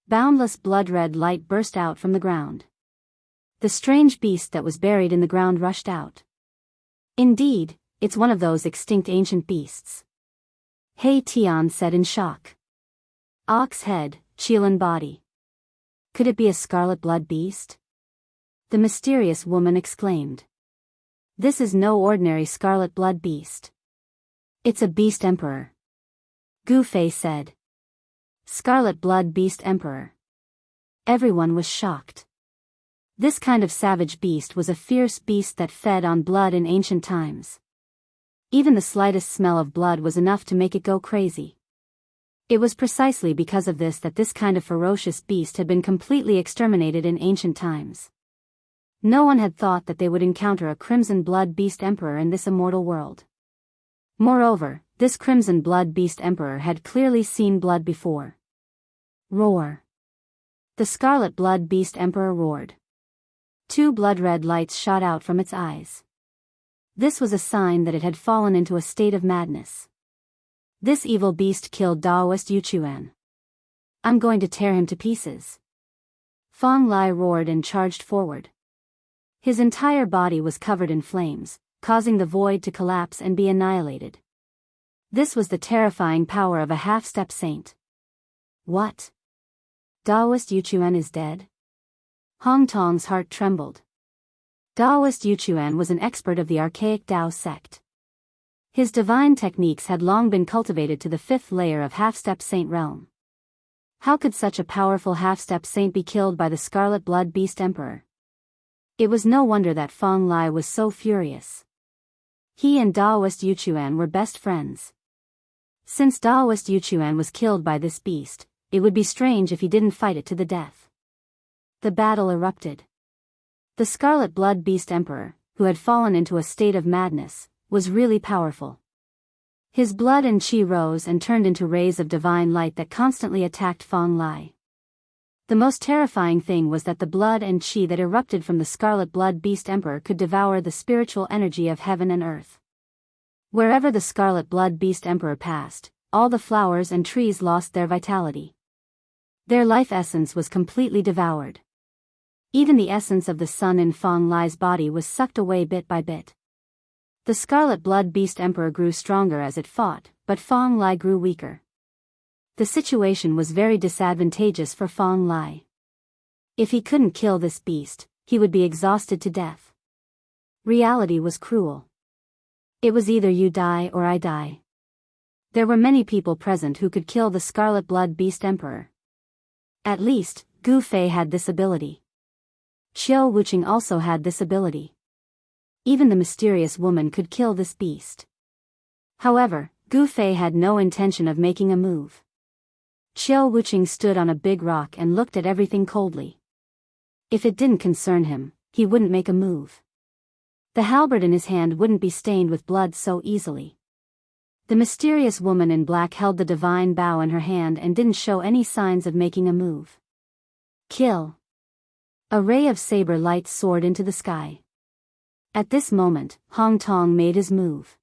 Boundless blood-red light burst out from the ground. The strange beast that was buried in the ground rushed out. Indeed, it's one of those extinct ancient beasts. He Tian said in shock. Ox head, Qilin body. Could it be a scarlet blood beast? The mysterious woman exclaimed. This is no ordinary scarlet blood beast. It's a beast emperor. Gu Fei said. Scarlet blood beast emperor. Everyone was shocked. This kind of savage beast was a fierce beast that fed on blood in ancient times. Even the slightest smell of blood was enough to make it go crazy. It was precisely because of this that this kind of ferocious beast had been completely exterminated in ancient times. No one had thought that they would encounter a crimson blood beast emperor in this immortal world. Moreover, this crimson blood beast emperor had clearly seen blood before. Roar. The scarlet blood beast emperor roared. 2 blood-red lights shot out from its eyes. This was a sign that it had fallen into a state of madness. This evil beast killed Daoist Yuchuan. I'm going to tear him to pieces. Fong Lai roared and charged forward. His entire body was covered in flames, causing the void to collapse and be annihilated. This was the terrifying power of a half-step saint. What? Daoist Yuchuan is dead? Hong Tong's heart trembled. Daoist Yuchuan was an expert of the archaic Dao sect. His divine techniques had long been cultivated to the 5th layer of half-step saint realm. How could such a powerful half-step saint be killed by the scarlet blood beast emperor? It was no wonder that Fong Lai was so furious. He and Daoist Yuchuan were best friends. Since Daoist Yuchuan was killed by this beast, it would be strange if he didn't fight it to the death. The battle erupted. The Scarlet Blood Beast Emperor, who had fallen into a state of madness, was really powerful. His blood and qi rose and turned into rays of divine light that constantly attacked Fong Lai. The most terrifying thing was that the blood and qi that erupted from the Scarlet Blood Beast Emperor could devour the spiritual energy of heaven and earth. Wherever the Scarlet Blood Beast Emperor passed, all the flowers and trees lost their vitality. Their life essence was completely devoured. Even the essence of the sun in Fong Lai's body was sucked away bit by bit. The Scarlet Blood Beast Emperor grew stronger as it fought, but Fong Lai grew weaker. The situation was very disadvantageous for Fong Lai. If he couldn't kill this beast, he would be exhausted to death. Reality was cruel. It was either you die or I die. There were many people present who could kill the Scarlet Blood Beast Emperor. At least, Gu Fei had this ability. Qiu Wuqing also had this ability. Even the mysterious woman could kill this beast. However, Gu Fei had no intention of making a move. Qiu Wuqing stood on a big rock and looked at everything coldly. If it didn't concern him, he wouldn't make a move. The halberd in his hand wouldn't be stained with blood so easily. The mysterious woman in black held the divine bow in her hand and didn't show any signs of making a move. Kill. A ray of saber light soared into the sky. At this moment, Hong Tong made his move.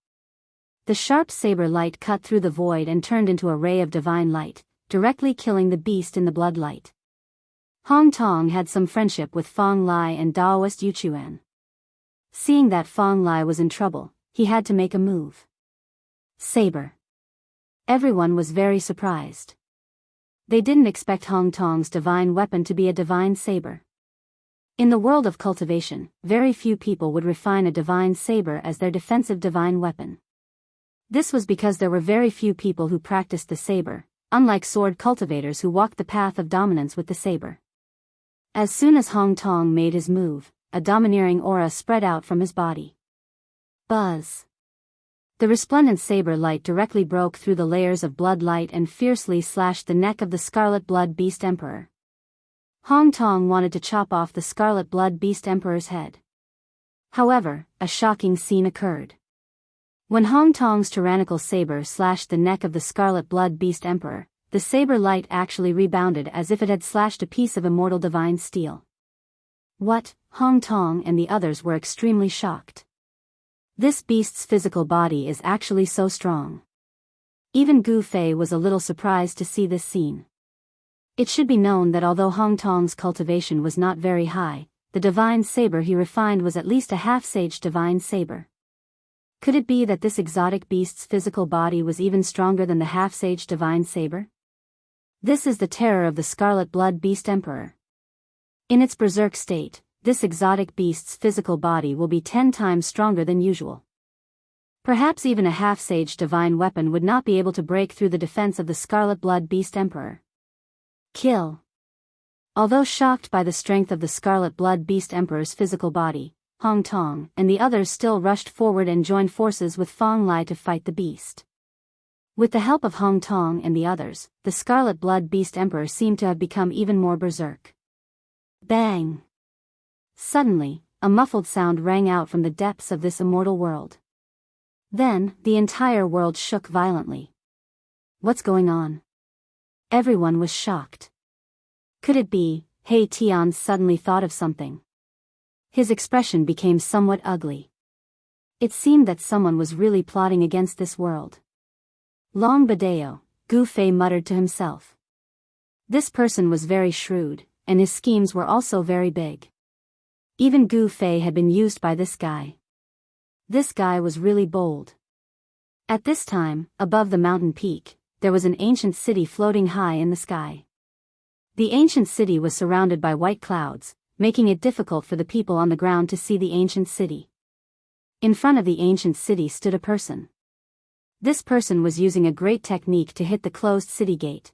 The sharp saber light cut through the void and turned into a ray of divine light, directly killing the beast in the bloodlight. Hong Tong had some friendship with Fong Lai and Daoist Yuchuan. Seeing that Fong Lai was in trouble, he had to make a move. Saber. Everyone was very surprised. They didn't expect Hong Tong's divine weapon to be a divine saber. In the world of cultivation, very few people would refine a divine saber as their defensive divine weapon. This was because there were very few people who practiced the saber, unlike sword cultivators who walked the path of dominance with the saber. As soon as Hong Tong made his move, a domineering aura spread out from his body. Buzz. The resplendent saber light directly broke through the layers of blood light and fiercely slashed the neck of the Scarlet Blood Beast Emperor. Hong Tong wanted to chop off the Scarlet Blood Beast Emperor's head. However, a shocking scene occurred. When Hong Tong's tyrannical saber slashed the neck of the Scarlet Blood Beast Emperor, the saber light actually rebounded as if it had slashed a piece of immortal divine steel. What? Hong Tong and the others were extremely shocked. This beast's physical body is actually so strong. Even Gu Fei was a little surprised to see this scene. It should be known that although Hong Tong's cultivation was not very high, the divine saber he refined was at least a half-sage divine saber. Could it be that this exotic beast's physical body was even stronger than the half-sage divine saber? This is the terror of the Scarlet Blood Beast Emperor. In its berserk state, this exotic beast's physical body will be 10 times stronger than usual. Perhaps even a half-sage divine weapon would not be able to break through the defense of the Scarlet Blood Beast Emperor. Kill. Although shocked by the strength of the Scarlet Blood Beast Emperor's physical body, Hong Tong and the others still rushed forward and joined forces with Fong Lai to fight the beast. With the help of Hong Tong and the others, the Scarlet Blood Beast Emperor seemed to have become even more berserk. Bang! Suddenly, a muffled sound rang out from the depths of this immortal world. Then, the entire world shook violently. What's going on? Everyone was shocked. Could it be? He Tian suddenly thought of something. His expression became somewhat ugly. It seemed that someone was really plotting against this world. Long Badeo, Gu Fei muttered to himself. This person was very shrewd, and his schemes were also very big. Even Gu Fei had been used by this guy. This guy was really bold. At this time, above the mountain peak, there was an ancient city floating high in the sky. The ancient city was surrounded by white clouds, making it difficult for the people on the ground to see the ancient city. In front of the ancient city stood a person. This person was using a great technique to hit the closed city gate.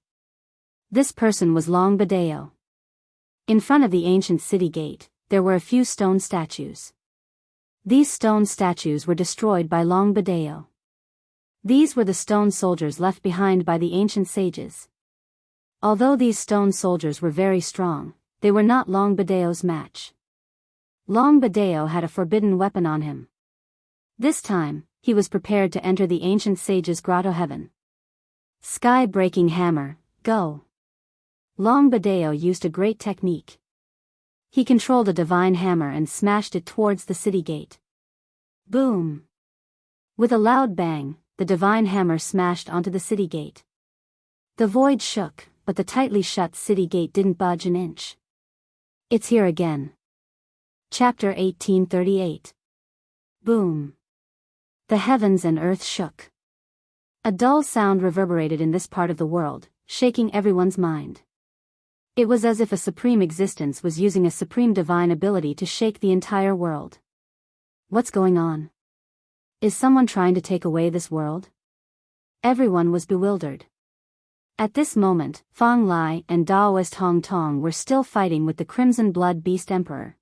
This person was Long Badeo. In front of the ancient city gate, there were a few stone statues. These stone statues were destroyed by Long Badeo. These were the stone soldiers left behind by the ancient sages. Although these stone soldiers were very strong, they were not Long Badeo's match. Long Badeo had a forbidden weapon on him. This time, he was prepared to enter the ancient sage's grotto heaven. Sky-breaking hammer, go! Long Badeo used a great technique. He controlled a divine hammer and smashed it towards the city gate. Boom! With a loud bang, the divine hammer smashed onto the city gate. The void shook, but the tightly shut city gate didn't budge an inch. It's here again. Chapter 1838. Boom! The heavens and earth shook. A dull sound reverberated in this part of the world, shaking everyone's mind. It was as if a supreme existence was using a supreme divine ability to shake the entire world. What's going on? Is someone trying to take away this world? Everyone was bewildered. At this moment, Fang Lai and Daoist Hong Tong were still fighting with the Crimson Blood Beast Emperor.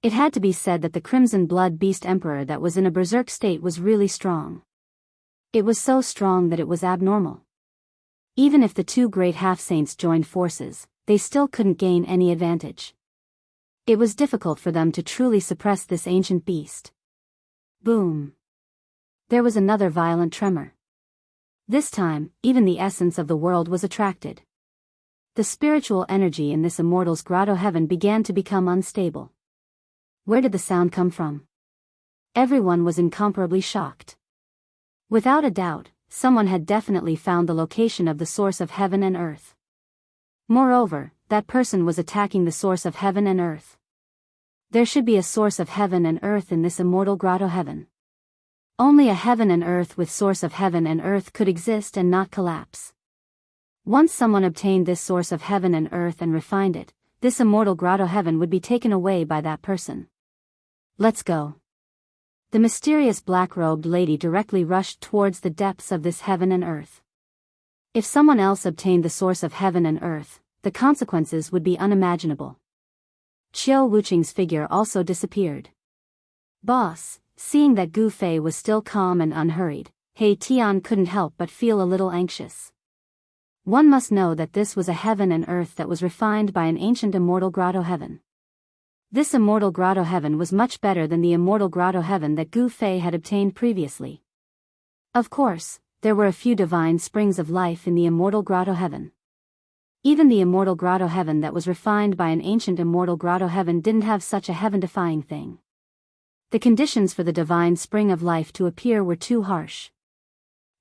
It had to be said that the Crimson Blood Beast Emperor that was in a berserk state was really strong. It was so strong that it was abnormal. Even if the two great half-saints joined forces, they still couldn't gain any advantage. It was difficult for them to truly suppress this ancient beast. Boom! There was another violent tremor. This time, even the essence of the world was attracted. The spiritual energy in this immortal's grotto heaven began to become unstable. Where did the sound come from? Everyone was incomparably shocked. Without a doubt, someone had definitely found the location of the source of heaven and earth. Moreover, that person was attacking the source of heaven and earth. There should be a source of heaven and earth in this immortal grotto heaven. Only a heaven and earth with source of heaven and earth could exist and not collapse. Once someone obtained this source of heaven and earth and refined it, this immortal grotto heaven would be taken away by that person. Let's go. The mysterious black-robed lady directly rushed towards the depths of this heaven and earth. If someone else obtained the source of heaven and earth, the consequences would be unimaginable. Qiu Wuqing's figure also disappeared. Boss, seeing that Gu Fei was still calm and unhurried, He Tian couldn't help but feel a little anxious. One must know that this was a heaven and earth that was refined by an ancient immortal grotto heaven. This immortal grotto heaven was much better than the immortal grotto heaven that Gu Fei had obtained previously. Of course, there were a few divine springs of life in the immortal grotto heaven. Even the immortal grotto heaven that was refined by an ancient immortal grotto heaven didn't have such a heaven-defying thing. The conditions for the divine spring of life to appear were too harsh.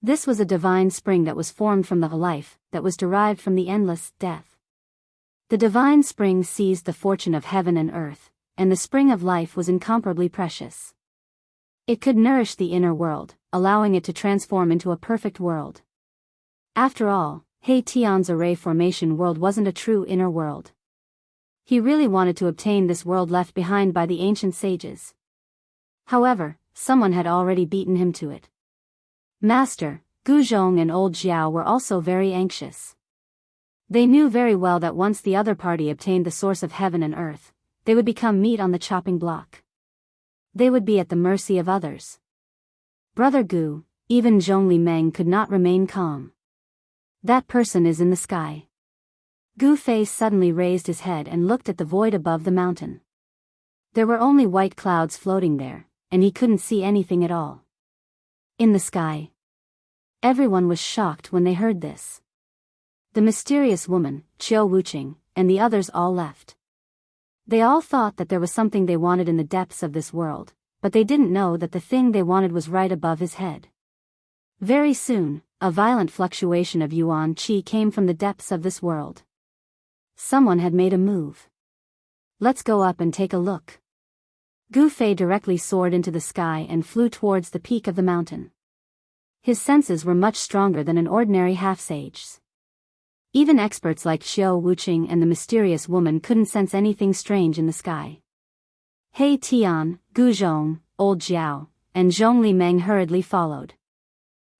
This was a divine spring that was formed from the life that was derived from the endless death. The divine spring seized the fortune of heaven and earth, and the spring of life was incomparably precious. It could nourish the inner world, allowing it to transform into a perfect world. After all, He Tian's array formation world wasn't a true inner world. He really wanted to obtain this world left behind by the ancient sages. However, someone had already beaten him to it. Master, Gu Zhong and Old Xiao were also very anxious. They knew very well that once the other party obtained the source of heaven and earth, they would become meat on the chopping block. They would be at the mercy of others. Brother Gu, even Zhongli Meng could not remain calm. That person is in the sky. Gu Fei suddenly raised his head and looked at the void above the mountain. There were only white clouds floating there, and he couldn't see anything at all. In the sky. Everyone was shocked when they heard this. The mysterious woman, Qiu Wuqing, and the others all left. They all thought that there was something they wanted in the depths of this world, but they didn't know that the thing they wanted was right above his head. Very soon, a violent fluctuation of yuan qi came from the depths of this world. Someone had made a move. Let's go up and take a look. Gu Fei directly soared into the sky and flew towards the peak of the mountain. His senses were much stronger than an ordinary half-sage's. Even experts like Qiu Wuqing and the mysterious woman couldn't sense anything strange in the sky. He Tian, Gu Zhong, Old Xiao, and Zhongli Meng hurriedly followed.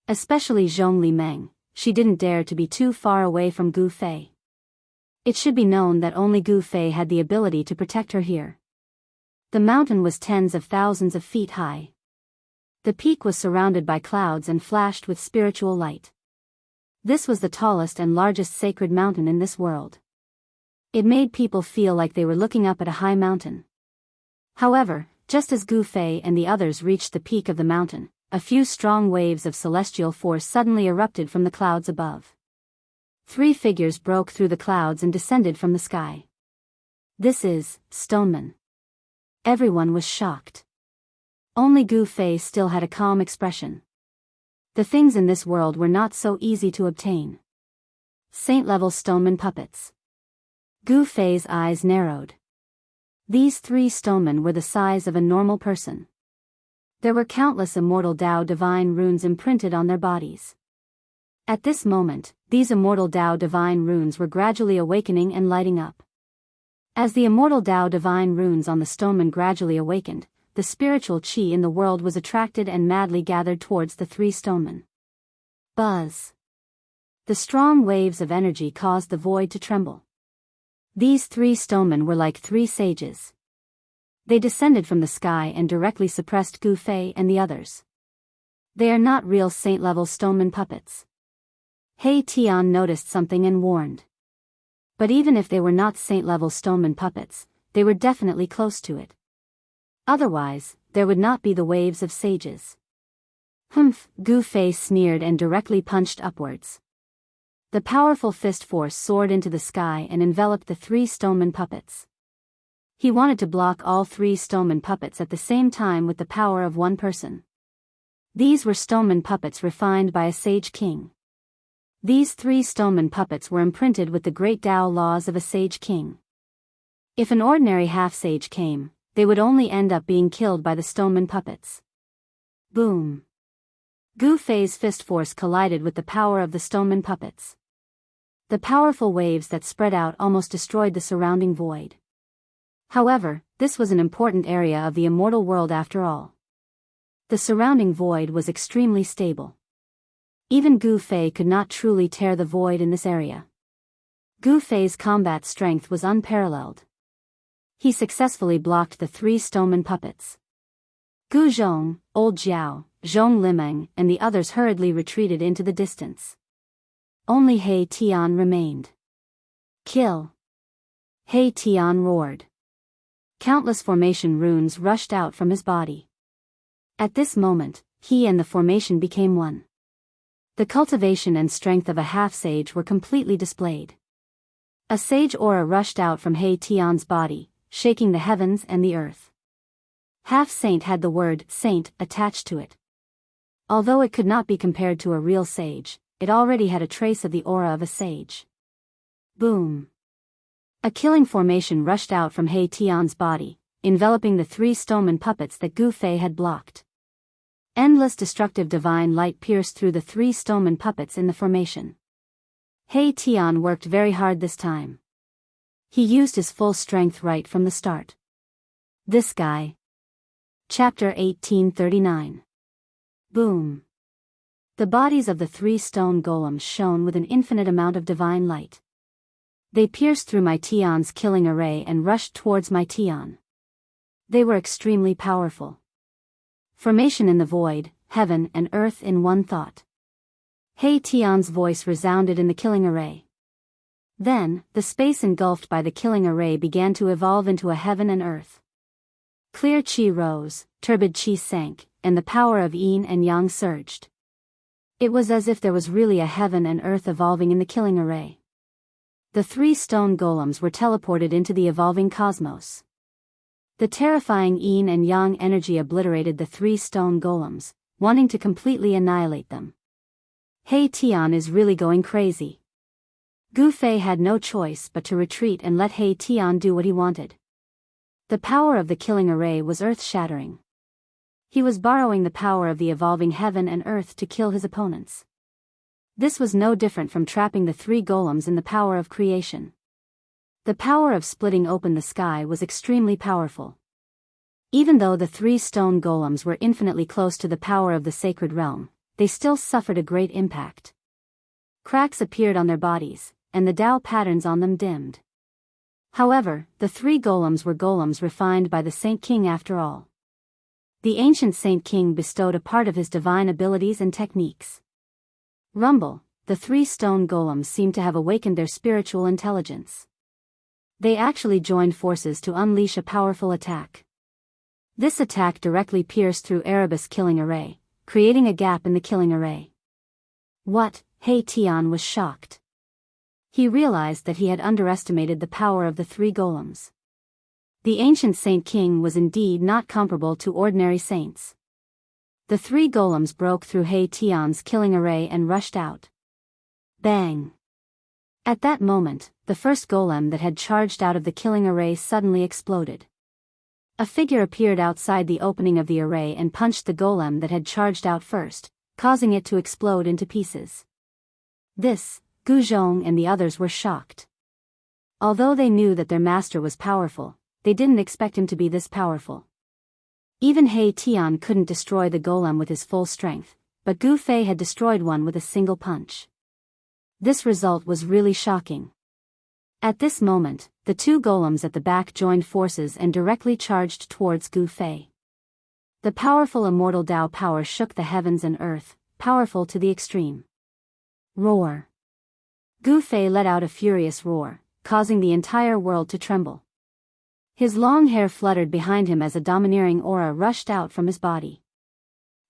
Especially Zhongli Meng, she didn't dare to be too far away from Gu Fei. It should be known that only Gu Fei had the ability to protect her here. The mountain was tens of thousands of feet high. The peak was surrounded by clouds and flashed with spiritual light. This was the tallest and largest sacred mountain in this world. It made people feel like they were looking up at a high mountain. However, just as Gu Fei and the others reached the peak of the mountain, a few strong waves of celestial force suddenly erupted from the clouds above. 3 figures broke through the clouds and descended from the sky. This is Stoneman. Everyone was shocked. Only Gu Fei still had a calm expression. The things in this world were not so easy to obtain. Saint-level stoneman puppets. Gu Fei's eyes narrowed. These 3 stonemen were the size of a normal person. There were countless immortal Tao divine runes imprinted on their bodies. At this moment, these immortal Tao divine runes were gradually awakening and lighting up. As the immortal Tao divine runes on the stonemen gradually awakened, the spiritual qi in the world was attracted and madly gathered towards the 3 stonemen. Buzz. The strong waves of energy caused the void to tremble. These 3 stonemen were like 3 sages. They descended from the sky and directly suppressed Gu Fei and the others. They are not real saint-level stoneman puppets. He Tian noticed something and warned. But even if they were not saint-level stoneman puppets, they were definitely close to it. Otherwise, there would not be the waves of sages. Humph, Gu Fei sneered and directly punched upwards. The powerful fist force soared into the sky and enveloped the 3 stoneman puppets. He wanted to block all 3 stoneman puppets at the same time with the power of one person. These were stoneman puppets refined by a sage king. These 3 stoneman puppets were imprinted with the great Tao laws of a sage king. If an ordinary half-sage came, they would only end up being killed by the stoneman puppets. Boom. Gu Fei's fist force collided with the power of the stoneman puppets. The powerful waves that spread out almost destroyed the surrounding void. However, this was an important area of the immortal world after all. The surrounding void was extremely stable. Even Gu Fei could not truly tear the void in this area. Gu Fei's combat strength was unparalleled. He successfully blocked the 3 stoneman puppets. Gu Zhong, Old Jiao, Zhong Limeng and the others hurriedly retreated into the distance. Only He Tian remained. Kill! He Tian roared. Countless formation runes rushed out from his body. At this moment, he and the formation became one. The cultivation and strength of a half-sage were completely displayed. A sage aura rushed out from He Tian's body, shaking the heavens and the earth. Half-saint had the word saint attached to it. Although it could not be compared to a real sage, it already had a trace of the aura of a sage. Boom! A killing formation rushed out from He Tian's body, enveloping the 3 stoneman puppets that Gu Fei had blocked. Endless destructive divine light pierced through the 3 stoneman puppets in the formation. He Tian worked very hard this time. He used his full strength right from the start. This guy. Chapter 1839. Boom. The bodies of the 3 stone golems shone with an infinite amount of divine light. They pierced through my Tian's killing array and rushed towards my Tian. They were extremely powerful. Formation in the void, heaven and earth in one thought. He Tian's voice resounded in the killing array. Then, the space engulfed by the killing array began to evolve into a heaven and earth. Clear qi rose, turbid qi sank, and the power of yin and yang surged. It was as if there was really a heaven and earth evolving in the killing array. The 3 stone golems were teleported into the evolving cosmos. The terrifying yin and yang energy obliterated the 3 stone golems, wanting to completely annihilate them. He Tian is really going crazy. Gu Fei had no choice but to retreat and let He Tian do what he wanted. The power of the killing array was earth-shattering. He was borrowing the power of the evolving heaven and earth to kill his opponents. This was no different from trapping the 3 golems in the power of creation. The power of splitting open the sky was extremely powerful. Even though the 3 stone golems were infinitely close to the power of the sacred realm, they still suffered a great impact. Cracks appeared on their bodies, and the Tao patterns on them dimmed. However, the 3 golems were golems refined by the Saint King after all. the ancient Saint King bestowed a part of his divine abilities and techniques. Rumble, the 3 stone golems seemed to have awakened their spiritual intelligence. They actually joined forces to unleash a powerful attack. This attack directly pierced through Erebus' killing array, creating a gap in the killing array. What? He Tian was shocked. He realized that he had underestimated the power of the 3 golems. The ancient Saint King was indeed not comparable to ordinary saints. The 3 golems broke through He Tian's killing array and rushed out. Bang! At that moment, the first golem that had charged out of the killing array suddenly exploded. A figure appeared outside the opening of the array and punched the golem that had charged out first, causing it to explode into pieces. This, Gu Zhong and the others were shocked. Although they knew that their master was powerful, they didn't expect him to be this powerful. Even He Tian couldn't destroy the golem with his full strength, but Gu Fei had destroyed one with a single punch. This result was really shocking. At this moment, the 2 golems at the back joined forces and directly charged towards Gu Fei. The powerful immortal Tao power shook the heavens and earth, powerful to the extreme. Roar! Gu Fei let out a furious roar, causing the entire world to tremble. His long hair fluttered behind him as a domineering aura rushed out from his body.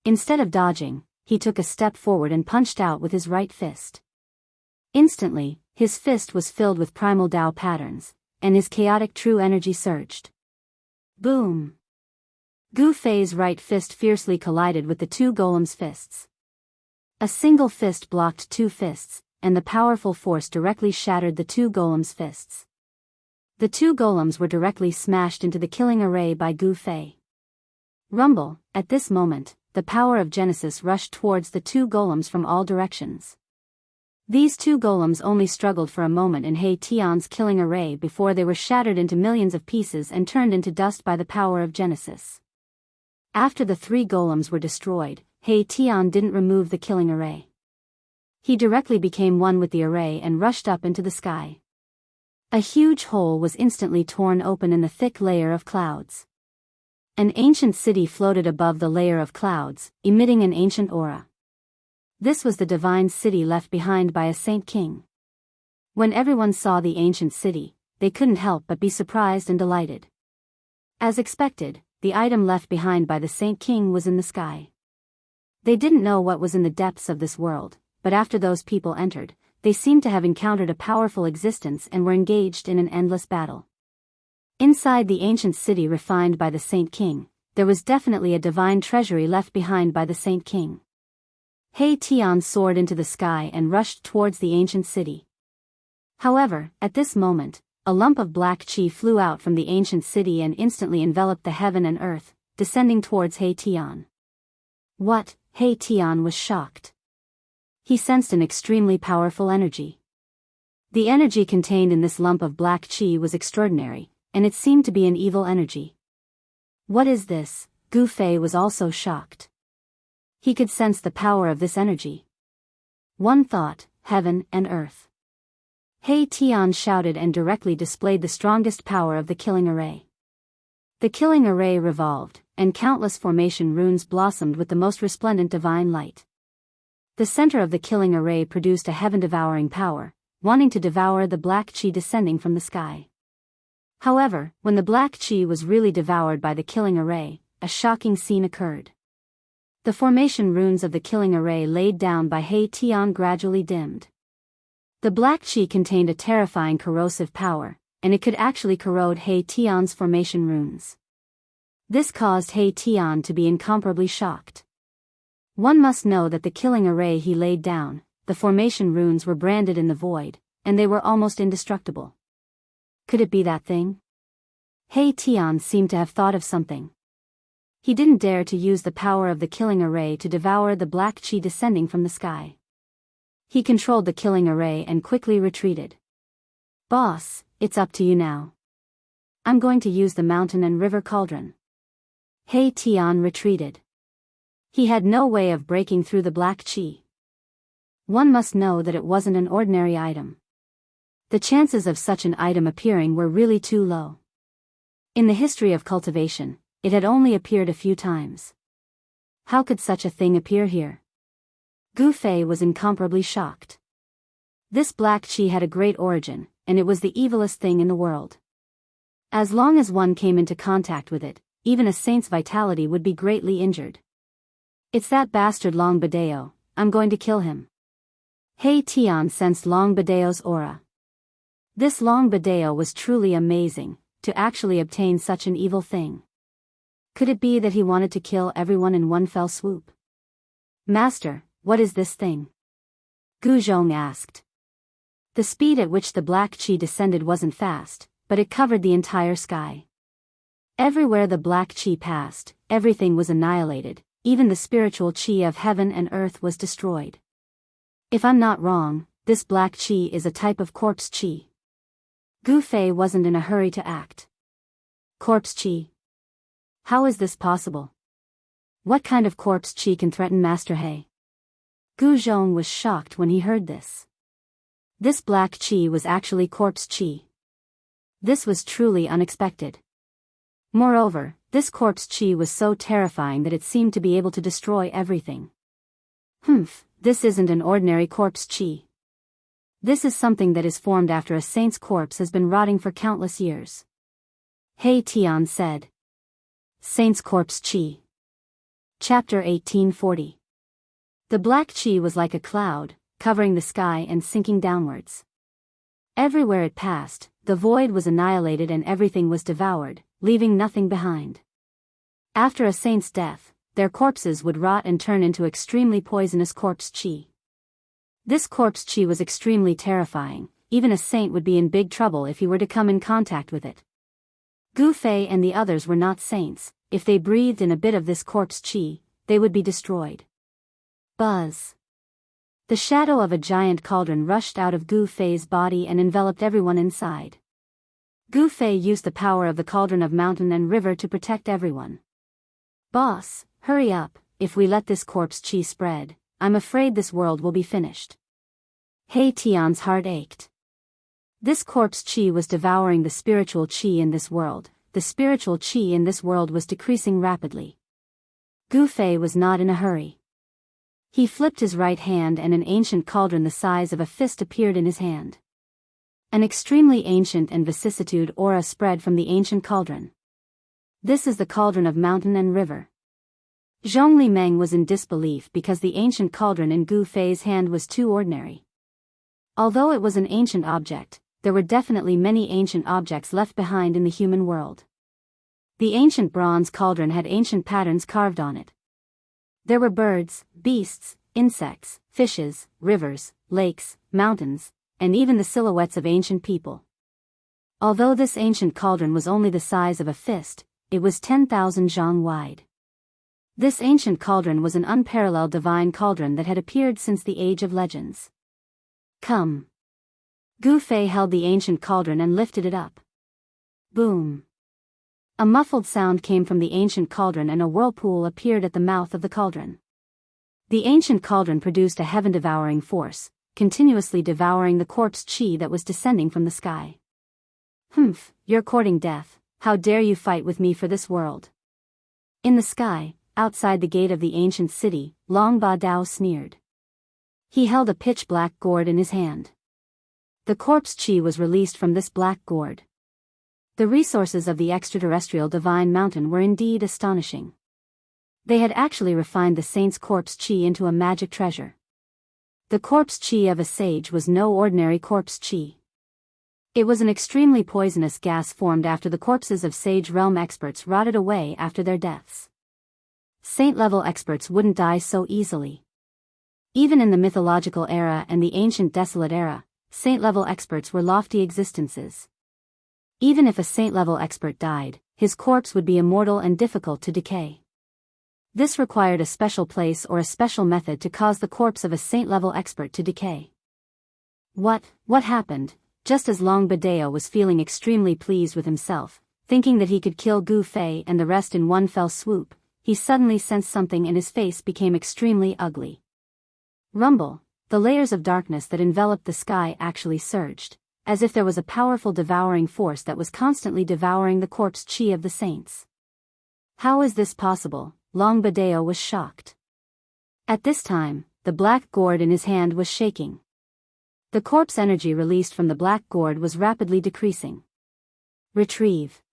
Instead of dodging, he took a step forward and punched out with his right fist. Instantly, his fist was filled with primal Tao patterns, and his chaotic true energy surged. Boom! Gu Fei's right fist fiercely collided with the 2 golems' fists. A single fist blocked 2 fists, and the powerful force directly shattered the 2 golems' fists. The 2 golems were directly smashed into the killing array by Gu Fei. Rumble, at this moment, the power of Genesis rushed towards the 2 golems from all directions. These 2 golems only struggled for a moment in He Tian's killing array before they were shattered into millions of pieces and turned into dust by the power of Genesis. After the 3 golems were destroyed, He Tian didn't remove the killing array. He directly became one with the array and rushed up into the sky. A huge hole was instantly torn open in the thick layer of clouds. An ancient city floated above the layer of clouds, emitting an ancient aura. This was the divine city left behind by a Saint King. When everyone saw the ancient city, they couldn't help but be surprised and delighted. As expected, the item left behind by the Saint King was in the sky. They didn't know what was in the depths of this world, but after those people entered, they seemed to have encountered a powerful existence and were engaged in an endless battle. Inside the ancient city refined by the Saint King, there was definitely a divine treasury left behind by the Saint King. He Tian soared into the sky and rushed towards the ancient city. However, at this moment, a lump of black chi flew out from the ancient city and instantly enveloped the heaven and earth, descending towards He Tian. What? He Tian was shocked. He sensed an extremely powerful energy. The energy contained in this lump of black chi was extraordinary, and it seemed to be an evil energy. What is this? Gu Fei was also shocked. He could sense the power of this energy. One thought, heaven and earth. He Tian shouted and directly displayed the strongest power of the killing array. The killing array revolved, and countless formation runes blossomed with the most resplendent divine light. The center of the killing array produced a heaven-devouring power, wanting to devour the black chi descending from the sky. However, when the black chi was really devoured by the killing array, a shocking scene occurred. The formation runes of the killing array laid down by He Tian gradually dimmed. The black chi contained a terrifying corrosive power, and it could actually corrode He Tian's formation runes. This caused He Tian to be incomparably shocked. One must know that the killing array he laid down, the formation runes were branded in the void, and they were almost indestructible. Could it be that thing? He Tian seemed to have thought of something. He didn't dare to use the power of the killing array to devour the black chi descending from the sky. He controlled the killing array and quickly retreated. Boss, it's up to you now. I'm going to use the mountain and river cauldron. He Tian retreated. He had no way of breaking through the black chi. One must know that it wasn't an ordinary item. The chances of such an item appearing were really too low. In the history of cultivation, It had only appeared a few times. How could such a thing appear here? Gu Fei was incomparably shocked. This black qi had a great origin, and it was the evilest thing in the world. As long as one came into contact with it, even a saint's vitality would be greatly injured. It's that bastard Long Badeo, I'm going to kill him. He Tian sensed Long Badeo's aura. This Long Badeo was truly amazing, to actually obtain such an evil thing. Could it be that he wanted to kill everyone in one fell swoop? Master, what is this thing? Gu Zhong asked. The speed at which the black qi descended wasn't fast, but it covered the entire sky. Everywhere the black qi passed, everything was annihilated, even the spiritual qi of heaven and earth was destroyed. If I'm not wrong, this black qi is a type of corpse qi. Gu Fei wasn't in a hurry to act. Corpse qi? How is this possible? What kind of corpse qi can threaten Master He? Gu Zhong was shocked when he heard this. This black qi was actually corpse qi. This was truly unexpected. Moreover, this corpse qi was so terrifying that it seemed to be able to destroy everything. This isn't an ordinary corpse qi. This is something that is formed after a saint's corpse has been rotting for countless years. He Tian said. Saint's corpse qi. Chapter 1840. The black qi was like a cloud, covering the sky and sinking downwards. Everywhere it passed, the void was annihilated and everything was devoured, leaving nothing behind. After a saint's death, their corpses would rot and turn into extremely poisonous corpse qi. This corpse qi was extremely terrifying, even a saint would be in big trouble if he were to come in contact with it. Gu Fei and the others were not saints. If they breathed in a bit of this corpse qi, they would be destroyed. Buzz. The shadow of a giant cauldron rushed out of Gu Fei's body and enveloped everyone inside. Gu Fei used the power of the cauldron of mountain and river to protect everyone. Boss, hurry up, if we let this corpse qi spread, I'm afraid this world will be finished. He Tian's heart ached. This corpse qi was devouring the spiritual qi in this world. The spiritual qi in this world was decreasing rapidly. Gu Fei was not in a hurry. He flipped his right hand and an ancient cauldron the size of a fist appeared in his hand. An extremely ancient and vicissitude aura spread from the ancient cauldron. This is the cauldron of mountain and river. Zhongli Meng was in disbelief because the ancient cauldron in Gu Fei's hand was too ordinary. Although it was an ancient object, there were definitely many ancient objects left behind in the human world. The ancient bronze cauldron had ancient patterns carved on it. There were birds, beasts, insects, fishes, rivers, lakes, mountains, and even the silhouettes of ancient people. Although this ancient cauldron was only the size of a fist, it was 10,000 zhang wide. This ancient cauldron was an unparalleled divine cauldron that had appeared since the age of legends. Come. Gu Fei held the ancient cauldron and lifted it up. Boom. A muffled sound came from the ancient cauldron and a whirlpool appeared at the mouth of the cauldron. The ancient cauldron produced a heaven-devouring force, continuously devouring the corpse qi that was descending from the sky. You're courting death, how dare you fight with me for this world? In the sky, outside the gate of the ancient city, Long Ba Dao sneered. He held a pitch-black gourd in his hand. The corpse qi was released from this black gourd. The resources of the extraterrestrial divine mountain were indeed astonishing. They had actually refined the saint's corpse qi into a magic treasure. The corpse qi of a sage was no ordinary corpse qi. It was an extremely poisonous gas formed after the corpses of sage realm experts rotted away after their deaths. Saint-level experts wouldn't die so easily. Even in the mythological era and the ancient desolate era, saint-level experts were lofty existences. Even if a saint-level expert died, his corpse would be immortal and difficult to decay. This required a special place or a special method to cause the corpse of a saint-level expert to decay. What happened? Just as Long Badeo was feeling extremely pleased with himself, thinking that he could kill Gu Fei and the rest in one fell swoop, he suddenly sensed something and his face became extremely ugly. Rumble, the layers of darkness that enveloped the sky actually surged, as if there was a powerful devouring force that was constantly devouring the corpse qi of the saints. How is this possible? Longbadeo was shocked. At this time, the black gourd in his hand was shaking. The corpse energy released from the black gourd was rapidly decreasing. Retrieve.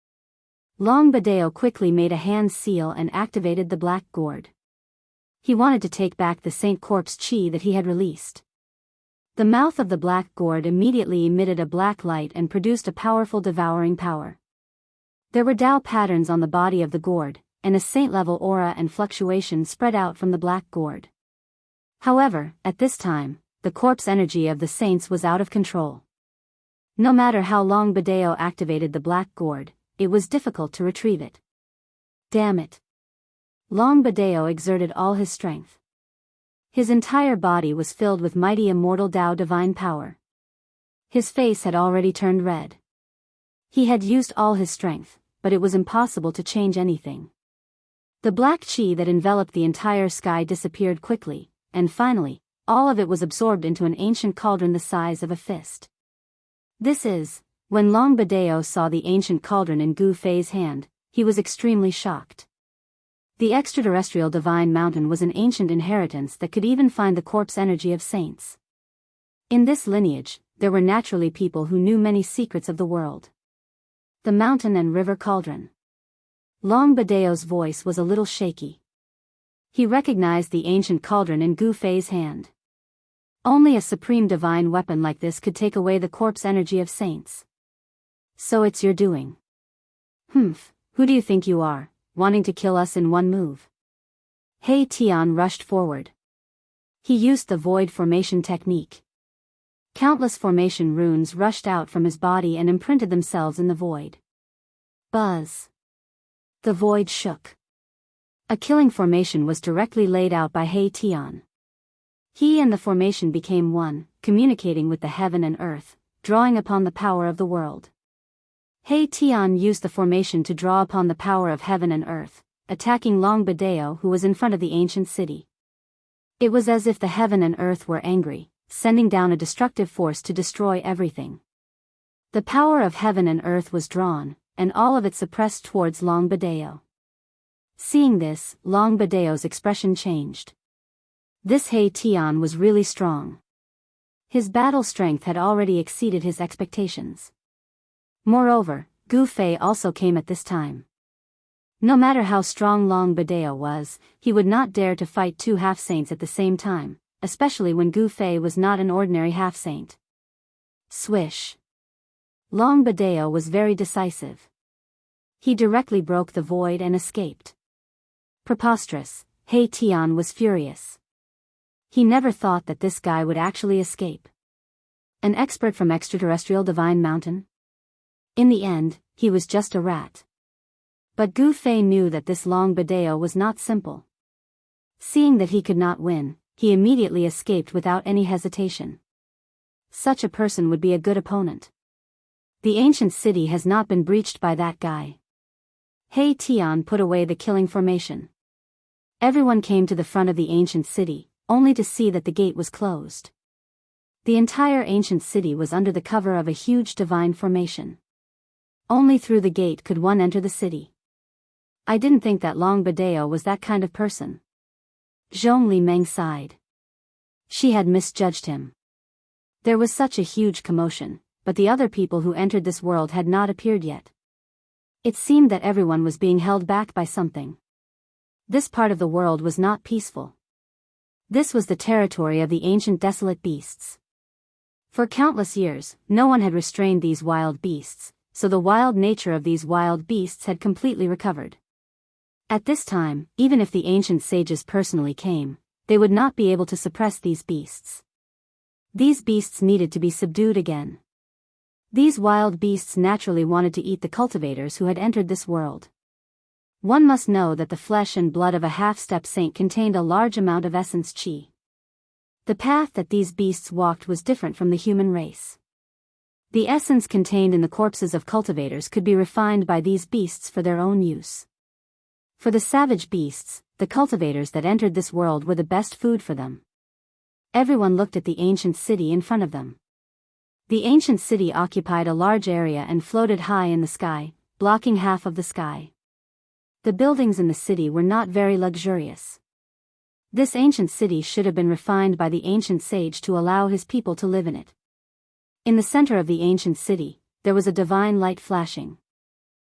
Longbadeo quickly made a hand seal and activated the black gourd. He wanted to take back the Saint Corpse chi that he had released. The mouth of the black gourd immediately emitted a black light and produced a powerful devouring power. There were Tao patterns on the body of the gourd, and a saint-level aura and fluctuation spread out from the black gourd. However, at this time, the corpse energy of the saints was out of control. No matter how Longbadeo activated the black gourd, it was difficult to retrieve it. Damn it. Longbadeo exerted all his strength. His entire body was filled with mighty immortal Tao divine power. His face had already turned red. He had used all his strength, but it was impossible to change anything. The black chi that enveloped the entire sky disappeared quickly, and finally, all of it was absorbed into an ancient cauldron the size of a fist. When Longbadeo saw the ancient cauldron in Gu Fei's hand, he was extremely shocked. The extraterrestrial divine mountain was an ancient inheritance that could even find the corpse energy of saints. In this lineage, there were naturally people who knew many secrets of the world. The mountain and river cauldron. Longbadeo's voice was a little shaky. He recognized the ancient cauldron in Gu Fei's hand. Only a supreme divine weapon like this could take away the corpse energy of saints. So it's your doing. Who do you think you are, wanting to kill us in one move? He Tian rushed forward. He used the void formation technique. Countless formation runes rushed out from his body and imprinted themselves in the void. Buzz. The void shook. A killing formation was directly laid out by He Tian. He and the formation became one, communicating with the heaven and earth, drawing upon the power of the world. He Tian used the formation to draw upon the power of heaven and earth, attacking Longbadeo who was in front of the ancient city. It was as if the heaven and earth were angry, sending down a destructive force to destroy everything. The power of heaven and earth was drawn, and all of it suppressed towards Longbadeo. Seeing this, Longbadeo's expression changed. This He Tian was really strong. His battle strength had already exceeded his expectations. Moreover, Gu Fei also came at this time. No matter how strong Longbadeo was, he would not dare to fight two half-saints at the same time, especially when Gu Fei was not an ordinary half-saint. Swish. Longbadeo was very decisive. He directly broke the void and escaped. Preposterous, He Tian was furious. He never thought that this guy would actually escape. An expert from extraterrestrial divine mountain? In the end, he was just a rat. But Gu Fei knew that this Longbadeo was not simple. Seeing that he could not win, he immediately escaped without any hesitation. Such a person would be a good opponent. The ancient city has not been breached by that guy. He Tian put away the killing formation. Everyone came to the front of the ancient city, only to see that the gate was closed. The entire ancient city was under the cover of a huge divine formation. Only through the gate could one enter the city. I didn't think that Longbadeo was that kind of person. Zhong Li Meng sighed. She had misjudged him. There was such a huge commotion, but the other people who entered this world had not appeared yet. It seemed that everyone was being held back by something. This part of the world was not peaceful. This was the territory of the ancient desolate beasts. For countless years, no one had restrained these wild beasts, so the wild nature of these wild beasts had completely recovered. At this time, even if the ancient sages personally came, they would not be able to suppress these beasts. These beasts needed to be subdued again. These wild beasts naturally wanted to eat the cultivators who had entered this world. One must know that the flesh and blood of a half-step saint contained a large amount of essence chi. The path that these beasts walked was different from the human race. The essence contained in the corpses of cultivators could be refined by these beasts for their own use. For the savage beasts, the cultivators that entered this world were the best food for them. Everyone looked at the ancient city in front of them. The ancient city occupied a large area and floated high in the sky, blocking half of the sky. The buildings in the city were not very luxurious. This ancient city should have been refined by the ancient sage to allow his people to live in it. In the center of the ancient city, there was a divine light flashing.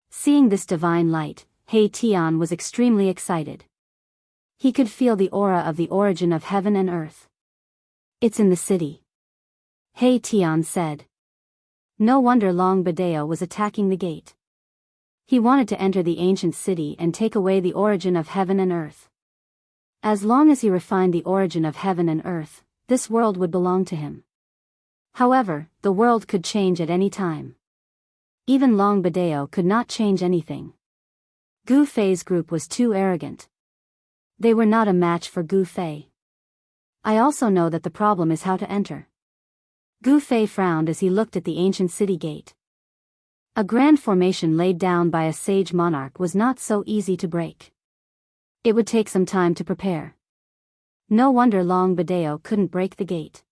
Seeing this divine light, He Tian was extremely excited. He could feel the aura of the origin of heaven and earth. It's in the city. He Tian said. No wonder Long Badeo was attacking the gate. He wanted to enter the ancient city and take away the origin of heaven and earth. As long as he refined the origin of heaven and earth, this world would belong to him. However, the world could change at any time. Even Long Badeo could not change anything. Gu Fei's group was too arrogant. They were not a match for Gu Fei. I also know that the problem is how to enter. Gu Fei frowned as he looked at the ancient city gate. A grand formation laid down by a sage monarch was not so easy to break. It would take some time to prepare. No wonder Long Badeo couldn't break the gate.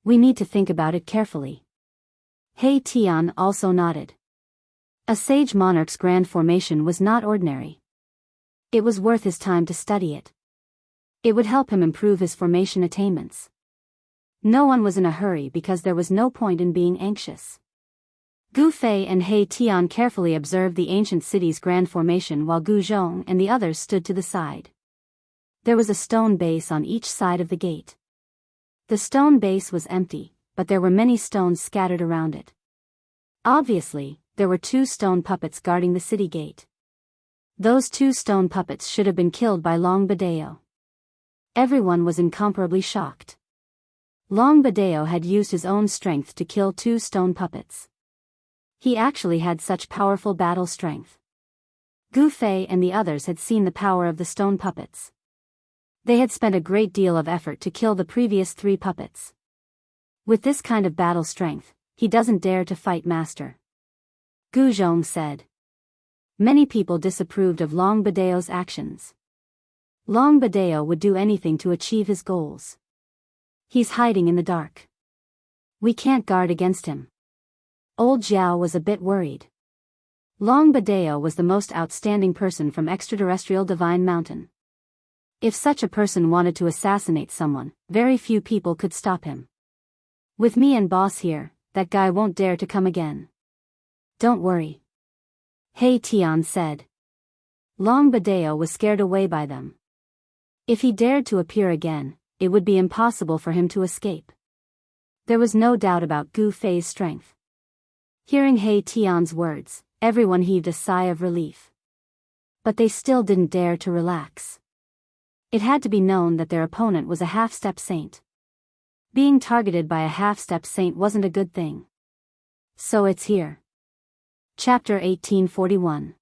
We need to think about it carefully. He Tian also nodded. A sage monarch's grand formation was not ordinary. It was worth his time to study it. It would help him improve his formation attainments. No one was in a hurry because there was no point in being anxious. Gu Fei and He Tian carefully observed the ancient city's grand formation while Gu Zhong and the others stood to the side. There was a stone base on each side of the gate. The stone base was empty, but there were many stones scattered around it. Obviously, there were 2 stone puppets guarding the city gate. Those 2 stone puppets should have been killed by Long Badeo. Everyone was incomparably shocked. Long Badeo had used his own strength to kill 2 stone puppets. He actually had such powerful battle strength. Gu Fei and the others had seen the power of the stone puppets. They had spent a great deal of effort to kill the previous 3 puppets. With this kind of battle strength, he doesn't dare to fight Master. Gu Zhong said. Many people disapproved of Long Badeo's actions. Long Badeo would do anything to achieve his goals. He's hiding in the dark. We can't guard against him. Old Zhao was a bit worried. Long Badeo was the most outstanding person from extraterrestrial Divine Mountain. If such a person wanted to assassinate someone, very few people could stop him. With me and boss here, that guy won't dare to come again. Don't worry. He Tian said. Long Badeo was scared away by them. If he dared to appear again, it would be impossible for him to escape. There was no doubt about Gu Fei's strength. Hearing He Tian's words, everyone heaved a sigh of relief. But they still didn't dare to relax. It had to be known that their opponent was a half-step saint. Being targeted by a half-step saint wasn't a good thing. So it's here. Chapter 1841.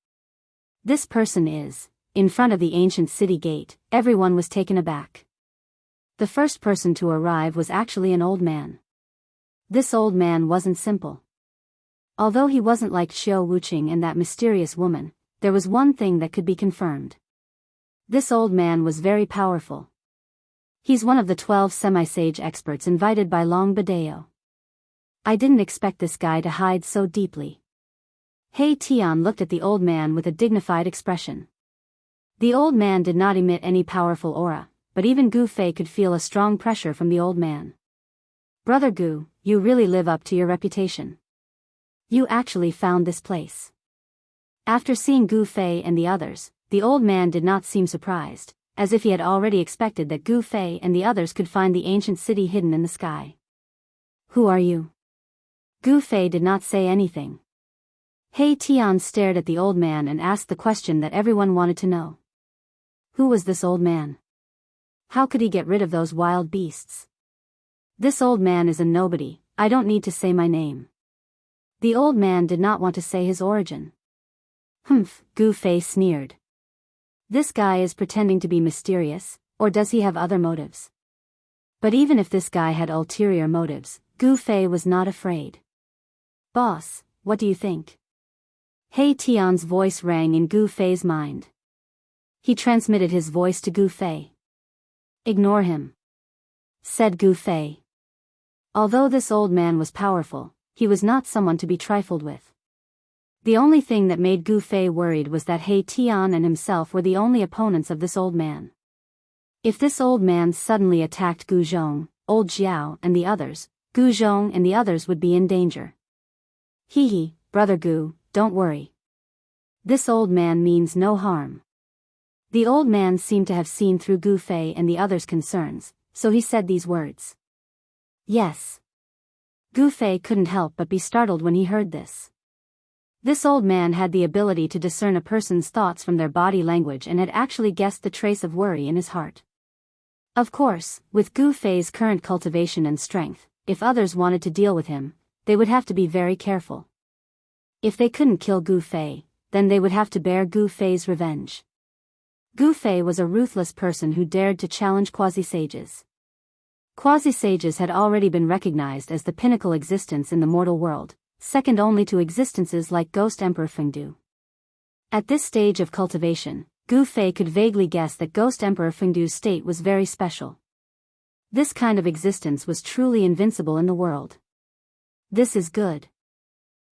This person is, in front of the ancient city gate. Everyone was taken aback. The first person to arrive was actually an old man. This old man wasn't simple. Although he wasn't like Xiao Wuqing and that mysterious woman, there was one thing that could be confirmed. This old man was very powerful. He's one of the 12 semi-sage experts invited by Long Badeo. I didn't expect this guy to hide so deeply. He Tian looked at the old man with a dignified expression. The old man did not emit any powerful aura, but even Gu Fei could feel a strong pressure from the old man. Brother Gu, you really live up to your reputation. You actually found this place. After seeing Gu Fei and the others, the old man did not seem surprised, as if he had already expected that Gu Fei and the others could find the ancient city hidden in the sky. Who are you? Gu Fei did not say anything. He Tian stared at the old man and asked the question that everyone wanted to know. Who was this old man? How could he get rid of those wild beasts? This old man is a nobody, I don't need to say my name. The old man did not want to say his origin. Humph, Gu Fei sneered. This guy is pretending to be mysterious, or does he have other motives? But even if this guy had ulterior motives, Gu Fei was not afraid. Boss, what do you think? He Tian's voice rang in Gu Fei's mind. He transmitted his voice to Gu Fei. Ignore him, said Gu Fei. Although this old man was powerful, he was not someone to be trifled with. The only thing that made Gu Fei worried was that He Tian and himself were the only opponents of this old man. If this old man suddenly attacked Gu Zhong, old Xiao and the others, Gu Zhong and the others would be in danger. Hee, brother Gu, don't worry. This old man means no harm. The old man seemed to have seen through Gu Fei and the others' concerns, so he said these words. Yes. Gu Fei couldn't help but be startled when he heard this. This old man had the ability to discern a person's thoughts from their body language and had actually guessed the trace of worry in his heart. Of course, with Gu Fei's current cultivation and strength, if others wanted to deal with him, they would have to be very careful. If they couldn't kill Gu Fei, then they would have to bear Gu Fei's revenge. Gu Fei was a ruthless person who dared to challenge quasi-sages. Quasi-sages had already been recognized as the pinnacle existence in the mortal world, second only to existences like Ghost Emperor Fengdu. At this stage of cultivation, Gu Fei could vaguely guess that Ghost Emperor Fengdu's state was very special. This kind of existence was truly invincible in the world. This is good.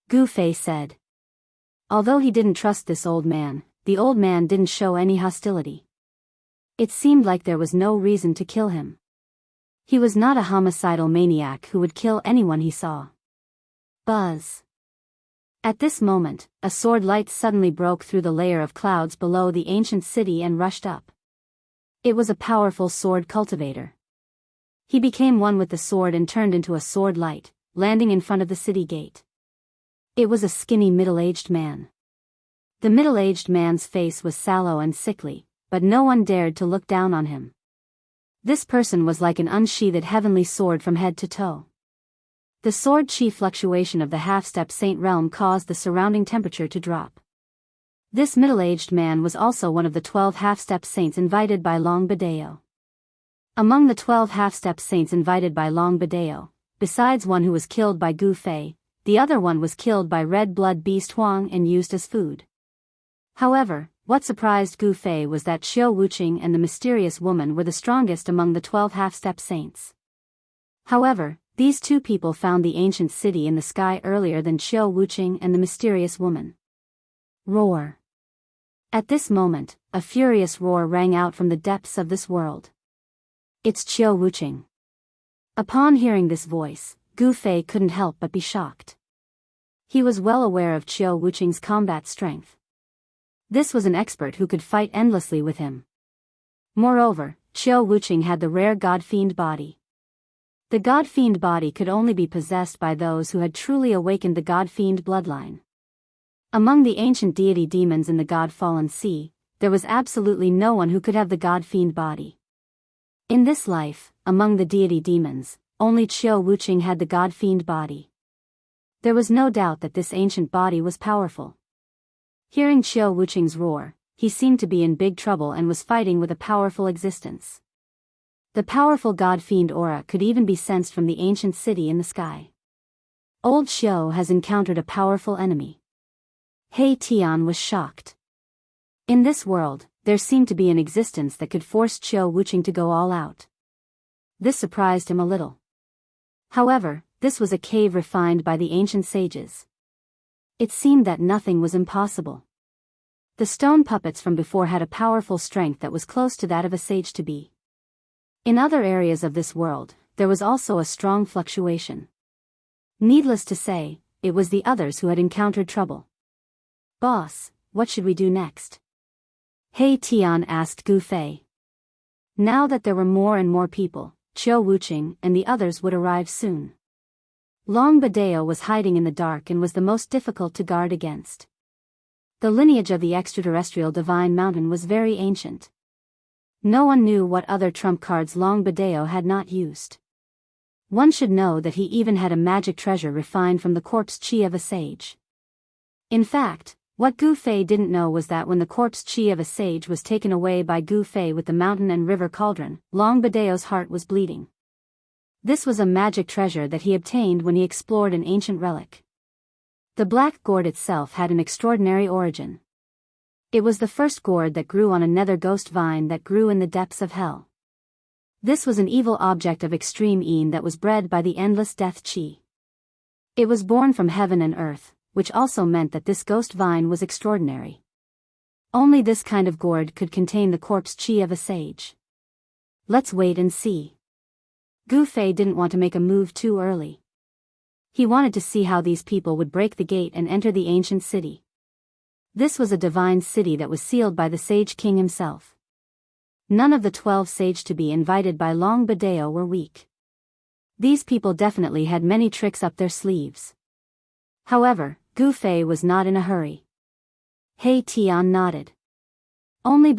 Gu Fei said. Although he didn't trust this old man, the old man didn't show any hostility. It seemed like there was no reason to kill him. He was not a homicidal maniac who would kill anyone he saw. Buzz. At this moment, a sword light suddenly broke through the layer of clouds below the ancient city and rushed up. It was a powerful sword cultivator. He became one with the sword and turned into a sword light, landing in front of the city gate. It was a skinny middle-aged man. The middle-aged man's face was sallow and sickly, but no one dared to look down on him. This person was like an unsheathed heavenly sword from head to toe. The sword chi fluctuation of the half-step saint realm caused the surrounding temperature to drop. This middle-aged man was also one of the 12 half-step saints invited by Long Badeo. Among the 12 half-step saints invited by Long Badeo, besides one who was killed by Gu Fei, the other one was killed by Red Blood Beast Huang and used as food. However, what surprised Gu Fei was that Xiao Wuqing and the mysterious woman were the strongest among the 12 half-step saints. However, these two people found the ancient city in the sky earlier than Xiao Wuqing and the mysterious woman. Roar. At this moment, a furious roar rang out from the depths of this world. It's Xiao Wuqing. Upon hearing this voice, Gu Fei couldn't help but be shocked. He was well aware of Xiao Wuqing's combat strength. This was an expert who could fight endlessly with him. Moreover, Xiao Wuqing had the rare God-fiend body. The God-fiend body could only be possessed by those who had truly awakened the God-fiend bloodline. Among the ancient deity demons in the God-fallen sea, there was absolutely no one who could have the God-fiend body. In this life, among the deity demons, only Xiao Wuqing had the God-fiend body. There was no doubt that this ancient body was powerful. Hearing Xiao Wuqing's roar, he seemed to be in big trouble and was fighting with a powerful existence. The powerful God-fiend aura could even be sensed from the ancient city in the sky. Old Xiao has encountered a powerful enemy. He Tian was shocked. In this world, there seemed to be an existence that could force Xiao Wuqing to go all out. This surprised him a little. However, this was a cave refined by the ancient sages. It seemed that nothing was impossible. The stone puppets from before had a powerful strength that was close to that of a sage to be. In other areas of this world, there was also a strong fluctuation. Needless to say, it was the others who had encountered trouble. Boss, what should we do next? He Tian asked Gu Fei. Now that there were more and more people, Xiao Wuqing and the others would arrive soon. Long Badeo was hiding in the dark and was the most difficult to guard against. The lineage of the extraterrestrial divine mountain was very ancient. No one knew what other trump cards Long Badeo had not used. One should know that he even had a magic treasure refined from the corpse chi of a sage. In fact, what Gu Fei didn't know was that when the corpse chi of a sage was taken away by Gu Fei with the mountain and river cauldron, Long Badeo's heart was bleeding. This was a magic treasure that he obtained when he explored an ancient relic. The black gourd itself had an extraordinary origin. It was the first gourd that grew on a nether ghost vine that grew in the depths of hell. This was an evil object of extreme een that was bred by the endless death chi. It was born from heaven and earth, which also meant that this ghost vine was extraordinary. Only this kind of gourd could contain the corpse chi of a sage. Let's wait and see. Gu Fei didn't want to make a move too early. He wanted to see how these people would break the gate and enter the ancient city. This was a divine city that was sealed by the Sage King himself. None of the 12 sage to be invited by Long Badeo were weak. These people definitely had many tricks up their sleeves. However, Gu Fei was not in a hurry. He Tian nodded. Only